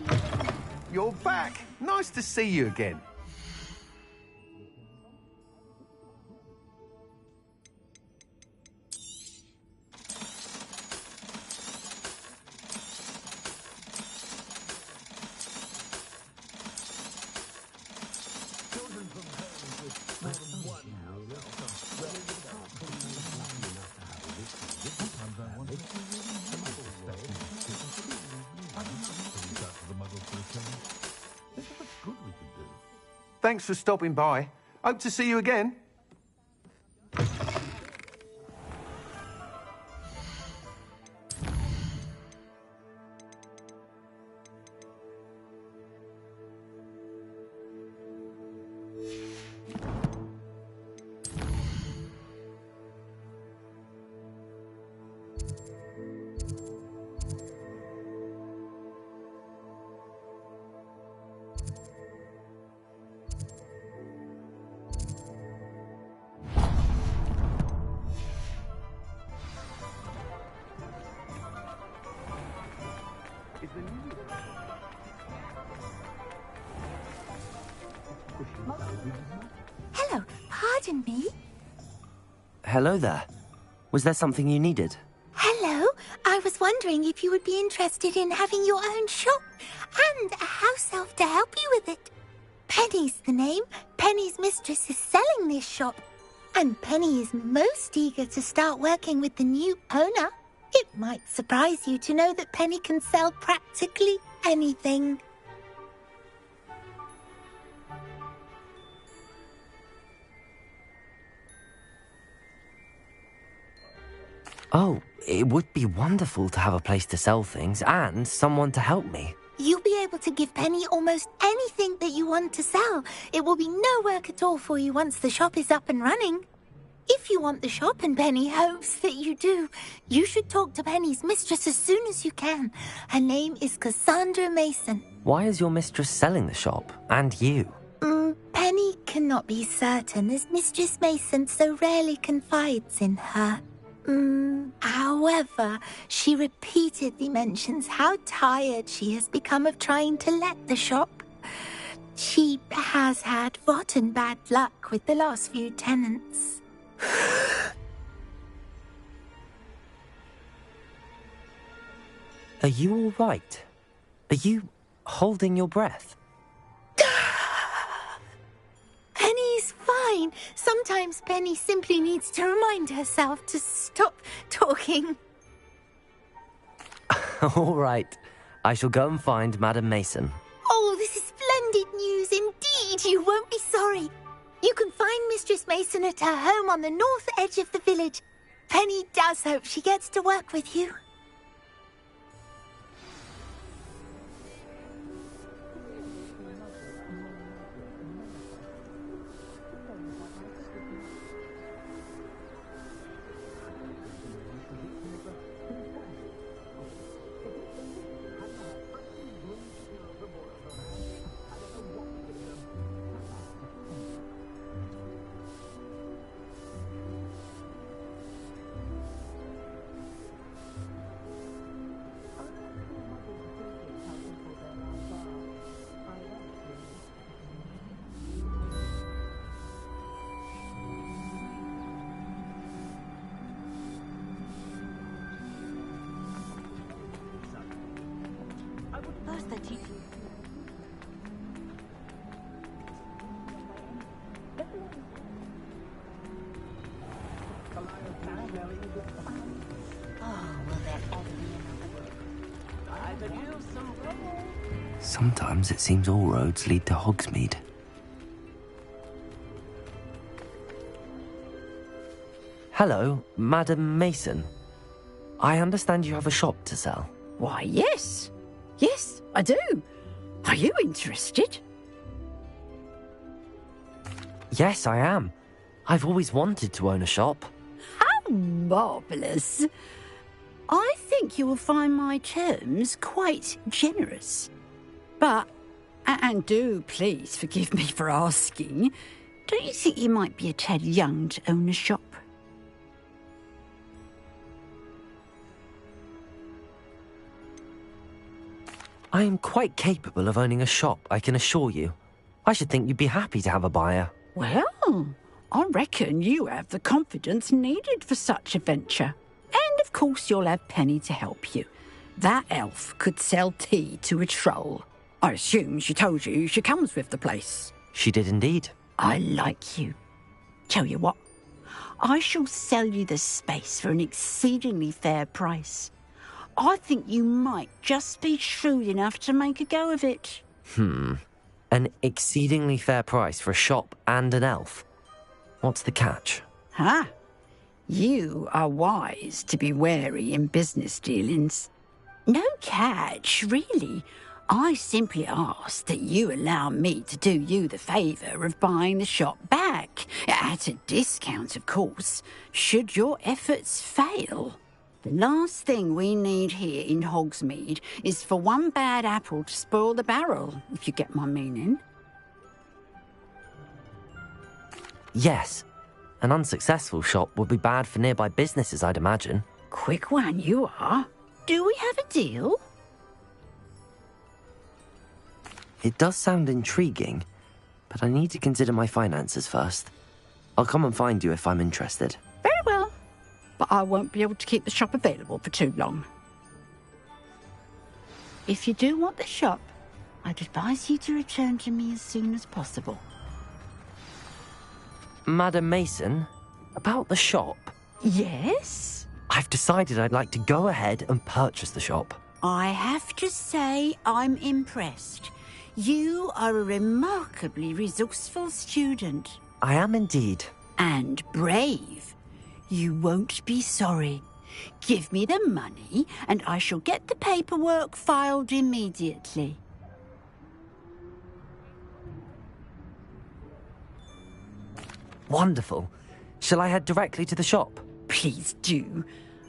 You're back! Nice to see you again. Thanks for stopping by. Hope to see you again. Hello, pardon me. Hello there. Was there something you needed? Hello, I was wondering if you would be interested in having your own shop and a house elf to help you with it. Penny's the name. Penny's mistress is selling this shop, and Penny is most eager to start working with the new owner. It might surprise you to know that Penny can sell practically anything. Oh, it would be wonderful to have a place to sell things and someone to help me. You'll be able to give Penny almost anything that you want to sell. It will be no work at all for you once the shop is up and running. If you want the shop and Penny hopes that you do, you should talk to Penny's mistress as soon as you can. Her name is Cassandra Mason. Why is your mistress selling the shop? And you? Penny cannot be certain, as Mistress Mason so rarely confides in her. However, she repeatedly mentions how tired she has become of trying to let the shop. She has had rotten bad luck with the last few tenants. Are you all right? Are you holding your breath? Penny's fine. Sometimes Penny simply needs to remind herself to stop talking. All right. I shall go and find Madam Mason. Oh, this is splendid news indeed. You won't be sorry. You can find Mistress Mason at her home on the north edge of the village. Penny does hope she gets to work with you. Sometimes it seems all roads lead to Hogsmeade. Hello, Madam Mason. I understand you have a shop to sell. Why, yes. Yes, I do. Are you interested? Yes, I am. I've always wanted to own a shop. How marvellous. I think you will find my terms quite generous. But, and do please forgive me for asking, Don't you think you might be a tad young to own a shop? I am quite capable of owning a shop, I can assure you. I should think you'd be happy to have a buyer. Well, I reckon you have the confidence needed for such a venture. And of course you'll have Penny to help you. That elf could sell tea to a troll. I assume she told you she comes with the place. She did indeed. I like you. Tell you what, I shall sell you the space for an exceedingly fair price. I think you might just be shrewd enough to make a go of it. An exceedingly fair price for a shop and an elf. What's the catch? Huh? You are wise to be wary in business dealings. No catch, really. I simply ask that you allow me to do you the favour of buying the shop back. At a discount, of course, should your efforts fail. The last thing we need here in Hogsmeade is for one bad apple to spoil the barrel, if you get my meaning. Yes. An unsuccessful shop would be bad for nearby businesses, I'd imagine. Quick one you are. Do we have a deal? It does sound intriguing, but I need to consider my finances first. I'll come and find you if I'm interested. Very well. But I won't be able to keep the shop available for too long. If you do want the shop, I'd advise you to return to me as soon as possible. Madam Mason, about the shop? Yes? I've decided I'd like to go ahead and purchase the shop. I have to say I'm impressed. You are a remarkably resourceful student. I am indeed. And brave. You won't be sorry. Give me the money, and I shall get the paperwork filed immediately. Wonderful. Shall I head directly to the shop? Please do.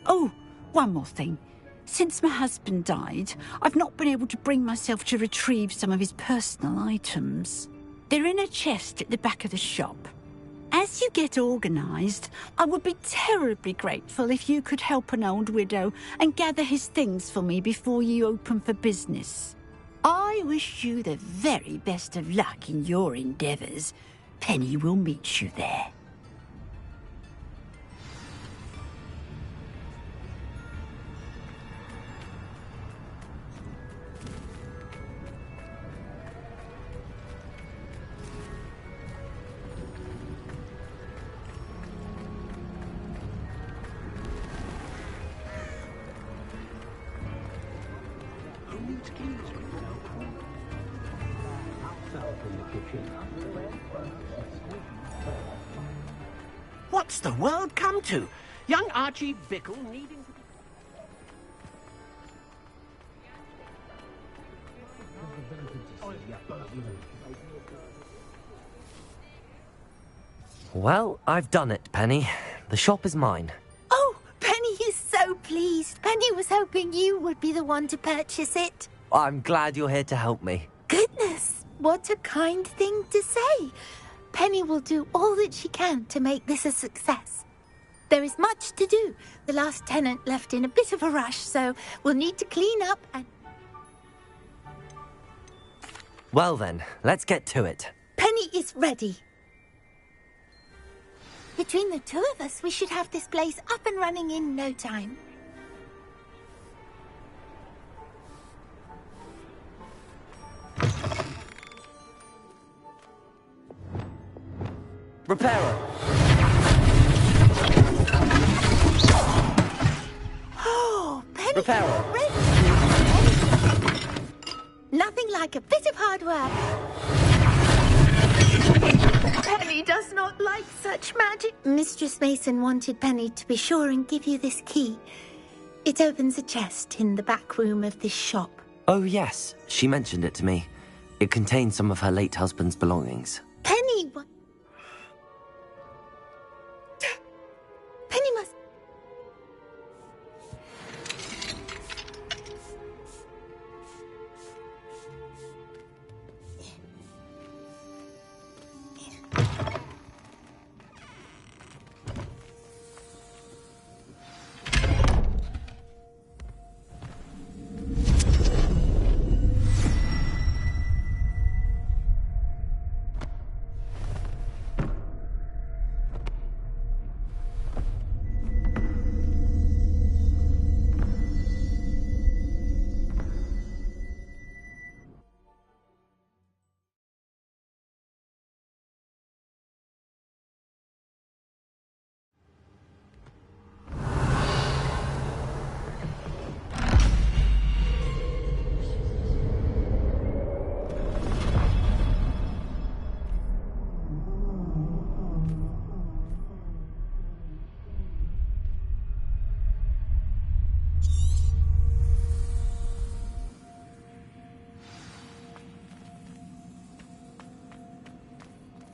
Oh, one more thing. Since my husband died, I've not been able to bring myself to retrieve some of his personal items. They're in a chest at the back of the shop. As you get organised, I would be terribly grateful if you could help an old widow and gather his things for me before you open for business. I wish you the very best of luck in your endeavours. Penny will meet you there. What's the world come to? Young Archie Bickle needing to... Well, I've done it, Penny. The shop is mine. Oh, Penny is so pleased. Penny was hoping you would be the one to purchase it. I'm glad you're here to help me. Goodness, what a kind thing to say. Penny will do all that she can to make this a success. There is much to do. The last tenant left in a bit of a rush, so we'll need to clean up and... Well then, let's get to it. Penny is ready. Between the two of us, we should have this place up and running in no time. Repairer! Oh, Penny! Repairer! Nothing like a bit of hard work. Penny does not like such magic. Mistress Mason wanted Penny to be sure and give you this key. It opens a chest in the back room of this shop. Oh yes, she mentioned it to me. It contains some of her late husband's belongings. Penny... Penny must...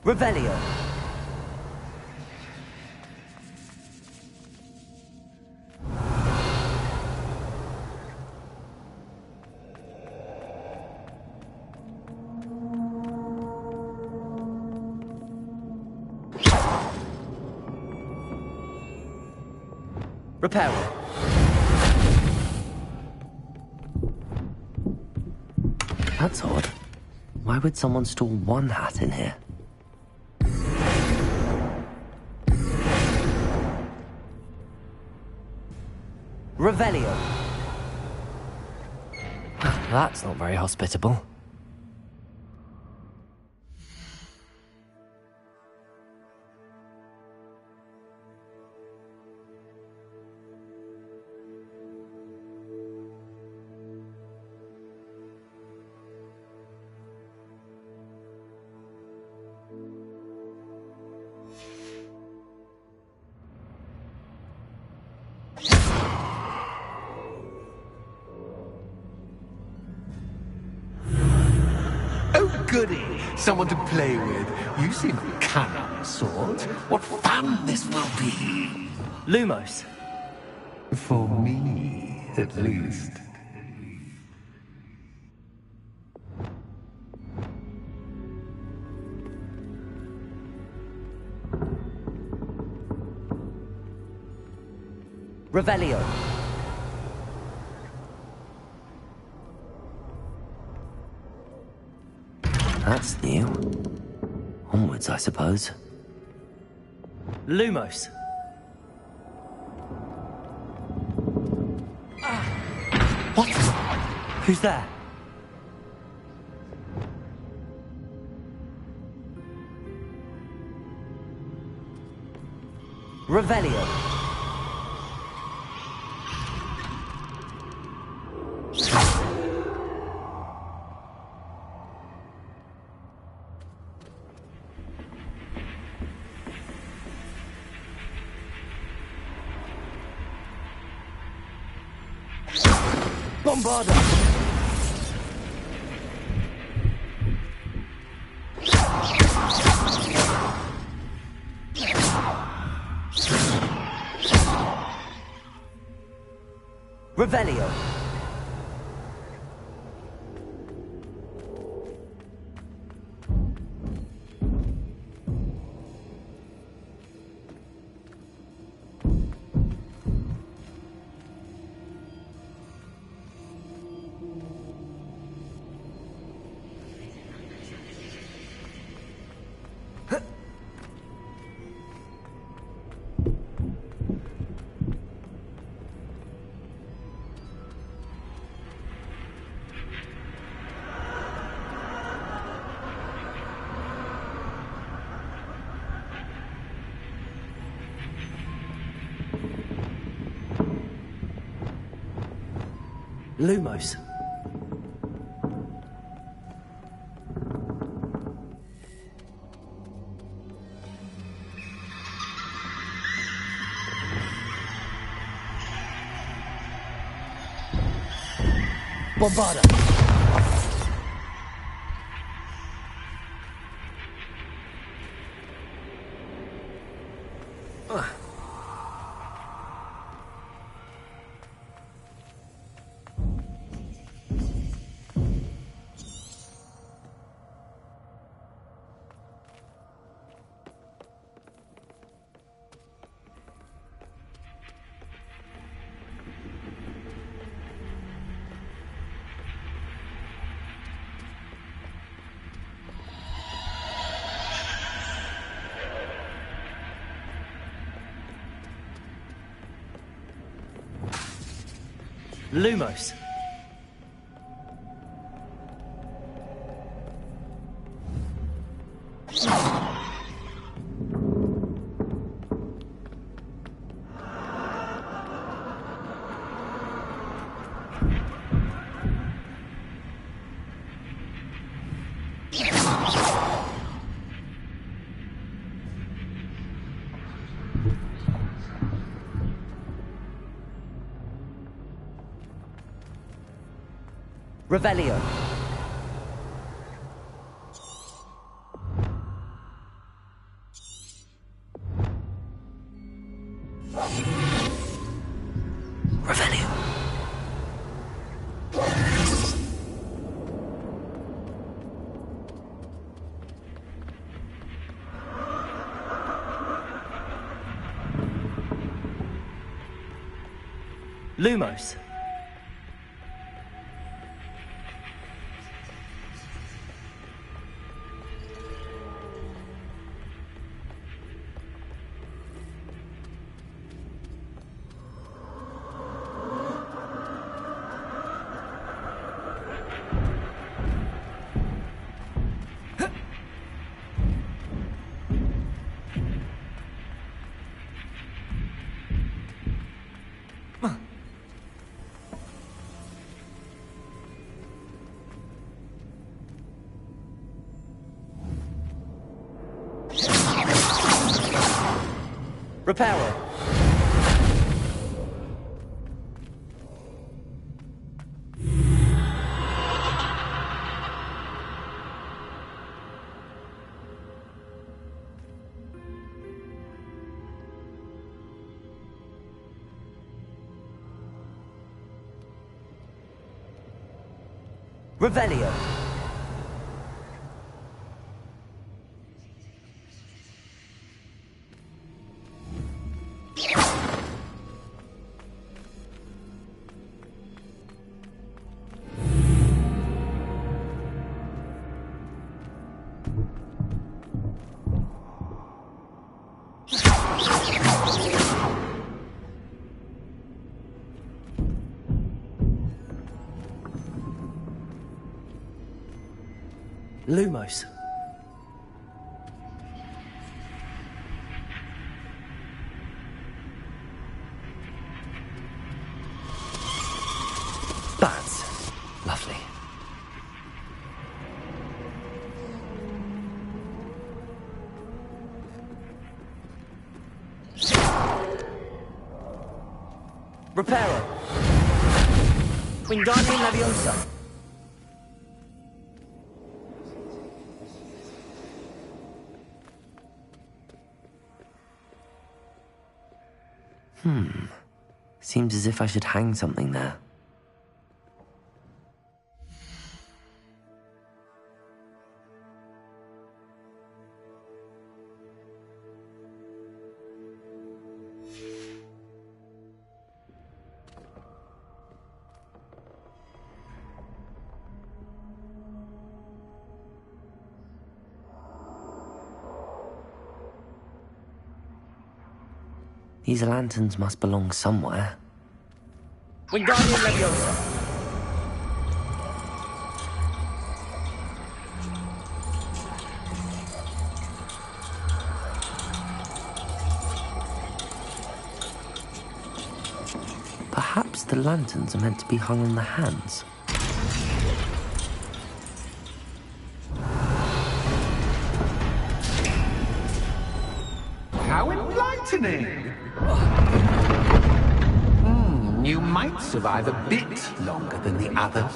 Revelio. Reparo. That's odd. Why would someone store one hat in here? Revelio. That's not very hospitable. Goody! Someone to play with. You seem a cannon sort. What fun this will be! Lumos. For me, at least. Revelio. That's new. Onwards, I suppose. Lumos. What? Who's there? Revelio. Bombarda! Revelio. Lumos. Bombarda. Lumos. Revelio. Revelio. Lumos. Reparo. Revelio. Lumos. Bats. Lovely. Reparo. Wingardium Leviosa. Seems as if I should hang something there. These lanterns must belong somewhere. Wingardium Leviosa. Perhaps the lanterns are meant to be hung on the hands. How enlightening! You might survive a bit longer than the others.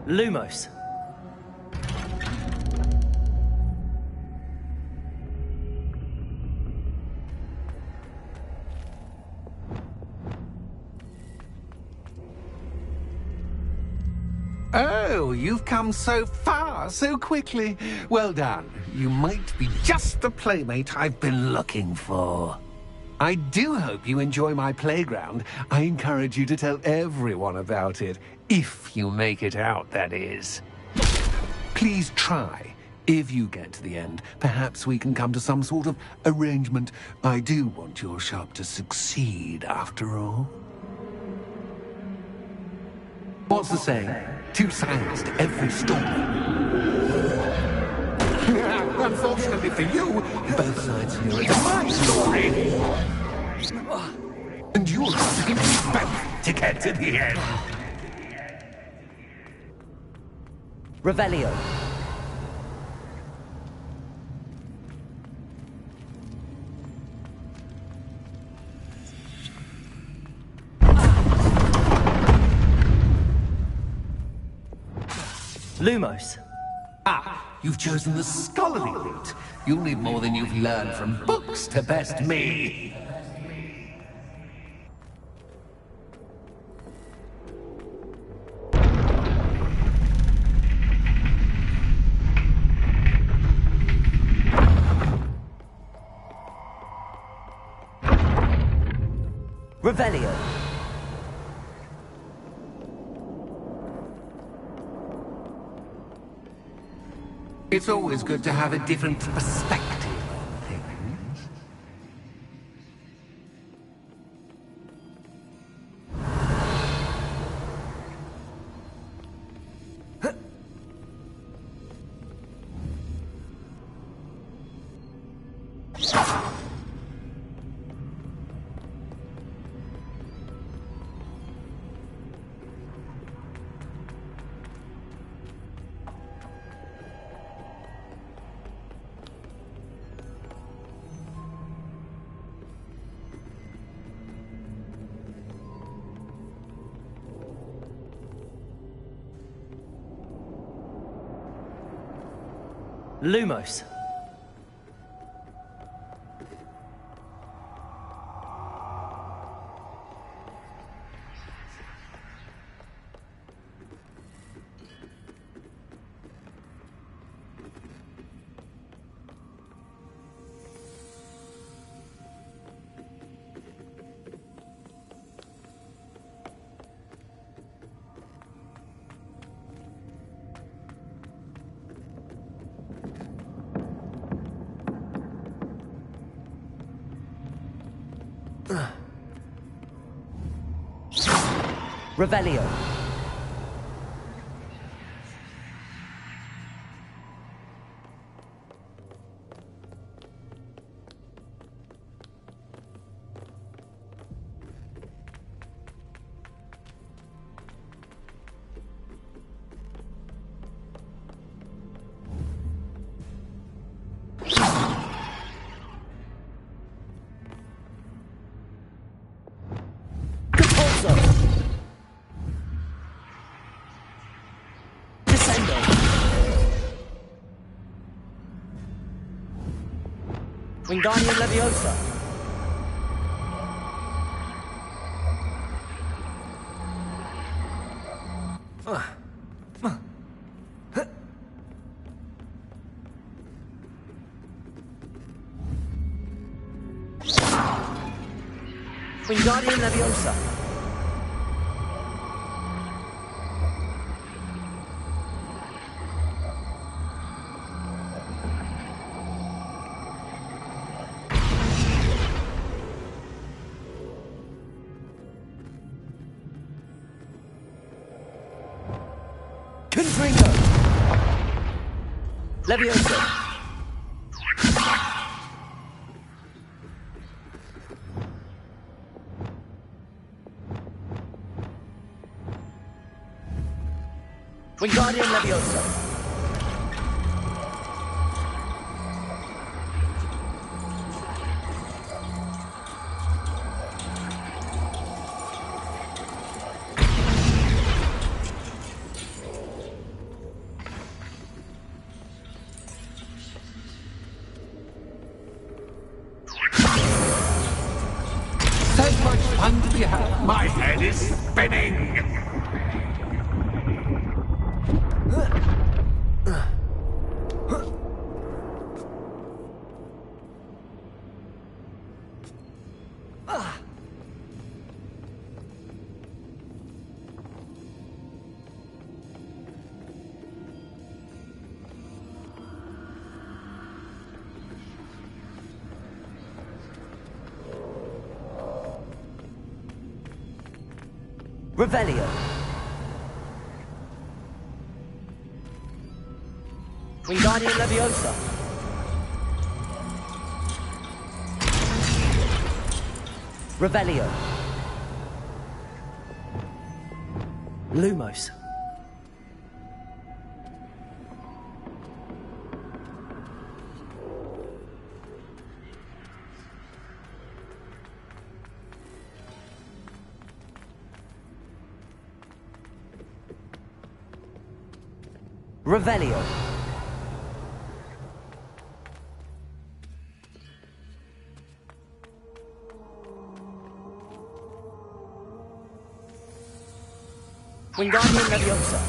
Lumos. Oh, you've come so far, so quickly. Well done. You might be just the playmate I've been looking for. I do hope you enjoy my playground. I encourage you to tell everyone about it. If you make it out, that is. Please try. If you get to the end, perhaps we can come to some sort of arrangement. I do want your shop to succeed, after all. What's the saying? Two sides to every story. Unfortunately for you, both sides hear it as my story. And you'll have to complete both to get to the end. Revelio. Lumos. Ah, you've chosen the scholarly route. You'll need more than you've learned from books to best me. Revelio. It's always good to have a different perspective on things. Lumos. Revelio. Wingardium Leviosa. Wingardium Leviosa. Confringo. Leviosa. Wingardium Leviosa. So much fun to be had. My head is spinning. Revelio. Wingardium Leviosa. Revelio. Lumos. Revelio. Wingardium Leviosa.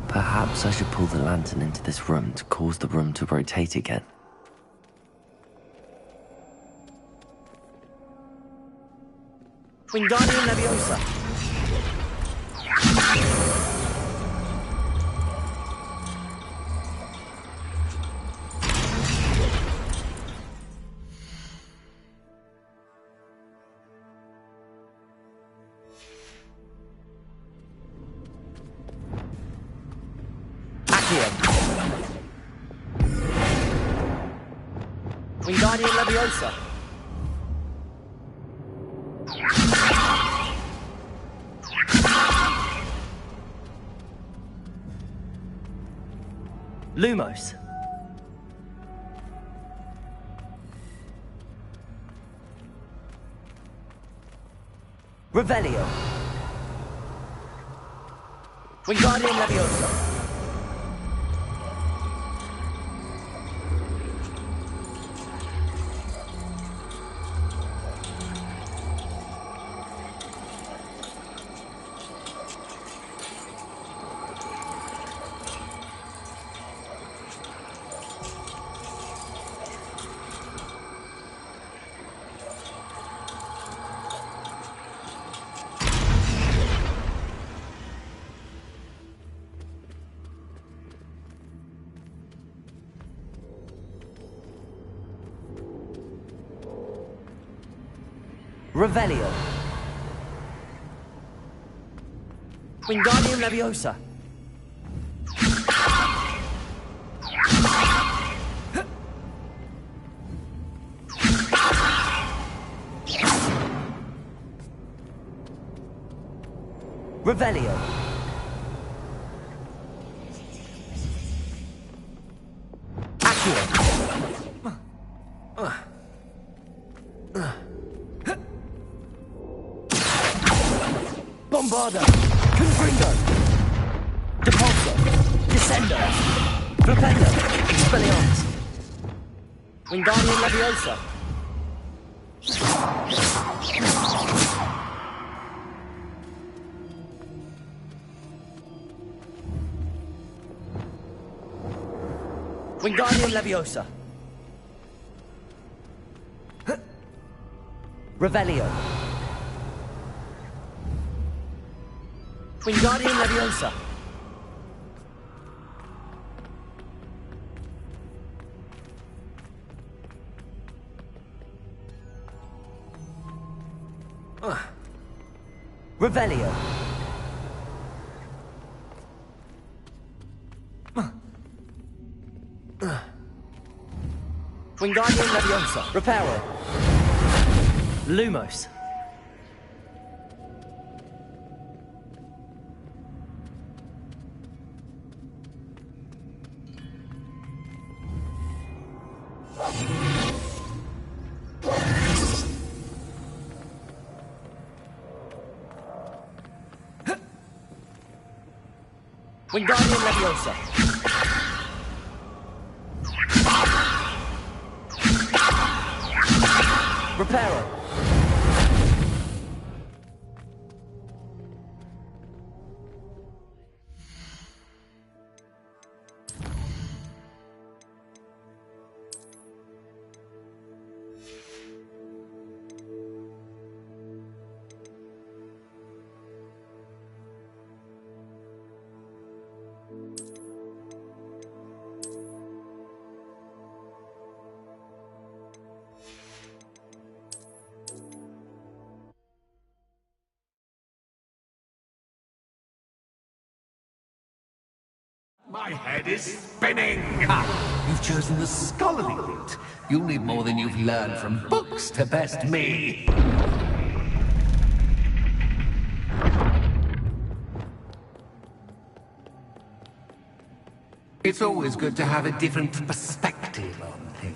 Perhaps I should pull the lantern into this room to cause the room to rotate again. Wingardium Leviosa. Wingardium Leviosa. Lumos. Revelio. Wingardium Leviosa. Revelio. Wingardium Leviosa. Revelio. Accio. Bombarda, Confringo, Depulso, Descendo, Flipendo, Expelliarmus, Wingardium Leviosa. Wingardium Leviosa. Revelio. Wingardium Leviosa. Revelio. Wingardium Leviosa. Reparo. Lumos. Wingardium Leviosa. Reparo. My head is spinning! Ha! You've chosen the scholarly route. You'll need more than you've learned from books to best me. It's always good to have a different perspective on things.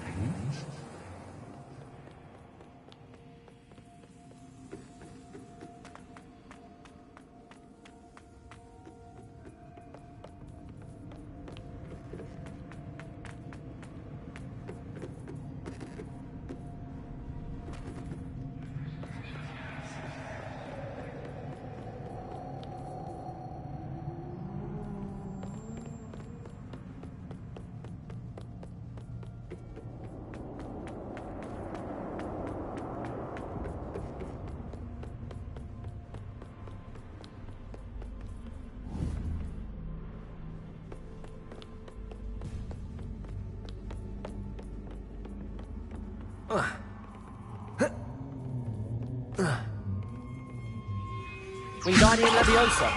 Wingardium Leviosa.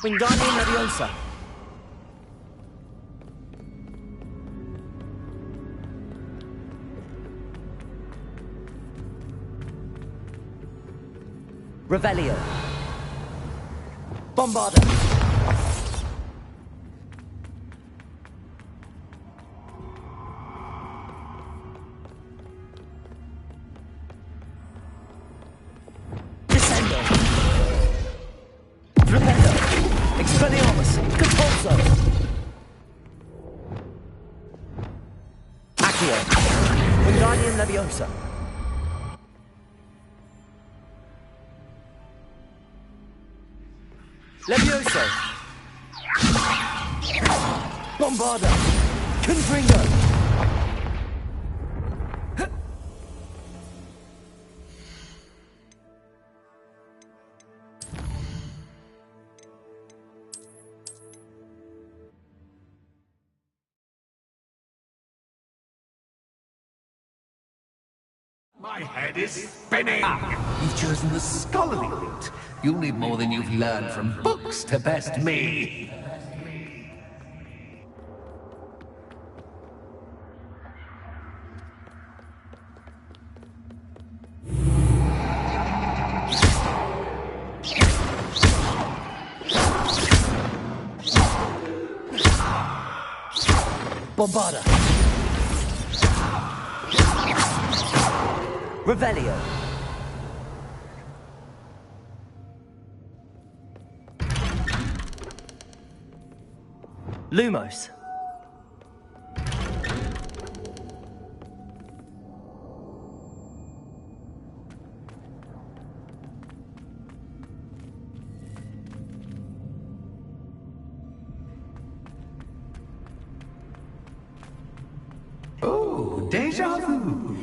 Wingardium Leviosa. Revelio. Bombarda. Descendo. Flipendo. Expelliarmus. Compulso. Accio. Wingardium Leviosa. Levioso. Bombarda. Confringo. My head is spinning! You've chosen the scholarly route. You'll need more than you've learned from books to best me. Bombarda. Revelio. Lumos. Oh, deja vu.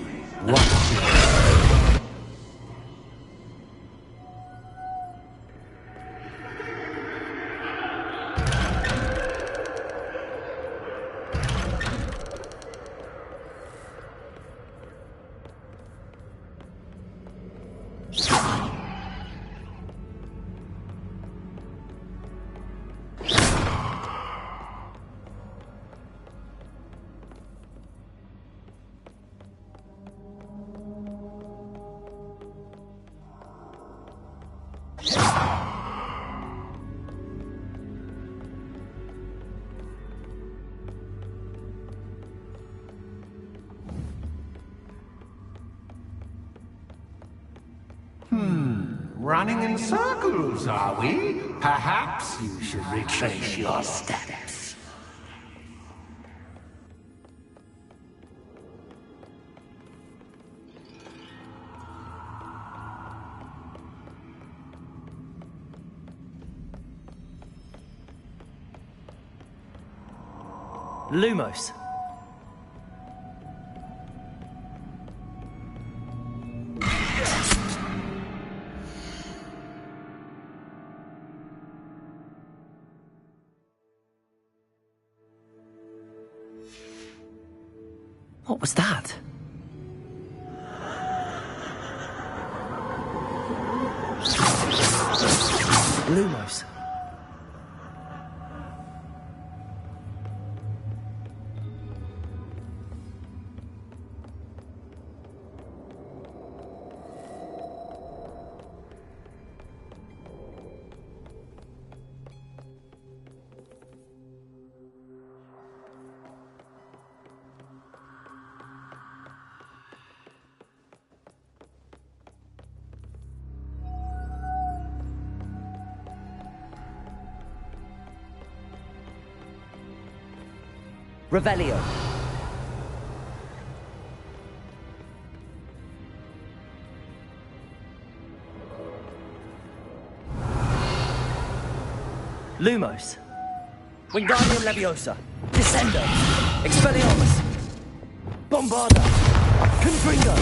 Running in circles, are we? Perhaps you should retrace your steps. Lumos. What was that? Lumos. Revelio. Lumos. Wingardium Leviosa. Descendo. Expelliarmus. Bombarda. Confringo.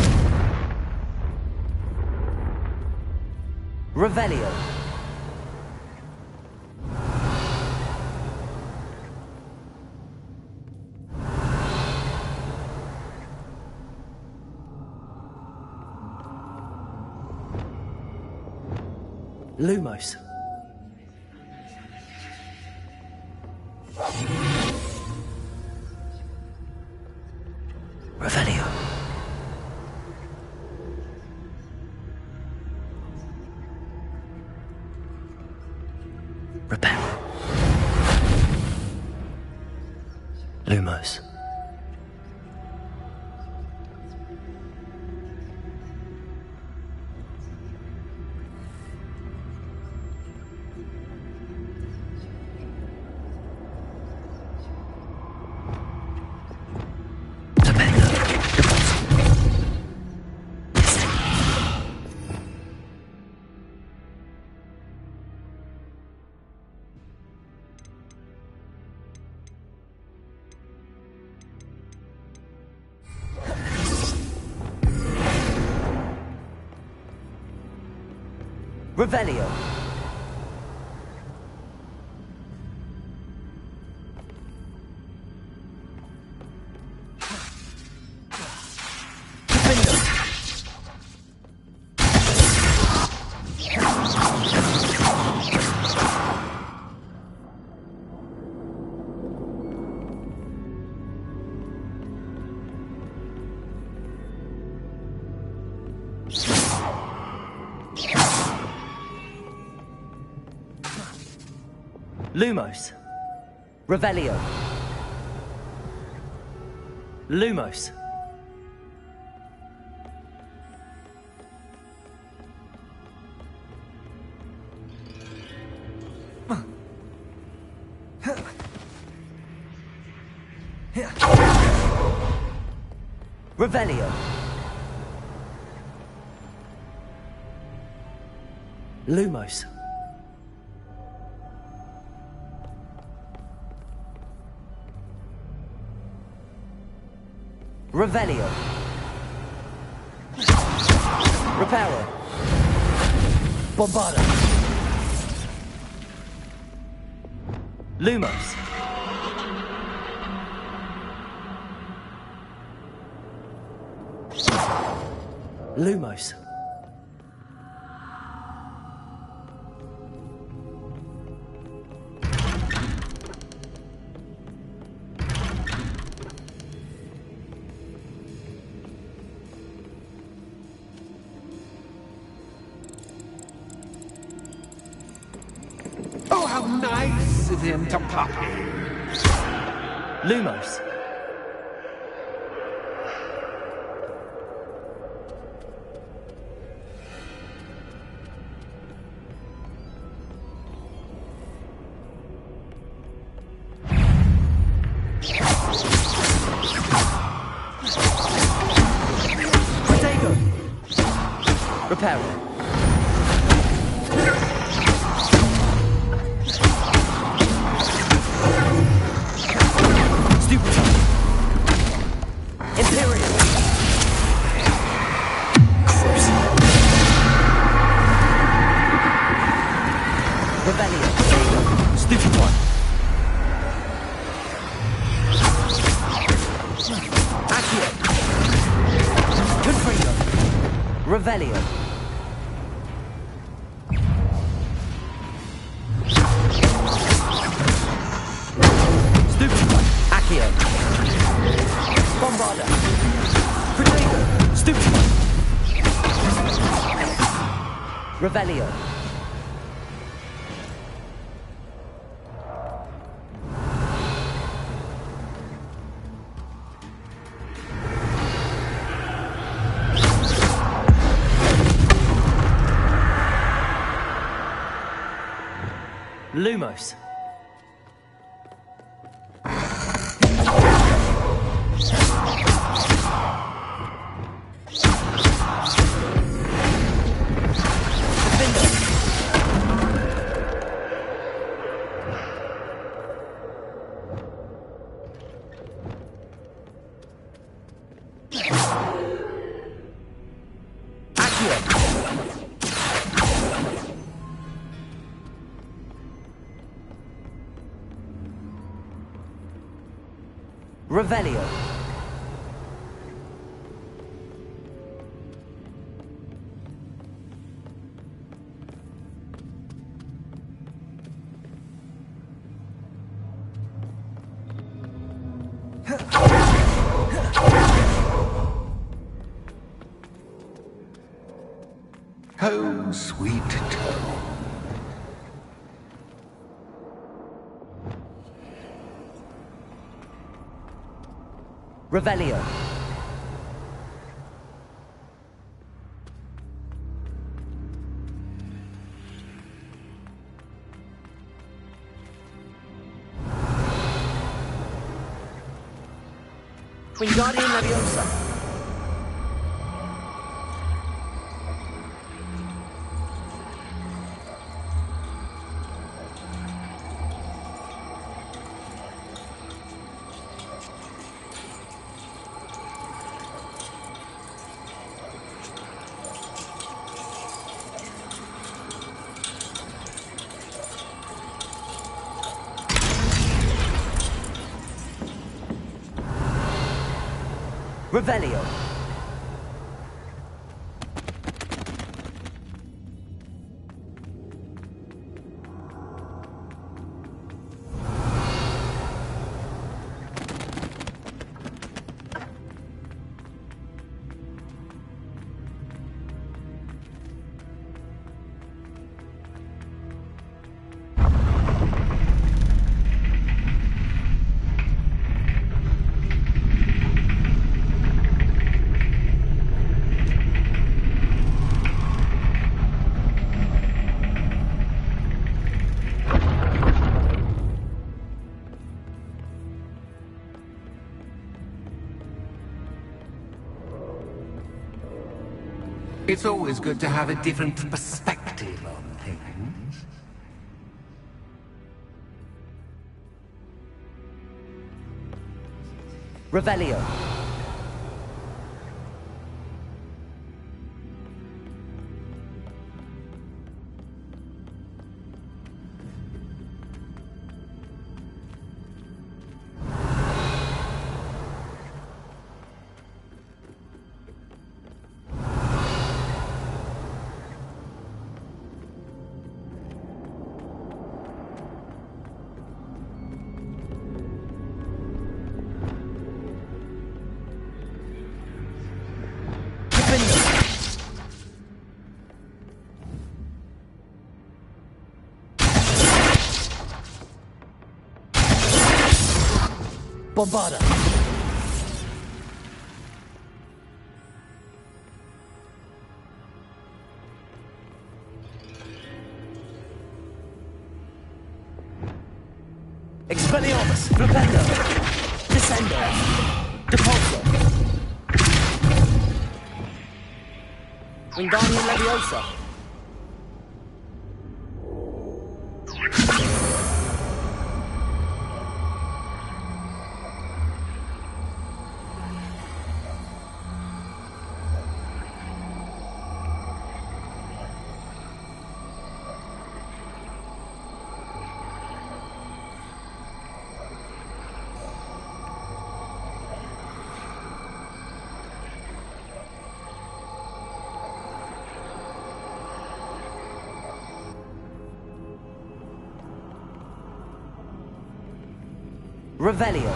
Revelio. Lumos. Revelio. Reparo. Lumos. Revelio. Lumos. Revelio. Lumos. Revelio. Lumos. Revelio. Reparo. Bombarda. Lumos. Lumos. Oh, how nice of him to puppy. Lumos. Reparo. Revelio. Stupid one. Accio. Bombarda. Protego. Stupid one. Revelio. Lumos. Revelio. Oh, sweet toe. Revelio. Wingardium Leviosa. Revelio. It's always good to have a different perspective on things. Revelio. Bombarda. Expelliarmus. Flipendo. Descendo. Depulso. Wingardium Leviosa. Revelio.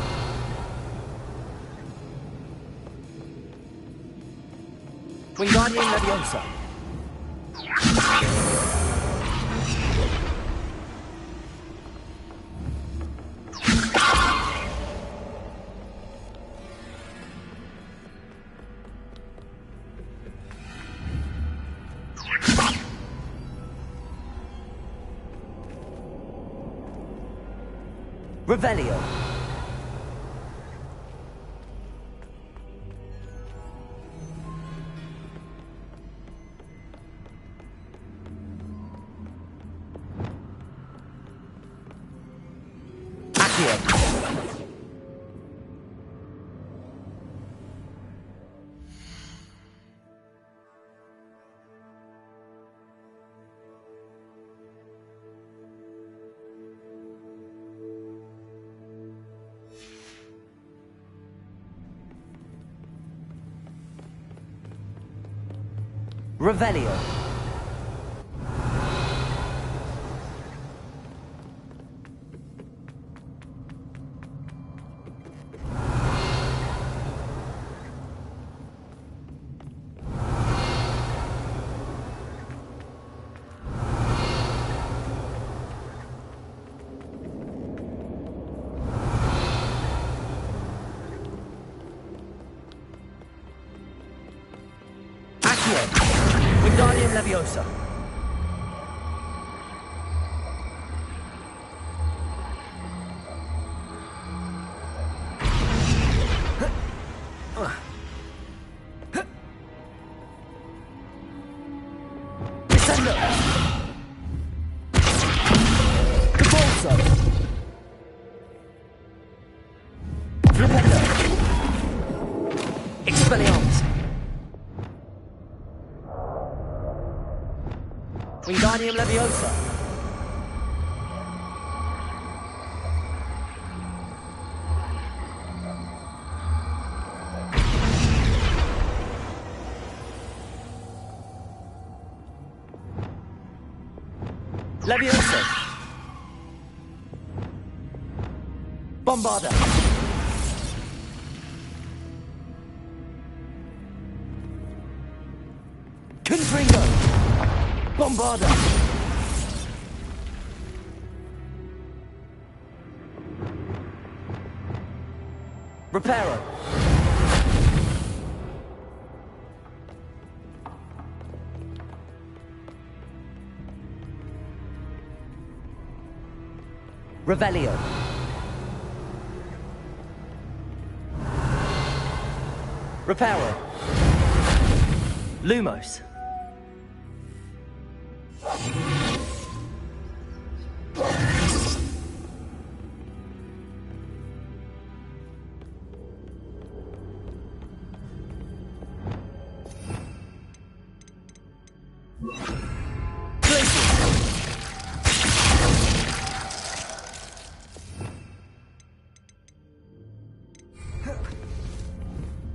Wingardium Leviosa. Revelio. Revelio. Wingardium Leviosa. Descendo. Convulso. Flipendo. Expelliarmus. Wingardium Leviosa. Leviosa. Bombarda. Confringo. Bombarda. Reparo. Revelio. Reparo. Lumos.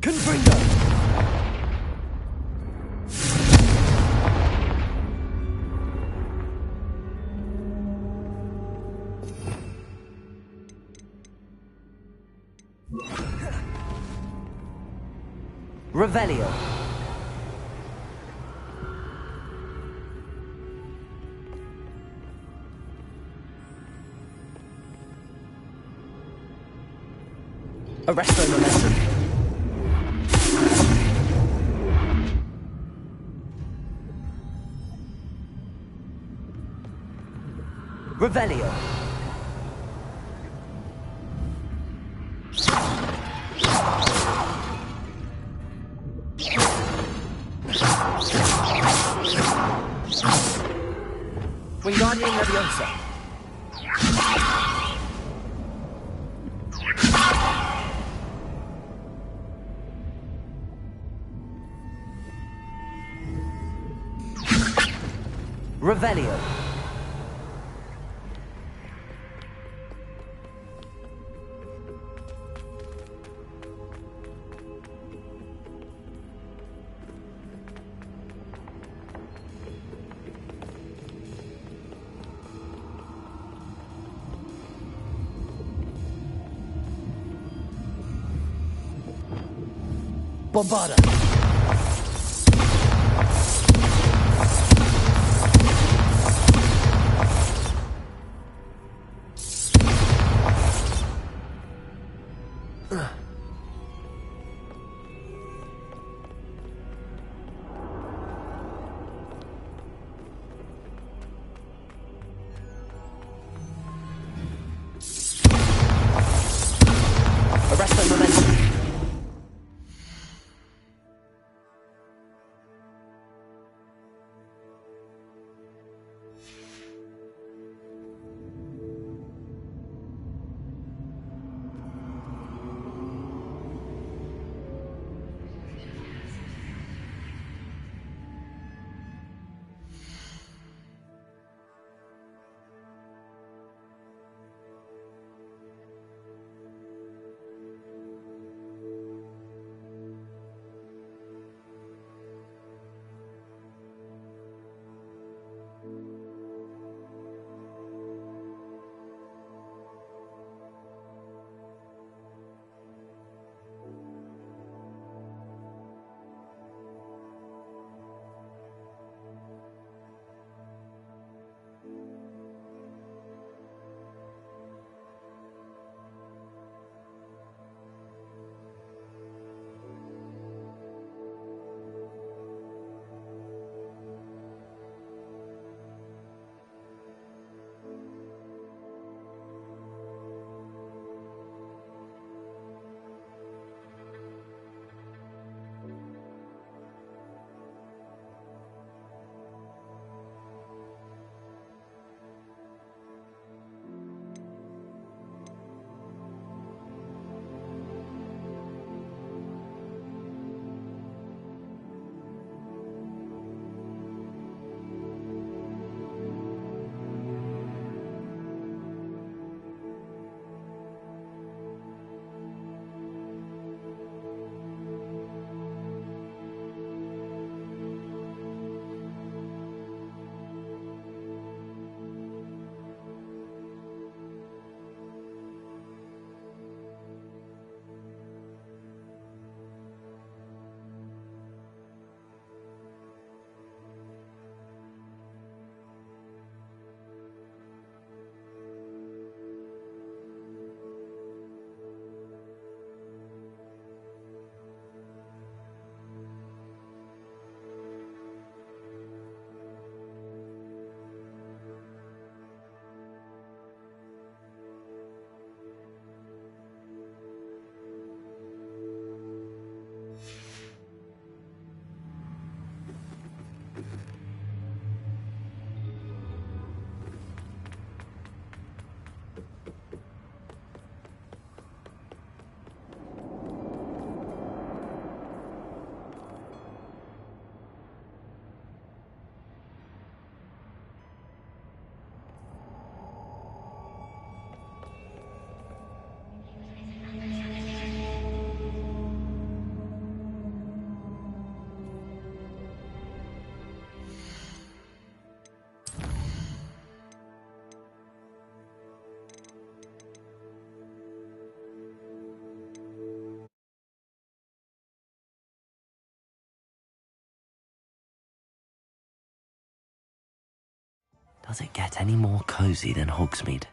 Confringo. Revelio. Arresto momentum. Revelio. Wingardium Leviosa. Revelio. Bombarda. Arresto momentum. Does it get any more cozy than Hogsmeade?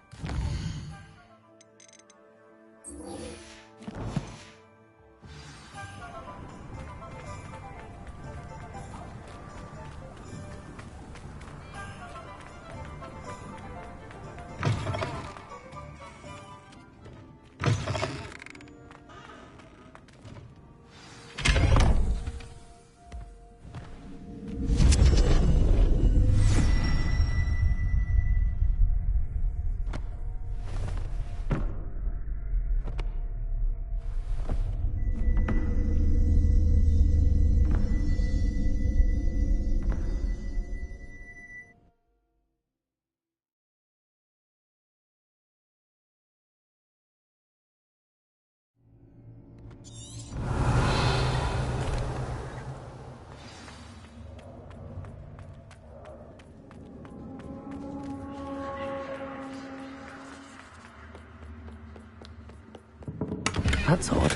That's odd.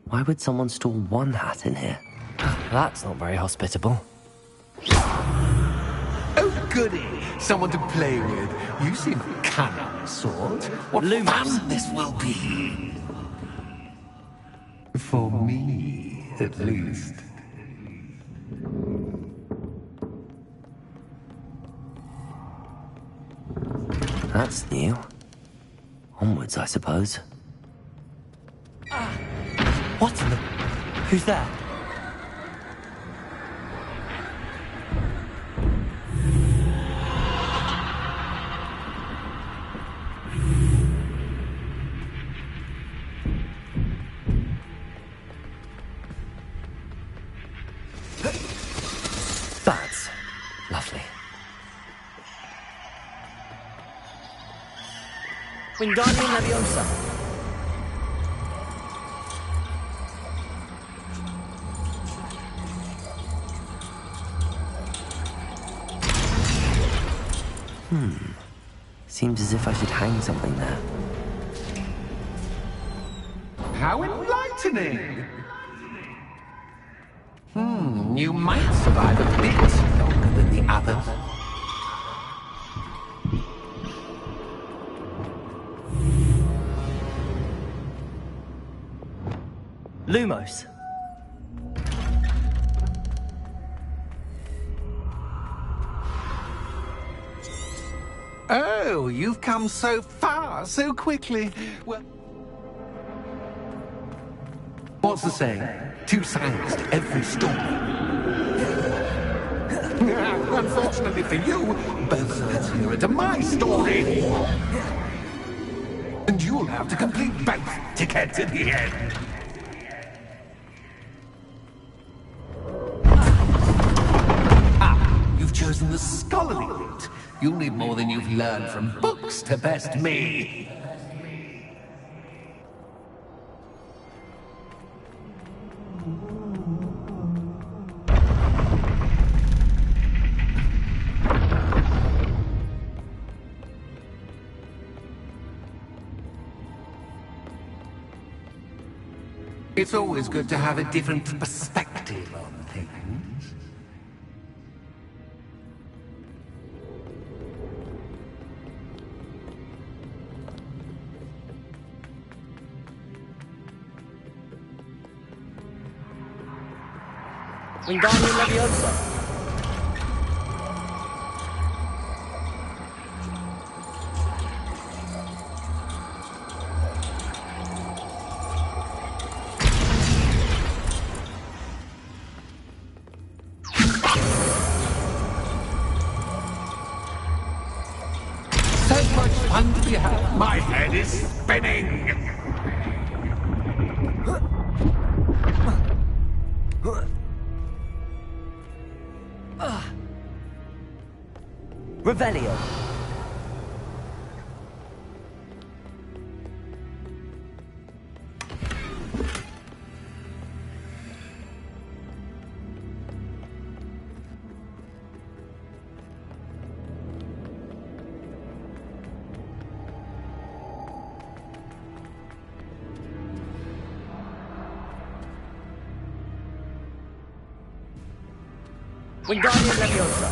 Why would someone store one hat in here? That's not very hospitable. Oh, goody! Someone to play with. You seem a cunning sort. What fun this will be! For me, at least. That's new. Onwards, I suppose. What in the... Who's there? That's lovely. Wingardium Leviosa. Seems as if I should hang something there. How enlightening! You might survive a bit longer than the others. Lumos. Oh, you've come so far, so quickly. Well, what's the saying? Two sides to every story. Unfortunately for you, both sides here are to my story. And you'll have to complete both to get to the end. You've chosen the scholarly route. You'll need more than you've learned from books to best me. It's always good to have a different perspective on things. Wingardium Leviosa. So much fun to be had. My head is spinning. Revelio. Wingardium Leviosa.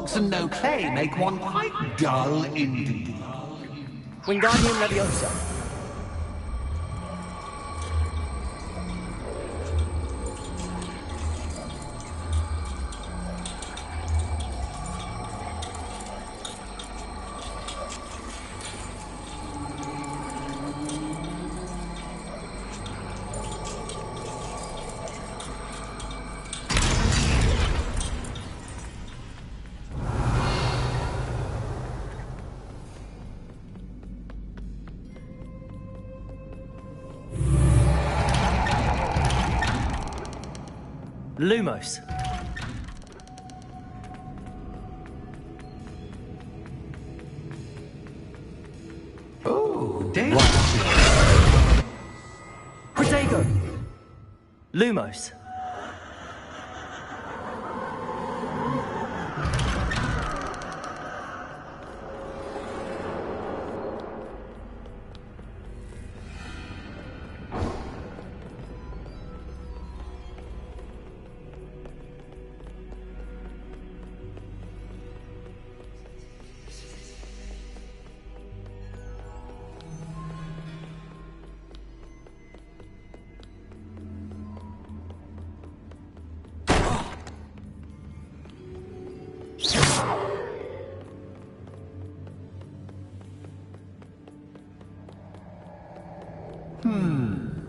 logs and no clay make one quite dull indeed. Wingardium Leviosa. Lumos. Oh, danger. Protego. Lumos.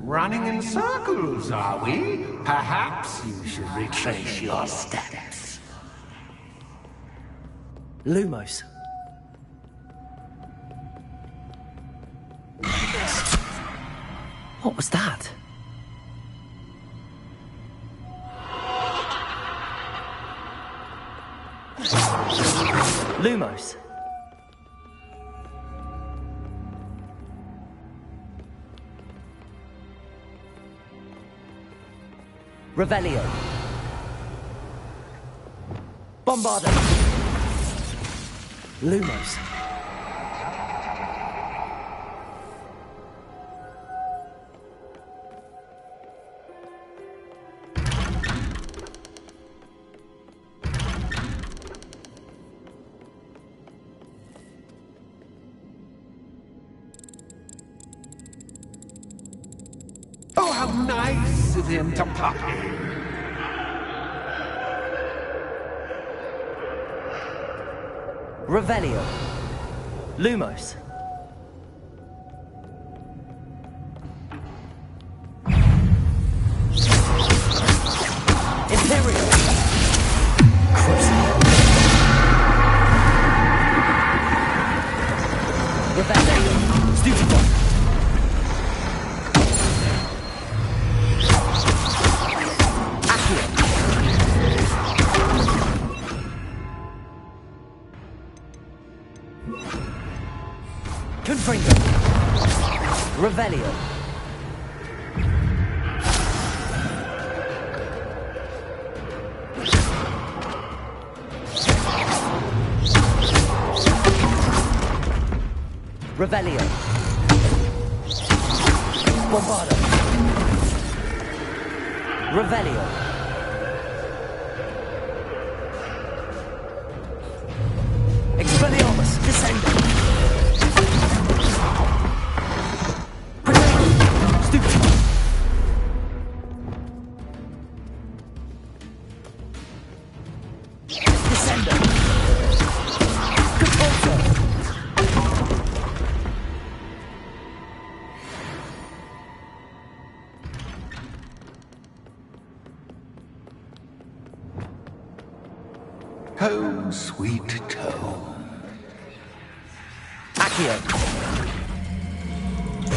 Running in circles, are we? Perhaps you should retrace your steps. Lumos. What was that? Lumos. Revelio. Bombarda. Lumos. Oh, how nice of him to pop in. Revelio. Lumos. Imperial. Revelio. Stupefy. Confringo. Revelio. Revelio. Bombarda. Revelio. Expelliarmus. Descendo. Home, sweet home. Accio.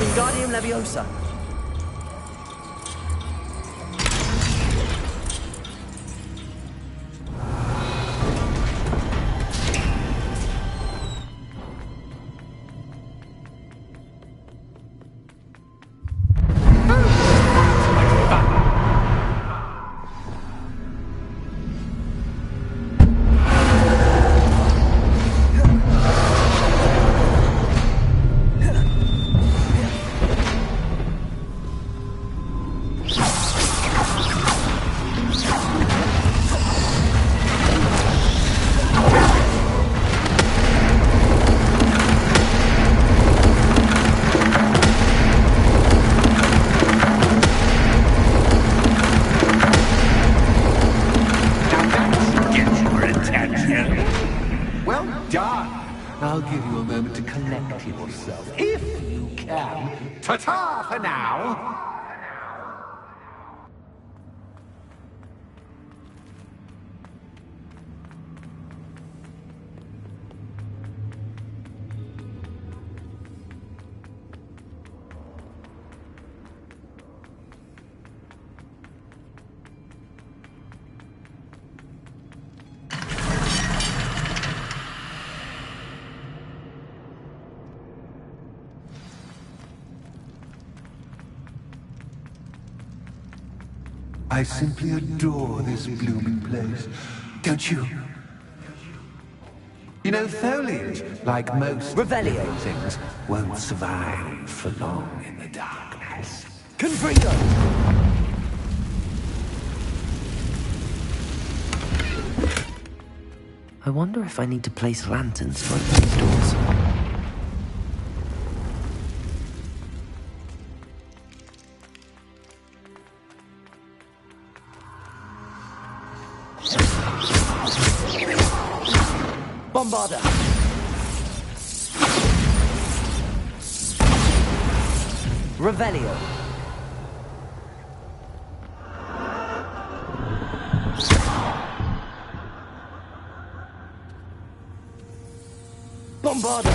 Wingardium Leviosa. I'll give you a moment to collect yourself, if you can. Ta-ta for now! I simply adore this blooming place, don't you? You know, foliage, like most living things, won't survive for long in the darkness. Confringo! I wonder if I need to place lanterns to open these doors. Bombarda! Revelio! Bombarda!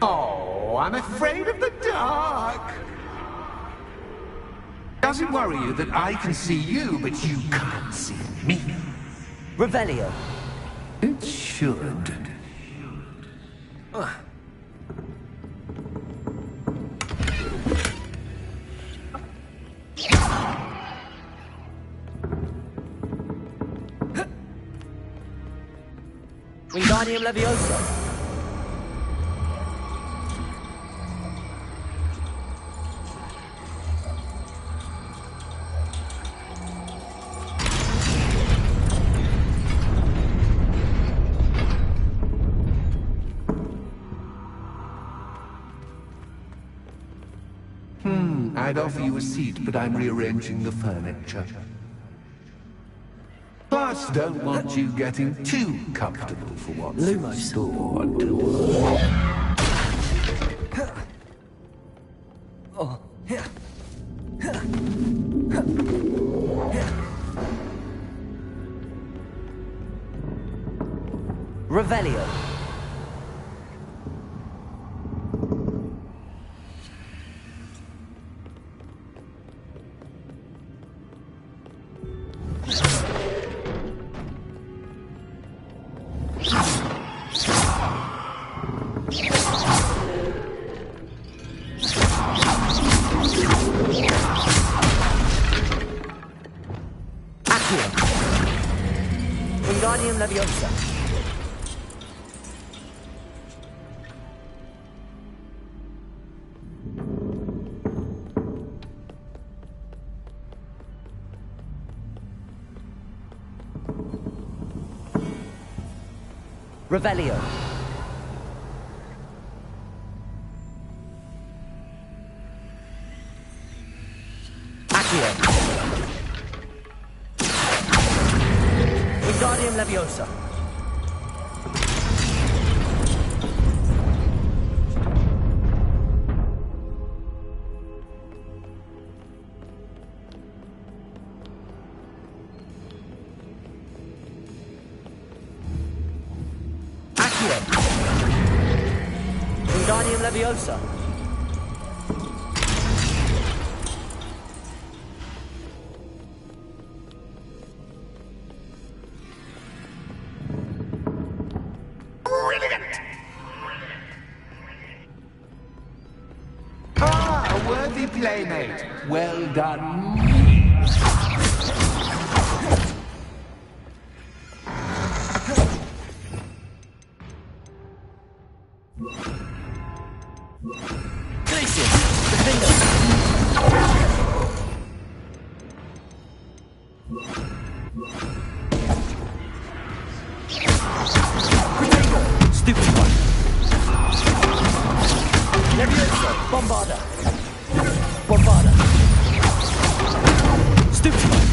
Oh, I'm afraid of the dark! Does it worry you that I can see you, but you can't see me? Revelio! It should. Wingardium Leviosa! I'd offer you a seat, but I'm rearranging the furniture. Plus, don't want you getting too comfortable for what's in store to Revelio! Wingardium Leviosa. Revelio. Accio. Wingardium Leviosa. Wingardium Leviosa. Brilliant! Ah, a worthy playmate. Well done. Stupid one. Leviosa. Bombarda. Bombarda. Stupid one.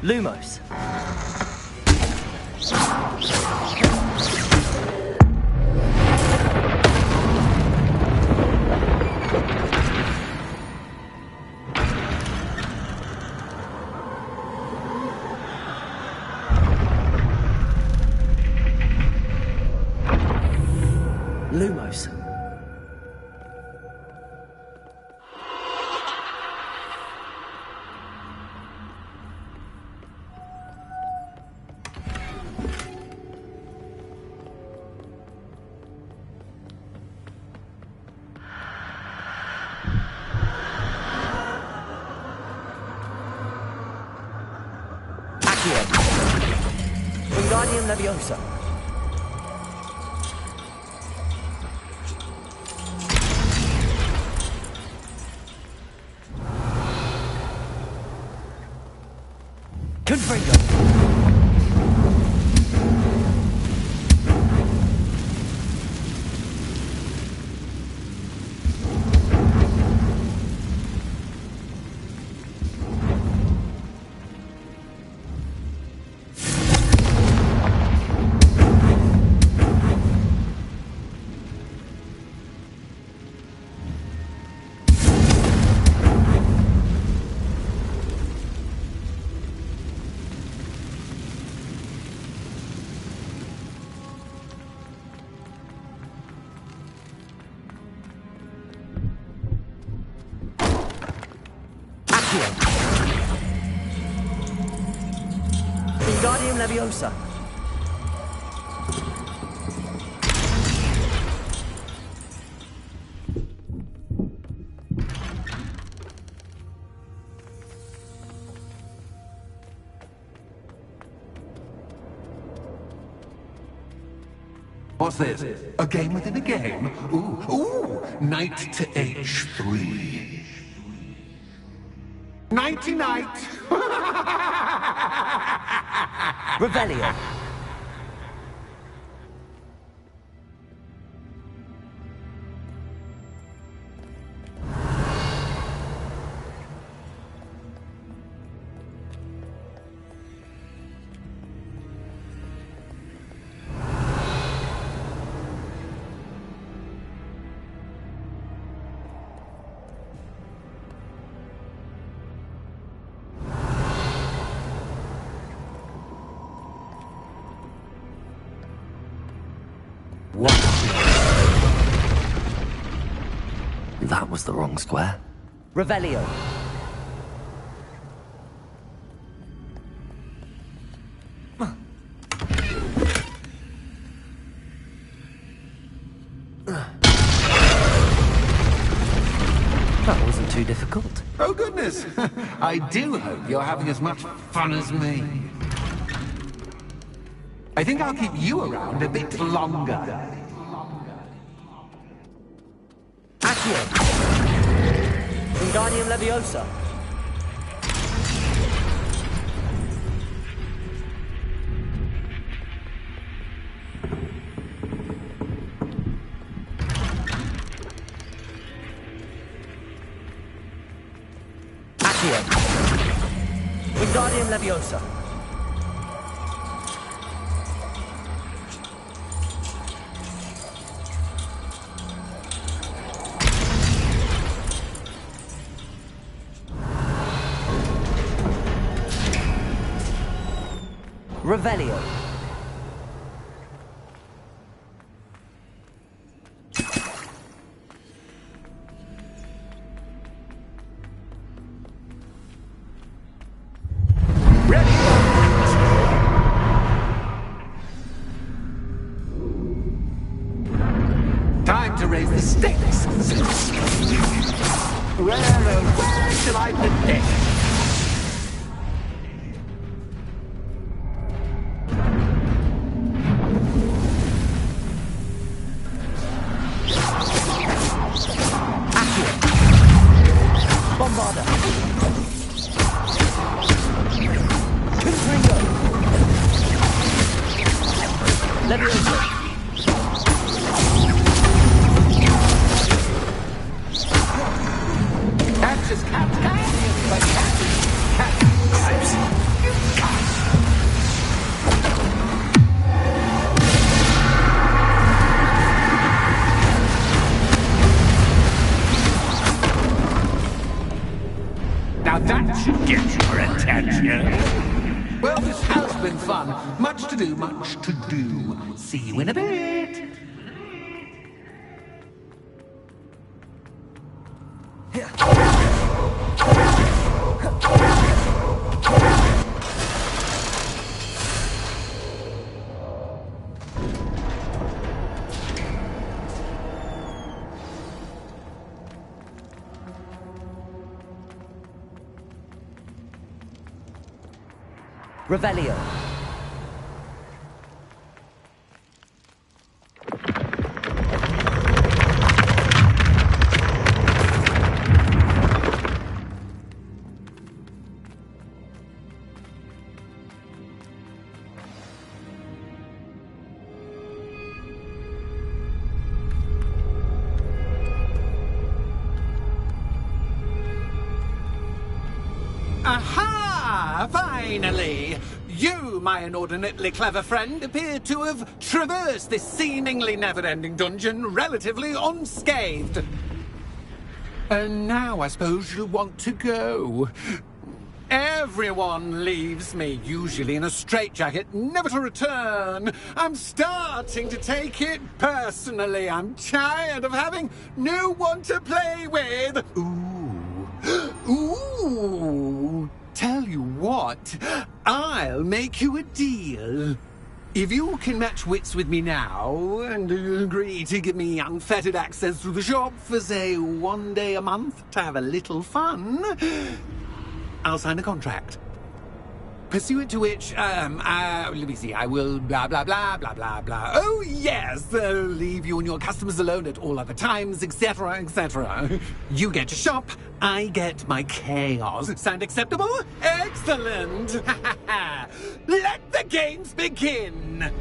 Lumos. Lumos. Wingardium Leviosa. Confringo. Wingardium Leviosa. What's this? A game within a game? Ooh, knight to H3. Nighty-night! Revelio. What? That was the wrong square. Revelio. That wasn't too difficult. Oh, goodness! I do hope you're having as much fun as me. I think I'll keep you around a bit longer. Accio. Wingardium Leviosa. Accio. Wingardium Leviosa. Revelio. Time to raise the stakes. Where shall I begin? Bombarda. Confringo. Leviosa. That's just cat. should get your attention. Well, this has been fun. Much to do, much to do. See you in a bit. Revelio. Aha! Finally! You, my inordinately clever friend, appear to have traversed this seemingly never-ending dungeon relatively unscathed. And now I suppose you'll want to go. Everyone leaves me, usually in a straitjacket, never to return. I'm starting to take it personally. I'm tired of having no one to play with. Ooh. Tell you what, I'll make you a deal. If you can match wits with me now, and agree to give me unfettered access to the shop for, say, 1 day a month to have a little fun, I'll sign a contract. Pursuant to which, let me see, I will blah, blah, blah, blah, blah, blah. Oh, yes, leave you and your customers alone at all other times, etc., etc. You get your shop, I get my chaos. Sound acceptable? Excellent! Let the games begin!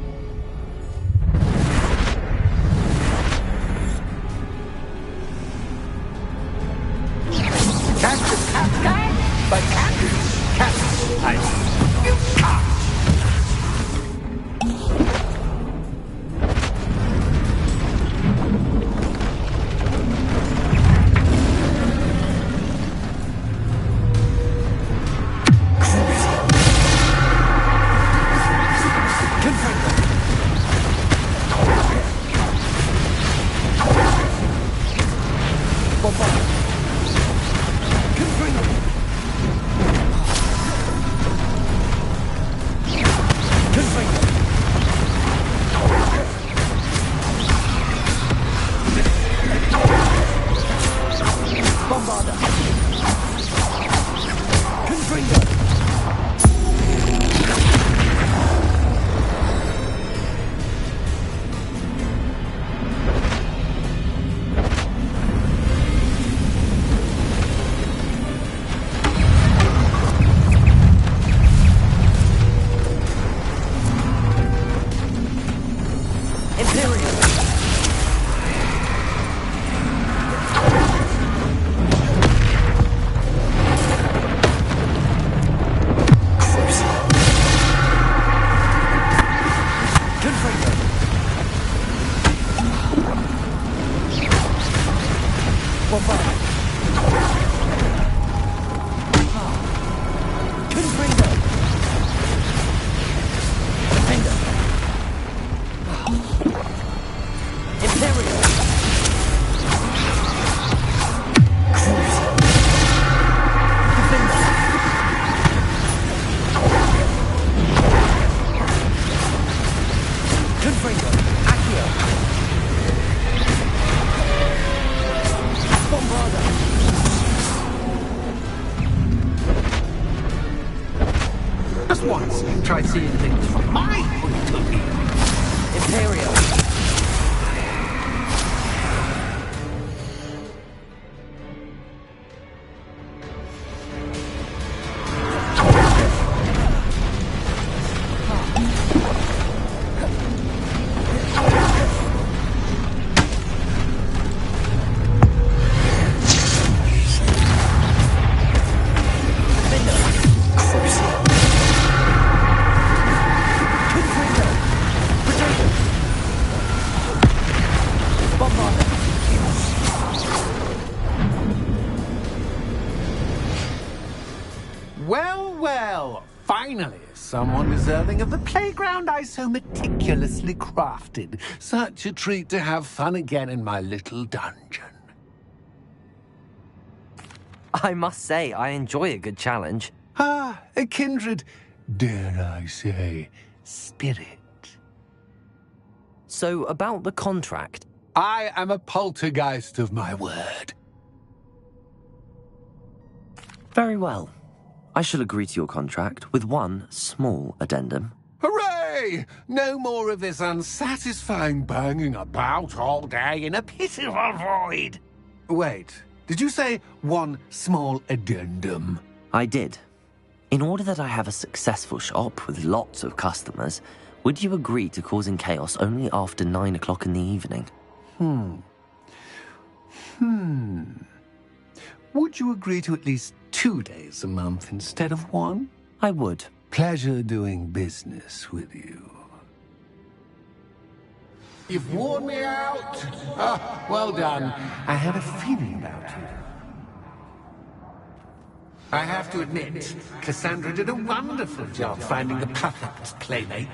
Catch the cat guy, but cat. Just once, try seeing things from my point of view. Imperial. Well, well. Finally, someone deserving of the playground I so meticulously crafted. Such a treat to have fun again in my little dungeon. I must say, I enjoy a good challenge. Ah, a kindred, dare I say, spirit. So, about the contract. I am a poltergeist of my word. Very well. I shall agree to your contract with one small addendum. Hooray! No more of this unsatisfying banging about all day in a pitiful void. Wait, did you say one small addendum? I did. In order that I have a successful shop with lots of customers, would you agree to causing chaos only after 9 o'clock in the evening? Would you agree to at least 2 days a month instead of 1? I would. Pleasure doing business with you. You've worn me out. Ah, well done. I had a feeling about you. I have to admit, Cassandra did a wonderful job finding the perfect playmate.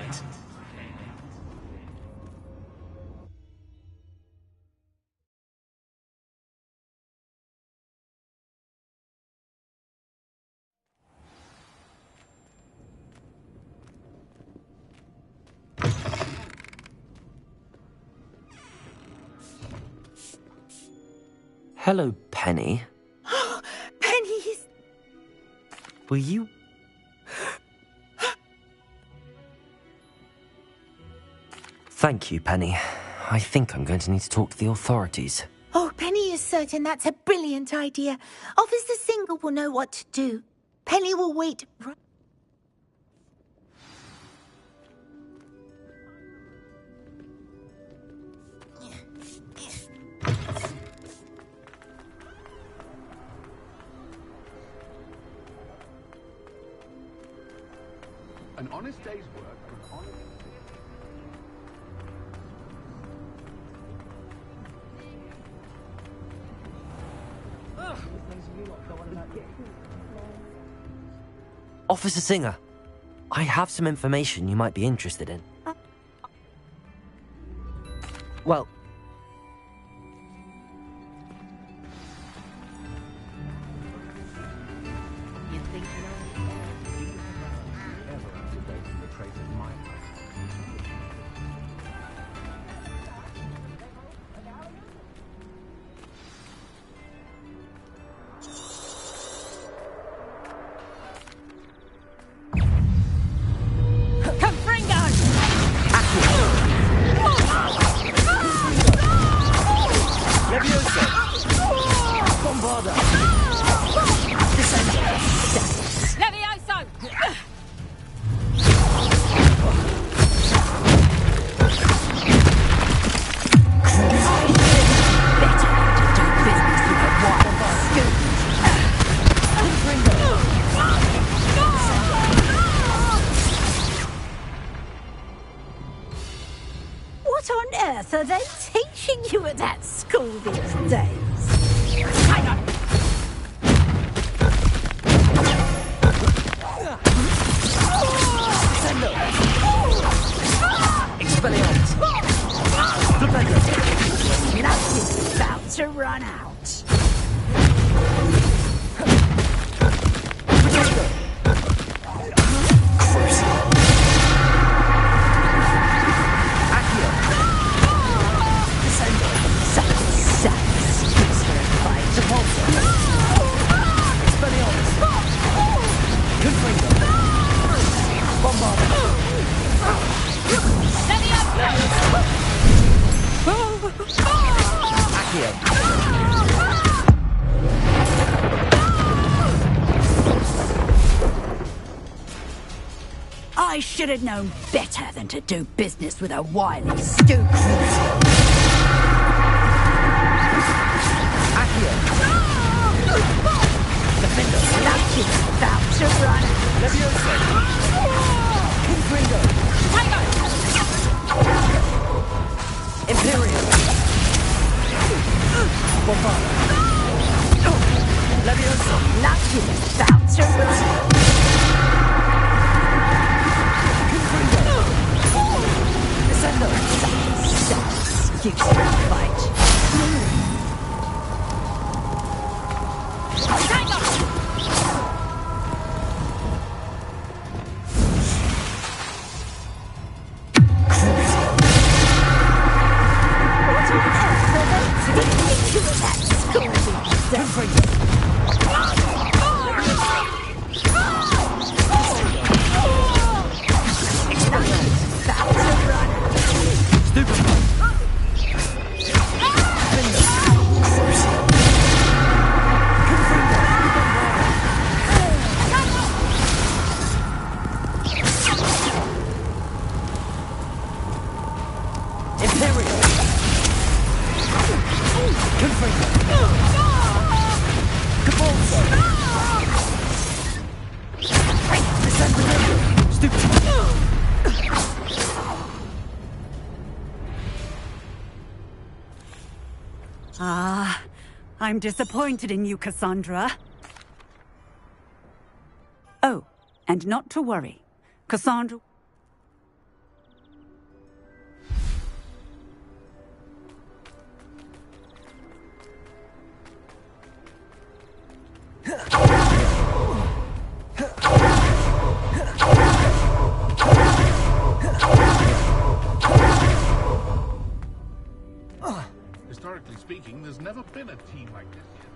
Hello, Penny. Pennies! Will you... Thank you, Penny. I think I'm going to need to talk to the authorities. Oh, Penny is certain that's a brilliant idea. Officer Singer will know what to do. Penny will wait. An honest day's work. Officer Singer, I have some information you might be interested in. Well... What on earth are they teaching you at that school these days? Hang on. Expelliarmus! That is about to run out. I should have known better than to do business with a wily stoop. That is about to run out. Imperium! Bombard! Levioso! Now you just bounce around. Descendo! Excuse me, fight. I'm disappointed in you, Cassandra. Oh, and not to worry. Cassandra... Historically speaking, there's never been a team like this yet.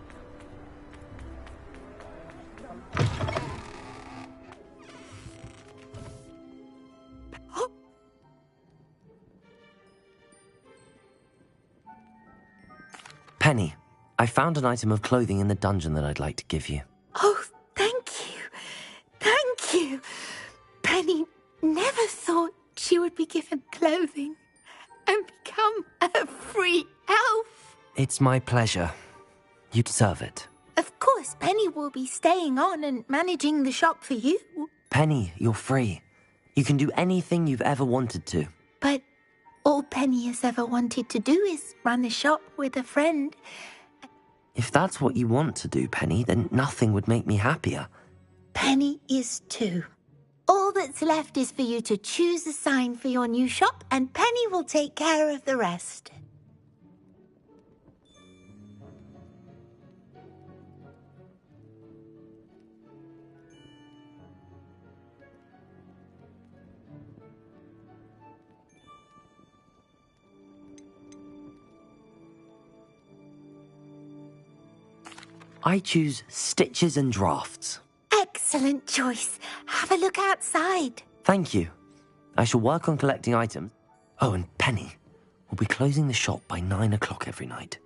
Penny, I found an item of clothing in the dungeon that I'd like to give you. Oh, thank you. Thank you. Penny never thought she would be given clothing and become a free elf. It's my pleasure. You deserve it. Of course, Penny will be staying on and managing the shop for you. Penny, you're free. You can do anything you've ever wanted to. But all Penny has ever wanted to do is run a shop with a friend. If that's what you want to do, Penny, then nothing would make me happier. Penny is too. All that's left is for you to choose a sign for your new shop, and Penny will take care of the rest. I choose stitches and drafts. Excellent choice. Have a look outside. Thank you. I shall work on collecting items. Oh, and Penny, we'll be closing the shop by 9 o'clock every night.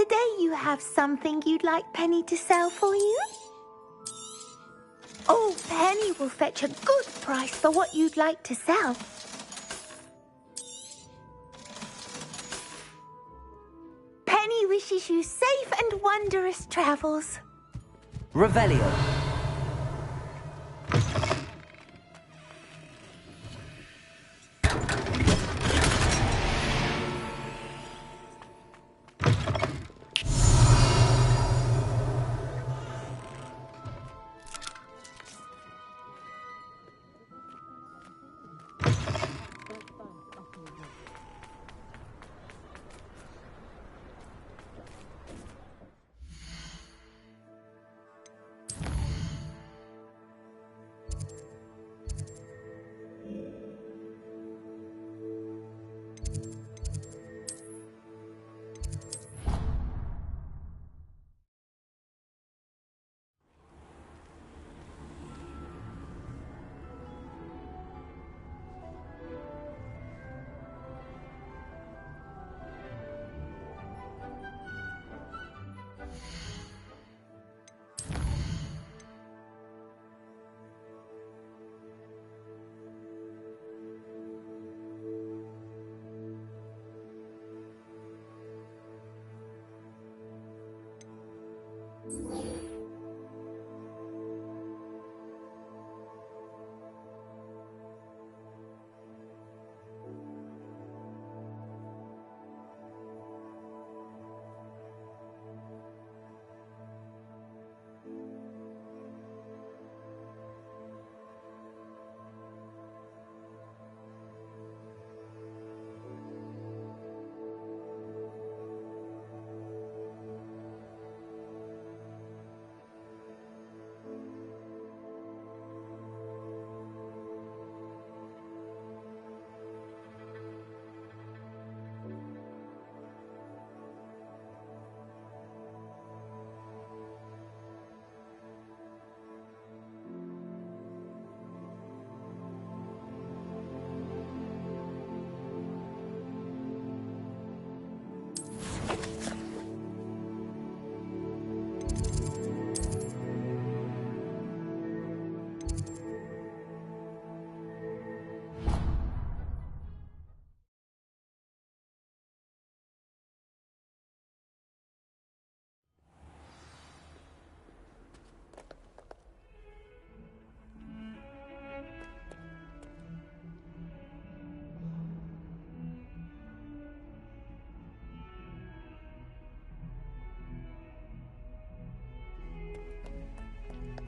Today you have something you'd like Penny to sell for you? Oh, Penny will fetch a good price for what you'd like to sell. Penny wishes you safe and wondrous travels. Revelio.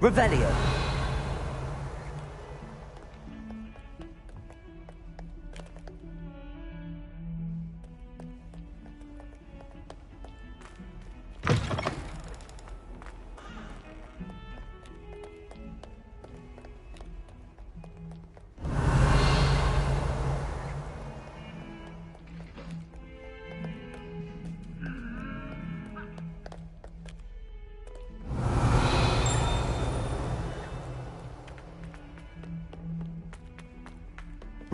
Revelio.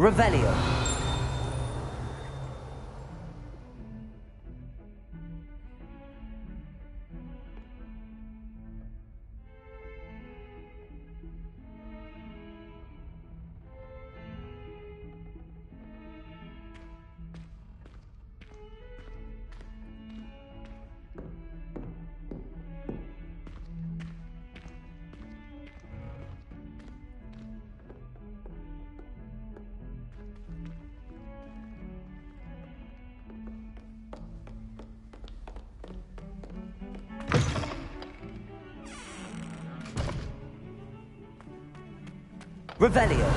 Revelio. Revelio.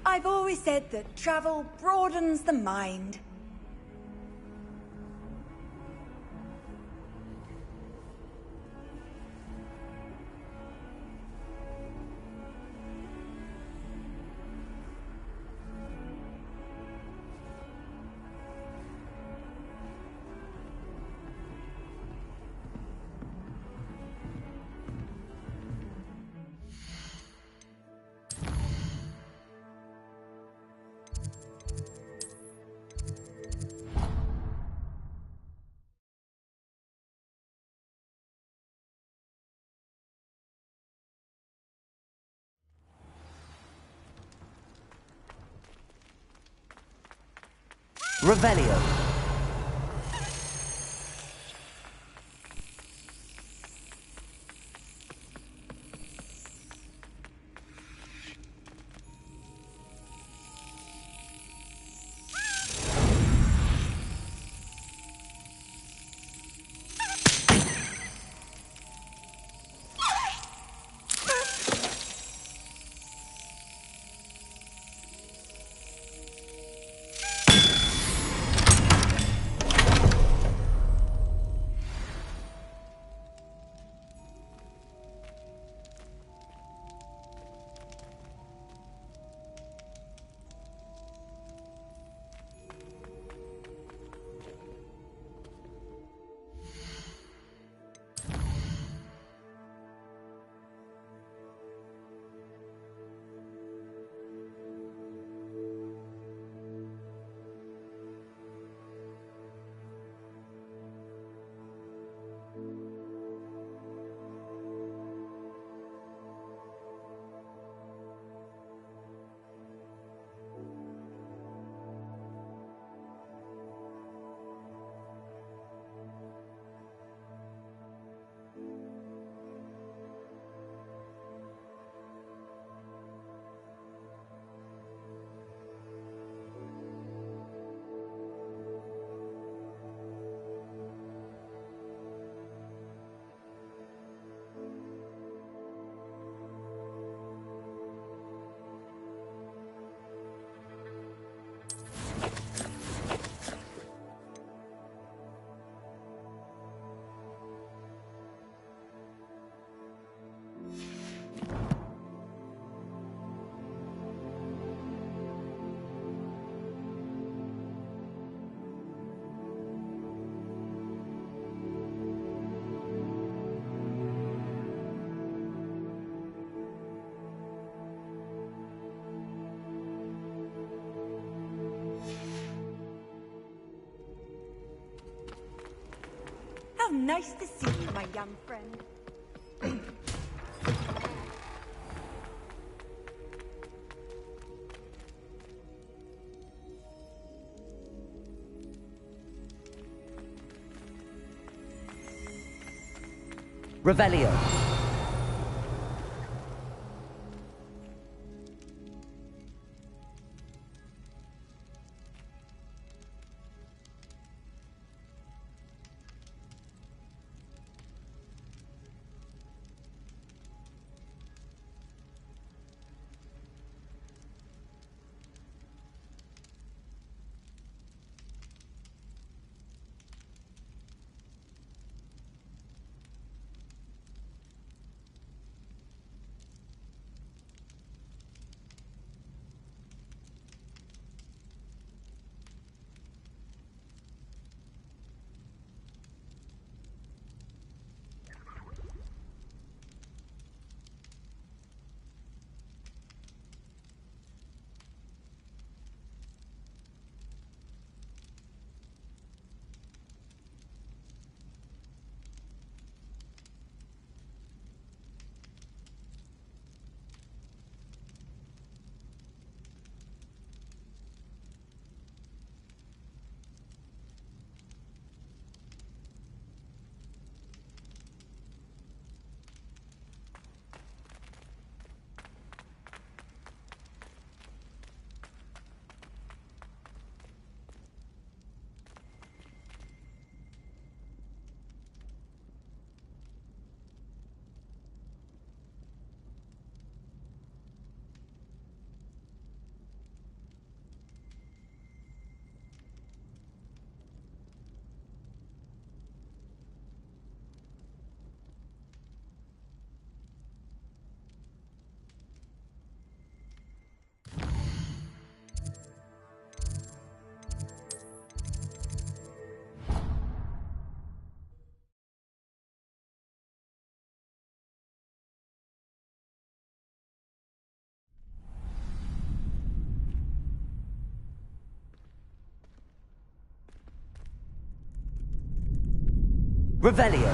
I've always said that travel broadens the mind. Revelio. How nice to see you, my young friend. Revelio. Revelio.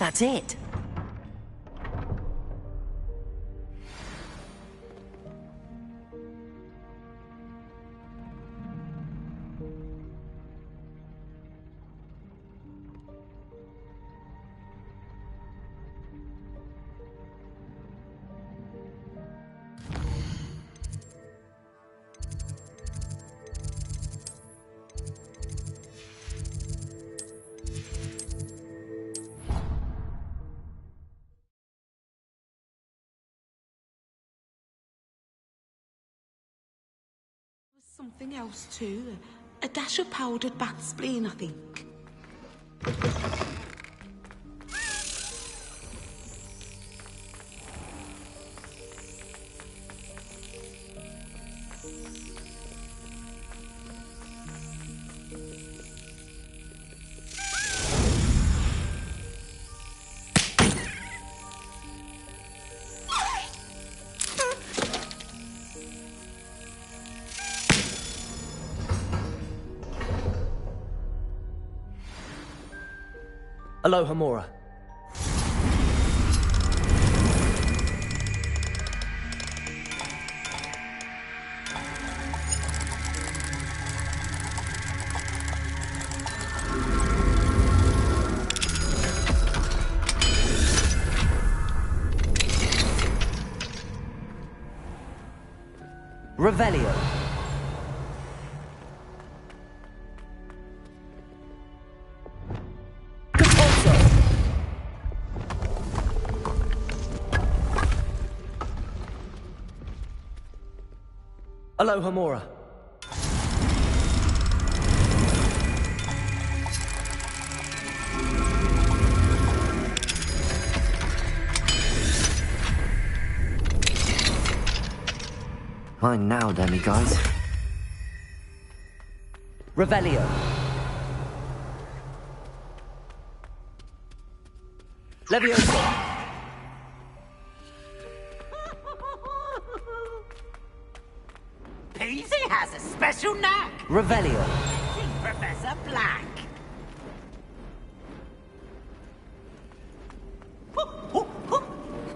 That's it. Something else too. A dash of powdered bat spleen, I think. Aloha, Mora. Revelio. Aloha, Mora. Mine now, demiguise. Revelio. Levioso. Peasy has a special knack. Revelio. Professor Black.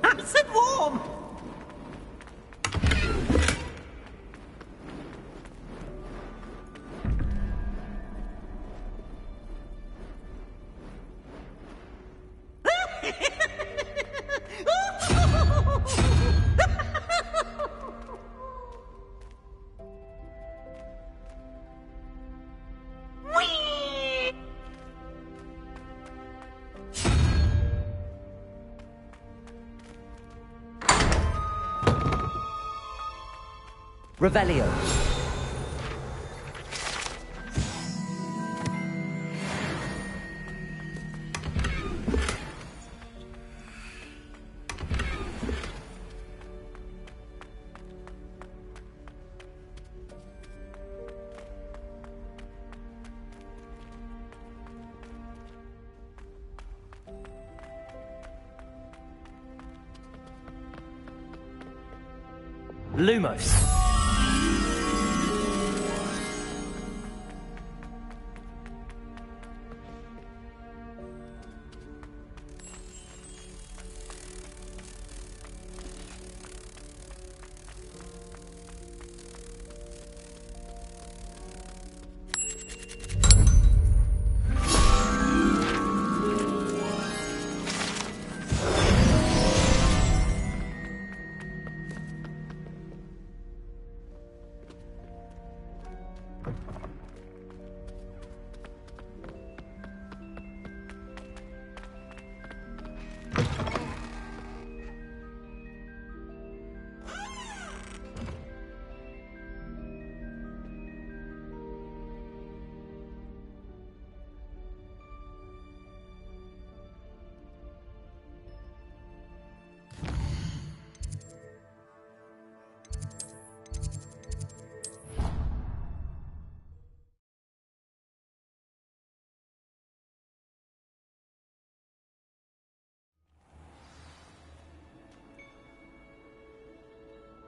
Nice and warm. Revelio. Lumos.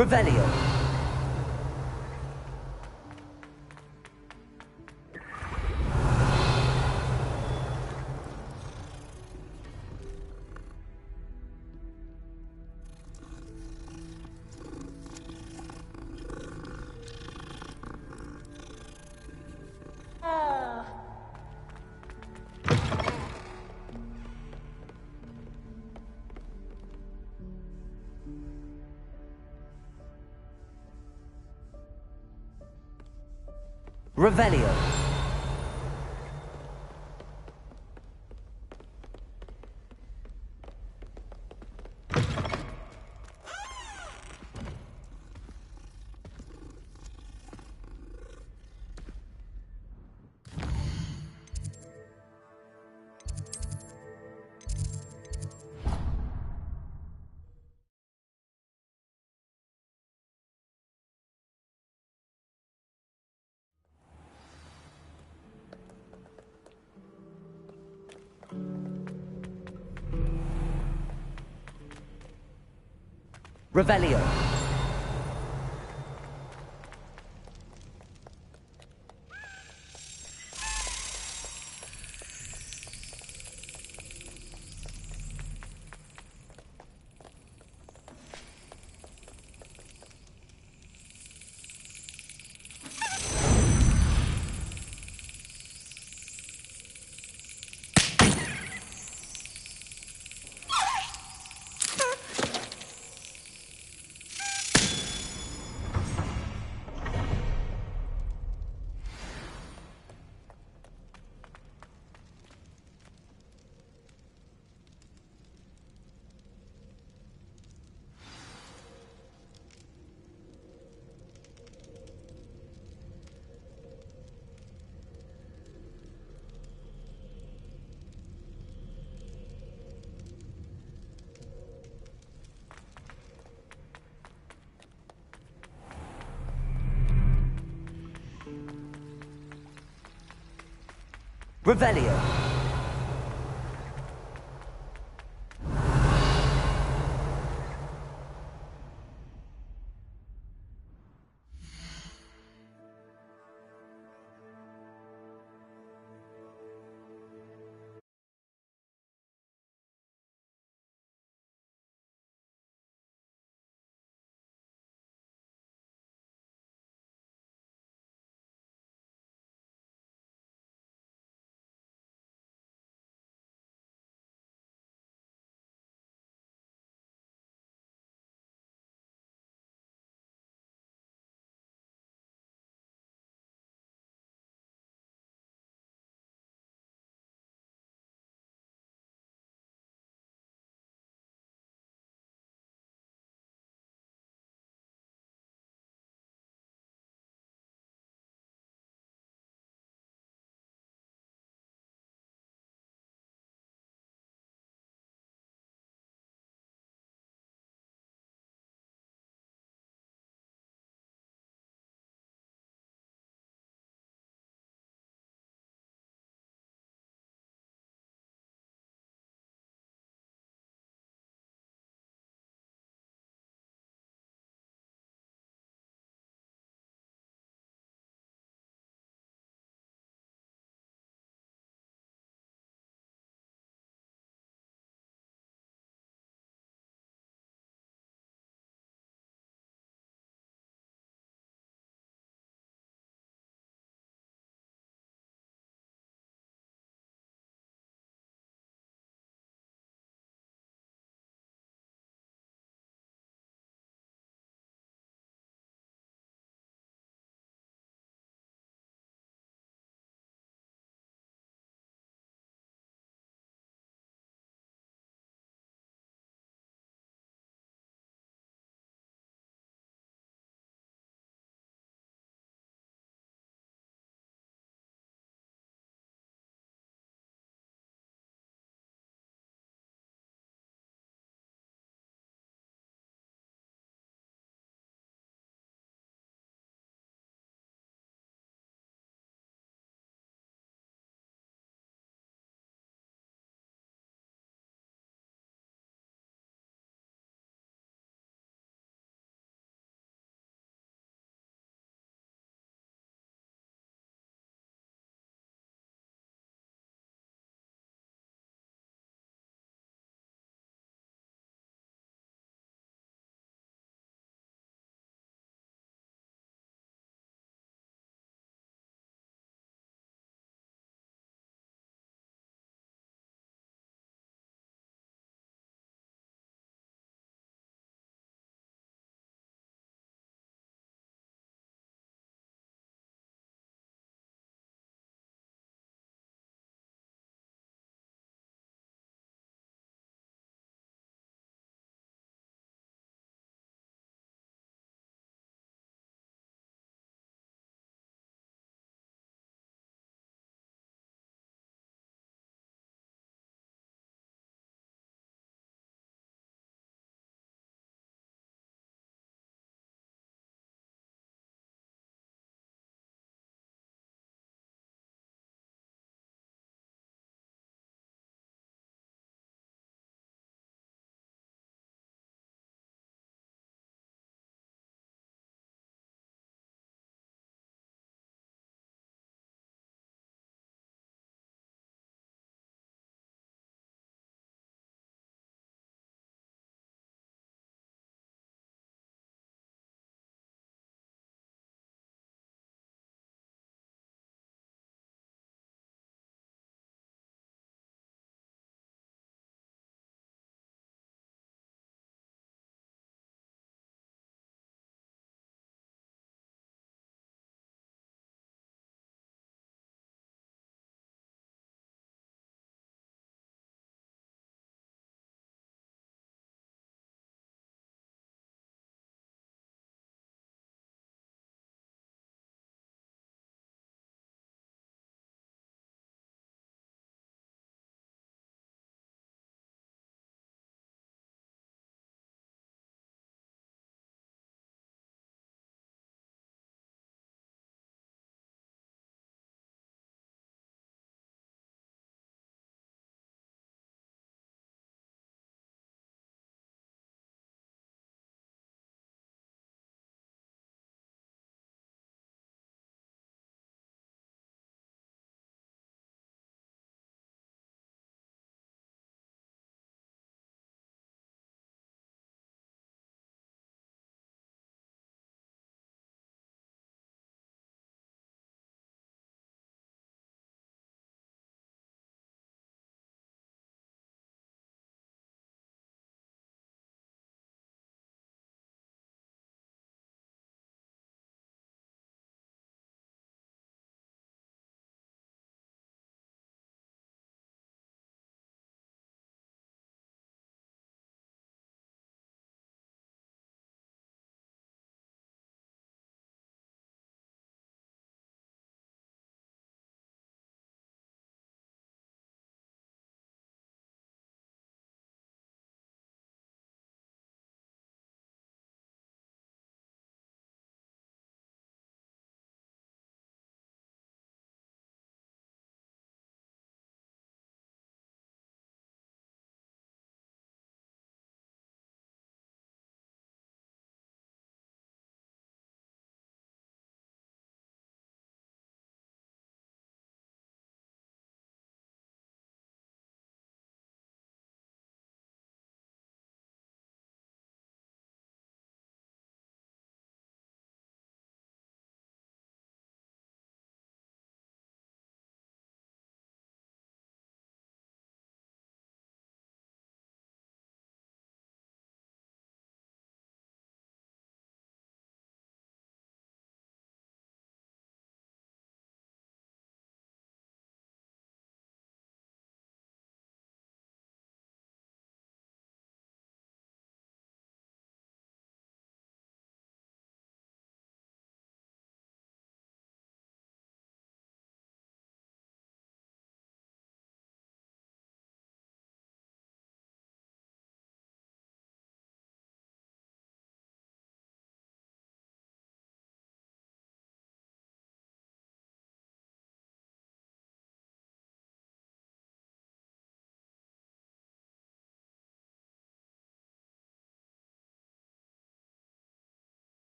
Revelio. Revelio. Revelio. Revelio.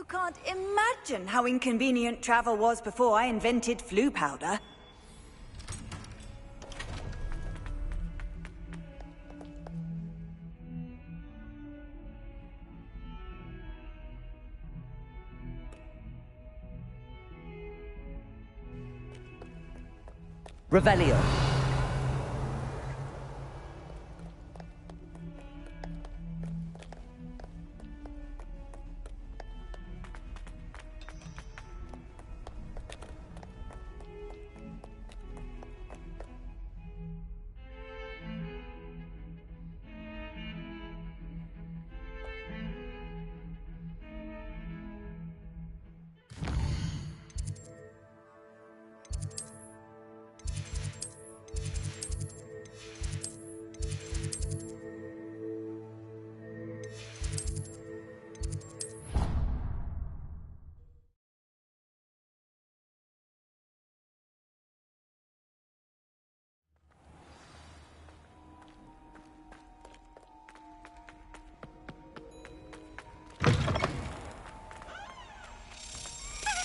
You can't imagine how inconvenient travel was before I invented flu powder. Revelio.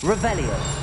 Revelio.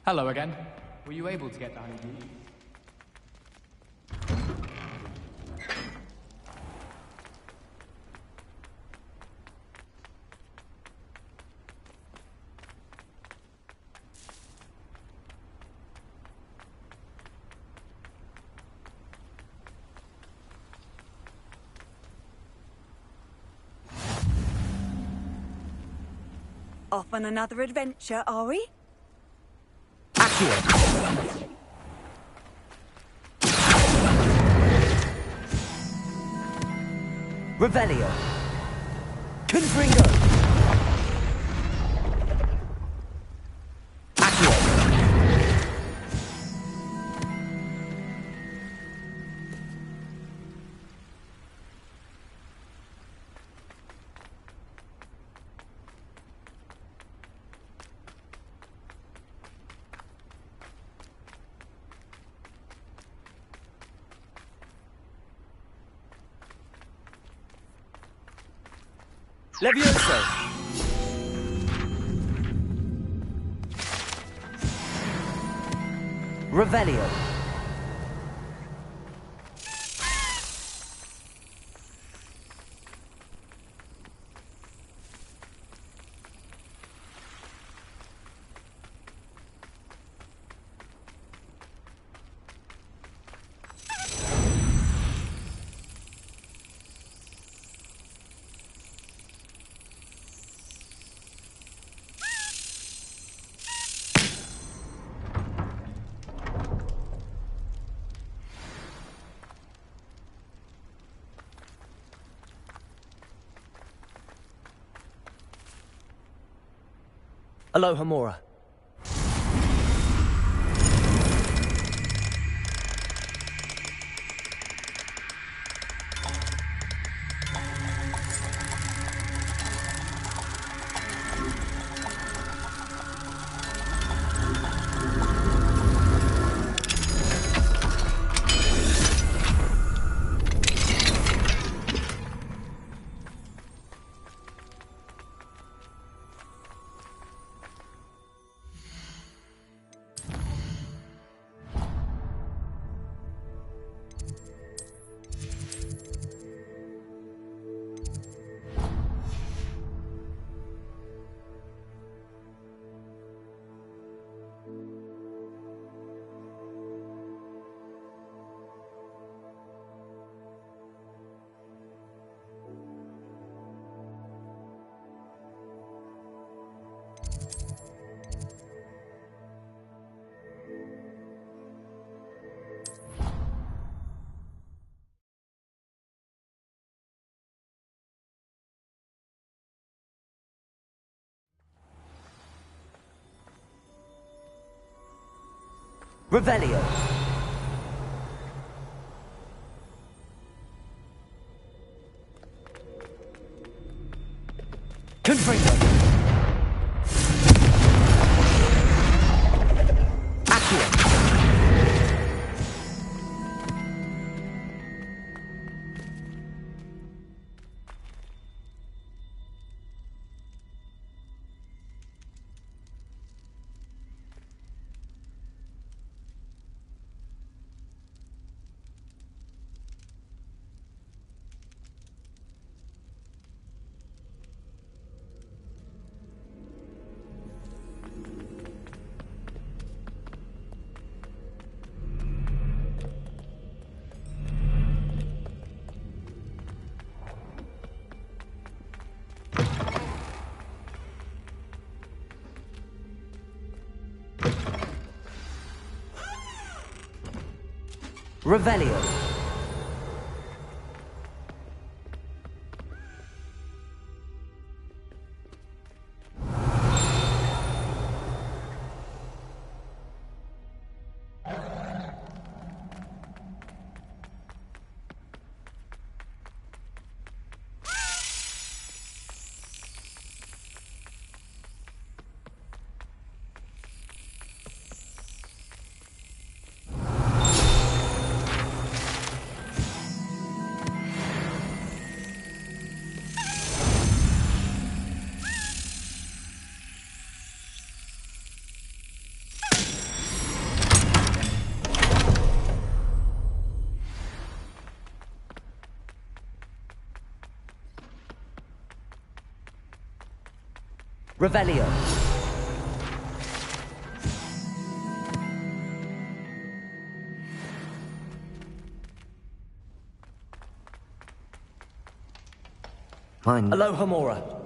Hello again. Were you able to get the honeydew? Off on another adventure, are we? Revelio. Confringo. Levioso! Revelio! Aloha Mora. Revelio. Confringo. Accio. Revelio. Revelio. Fine. Aloha Mora.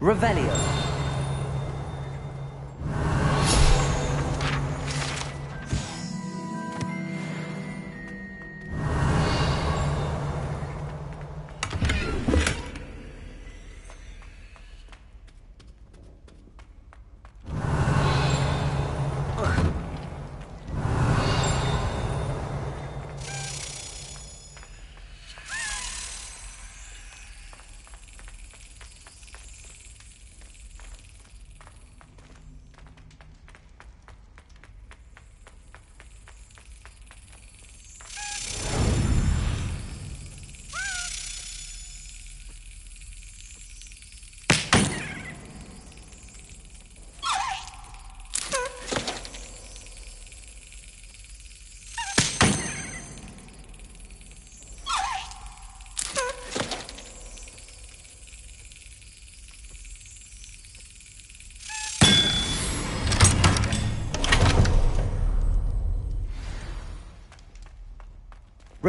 Revelio.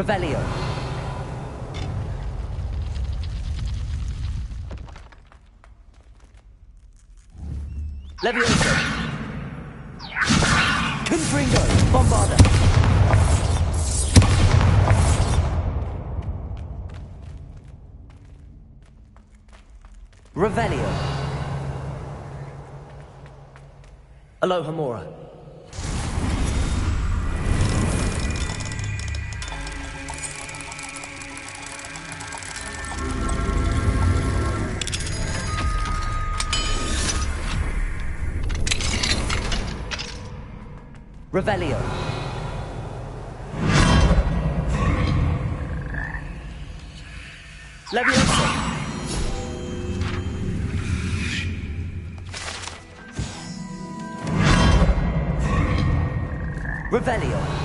Revelio. Levioso! Confringo! Bombarda! Revelio! Alohomora! Revelio. Levioso. Revelio.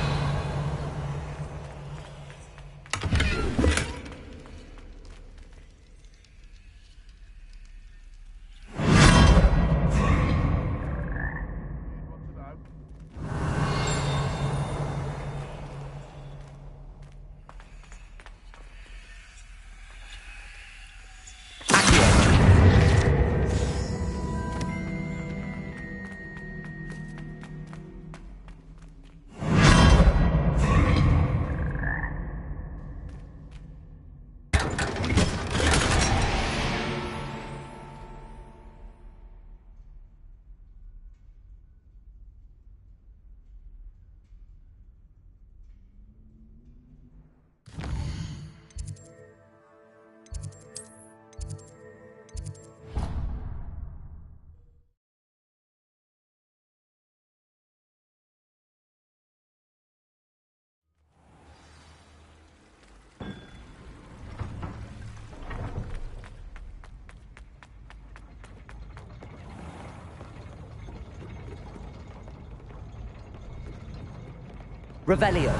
Revelio.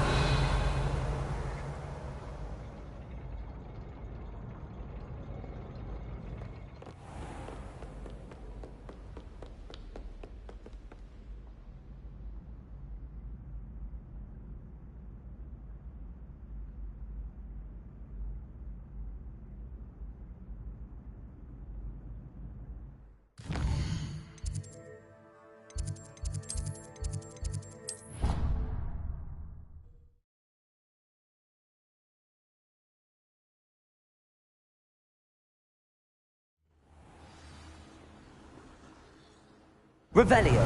Revelio.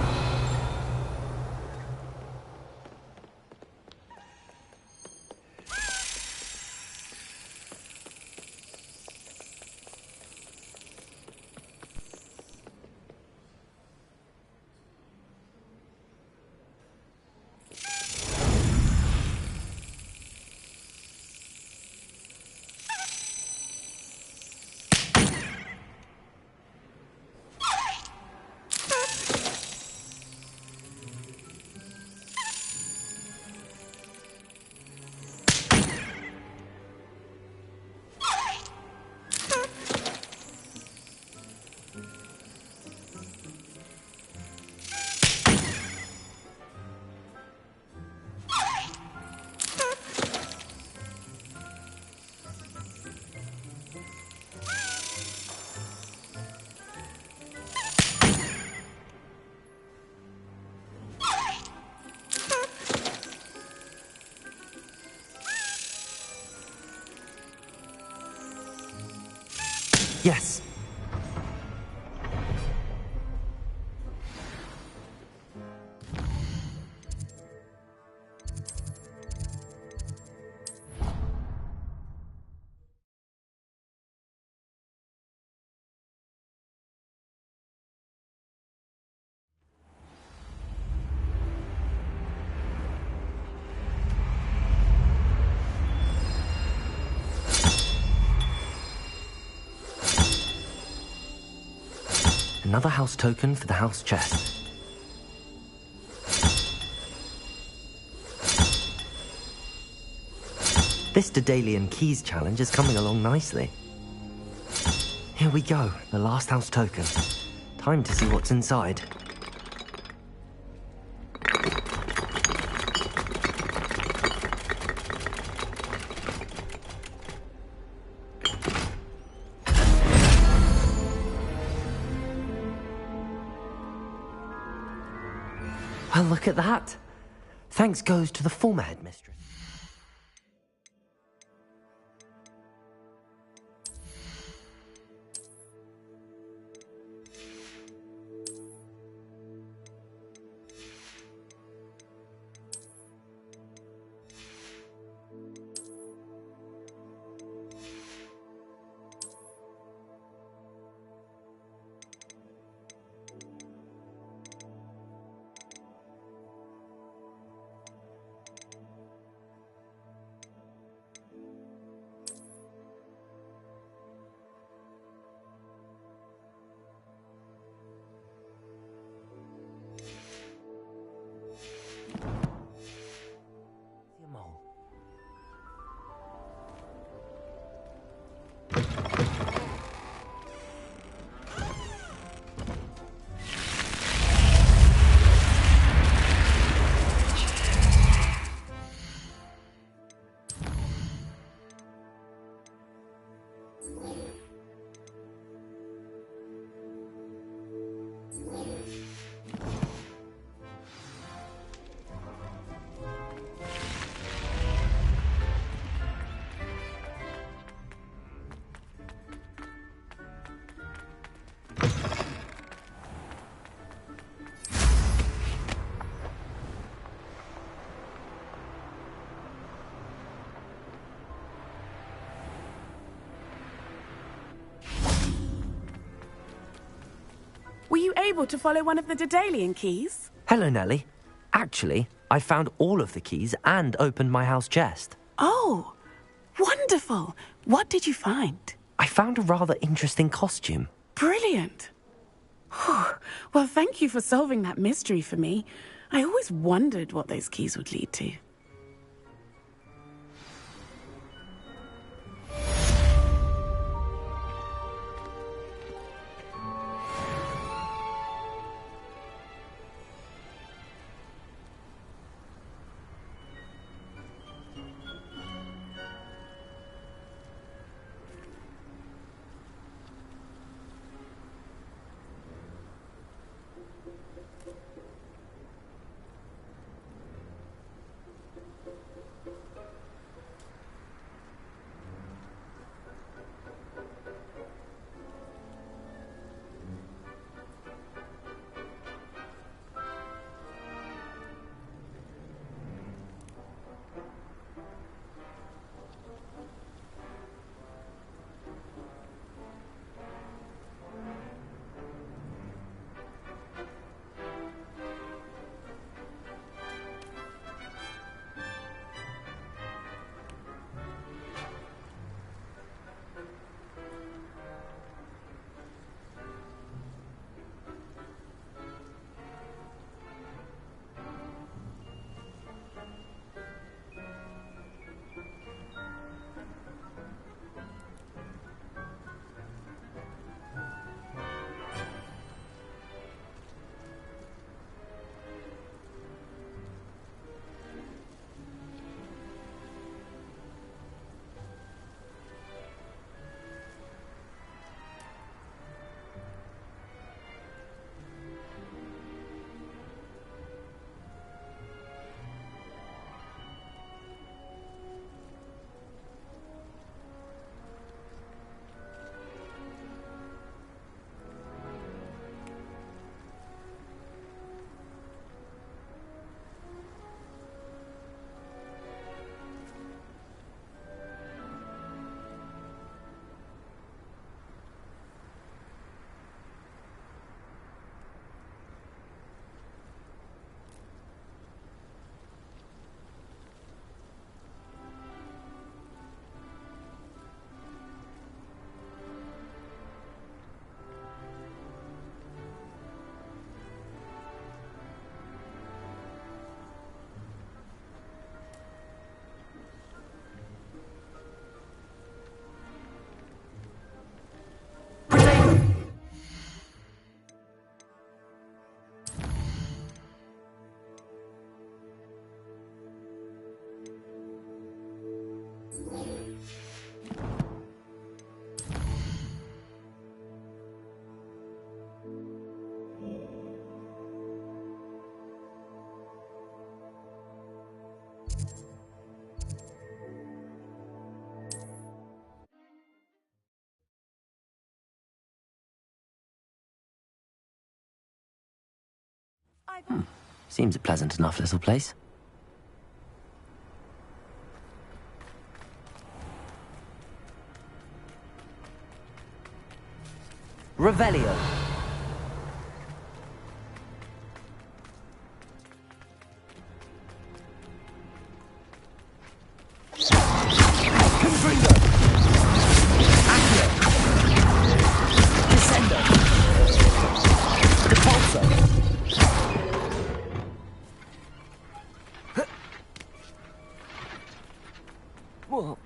Yes. Another house token for the house chest. This Daedalian Keys challenge is coming along nicely. Here we go, the last house token. Time to see what's inside. Well, look at that. Thanks goes to the former headmistress. Were you able to follow one of the Daedalian keys? Hello, Nellie. Actually, I found all of the keys and opened my house chest. Oh, wonderful. What did you find? I found a rather interesting costume. Brilliant. Well, thank you for solving that mystery for me. I always wondered what those keys would lead to. Seems a pleasant enough little place. Revelio. Whoa.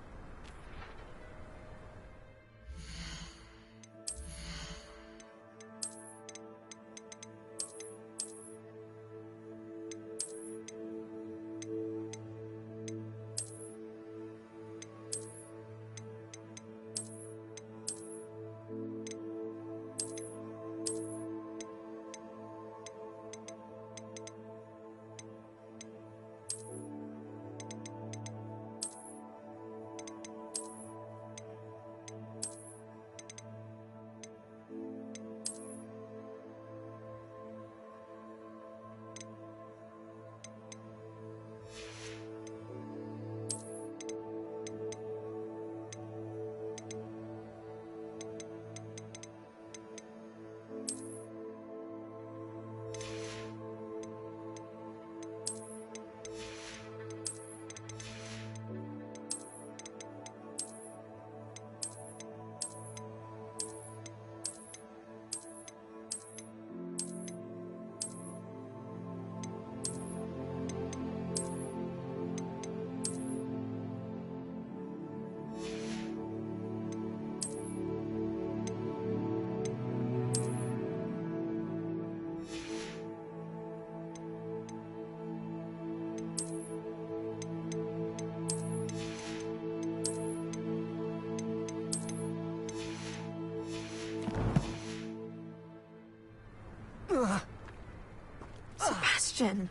Sebastian,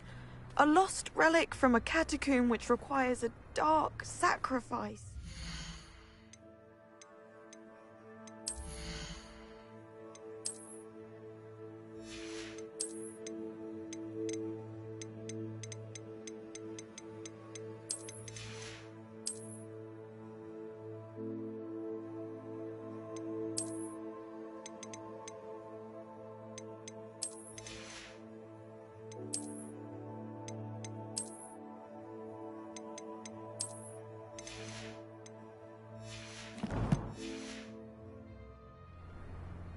a lost relic from a catacomb which requires a dark sacrifice.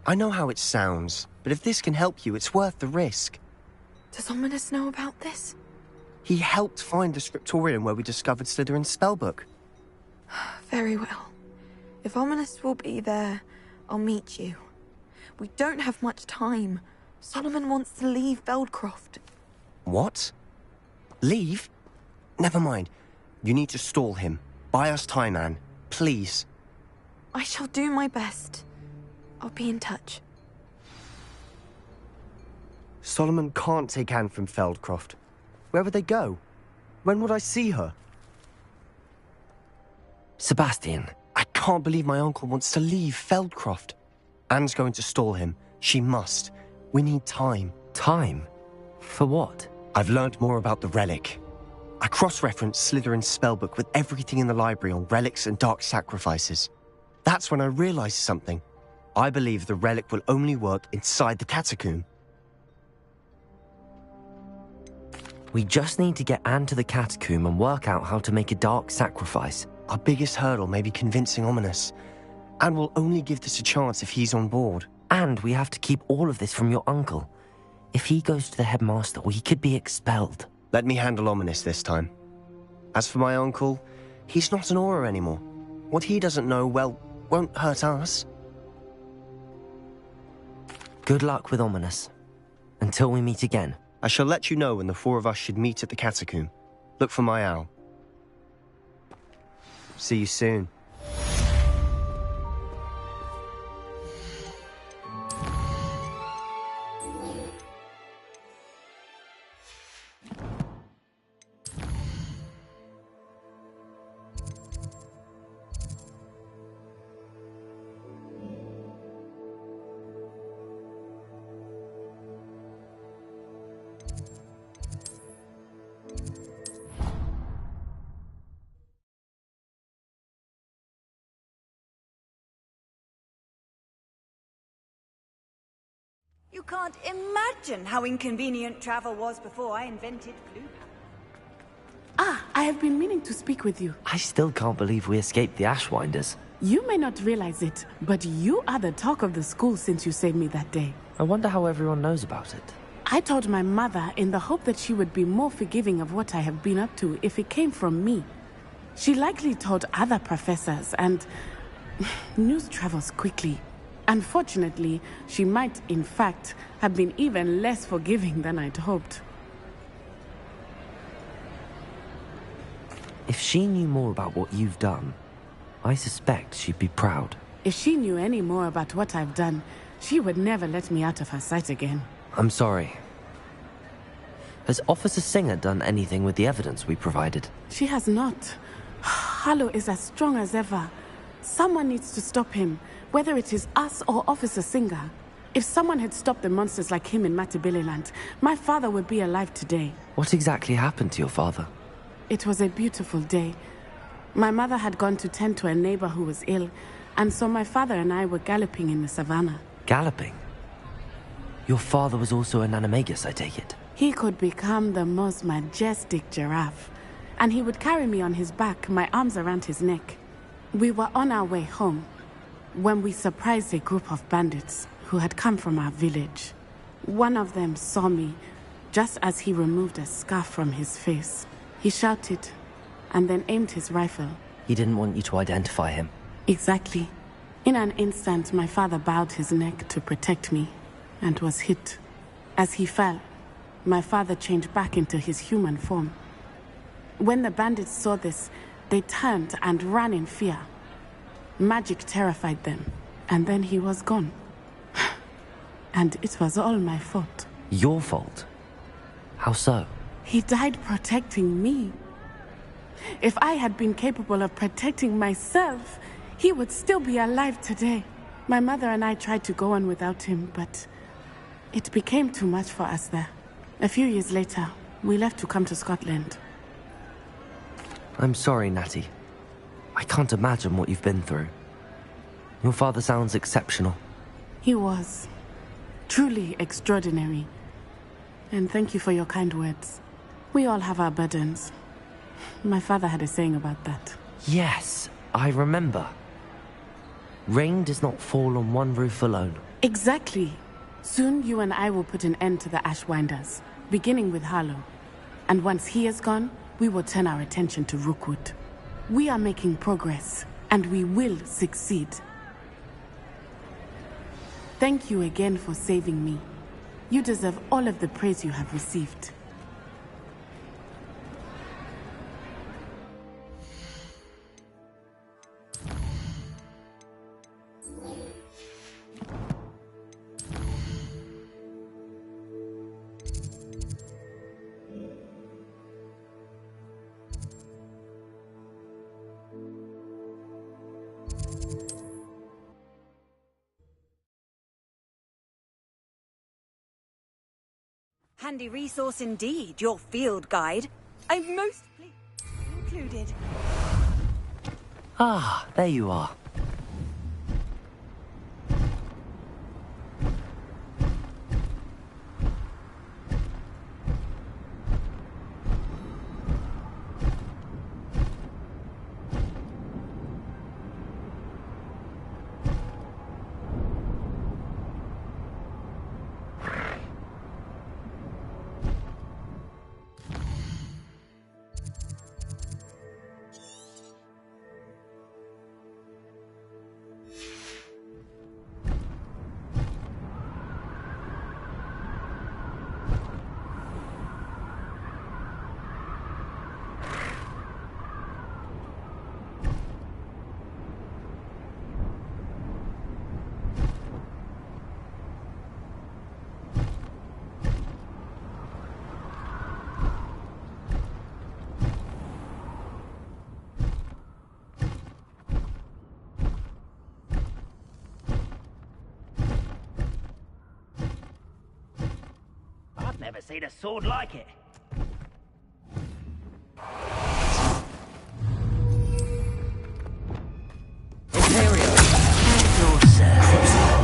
I know how it sounds, but if this can help you, it's worth the risk. Does Ominous know about this? He helped find the scriptorium where we discovered Slytherin's spellbook. Very well. If Ominous will be there, I'll meet you. We don't have much time. Solomon wants to leave Feldcroft. What? Leave? Never mind. You need to stall him. Buy us time, Anne. Please. I shall do my best. I'll be in touch. Solomon can't take Anne from Feldcroft. Where would they go? When would I see her? Sebastian. I can't believe my uncle wants to leave Feldcroft. Anne's going to stall him. She must. We need time. Time? For what? I've learned more about the relic. I cross-referenced Slytherin's spellbook with everything in the library on relics and dark sacrifices. That's when I realized something. I believe the relic will only work inside the catacomb. We just need to get Anne to the catacomb and work out how to make a dark sacrifice. Our biggest hurdle may be convincing Ominous. Anne will only give this a chance if he's on board. And we have to keep all of this from your uncle. If he goes to the headmaster, we could be expelled. Let me handle Ominous this time. As for my uncle, he's not an Auror anymore. What he doesn't know, well, won't hurt us. Good luck with Ominous. Until we meet again. I shall let you know when the four of us should meet at the catacomb. Look for my owl. See you soon. can't imagine how inconvenient travel was before I invented glue. Ah, I have been meaning to speak with you. I still can't believe we escaped the Ashwinders. You may not realize it, but you are the talk of the school since you saved me that day. I wonder how everyone knows about it. I told my mother in the hope that she would be more forgiving of what I have been up to if it came from me. She likely told other professors, and news travels quickly. Unfortunately, she might, in fact, have been even less forgiving than I'd hoped. If she knew more about what you've done, I suspect she'd be proud. If she knew any more about what I've done, she would never let me out of her sight again. I'm sorry. Has Officer Singer done anything with the evidence we provided? She has not. Harlow is as strong as ever. Someone needs to stop him, whether it is us or Officer Singer. If someone had stopped the monsters like him in Matabeleland, my father would be alive today. What exactly happened to your father? It was a beautiful day. My mother had gone to tend to a neighbor who was ill, and so my father and I were galloping in the savannah. Galloping? Your father was also an animagus, I take it? He could become the most majestic giraffe, and he would carry me on his back, my arms around his neck. We were on our way home when we surprised a group of bandits who had come from our village. One of them saw me just as he removed a scarf from his face. He shouted and then aimed his rifle. He didn't want you to identify him. Exactly. In an instant, my father bowed his neck to protect me and was hit. As he fell, my father changed back into his human form. When the bandits saw this, they turned and ran in fear. Magic terrified them, and then he was gone. And it was all my fault. Your fault? How so? He died protecting me. If I had been capable of protecting myself, he would still be alive today. My mother and I tried to go on without him, but it became too much for us there. A few years later, we left to come to Scotland. I'm sorry, Natty. I can't imagine what you've been through. Your father sounds exceptional. He was. Truly extraordinary. And thank you for your kind words. We all have our burdens. My father had a saying about that. Yes, I remember. Rain does not fall on one roof alone. Exactly. Soon you and I will put an end to the Ashwinders, beginning with Harlow. And once he is gone, we will turn our attention to Rookwood. We are making progress, and we will succeed. Thank you again for saving me. You deserve all of the praise you have received. Handy resource indeed, your field guide. I'm most pleased included. Ah, there you are. Never seen a sword like it. Imperial, at your service.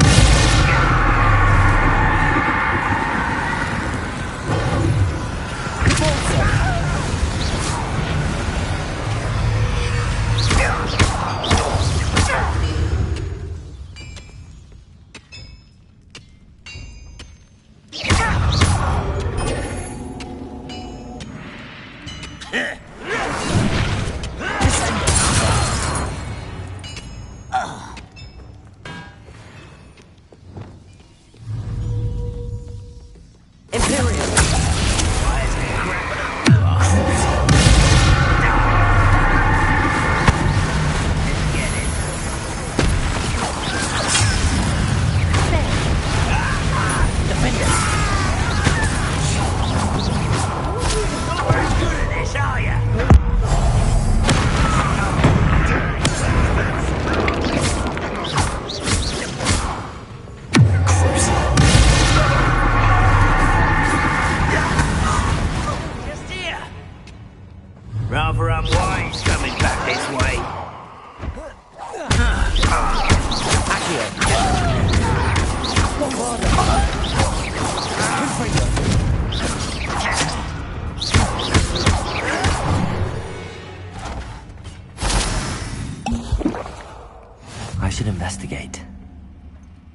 should investigate.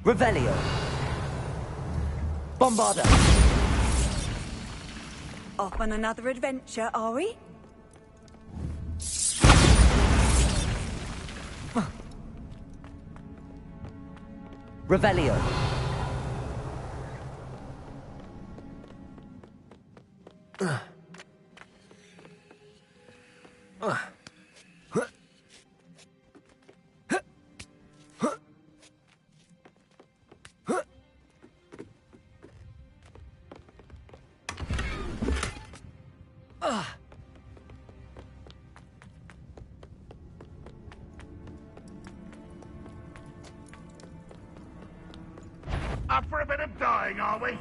Revelio! Bombarda! Off on another adventure, are we? Revelio! Up for a bit of dying, are we?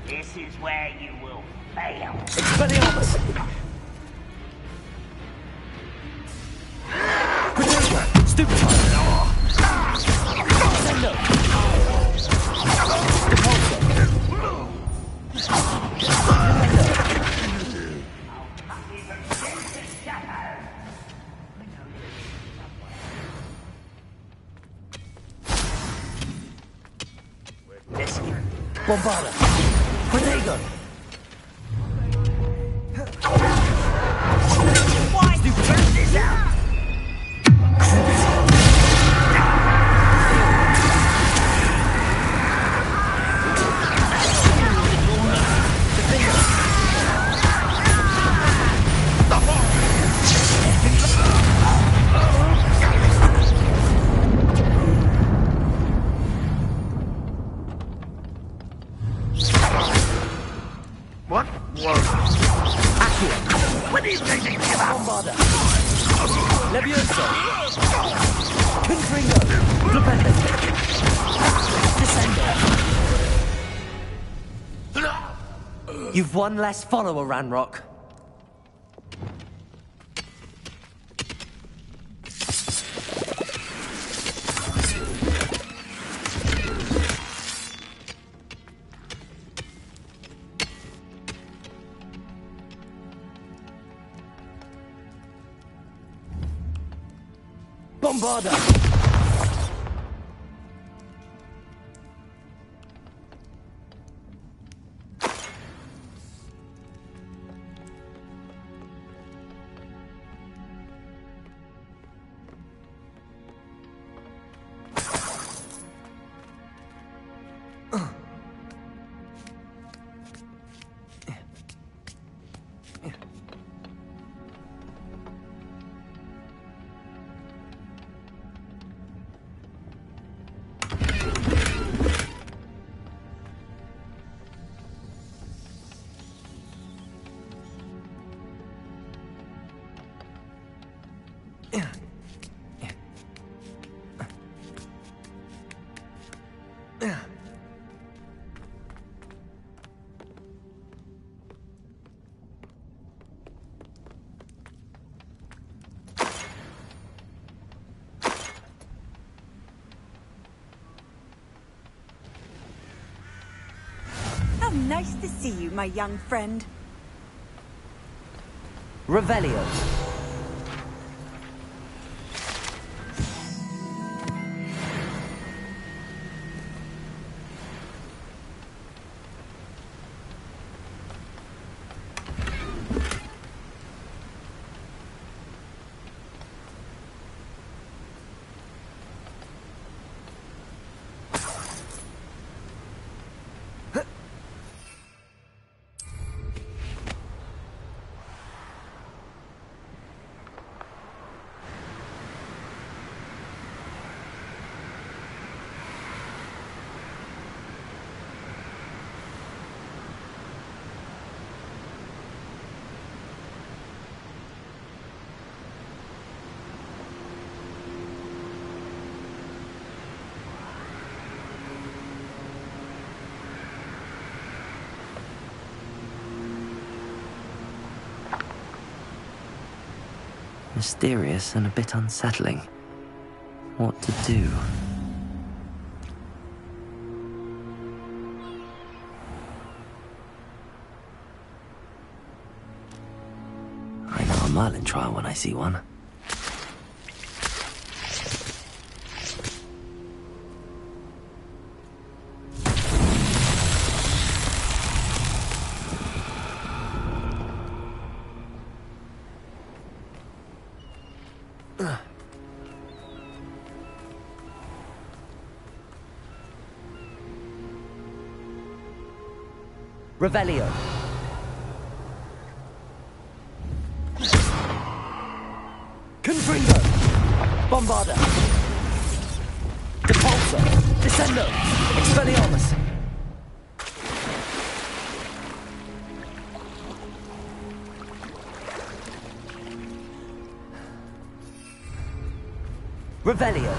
This is where you will fail. Expelliarmus! Bombarda! Protego! Why do this out? What was Accio! When are you taking me up? Bombarda! Levioso! Confringo! Flipendo! Descendo! You've one less follower, Ranrock. Bombarda! How nice to see you, my young friend. Revelio. Mysterious and a bit unsettling. What to do? I know a Merlin trial when I see one. Revelio. Confringo. Bombarda. Depulso. Descendo. Expelliarmus. Revelio.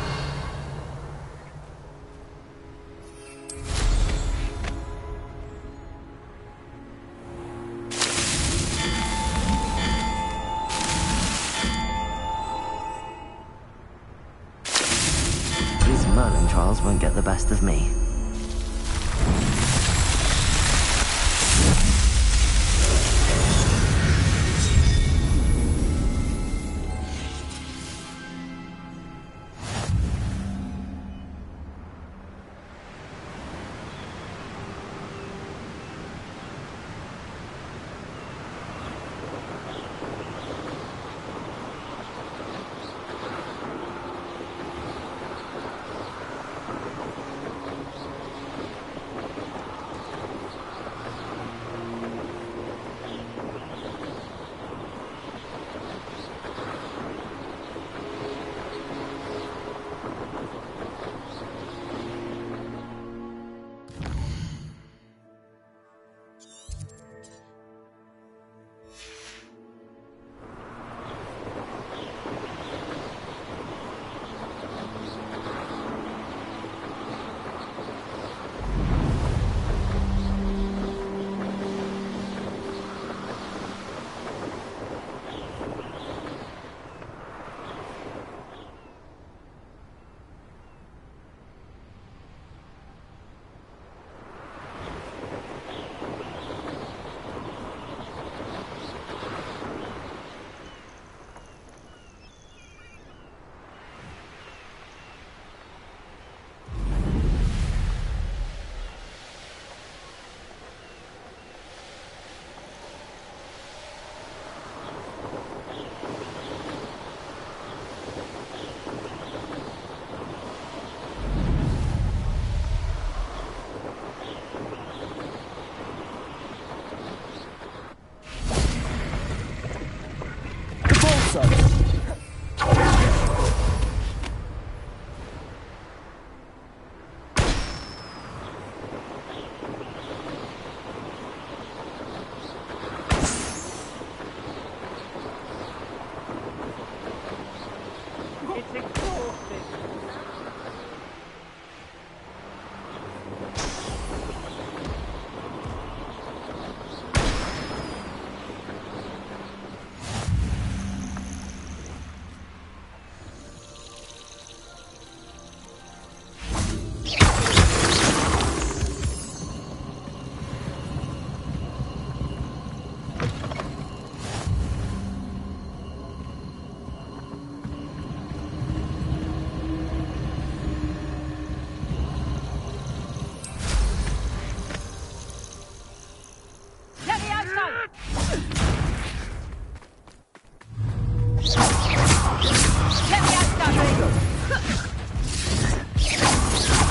These Merlin trials won't get the best of me.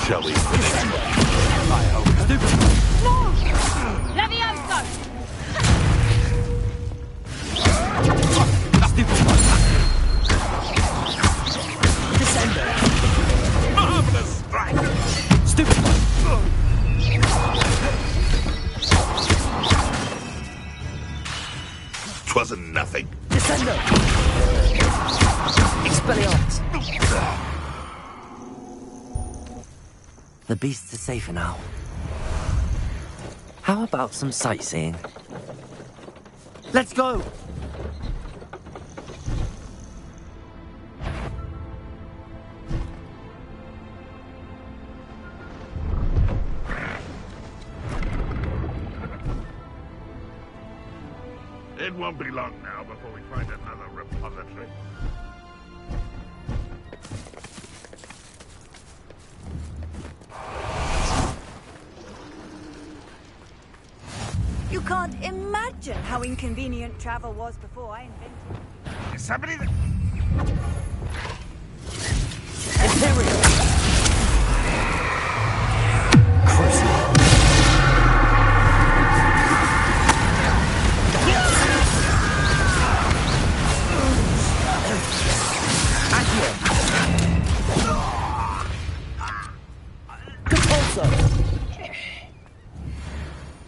Shall we finish? I hope. Marvelous strike! Stupid one! 'Twasn't nothing. Descendo! Expelliarmus! The beasts are safer now. How about some sightseeing? Let's go! It won't be long now before we find another repository. You can't imagine how inconvenient travel was before I invented it. Is somebody that...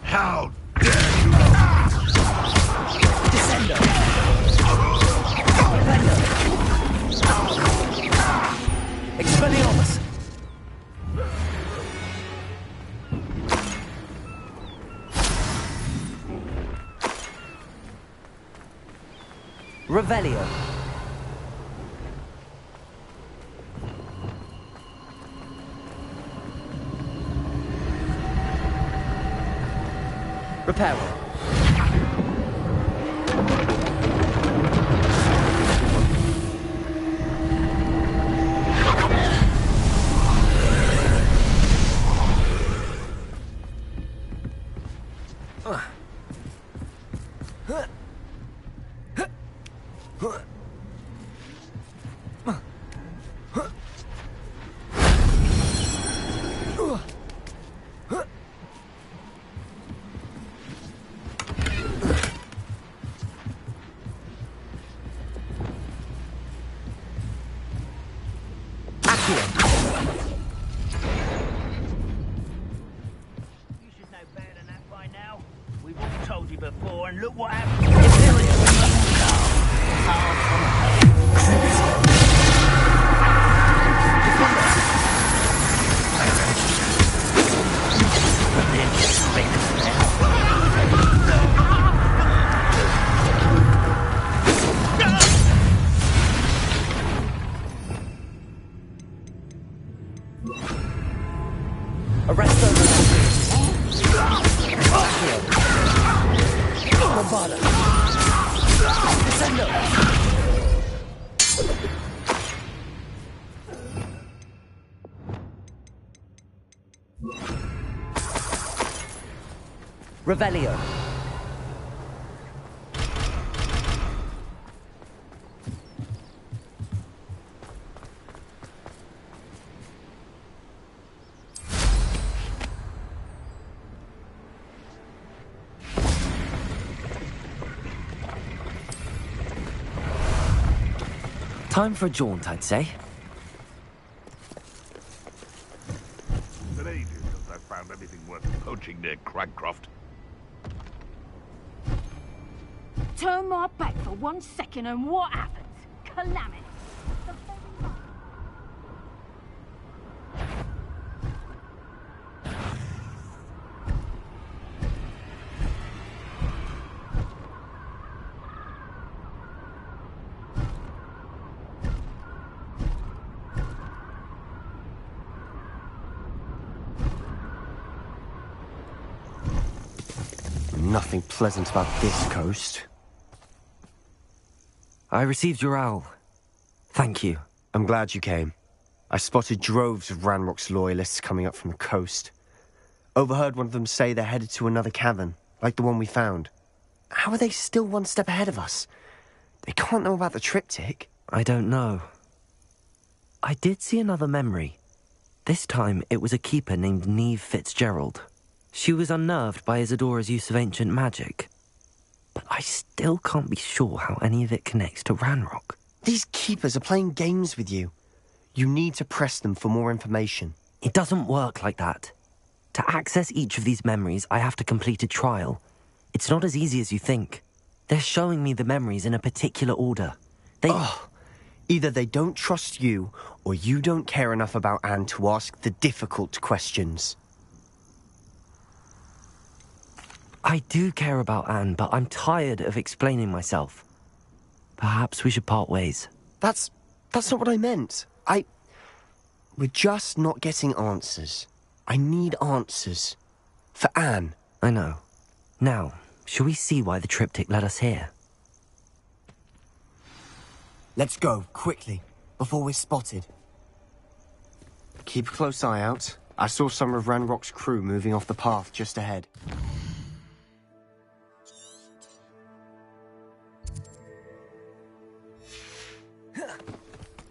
How dare you! Descendo! Expelliarmus! Revelio. Reparo. Before, and look what happened. Revelio. Time for a jaunt, I'd say. It's been ages since I've found anything worth poaching near Cragcroft. Turn my back for 1 second and what happens? Calamity. Nothing pleasant about this coast. I received your owl. Thank you. I'm glad you came. I spotted droves of Ranrock's loyalists coming up from the coast. Overheard one of them say they're headed to another cavern, like the one we found. How are they still one step ahead of us? They can't know about the triptych. I don't know. I did see another memory. This time it was a keeper named Neve Fitzgerald. She was unnerved by Isadora's use of ancient magic. But I still can't be sure how any of it connects to Ranrock. These keepers are playing games with you. You need to press them for more information. It doesn't work like that. To access each of these memories, I have to complete a trial. It's not as easy as you think. They're showing me the memories in a particular order. Either they don't trust you, or you don't care enough about Anne to ask the difficult questions. I do care about Anne, but I'm tired of explaining myself. Perhaps we should part ways. That's not what I meant. We're just not getting answers. I need answers. For Anne. I know. Now, Shall we see why the triptych led us here? Let's go, quickly, before we're spotted. Keep a close eye out. I saw some of Ranrock's crew moving off the path just ahead.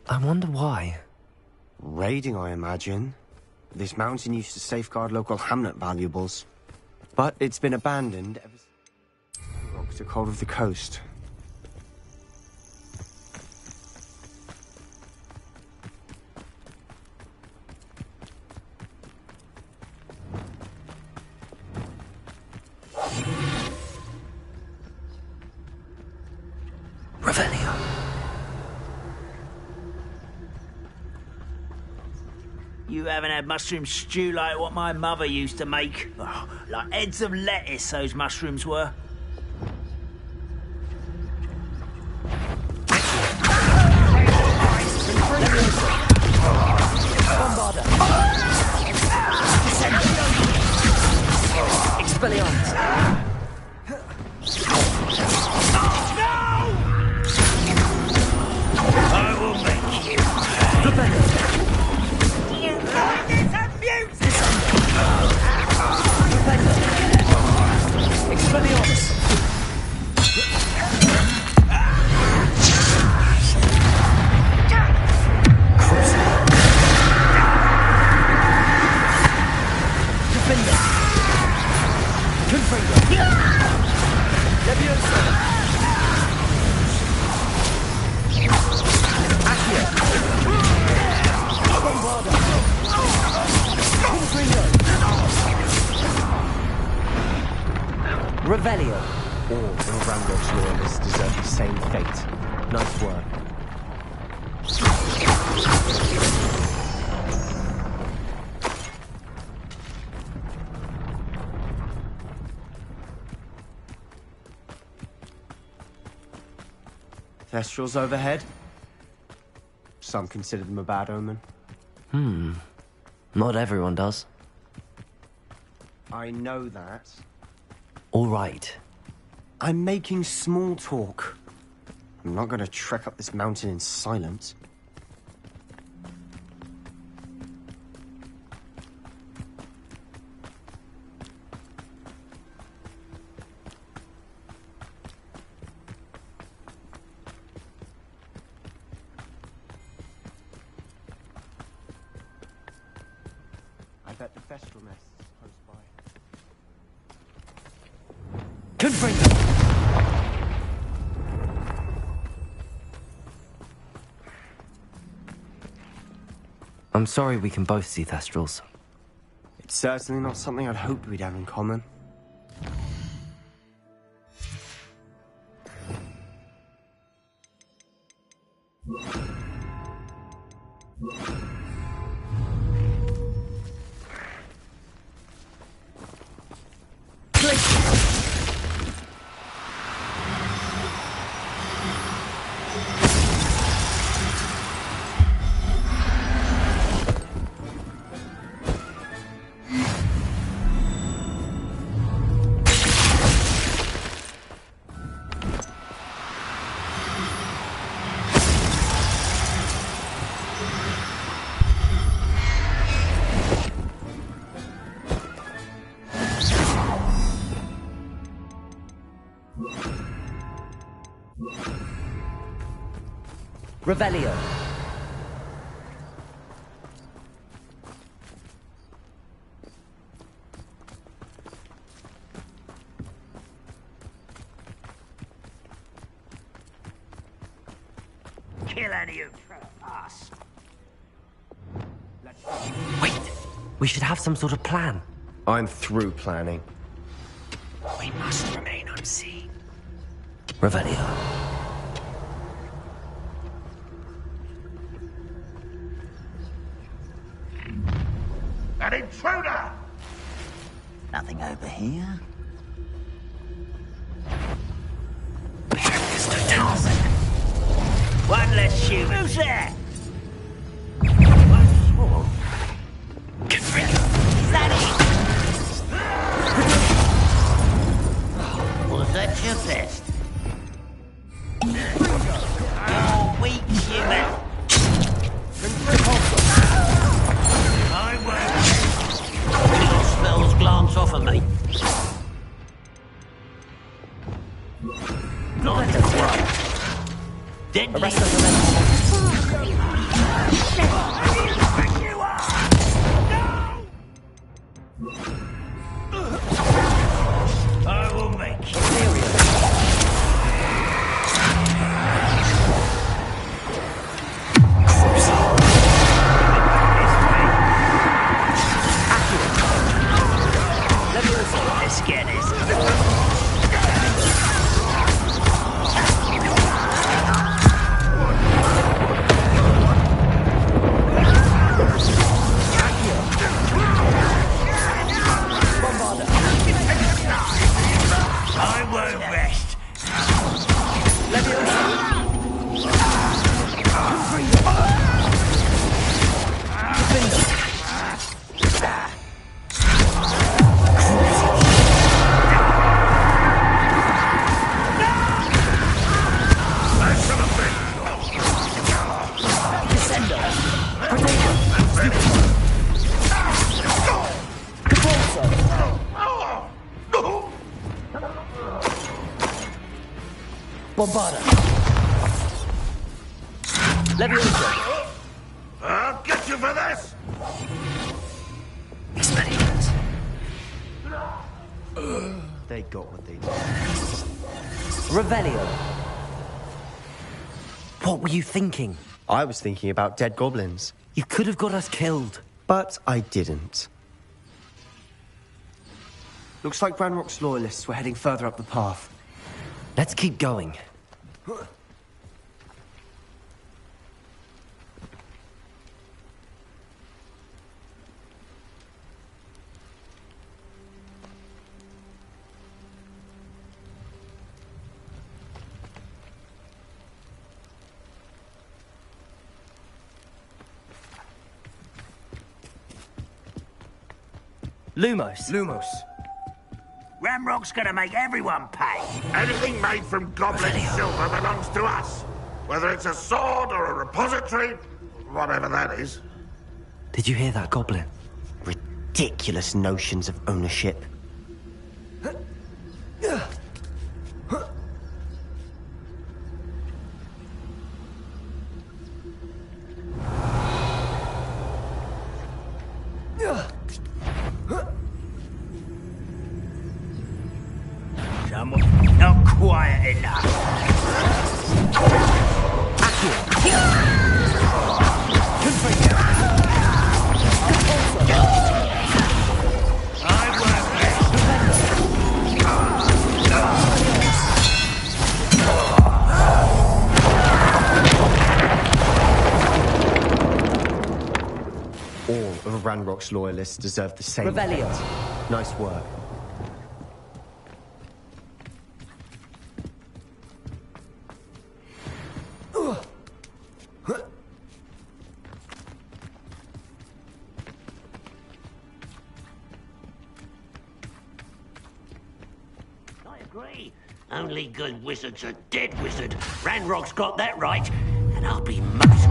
I wonder why. Raiding, I imagine. This mountain used to safeguard local hamlet valuables. But it's been abandoned ever since Ranrock took hold of the coast. Revelio. You haven't had mushroom stew like what my mother used to make. Oh, like heads of lettuce, those mushrooms were. Bombarda. Expelliarmus. I will make you. You find this amusing! Expelliarmus. Revelio. All of Ranrock's loyalists deserve the same fate. Nice work. Thestrals overhead? Some consider them a bad omen. Not everyone does. I know that. All right. I'm making small talk. I'm not going to trek up this mountain in silence. I bet the Thestral nest is close by. I'm sorry we can both see Thestrals. It's certainly not something I'd hoped we'd have in common. Revelio. Kill any who trespass. Wait! We should have some sort of plan. I'm through planning. We must remain unseen. Revelio. An intruder! Nothing over here. One less shoe. Who's there? Is that it? Deadly. Arrest the I will make you. Let's get this. I won't rest. Bombarda. Leviosa. I'll get you for this! Experiment. They got what they did. Revelio. What were you thinking? I was thinking about dead goblins. You could have got us killed. But I didn't. Looks like Ranrock's loyalists were heading further up the path. Let's keep going. Lumos. Ramrock's gonna make everyone pay. Anything made from goblin silver belongs to us. Whether it's a sword or a repository, whatever that is. Did you hear that, Goblin? Ridiculous notions of ownership. Someone not quiet enough. All of Ranrock's loyalists deserve the same. Revelio. fate. Nice work. I agree. Only good wizards are dead wizard. Ranrock's got that right, and I'll be most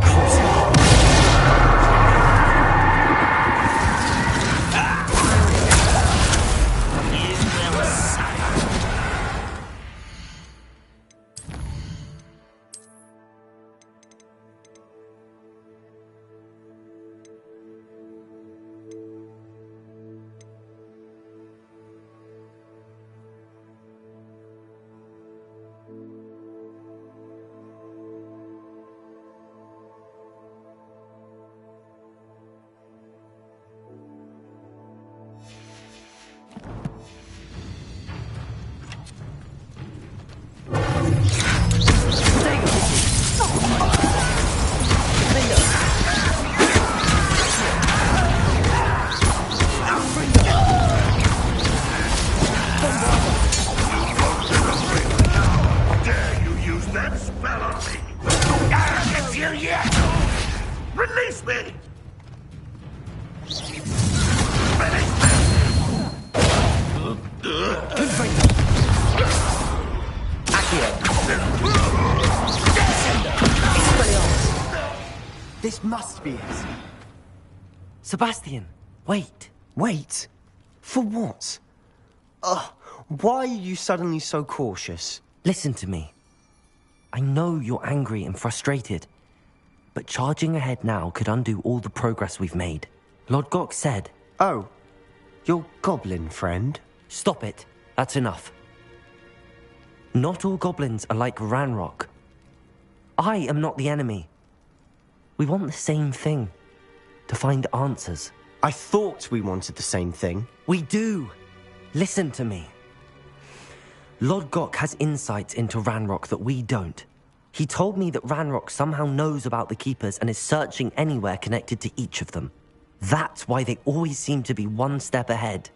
Dare you use that spell on me? I'll get you yet! Release me! This must be it. Sebastian, wait. Wait? For what? Why are you suddenly so cautious? Listen to me. I know you're angry and frustrated, but charging ahead now could undo all the progress we've made. Lord Gok said... Oh, your goblin friend? Stop it. That's enough. Not all goblins are like Ranrock. I am not the enemy. We want the same thing. To find answers. I thought we wanted the same thing. We do. Listen to me. Lord Gok has insights into Ranrock that we don't. He told me that Ranrock somehow knows about the Keepers and is searching anywhere connected to each of them. That's why they always seem to be one step ahead.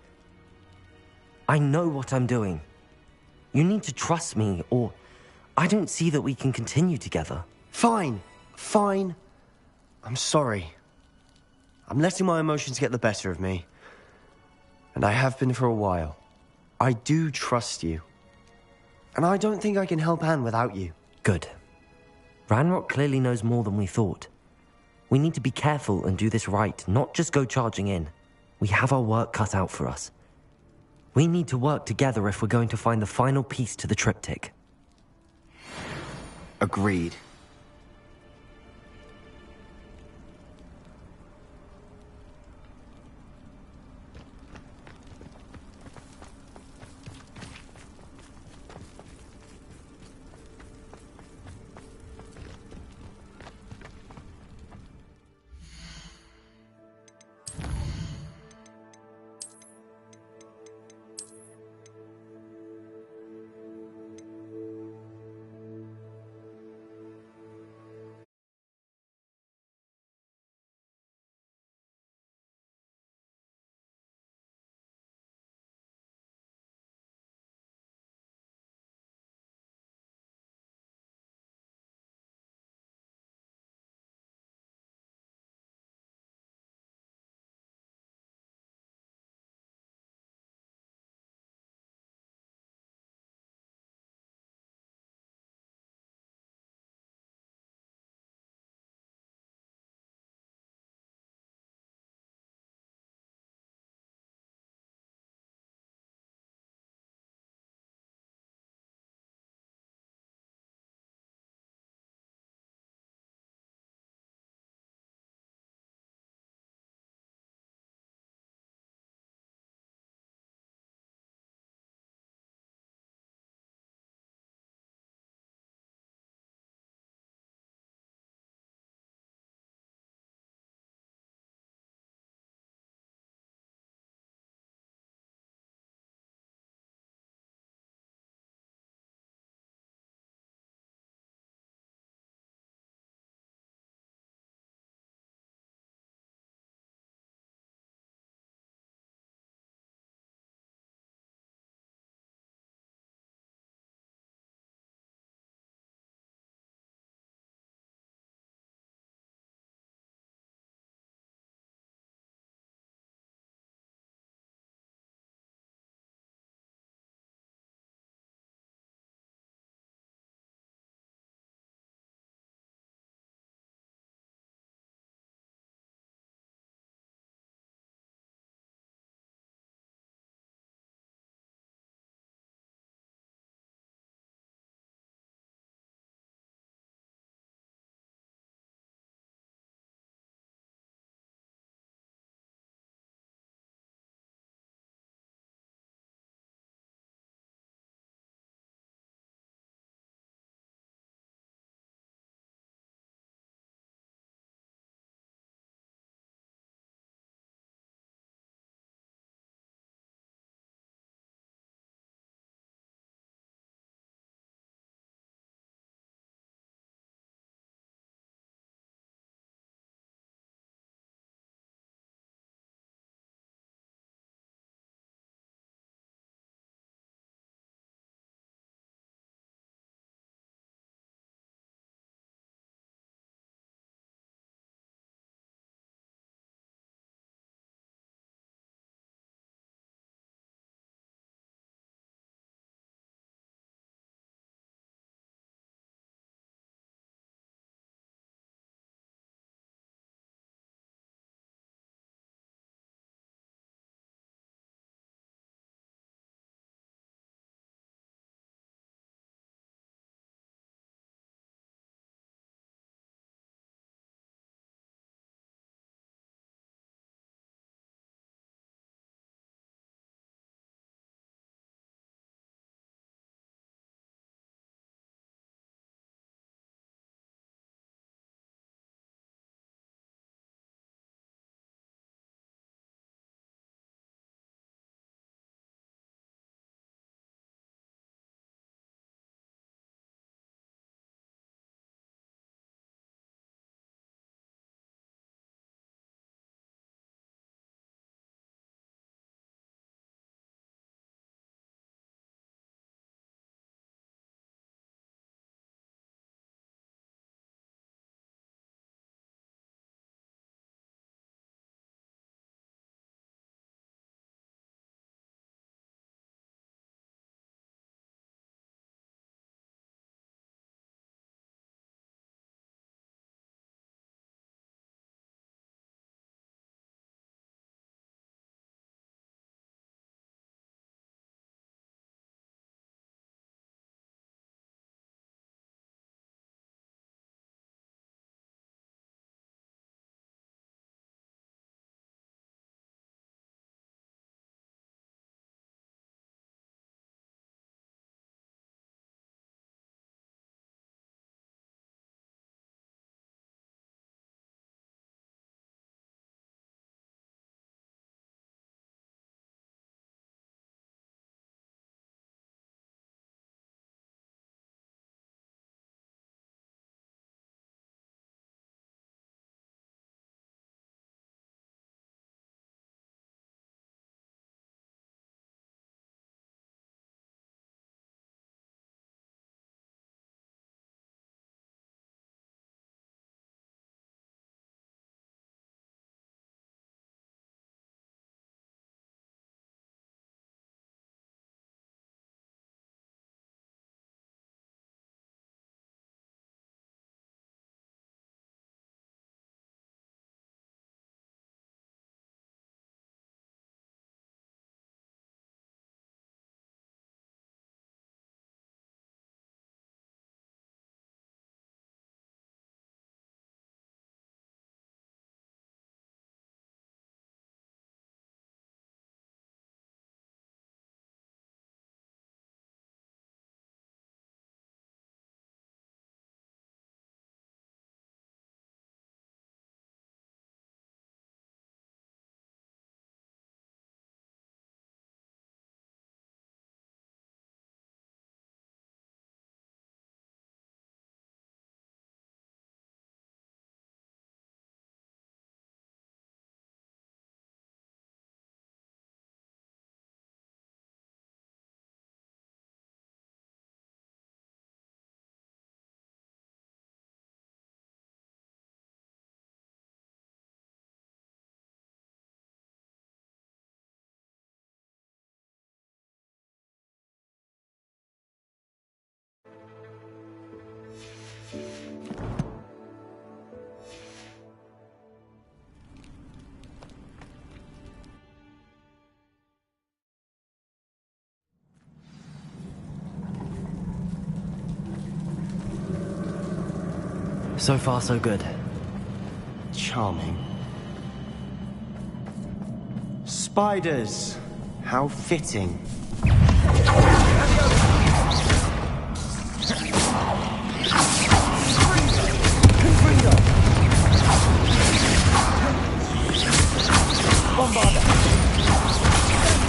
I know what I'm doing. You need to trust me, or I don't see that we can continue together. Fine. Fine. I'm sorry. I'm letting my emotions get the better of me. And I have been for a while. I do trust you. And I don't think I can help Anne without you. Good. Ranrock clearly knows more than we thought. We need to be careful and do this right, not just go charging in. We have our work cut out for us. We need to work together if we're going to find the final piece to the triptych. Agreed. So far, so good. Charming. Spiders! How fitting. Bombarda!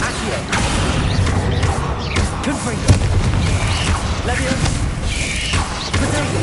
Accio! Confringo! Leviosa! Potato!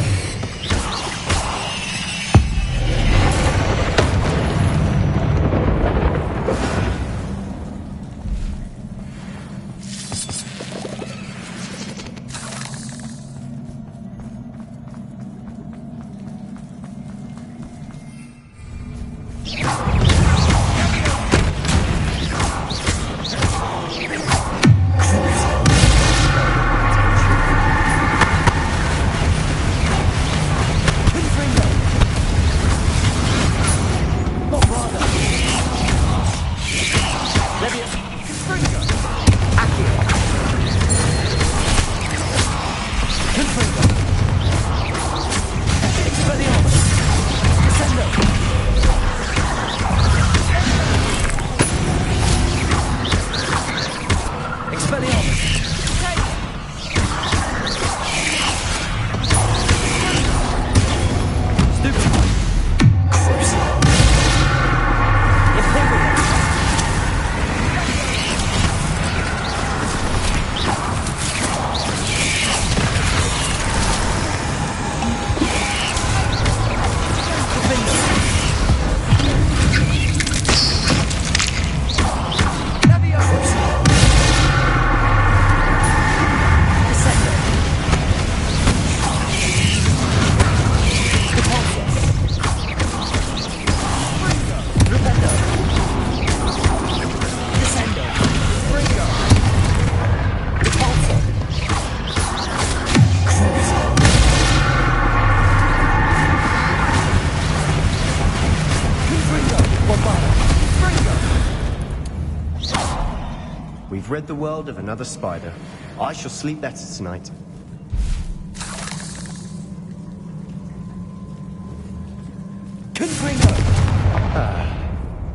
We've rid the world of another spider. I shall sleep better tonight.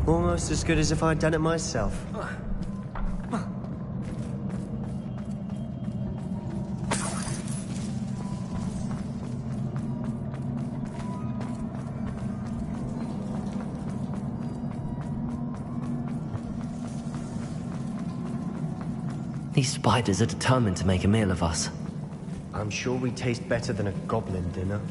Almost as good as if I'd done it myself. These spiders are determined to make a meal of us. I'm sure we taste better than a goblin dinner.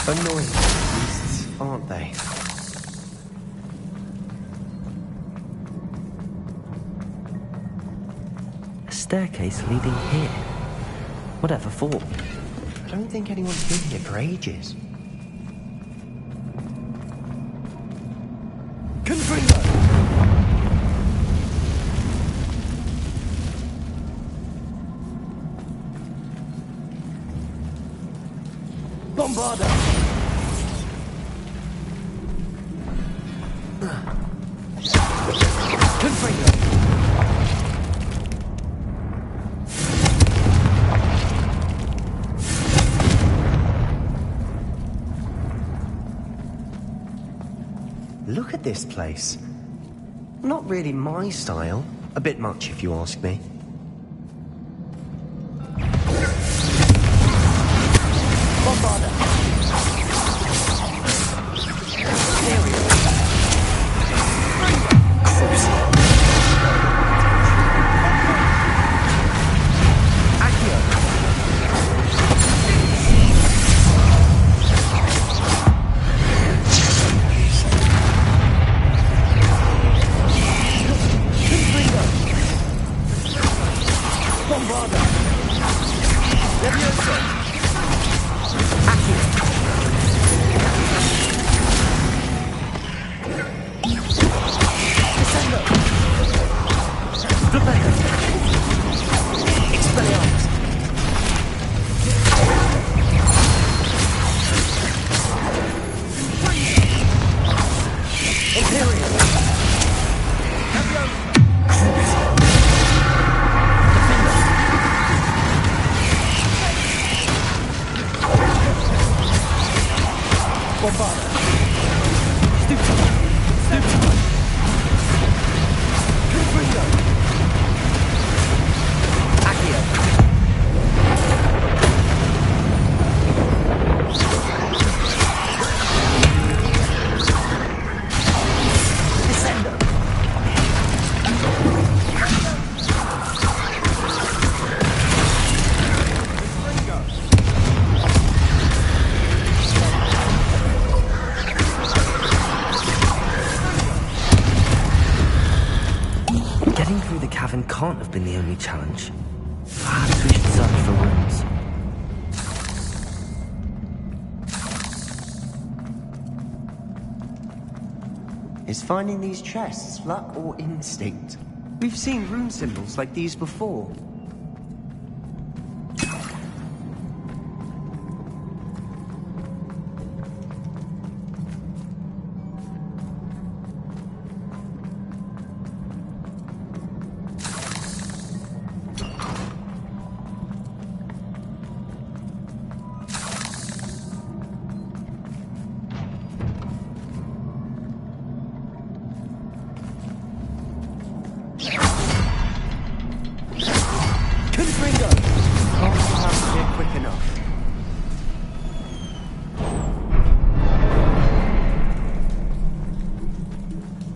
Annoying beasts, aren't they? A staircase leading here. Whatever for? I don't think anyone's been here for ages. Confringo! Bombarda! Confringo! Look at this place. Not really my style. A bit much, if you ask me. Bombarda! Getting through the cavern can't have been the only challenge. Perhaps we should search for rooms. Is finding these chests luck or instinct? We've seen rune symbols like these before.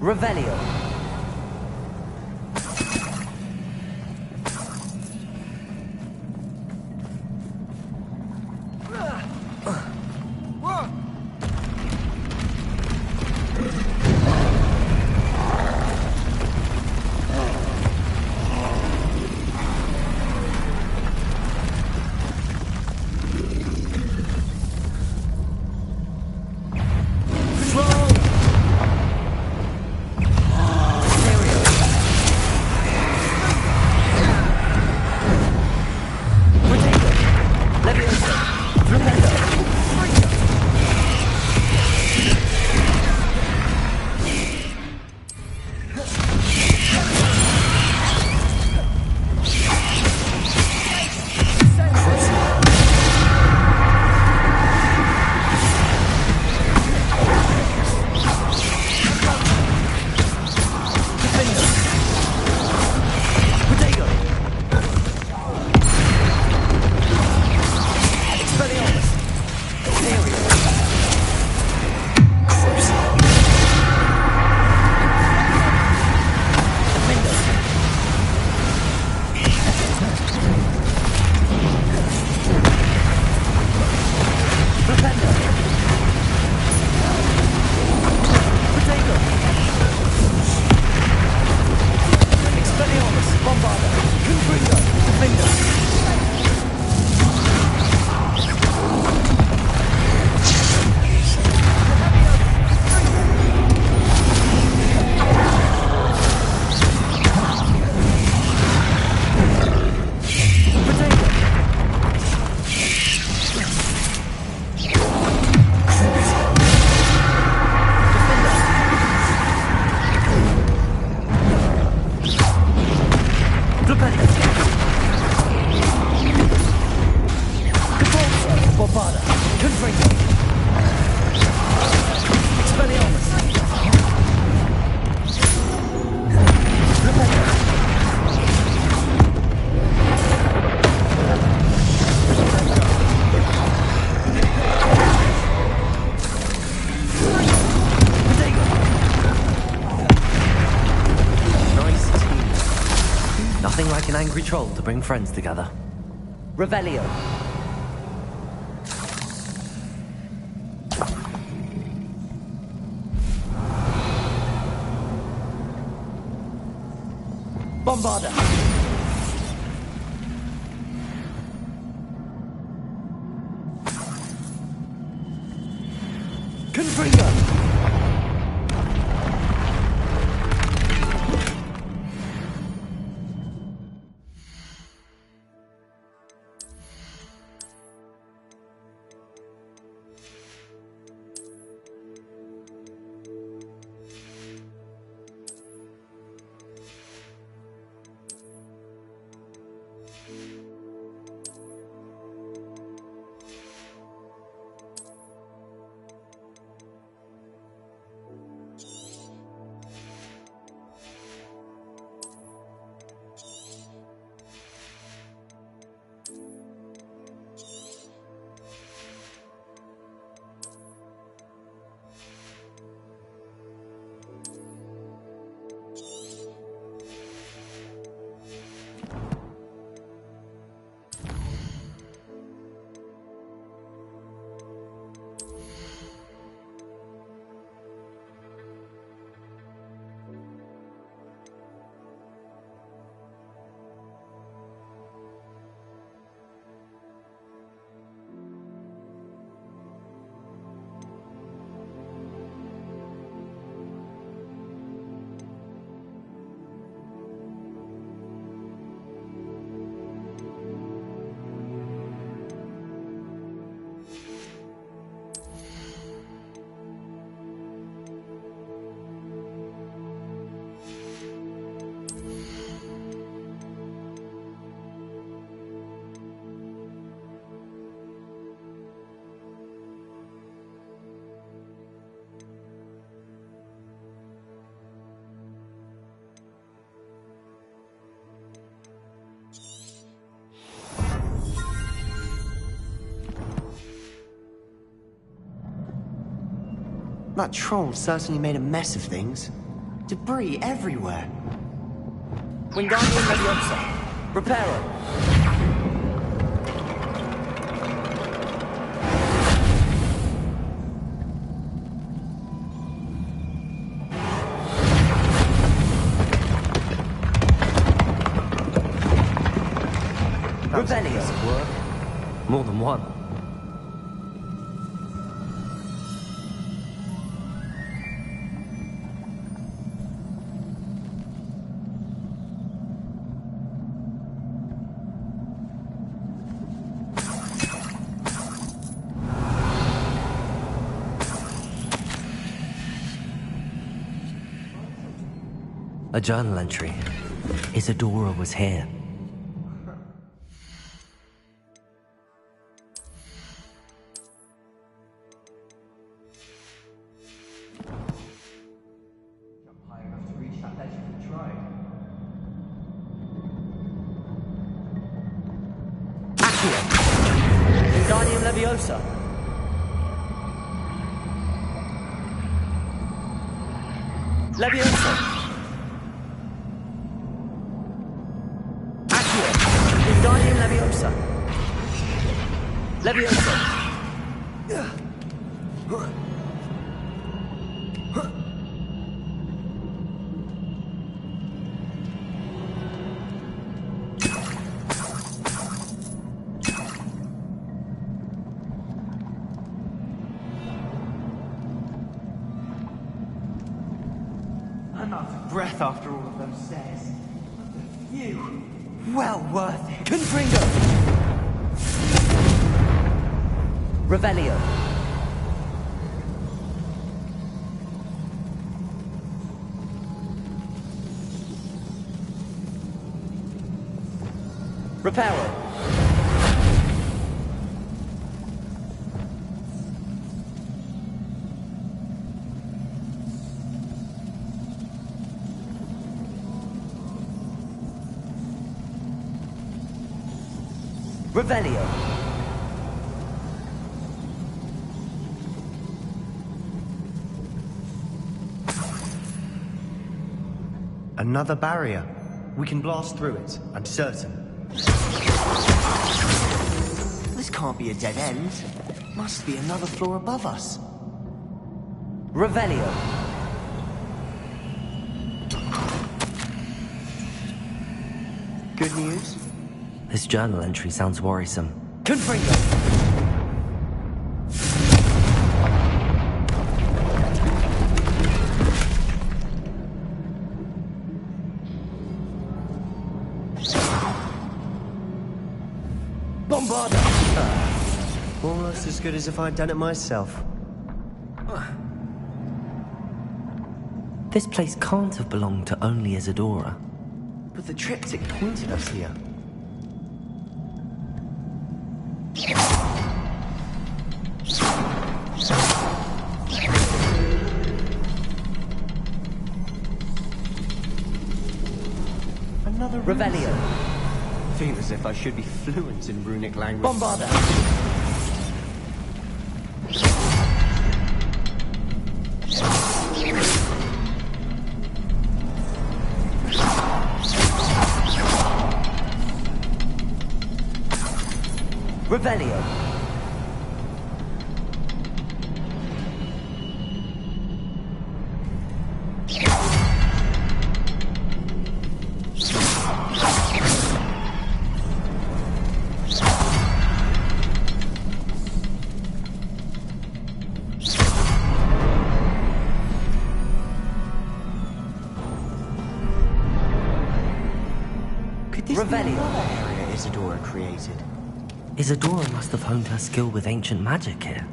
Revelio. An angry troll to bring friends together. Revelio. Bombarda. Confringo. That troll certainly made a mess of things. Debris everywhere. Wingardium Leviosa. Reparo. Revelio. Work. More than one. A journal entry. Isadora was here. Wingardium Leviosa. Leviosa. Accio. Wingardium Leviosa. Leviosa. I'm out of breath after all of those stairs. You, well worth it. Confringo. Revelio. Reparo. Revelio. Another barrier. We can blast through it, I'm certain. This can't be a dead end. Must be another floor above us. Revelio. Good news? This journal entry sounds worrisome. Confringo. Bombarda. Almost as good as if I'd done it myself. This place can't have belonged to only Isadora. But the triptych pointed us here. Another Revelio. Feel as if I should be fluent in runic language. Bombarda. Revelio. Could this be another area Isadora created? Isadora must have honed her skill with ancient magic here.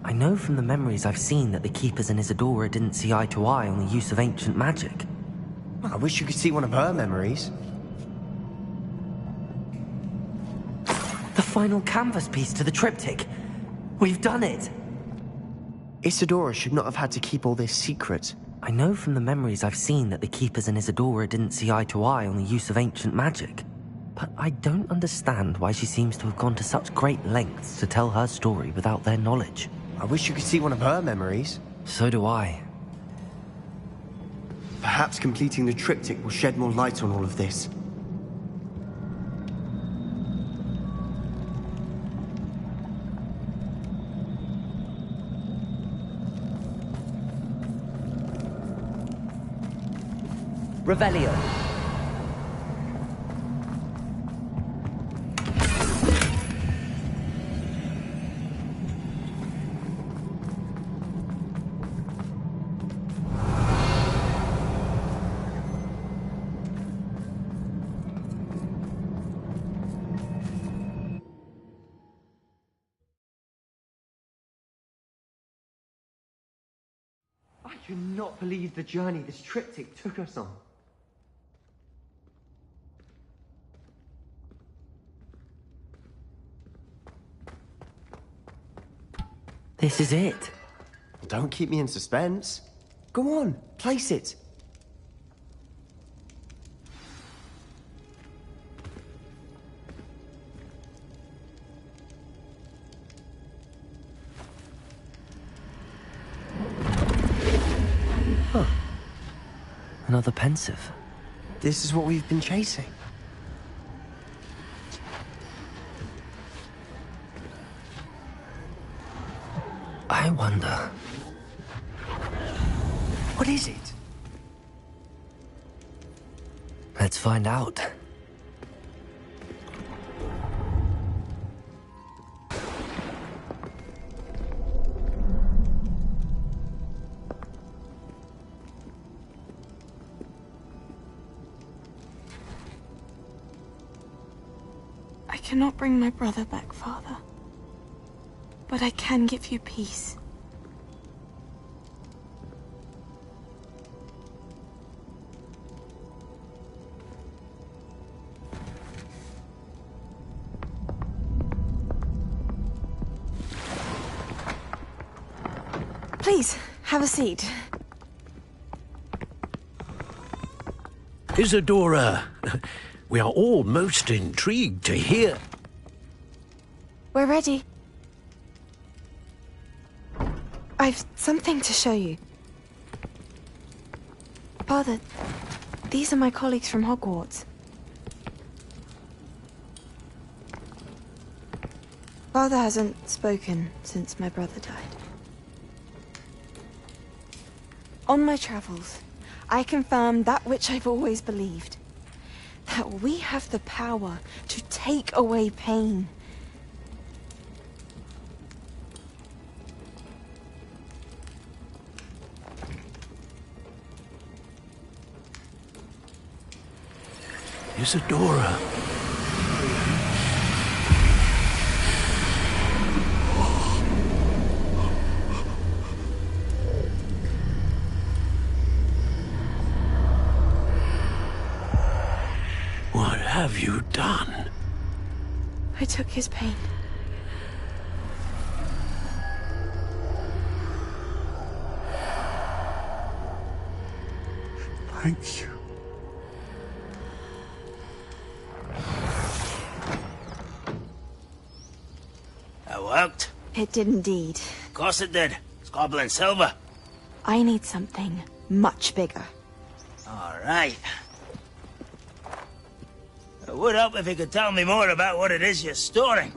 I know from the memories I've seen that the Keepers and Isadora didn't see eye to eye on the use of ancient magic. I wish you could see one of her memories. The final canvas piece to the triptych. We've done it! Isadora should not have had to keep all this secret. I know from the memories I've seen that the Keepers and Isadora didn't see eye to eye on the use of ancient magic. But I don't understand why she seems to have gone to such great lengths to tell her story without their knowledge. I wish you could see one of her memories. So do I. Perhaps completing the triptych will shed more light on all of this. Revelio. I cannot believe the journey this triptych took us on. This is it. Don't keep me in suspense. Go on, place it. Huh. Another pensive. This is what we've been chasing. I wonder... What is it? Let's find out. I cannot bring my brother back, Father. But I can give you peace. Please, have a seat. Isadora, we are all most intrigued to hear. We're ready. I've something to show you. Father, these are my colleagues from Hogwarts. Father hasn't spoken since my brother died. On my travels, I confirmed that which I've always believed. That we have the power to take away pain. Isadora. What have you done? I took his pain. Thank you. That worked? It did indeed. Of course it did. It's goblin silver. I need something much bigger. All right. It would help if you could tell me more about what it is you're storing.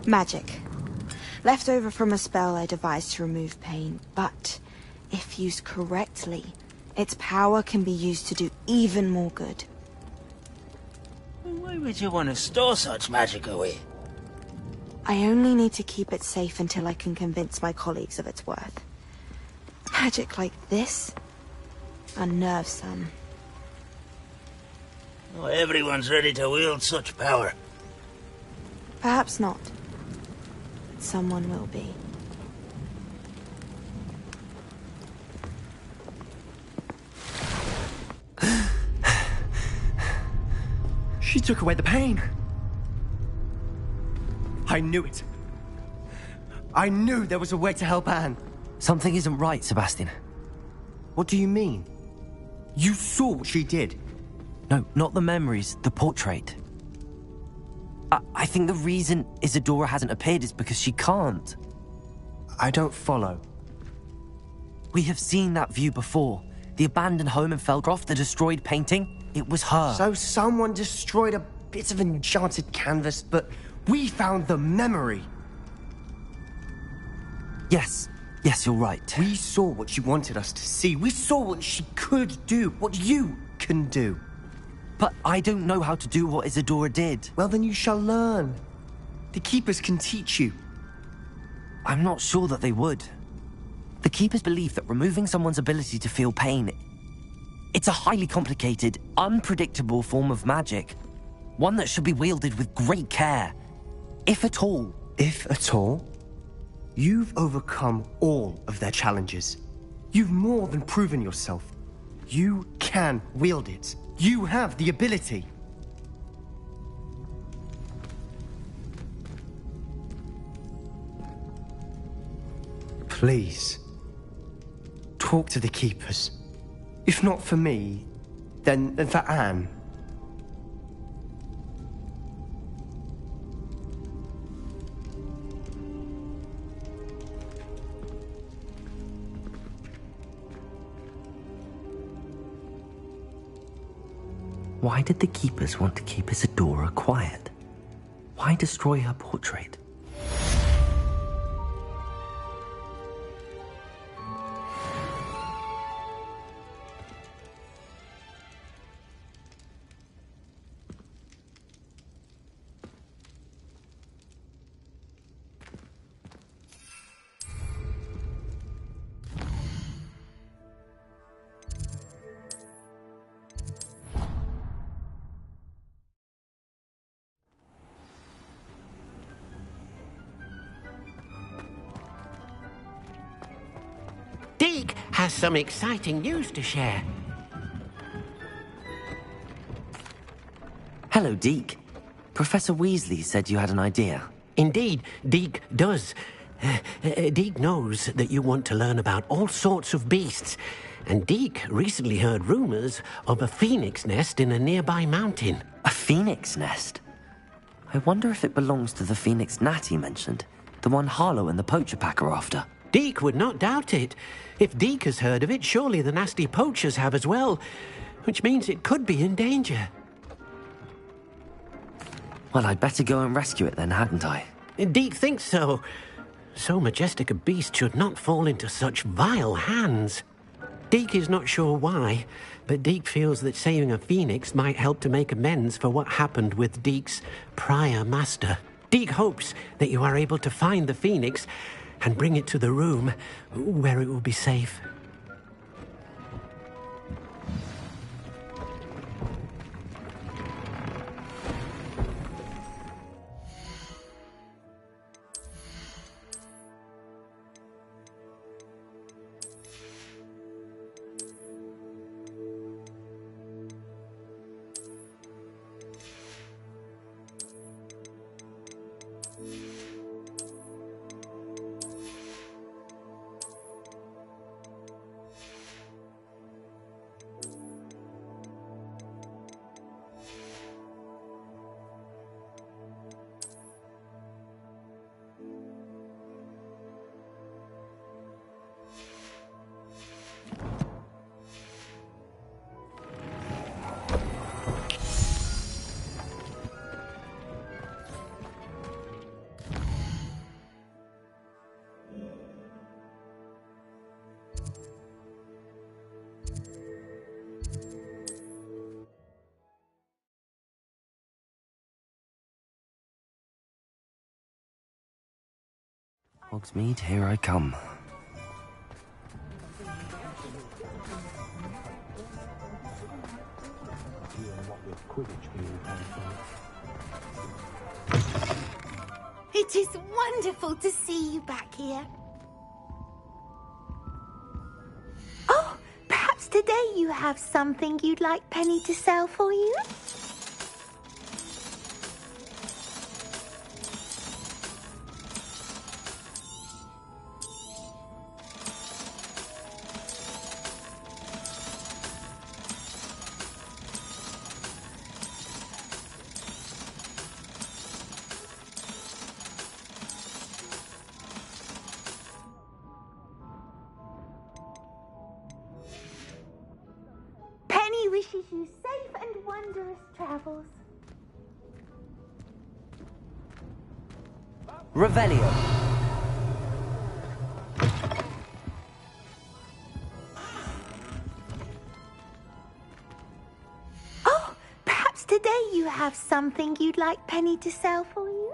Magic. Left over from a spell I devised to remove pain, but if used correctly, its power can be used to do even more good. Why would you want to store such magic away? I only need to keep it safe until I can convince my colleagues of its worth. Magic like this unnerves some. Oh, everyone's ready to wield such power. Perhaps not. But someone will be. She took away the pain. I knew it. I knew there was a way to help Anne. Something isn't right, Sebastian. What do you mean? You saw what she did. No, not the memories, the portrait. I think the reason Isadora hasn't appeared is because she can't. I don't follow. We have seen that view before. The abandoned home in Felgroth, the destroyed painting, it was her. So someone destroyed a bit of enchanted canvas, but we found the memory. Yes, you're right. We saw what she wanted us to see. We saw what she could do, what you can do. But I don't know how to do what Isadora did. Well, then you shall learn. The Keepers can teach you. I'm not sure that they would. The Keepers believe that removing someone's ability to feel pain, it's a highly complicated, unpredictable form of magic. One that should be wielded with great care. If at all. If at all? You've overcome all of their challenges. You've more than proven yourself. You can wield it. You have the ability. Please, talk to the Keepers. If not for me, then for Anne. Why did the Keepers want to keep Isadora quiet? Why destroy her portrait? Deke has some exciting news to share. Hello, Deke. Professor Weasley said you had an idea. Indeed, Deke does. Deke knows that you want to learn about all sorts of beasts, and Deke recently heard rumors of a phoenix nest in a nearby mountain. A phoenix nest? I wonder if it belongs to the phoenix gnat he mentioned, the one Harlow and the poacher pack are after. Deke would not doubt it. If Deke has heard of it, surely the nasty poachers have as well, which means it could be in danger. Well, I'd better go and rescue it then, hadn't I? Deke thinks so. So majestic a beast should not fall into such vile hands. Deke is not sure why, but Deke feels that saving a phoenix might help to make amends for what happened with Deke's prior master. Deke hopes that you are able to find the phoenix and bring it to the room where it will be safe. Hogsmeade, here I come. It is wonderful to see you back here. Oh, perhaps today you have something you'd like Penny to sell for you? wishes you safe and wondrous travels. Revelio. Oh, perhaps today you have something you'd like Penny to sell for you?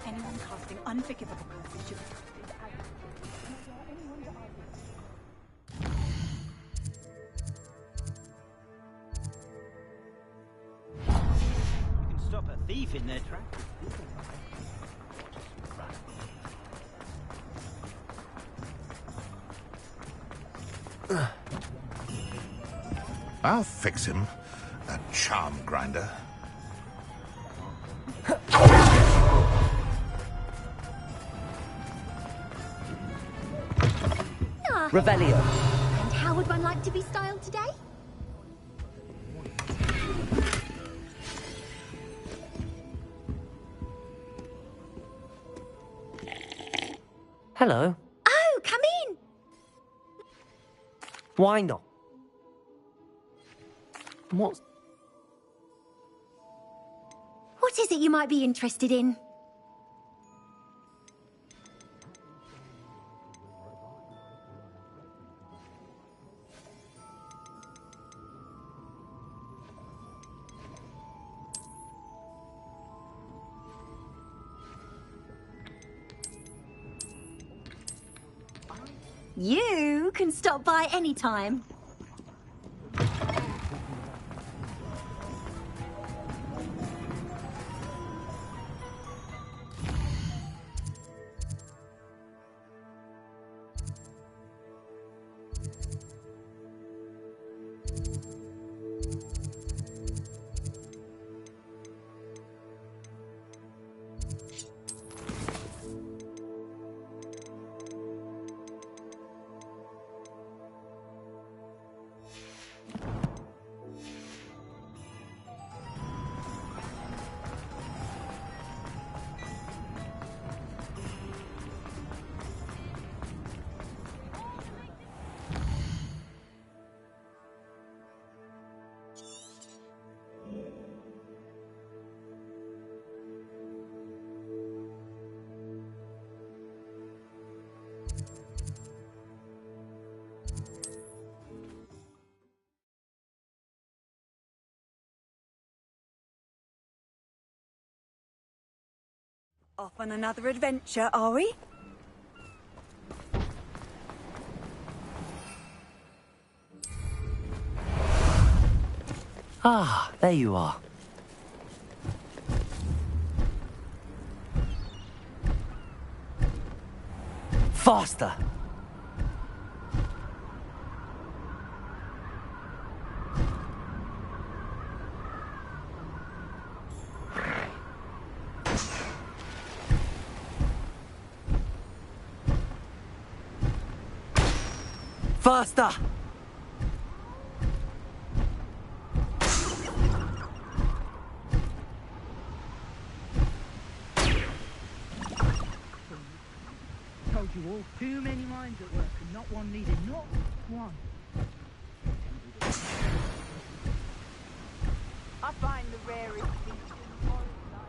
Anyone casting unforgivable curses should... You can stop a thief in their tracks. I'll fix him, that charm grinder. Revelio. And how would one like to be styled today? Hello. Oh, come in! Why not? What? What is it you might be interested in? You can stop by any time. Off on another adventure, are we? Ah, there you are. Faster! Faster! Told you all, too many minds at work and not one needed, not one. I find the rarest feature in forest life.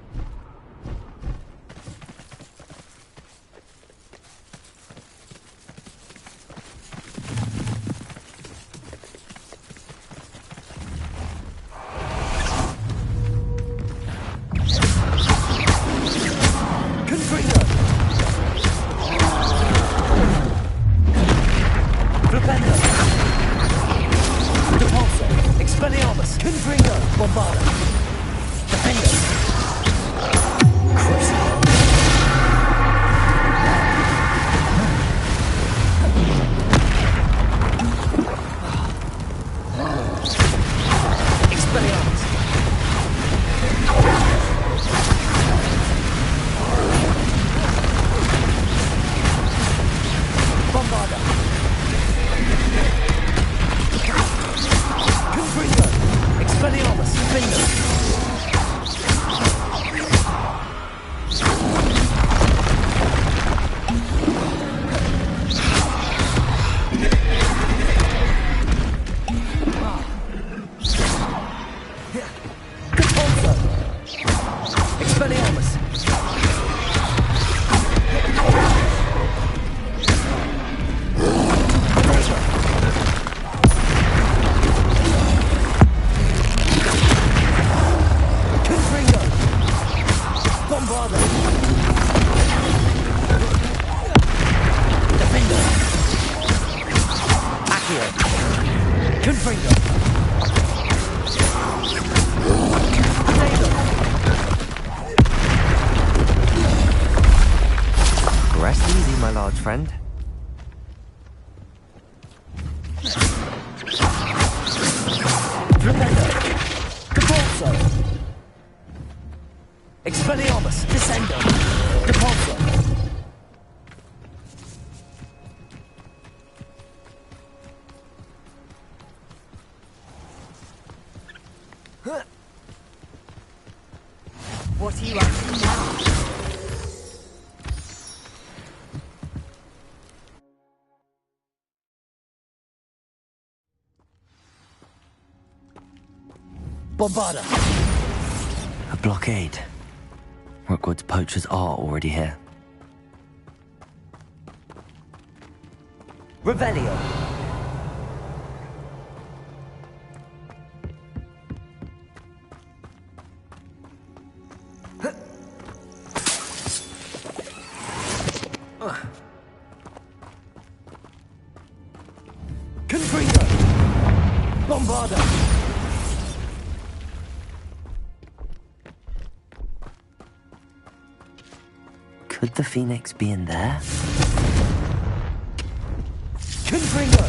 Expelliarmus! Confringo! Bombarda! Defender! friend. Depulso! Expelliarmus! Descendo! Depulso! What are you up to now? Bombarda! A blockade. Rookwood's poachers are already here. Revelio! Confringo! Bombarda! Could the Phoenix be in there? Confringo!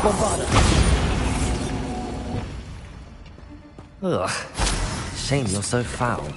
Bombarda! Ugh. Shame you're so foul.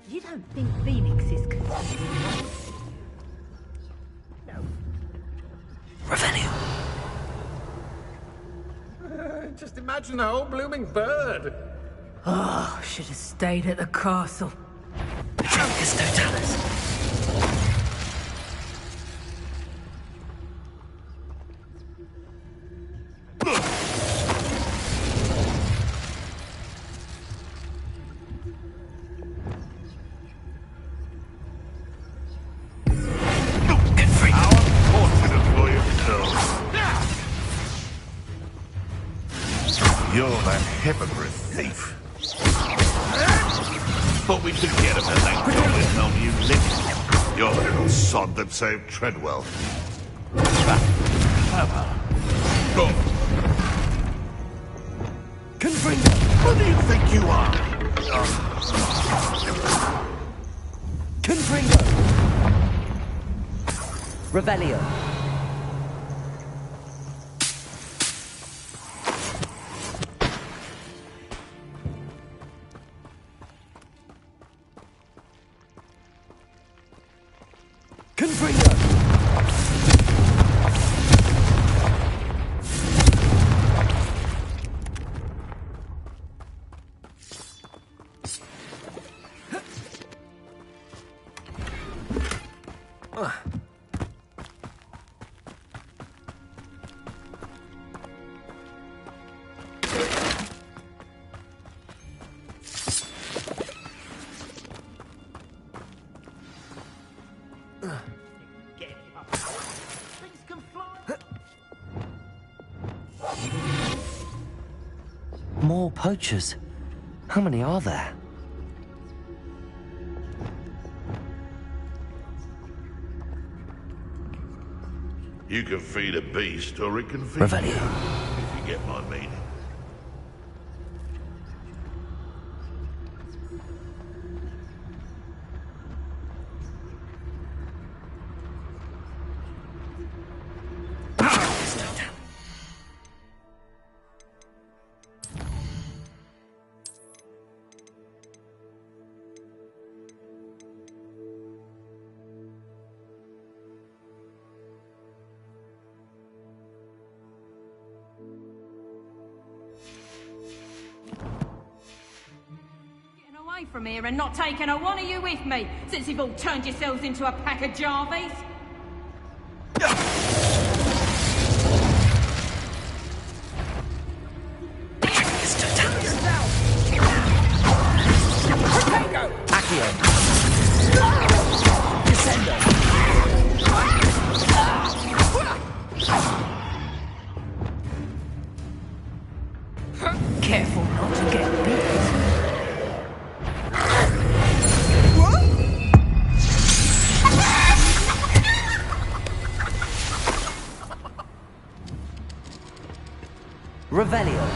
You don't think Phoenixes can see Revelio. Just imagine a whole blooming bird. Oh, should have stayed at the castle. Focus, Totalis. You're that hypocrite thief. Thought we'd forget about that goblin on you, Lick. You're the little sod that saved Treadwell. Go. Confringo! Who do you think you are? Confringo! Revelio. Confringo! More poachers. How many are there? You can feed a beast, or it can feed Revelio. you, if you get my meaning. away from here and not taken a one of you with me, since you've all turned yourselves into a pack of Jarvies? Careful not to get bit. Revelio.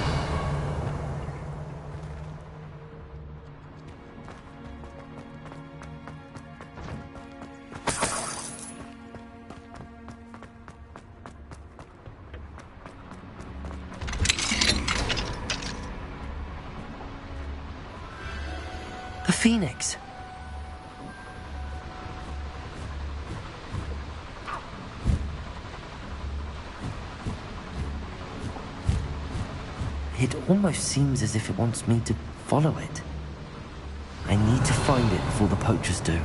The Phoenix. It almost seems as if it wants me to follow it. I need to find it before the poachers do.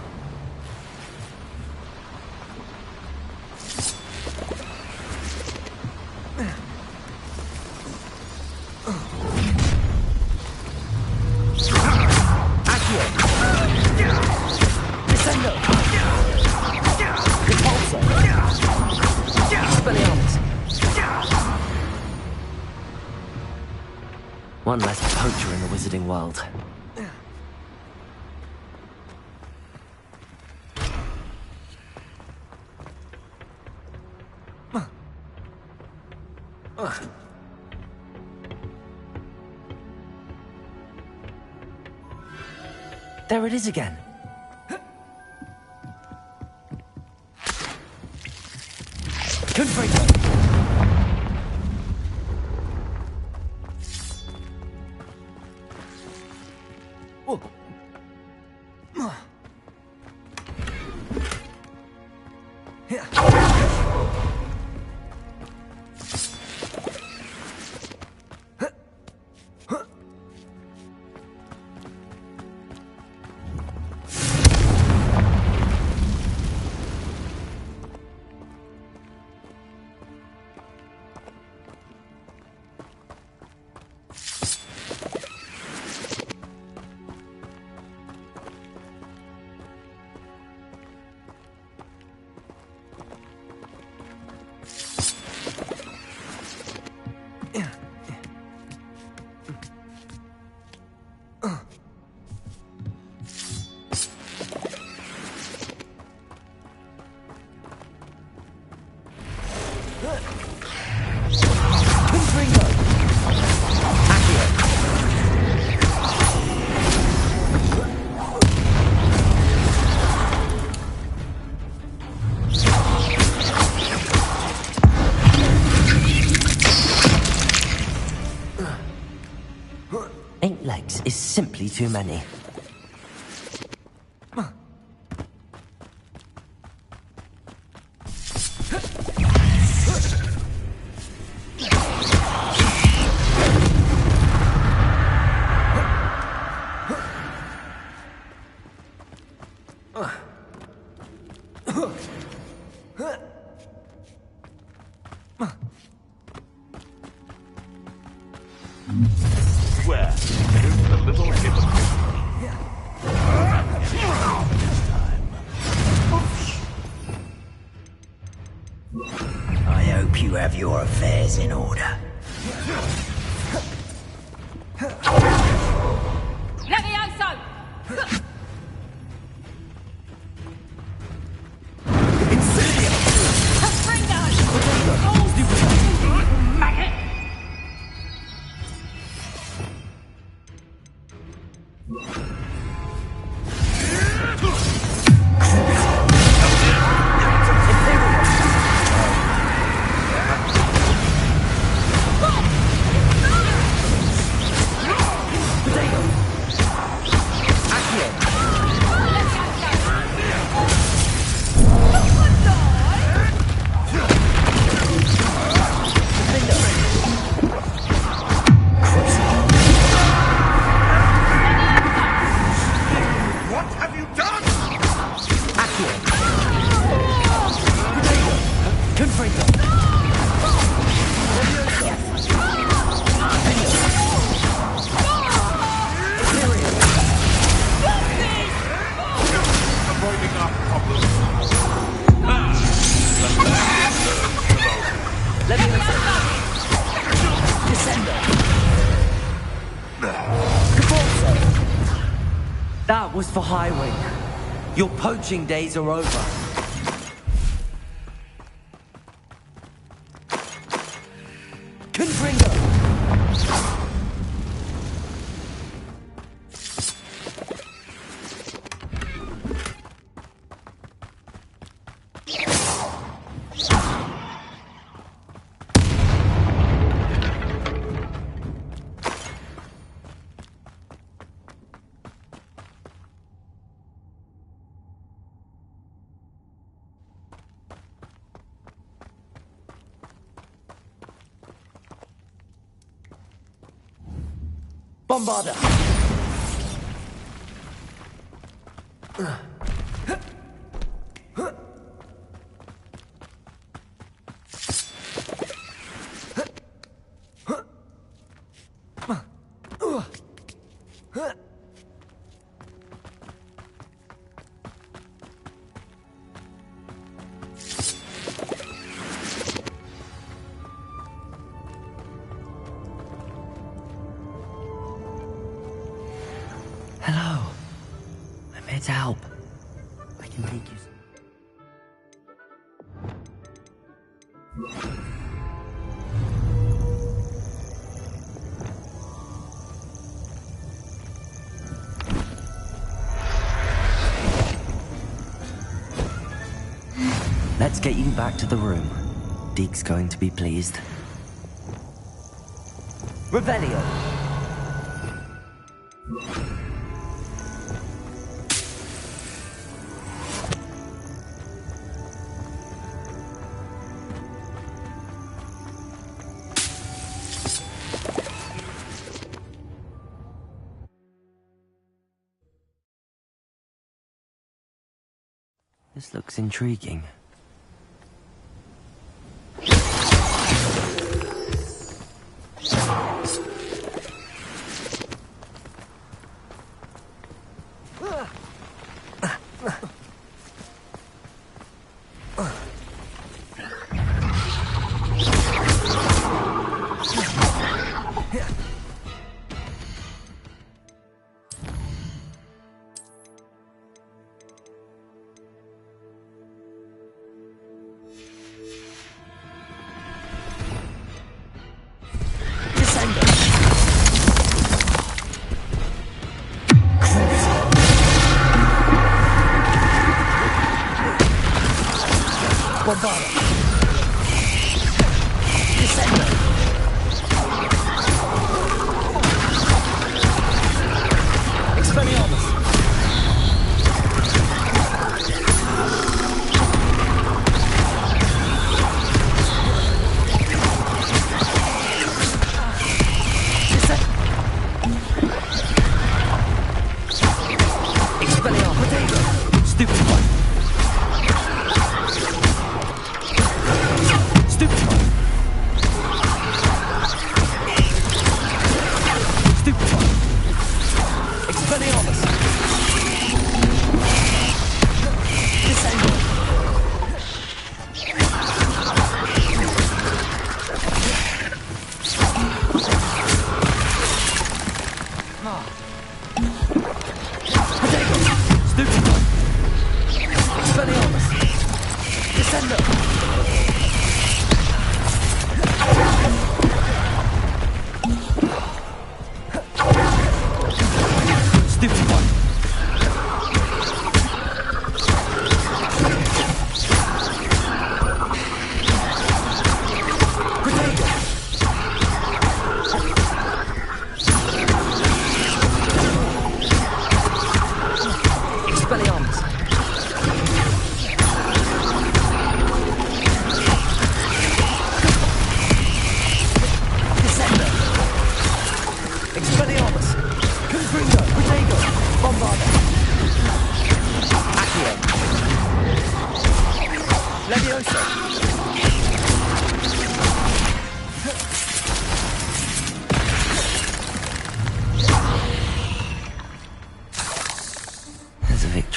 One less poacher in the wizarding world. There it is again. Confringo. Eight legs is simply too many. Swear, here's the little hypocrite. I hope you have your affairs in order. Levioso! Maggot! That was for Highwing. Your poaching days are over. Confringo! Bombarda! Hello. I'm here to help. I can make you. Let's get you back to the room. Deke's going to be pleased. Revelio! This looks intriguing.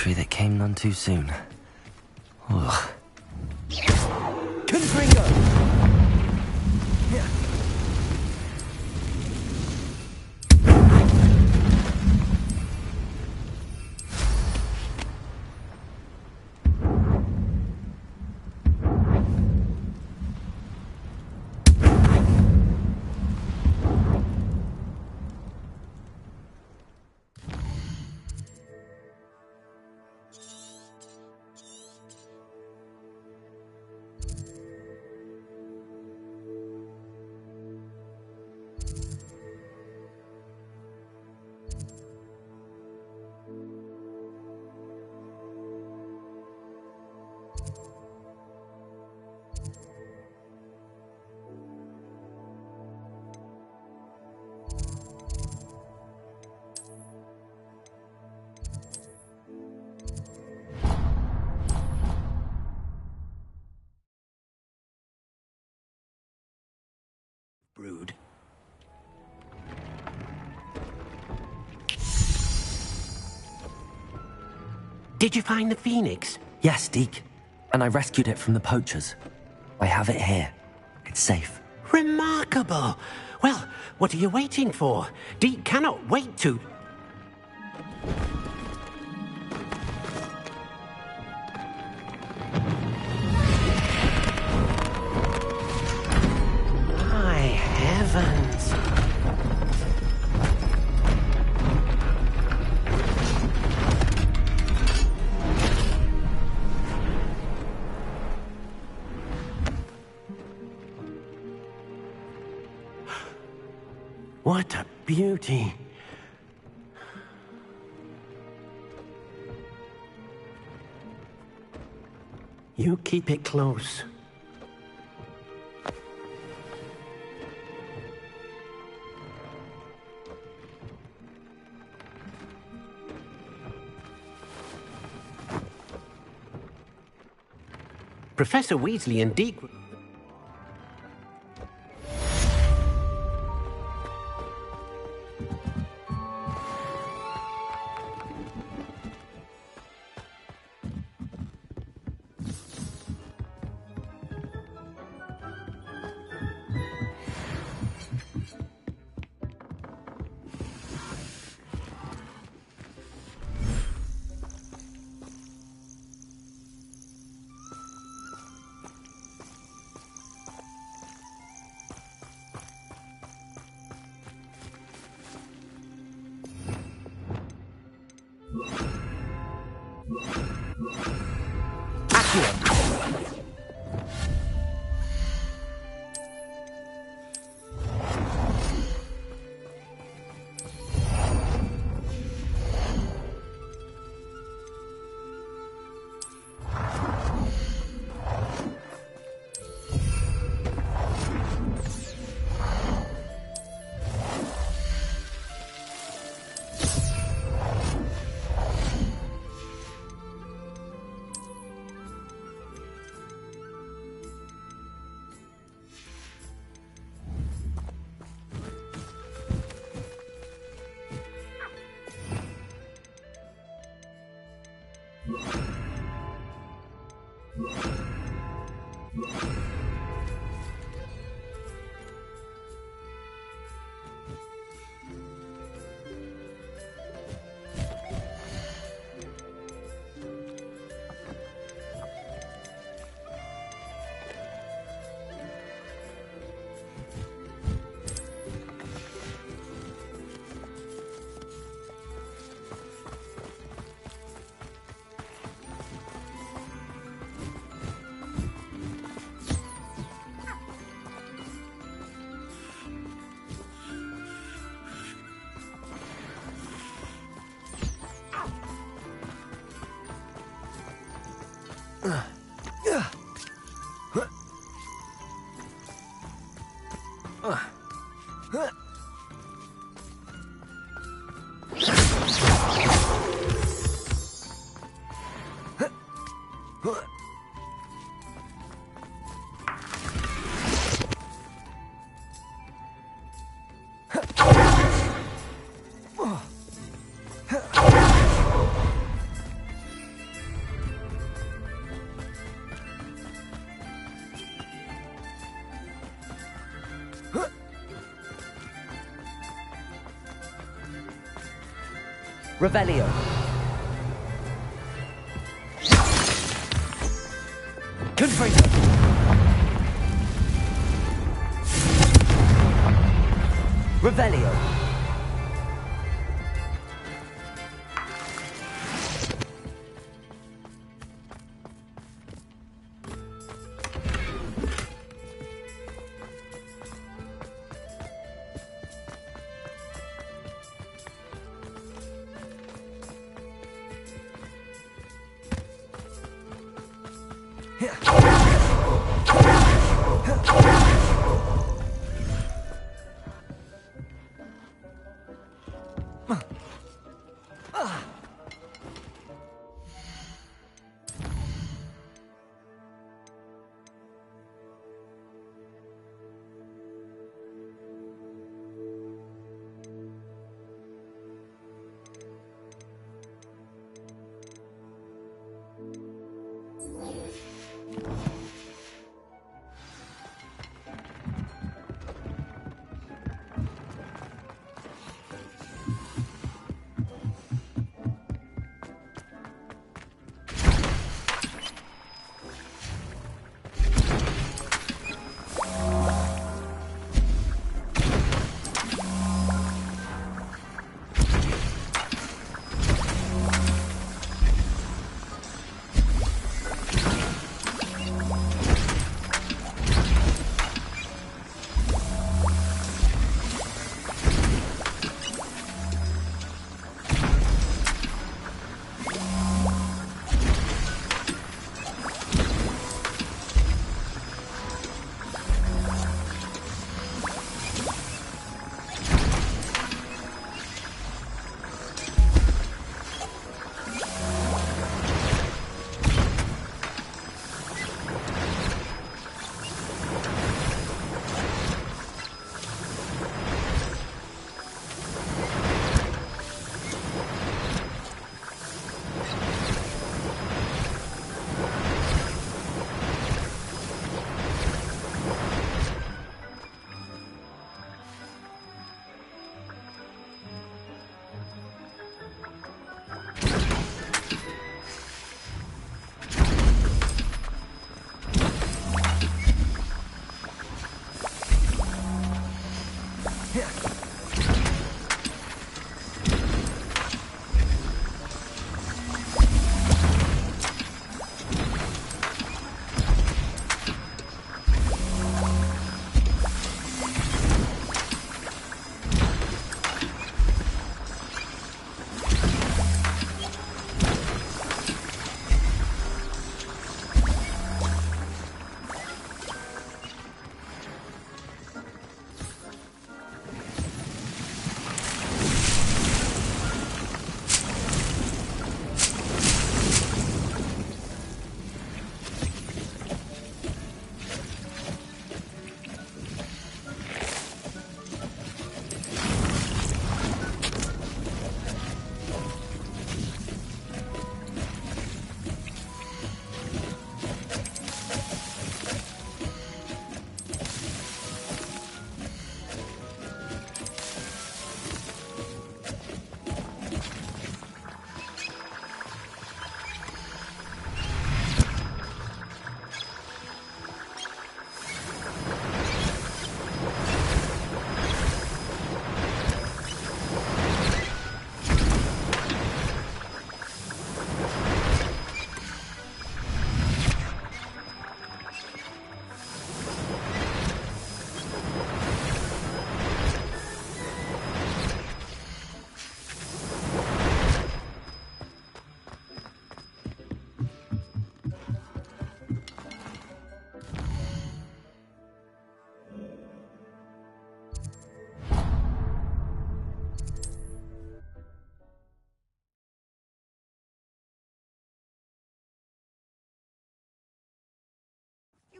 That came none too soon. Ugh. Confringo! Did you find the phoenix? Yes, Deke. And I rescued it from the poachers. I have it here. It's safe. Remarkable! Well, what are you waiting for? Deke cannot wait to... My heavens! What a beauty! You keep it close. Professor Weasley and Deke... Revelio. Confringo. Revelio.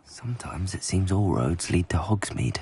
Sometimes it seems all roads lead to Hogsmeade.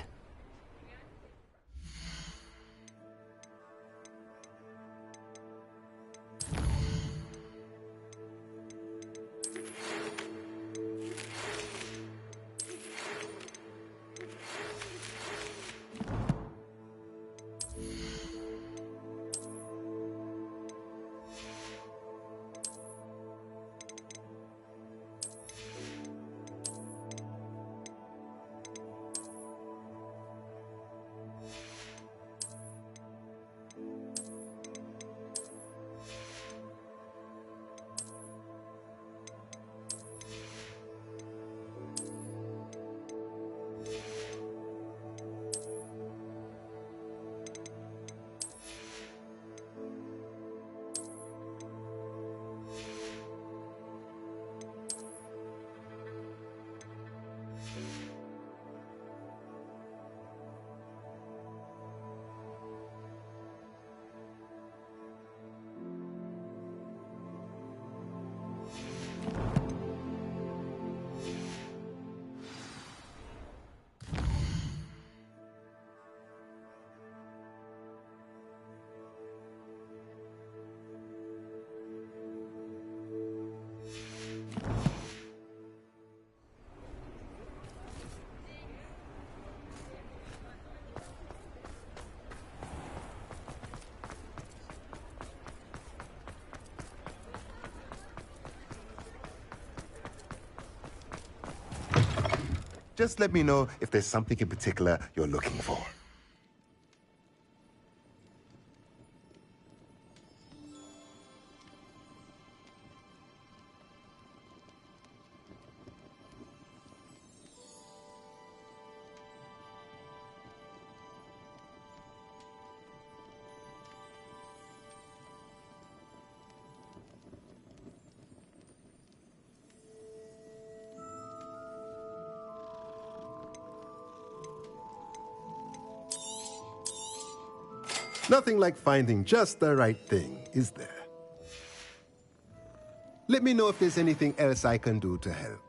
Just let me know if there's something in particular you're looking for. Nothing like finding just the right thing, is there? Let me know if there's anything else I can do to help.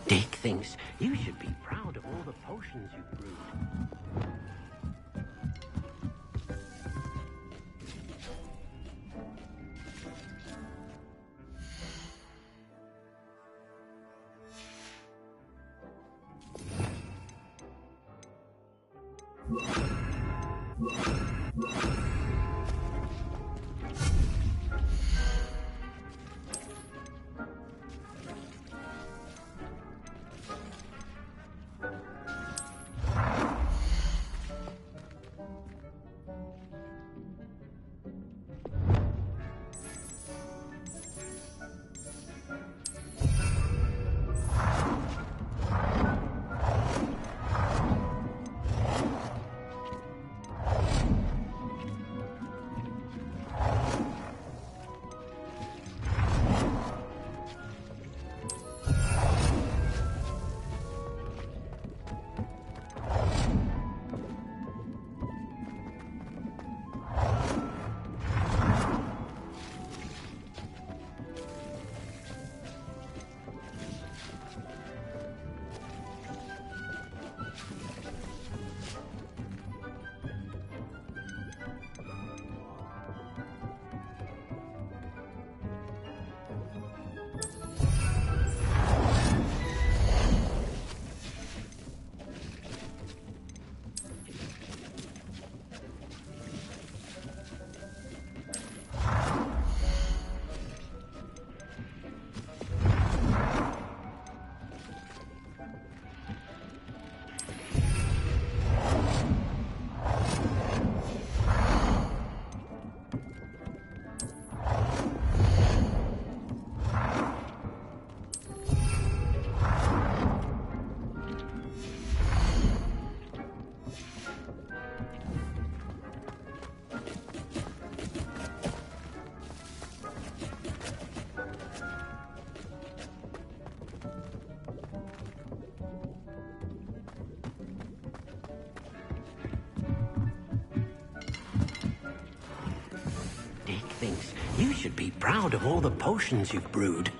Dick thinks you should be proud of all the potions you've brewed. thinks you should be proud of all the potions you've brewed.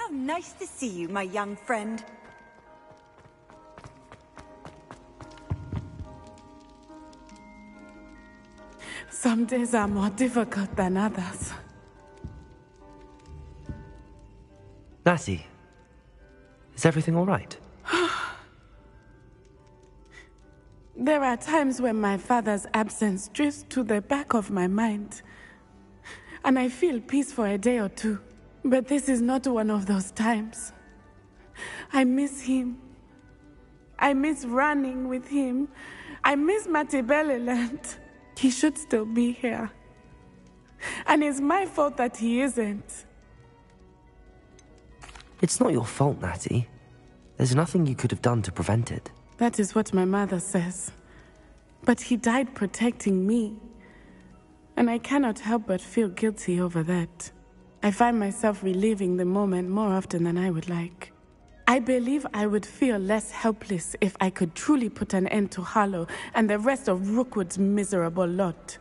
How nice to see you, my young friend. Some days are more difficult than others. Natty, is everything all right? There are times when my father's absence drifts to the back of my mind, and I feel peace for a day or two. But this is not one of those times. I miss him. I miss running with him. I miss Matibeleland. He should still be here. And it's my fault that he isn't. It's not your fault, Natty. There's nothing you could have done to prevent it. That is what my mother says. But he died protecting me. And I cannot help but feel guilty over that. I find myself reliving the moment more often than I would like. I believe I would feel less helpless if I could truly put an end to Harlow and the rest of Rookwood's miserable lot.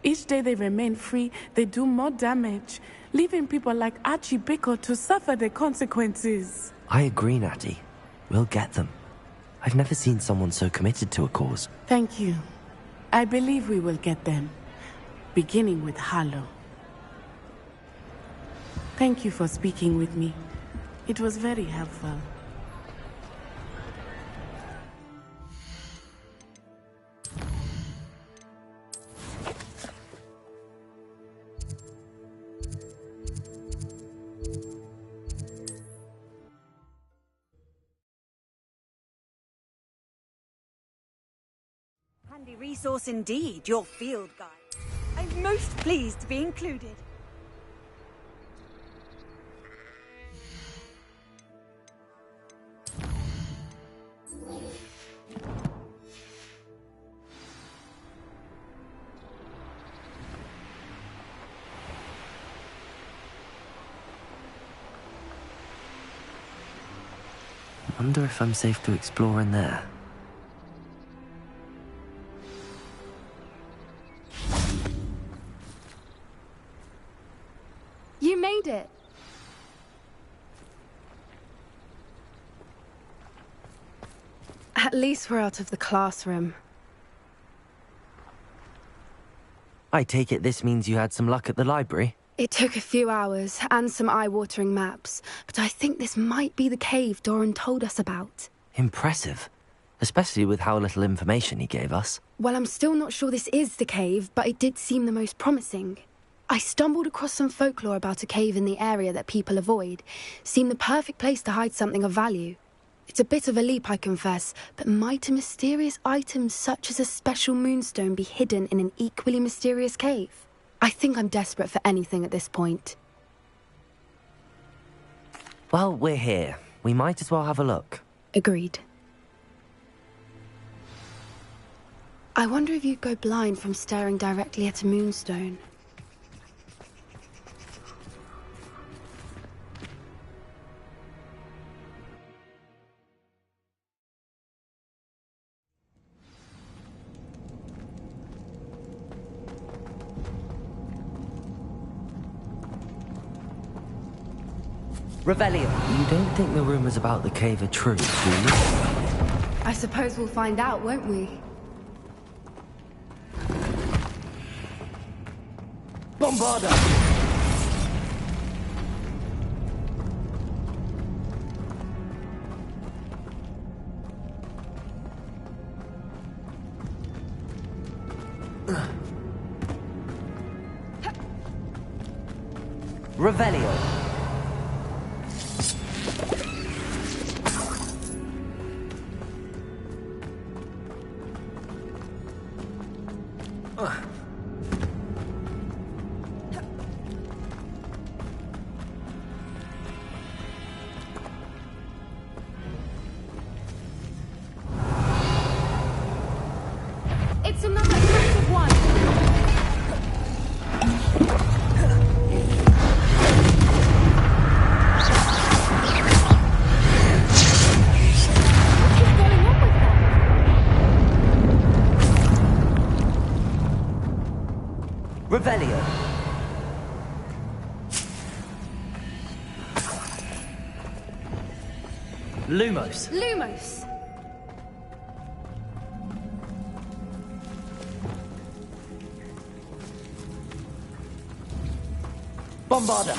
Each day they remain free, they do more damage, leaving people like Archie Bickle to suffer the consequences. I agree, Natty. We'll get them. I've never seen someone so committed to a cause. Thank you. I believe we will get them, beginning with Harlow. Thank you for speaking with me. It was very helpful. Handy resource indeed, your field guide. I'm most pleased to be included. I wonder if I'm safe to explore in there. made it. At least we're out of the classroom. I take it this means you had some luck at the library? It took a few hours and some eye-watering maps, but I think this might be the cave Doran told us about. Impressive. Especially with how little information he gave us. Well, I'm still not sure this is the cave, but it did seem the most promising. I stumbled across some folklore about a cave in the area that people avoid. Seemed the perfect place to hide something of value. It's a bit of a leap, I confess, but might a mysterious item such as a special moonstone be hidden in an equally mysterious cave? I think I'm desperate for anything at this point. Well, we're here. We might as well have a look. Agreed. I wonder if you'd go blind from staring directly at a moonstone. Revelio. You don't think the rumors about the cave are true, do you? I suppose we'll find out, won't we? Bombarda! Revelio. It's another massive one! Revelio. Lumos. Lumos! Bombarda.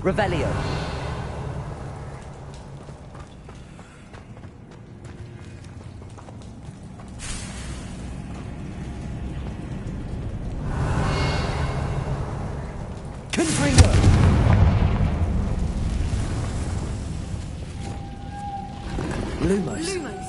Revelio. Confringo. Lumos. Lumos.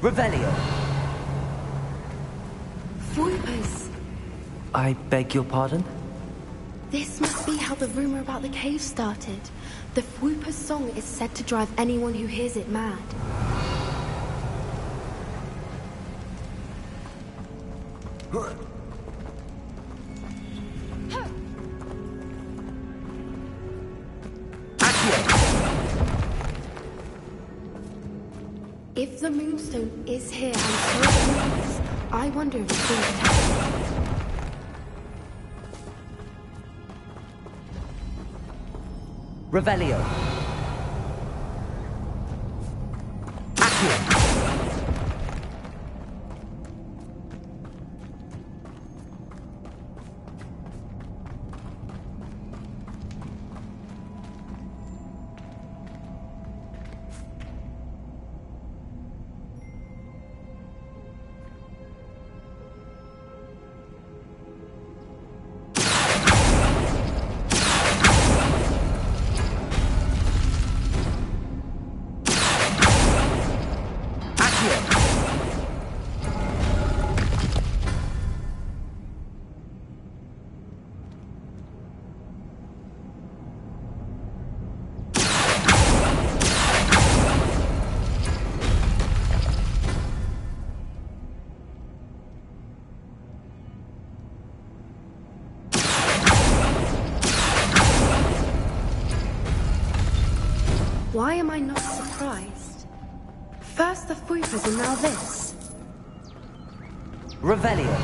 Revelio. Voipers. I beg your pardon? This must be how the rumor about the cave started. The Whooper's song is said to drive anyone who hears it mad. If the moonstone is here and so it moves, I wonder if it's being protected. Revelio. Accio. Why am I not surprised? First the Fupas and now this. Revelio.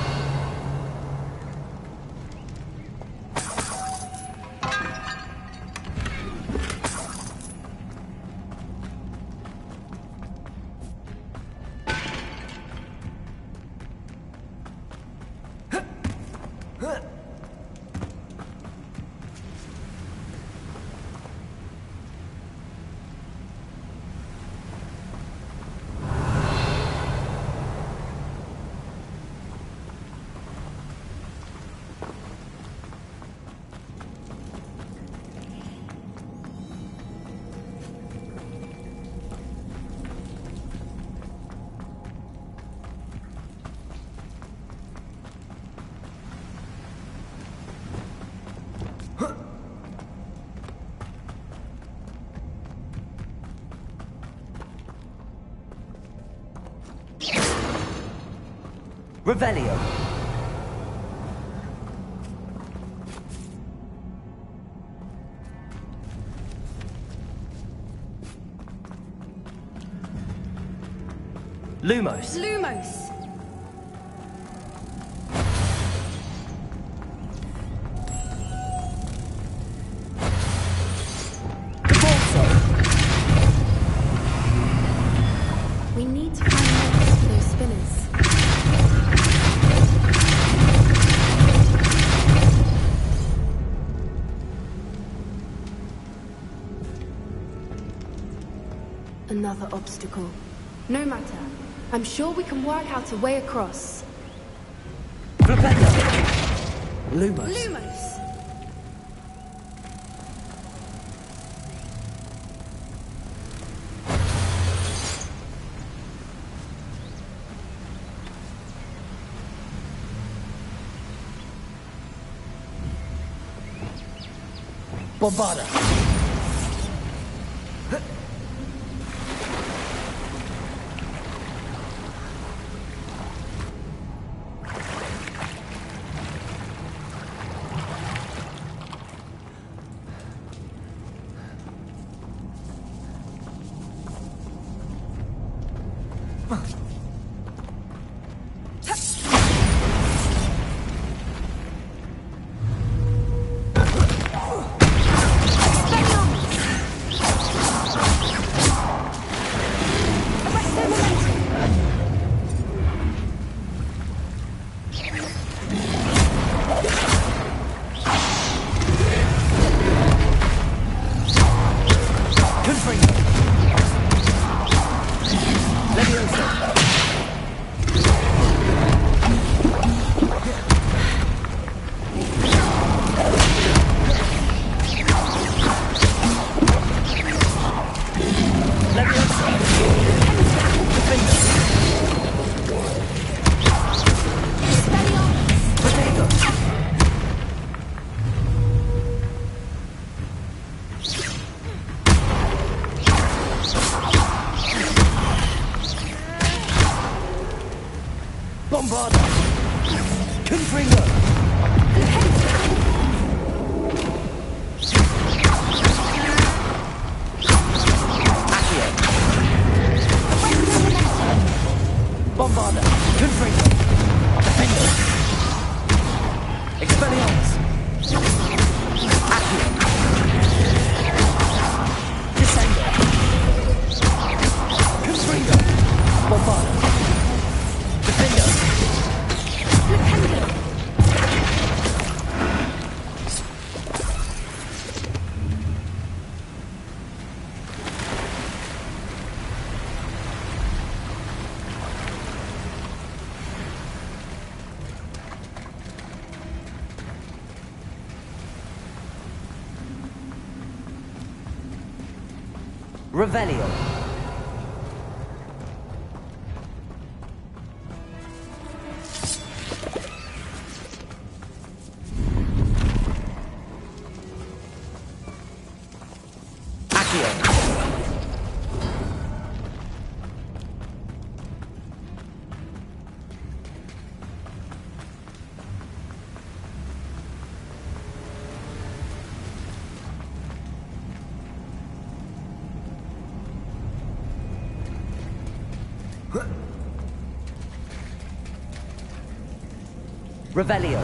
Revelio. Lumos. Lumos! We need to find notes for those spinners. Another obstacle. No matter. I'm sure we can work out a way across. Lumos. Lumos! Bombarda. Bombarda! Confringo! Accio! Bombarda! Confringo! Defendo! Expelliarmus! Accio! Revelio. Revelio.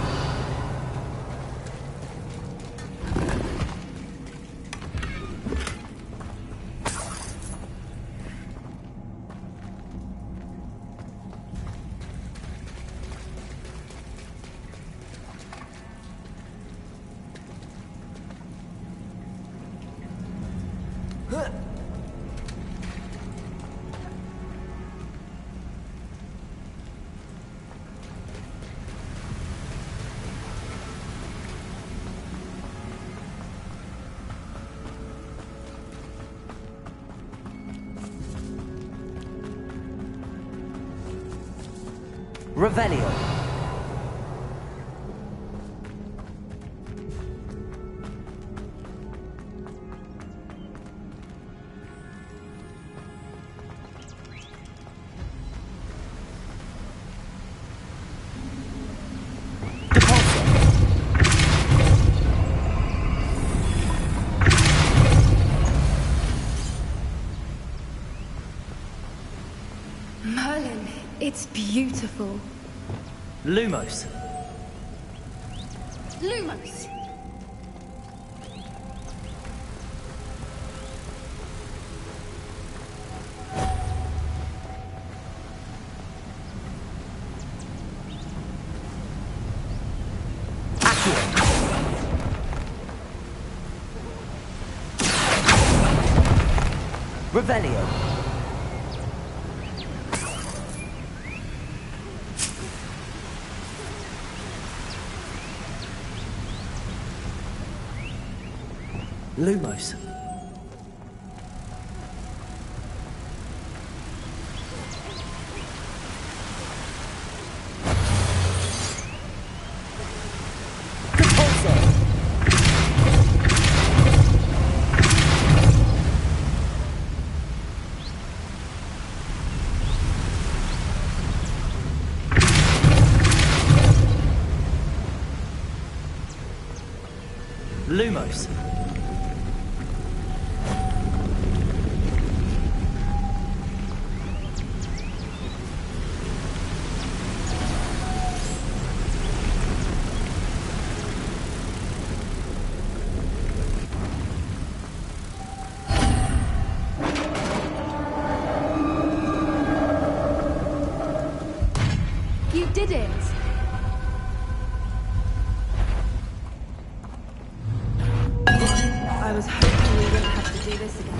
Revelio. Merlin, it's beautiful. Lumos. Lumos! Revelio. Lumos. Lumos. You did it! I was hoping we wouldn't have to do this again.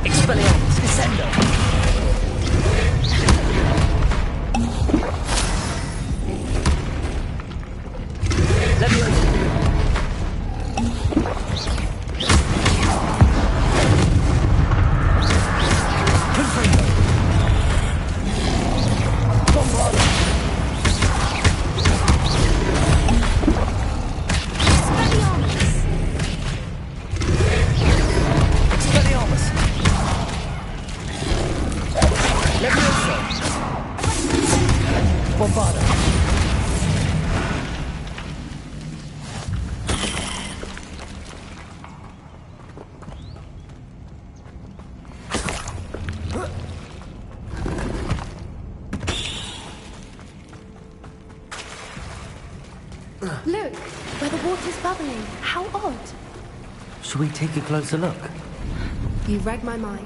Expelliarmus, Descendo. Leviosa. Confringo. Bombardo. Expelliarmus. Leviosa. Bombardo. Look, where the water's bubbling. How odd. Should we take a closer look? You read my mind.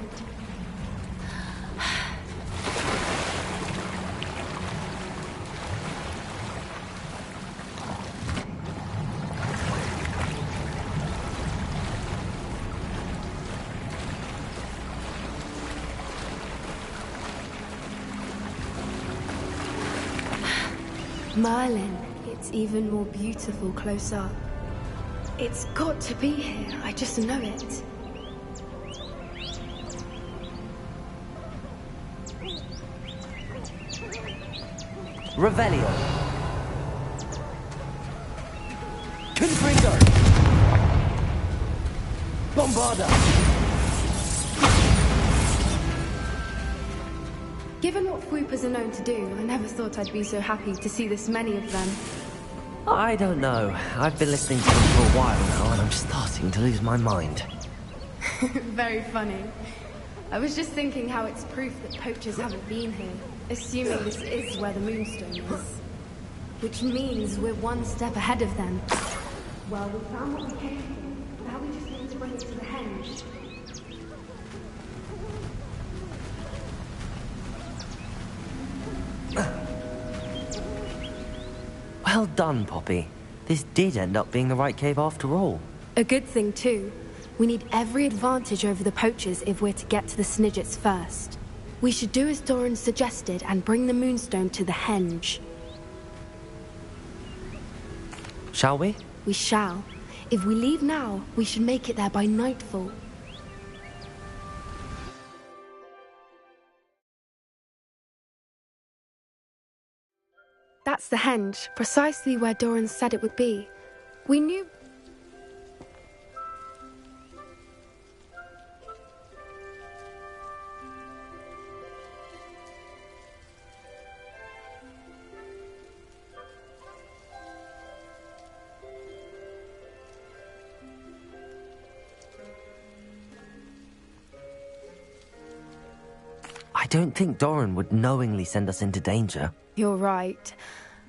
Merlin, it's even more beautiful close up. It's got to be here, I just know it. Revelio. Confringo. Bombarda. Given what Fwoopers are known to do, I never thought I'd be so happy to see this many of them. I don't know. I've been listening to them for a while now, and I'm starting to lose my mind. Very funny. I was just thinking how it's proof that poachers haven't been here, assuming this is where the Moonstone is. Which means we're one step ahead of them. Well, we found what we came for. Now we just need to bring it to the henge. Well done, Poppy. This did end up being the right cave after all. A good thing, too. We need every advantage over the poachers if we're to get to the Snidgets first. We should do as Doran suggested and bring the Moonstone to the henge. Shall we? We shall. If we leave now, we should make it there by nightfall. That's the henge, precisely where Doran said it would be. We knew... I don't think Doran would knowingly send us into danger. You're right.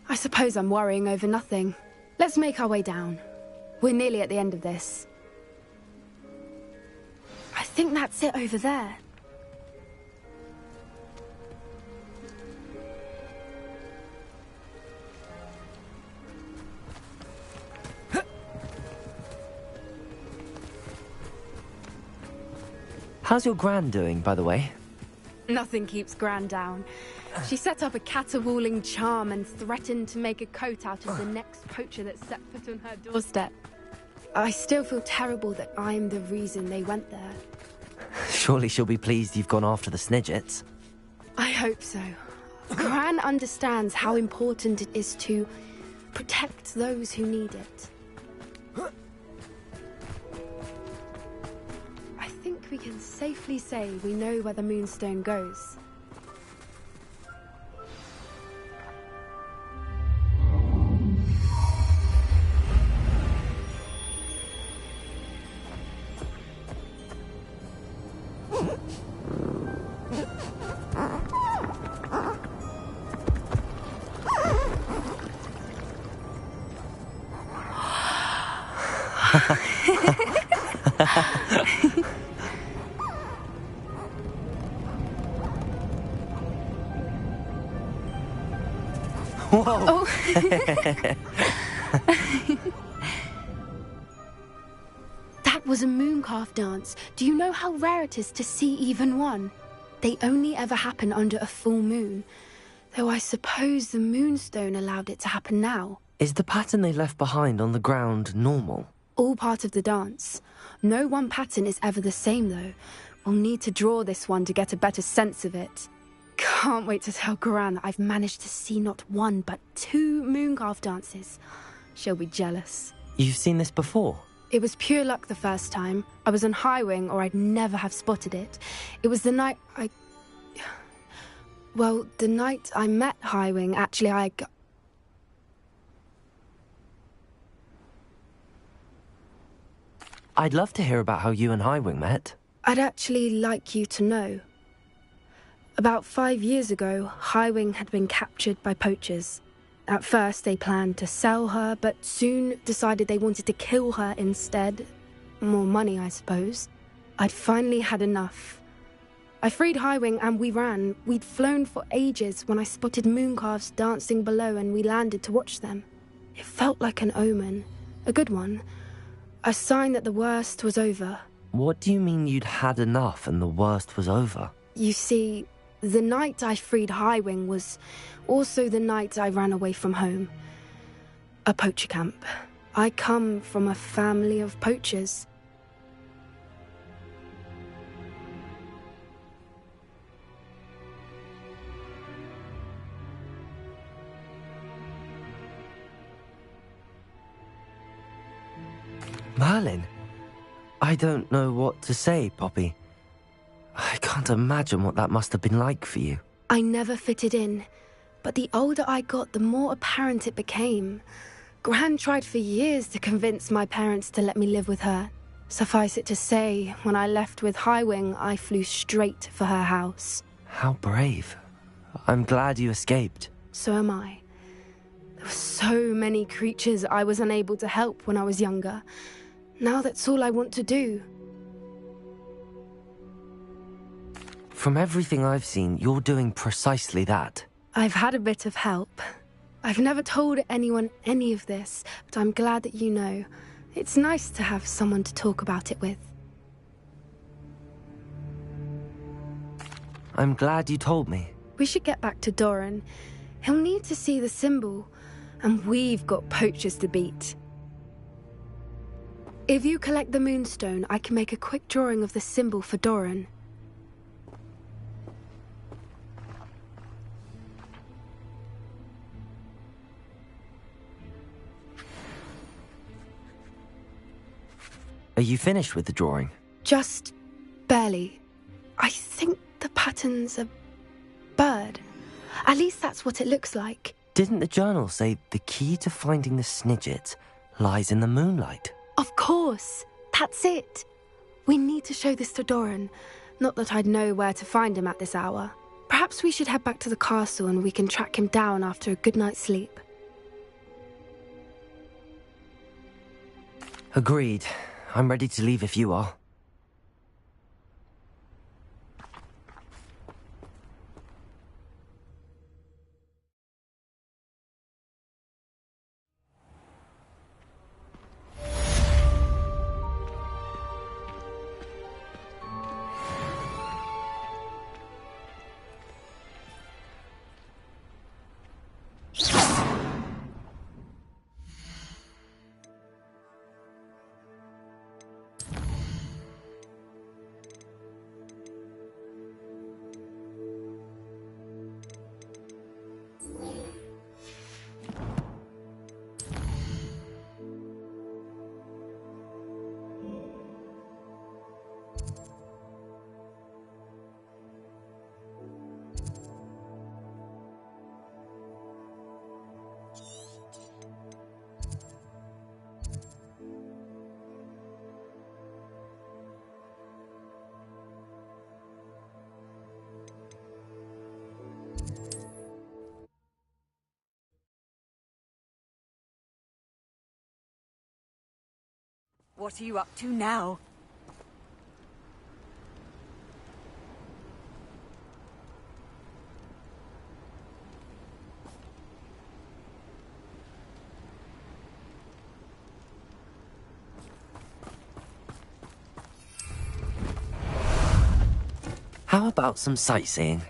I suppose I'm worrying over nothing. Let's make our way down. We're nearly at the end of this. I think that's it over there. How's your gran doing, by the way? Nothing keeps Gran down. She set up a caterwauling charm and threatened to make a coat out of the next poacher that set foot on her doorstep. I still feel terrible that I'm the reason they went there. Surely she'll be pleased you've gone after the Snidgets. I hope so. Gran understands how important it is to protect those who need it. I think we can safely say we know where the Moonstone goes. Whoa! Oh. That was a mooncalf dance. Do you know how rare it is to see even one? They only ever happen under a full moon. Though I suppose the Moonstone allowed it to happen now. Is the pattern they left behind on the ground normal? All part of the dance. No one pattern is ever the same, though. We'll need to draw this one to get a better sense of it. Can't wait to tell Gran that I've managed to see not one, but 2 mooncalf dances. She'll be jealous. You've seen this before? It was pure luck the first time. I was on Highwing, or I'd never have spotted it. It was the night Well, the night I met Highwing, actually, I'd love to hear about how you and Highwing met. I'd actually like you to know. About 5 years ago, Highwing had been captured by poachers. At first, they planned to sell her, but soon decided they wanted to kill her instead. More money, I suppose. I'd finally had enough. I freed Highwing and we ran. We'd flown for ages when I spotted mooncalves dancing below and we landed to watch them. It felt like an omen. A good one. A sign that the worst was over. What do you mean you'd had enough and the worst was over? You see, The night I freed Highwing was also the night I ran away from home. A poacher camp. I come from a family of poachers. Merlin? I don't know what to say, Poppy. I can't imagine what that must have been like for you. I never fitted in, but the older I got, the more apparent it became. Gran tried for years to convince my parents to let me live with her. Suffice it to say, when I left with Highwing, I flew straight for her house. How brave. I'm glad you escaped. So am I. There were so many creatures I was unable to help when I was younger. Now that's all I want to do. From everything I've seen, you're doing precisely that. I've had a bit of help. I've never told anyone any of this, but I'm glad that you know. It's nice to have someone to talk about it with. I'm glad you told me. We should get back to Doran. He'll need to see the symbol, and we've got poachers to beat. If you collect the moonstone, I can make a quick drawing of the symbol for Doran. Are you finished with the drawing? Just barely. I think the pattern's a bird. At least that's what it looks like. Didn't the journal say the key to finding the Snidget lies in the moonlight? Of course. That's it. We need to show this to Doran. Not that I'd know where to find him at this hour. Perhaps we should head back to the castle and we can track him down after a good night's sleep. Agreed. I'm ready to leave if you are. What are you up to now? How about some sightseeing?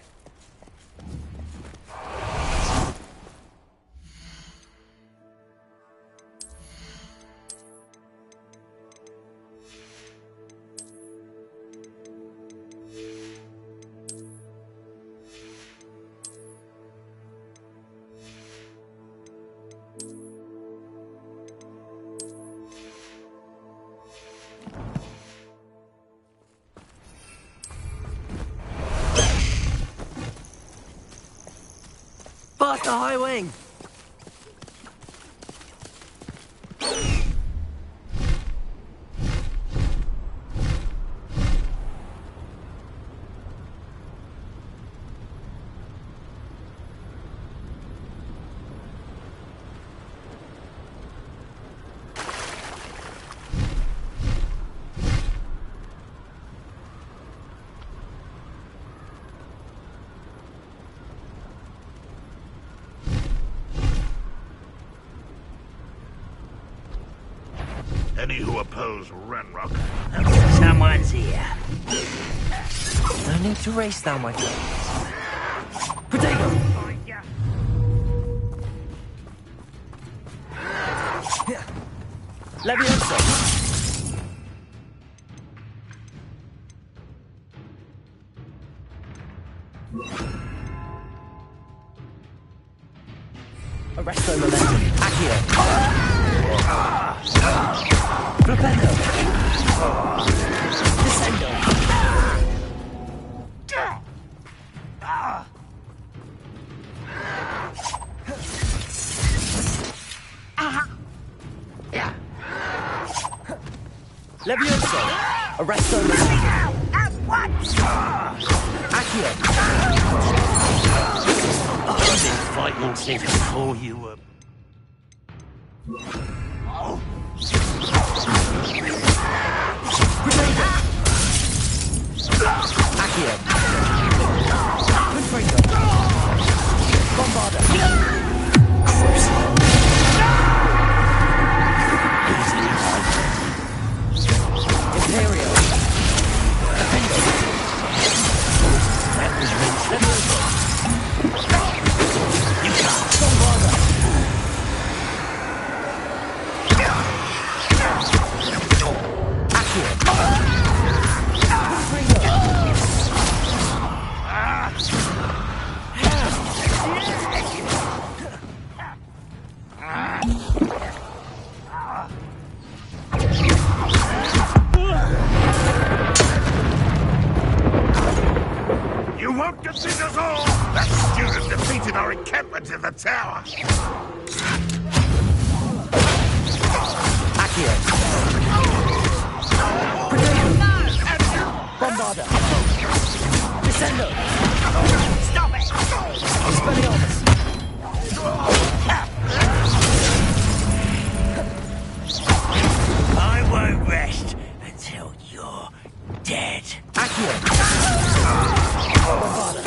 Faster, Highwing! Any who oppose Ranrock. Someone's here. No need to race down my friends. Arresto momentum. Accio. Flipendo. Descendo. Levioso. Arresto momentum. At once! Accio. I've been fighting since before you were... Accio. Confringo. Bombarda. Imperio. Defendo. That was meant to You can't. Bombarda. Accio. You won't defeat us all! That student defeated our encampment in the tower! Accio. Bombarda. Descendo. Stop it! Expelliarmus. I won't rest until you're dead. Accio. Bombarda.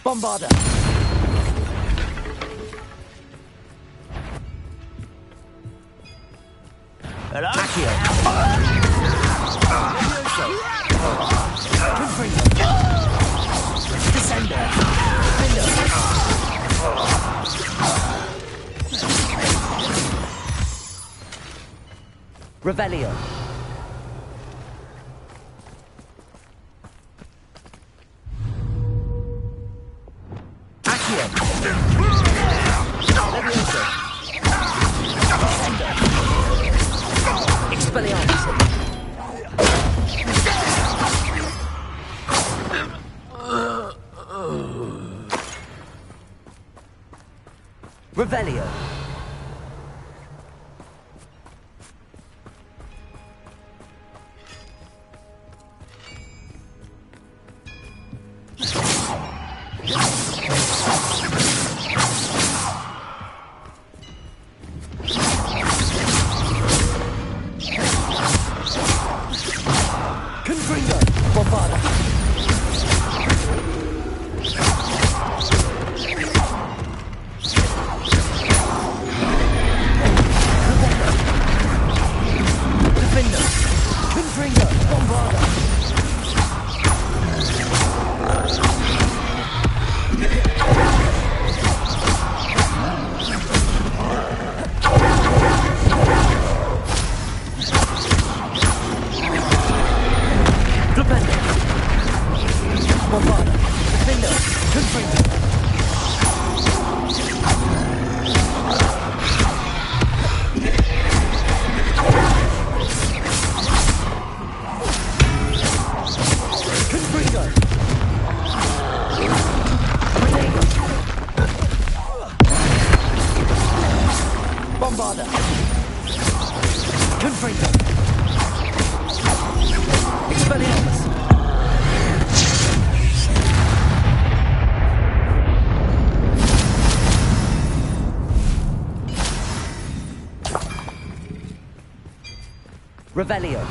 Bombarda. Hello? Accio. Confringo. Descendo. Defendo. Revelio. Accio. Levioso. Descendo. Expelliarmus. Revelio. Confringo. Bombarda. Defendo. Confringo. Bombarda. Flipendo. Bombarda. Defendo. Confringo. Confringo. Protego. Bombarda. Confringo. Expelliarmus. Revelio.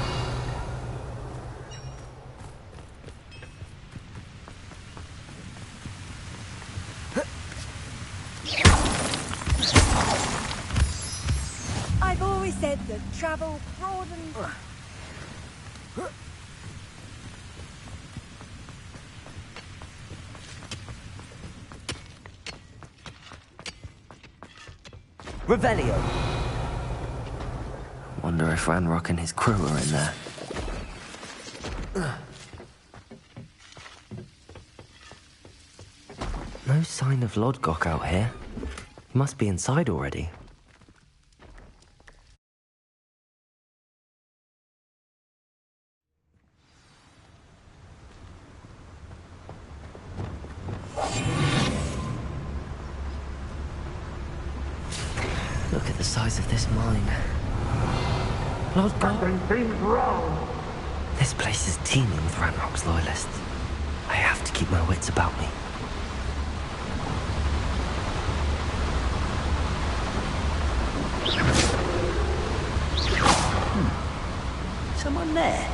I've always said that travel broadens... Revelio! Wonder if Ranrock and his crew are in there. No sign of Lodgok out here. He must be inside already. Look at the size of this mine. Lodgok! Something seems wrong. This place is teeming with Ranrock's loyalists. I have to keep my wits about me. Someone there?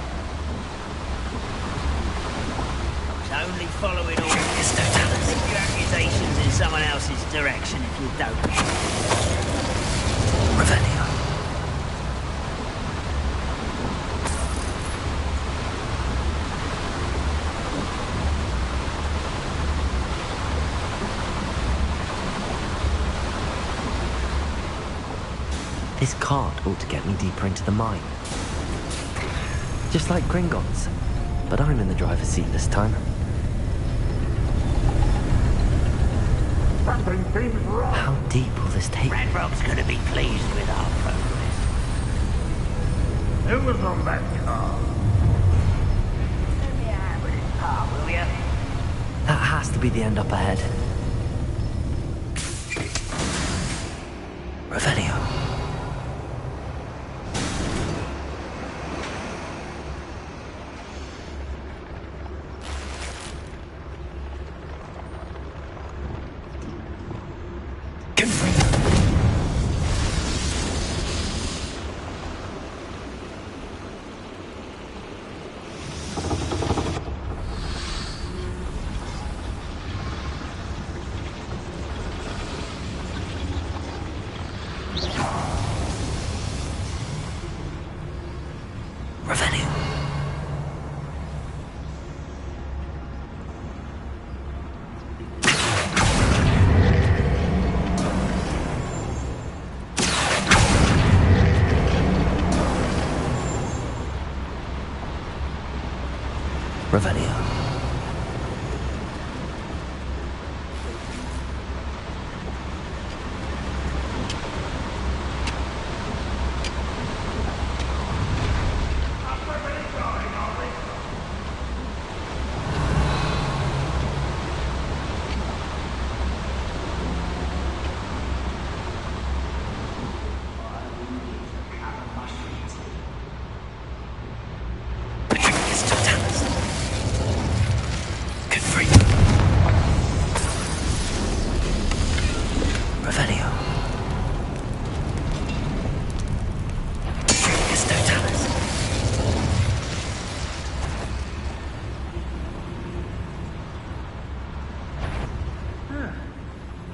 I was only following orders. Stick your accusations in someone else's direction if you don't. Revelio. This cart ought to get me deeper into the mine. Just like Gringotts, but I'm in the driver's seat this time. Something seems wrong. How deep will this take? Ranrock's gonna be pleased with our progress. Who was on that car? Let me out with this car, will you? That has to be the end up ahead. Revelio. Revelio.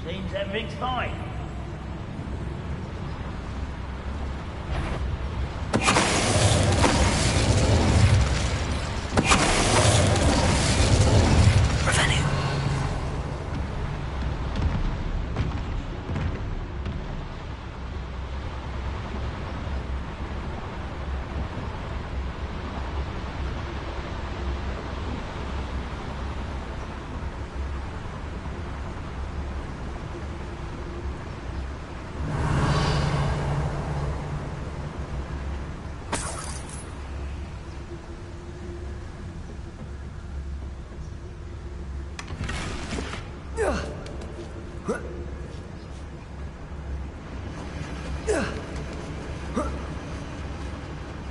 Seems everything's fine.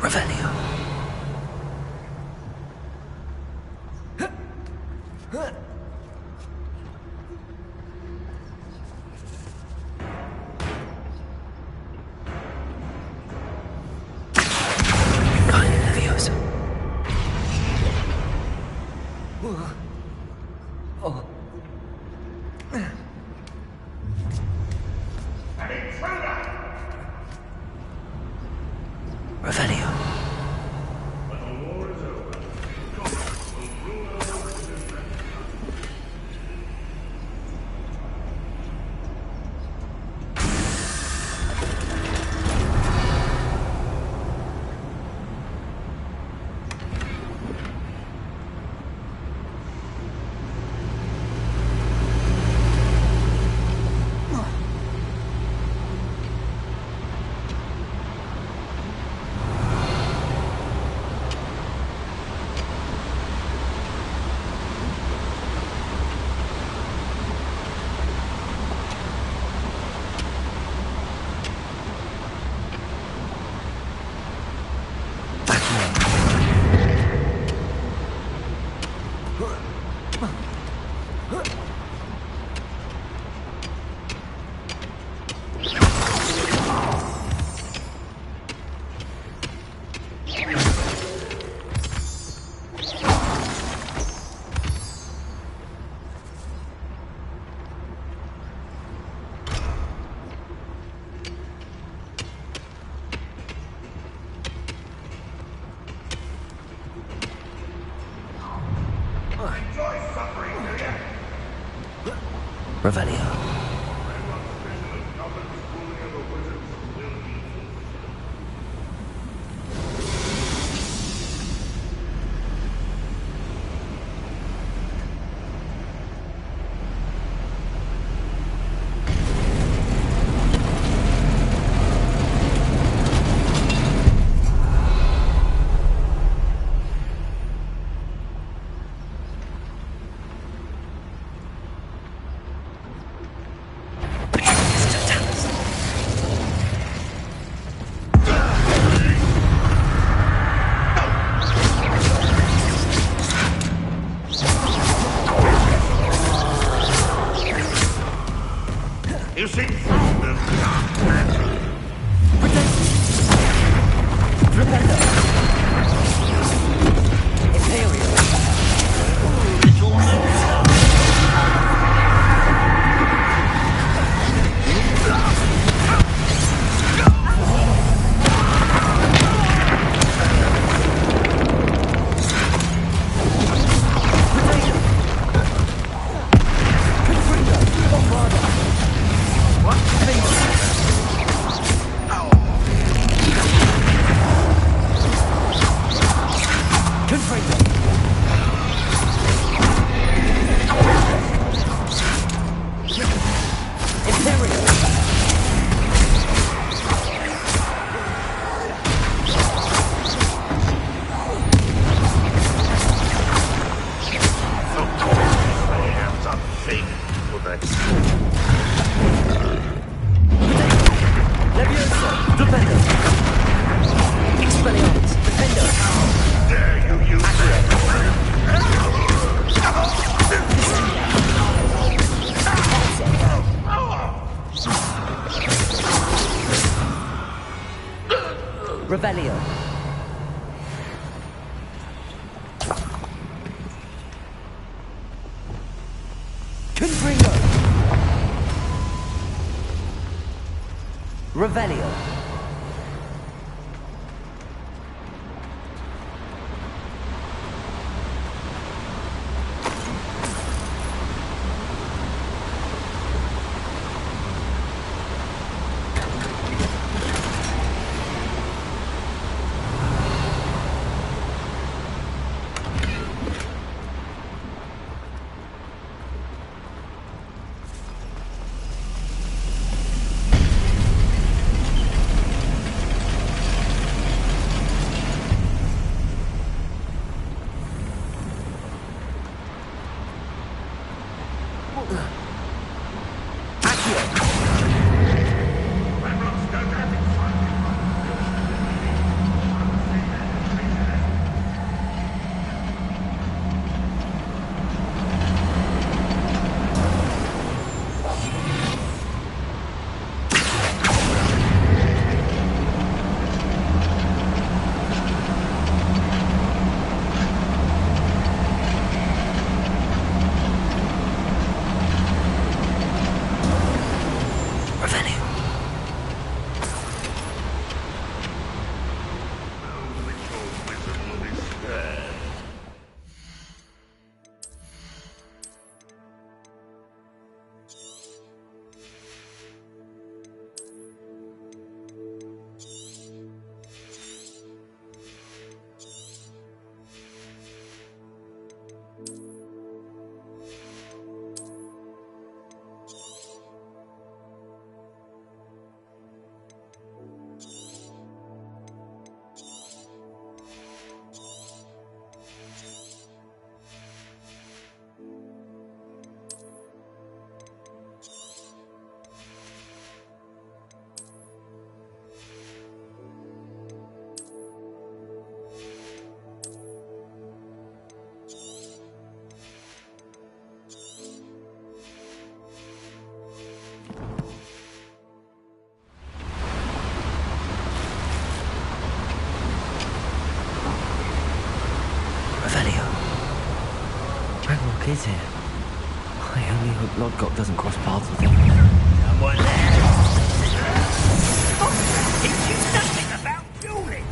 Revelio. Revelio. Revelio. You seem fond of dark magic. Revelio. Confringo. Revelio. Is here. I only hope Lodgok doesn't cross paths with him. Someone there. Teach you nothing about dueling.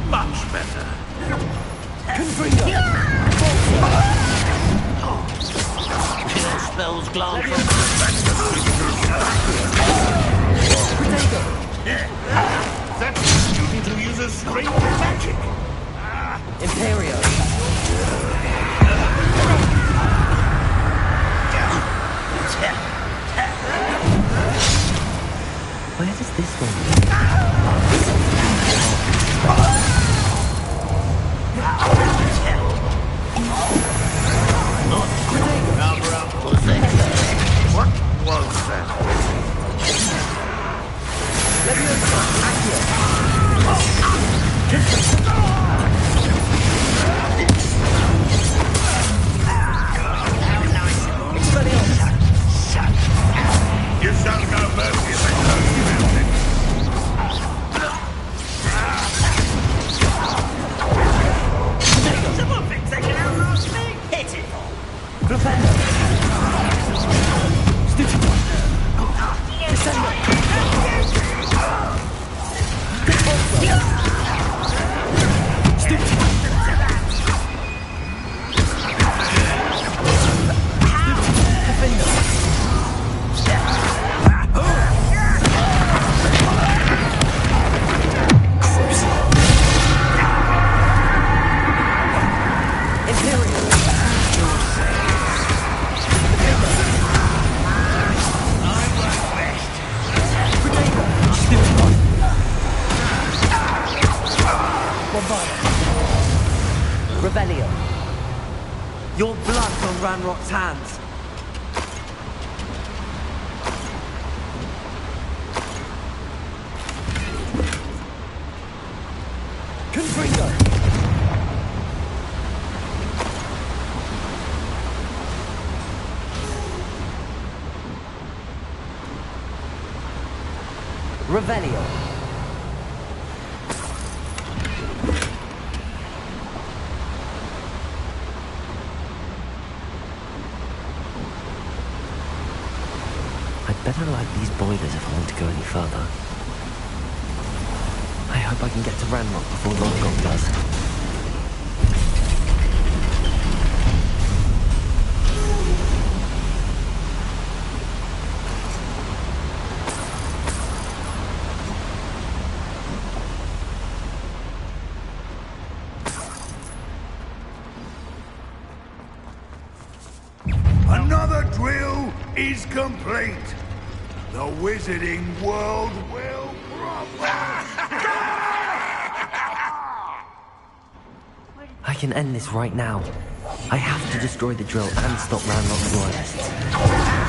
Much better. Confringo. hell's gone from... That's due to use a strange magic. Imperio. Where does this one go? What was that? You shall know mercy if I Someone thinks they can outlast me? Hit it! Revelio. Your blood's on Ranrock's hands. Confringo. Revelio. I'd better light these boilers if I want to go any further. I hope I can get to Ranrock before Longong does. Another drill is complete. The wizarding world will I can end this right now. I have to destroy the drill and stop Ranrock's loyalists.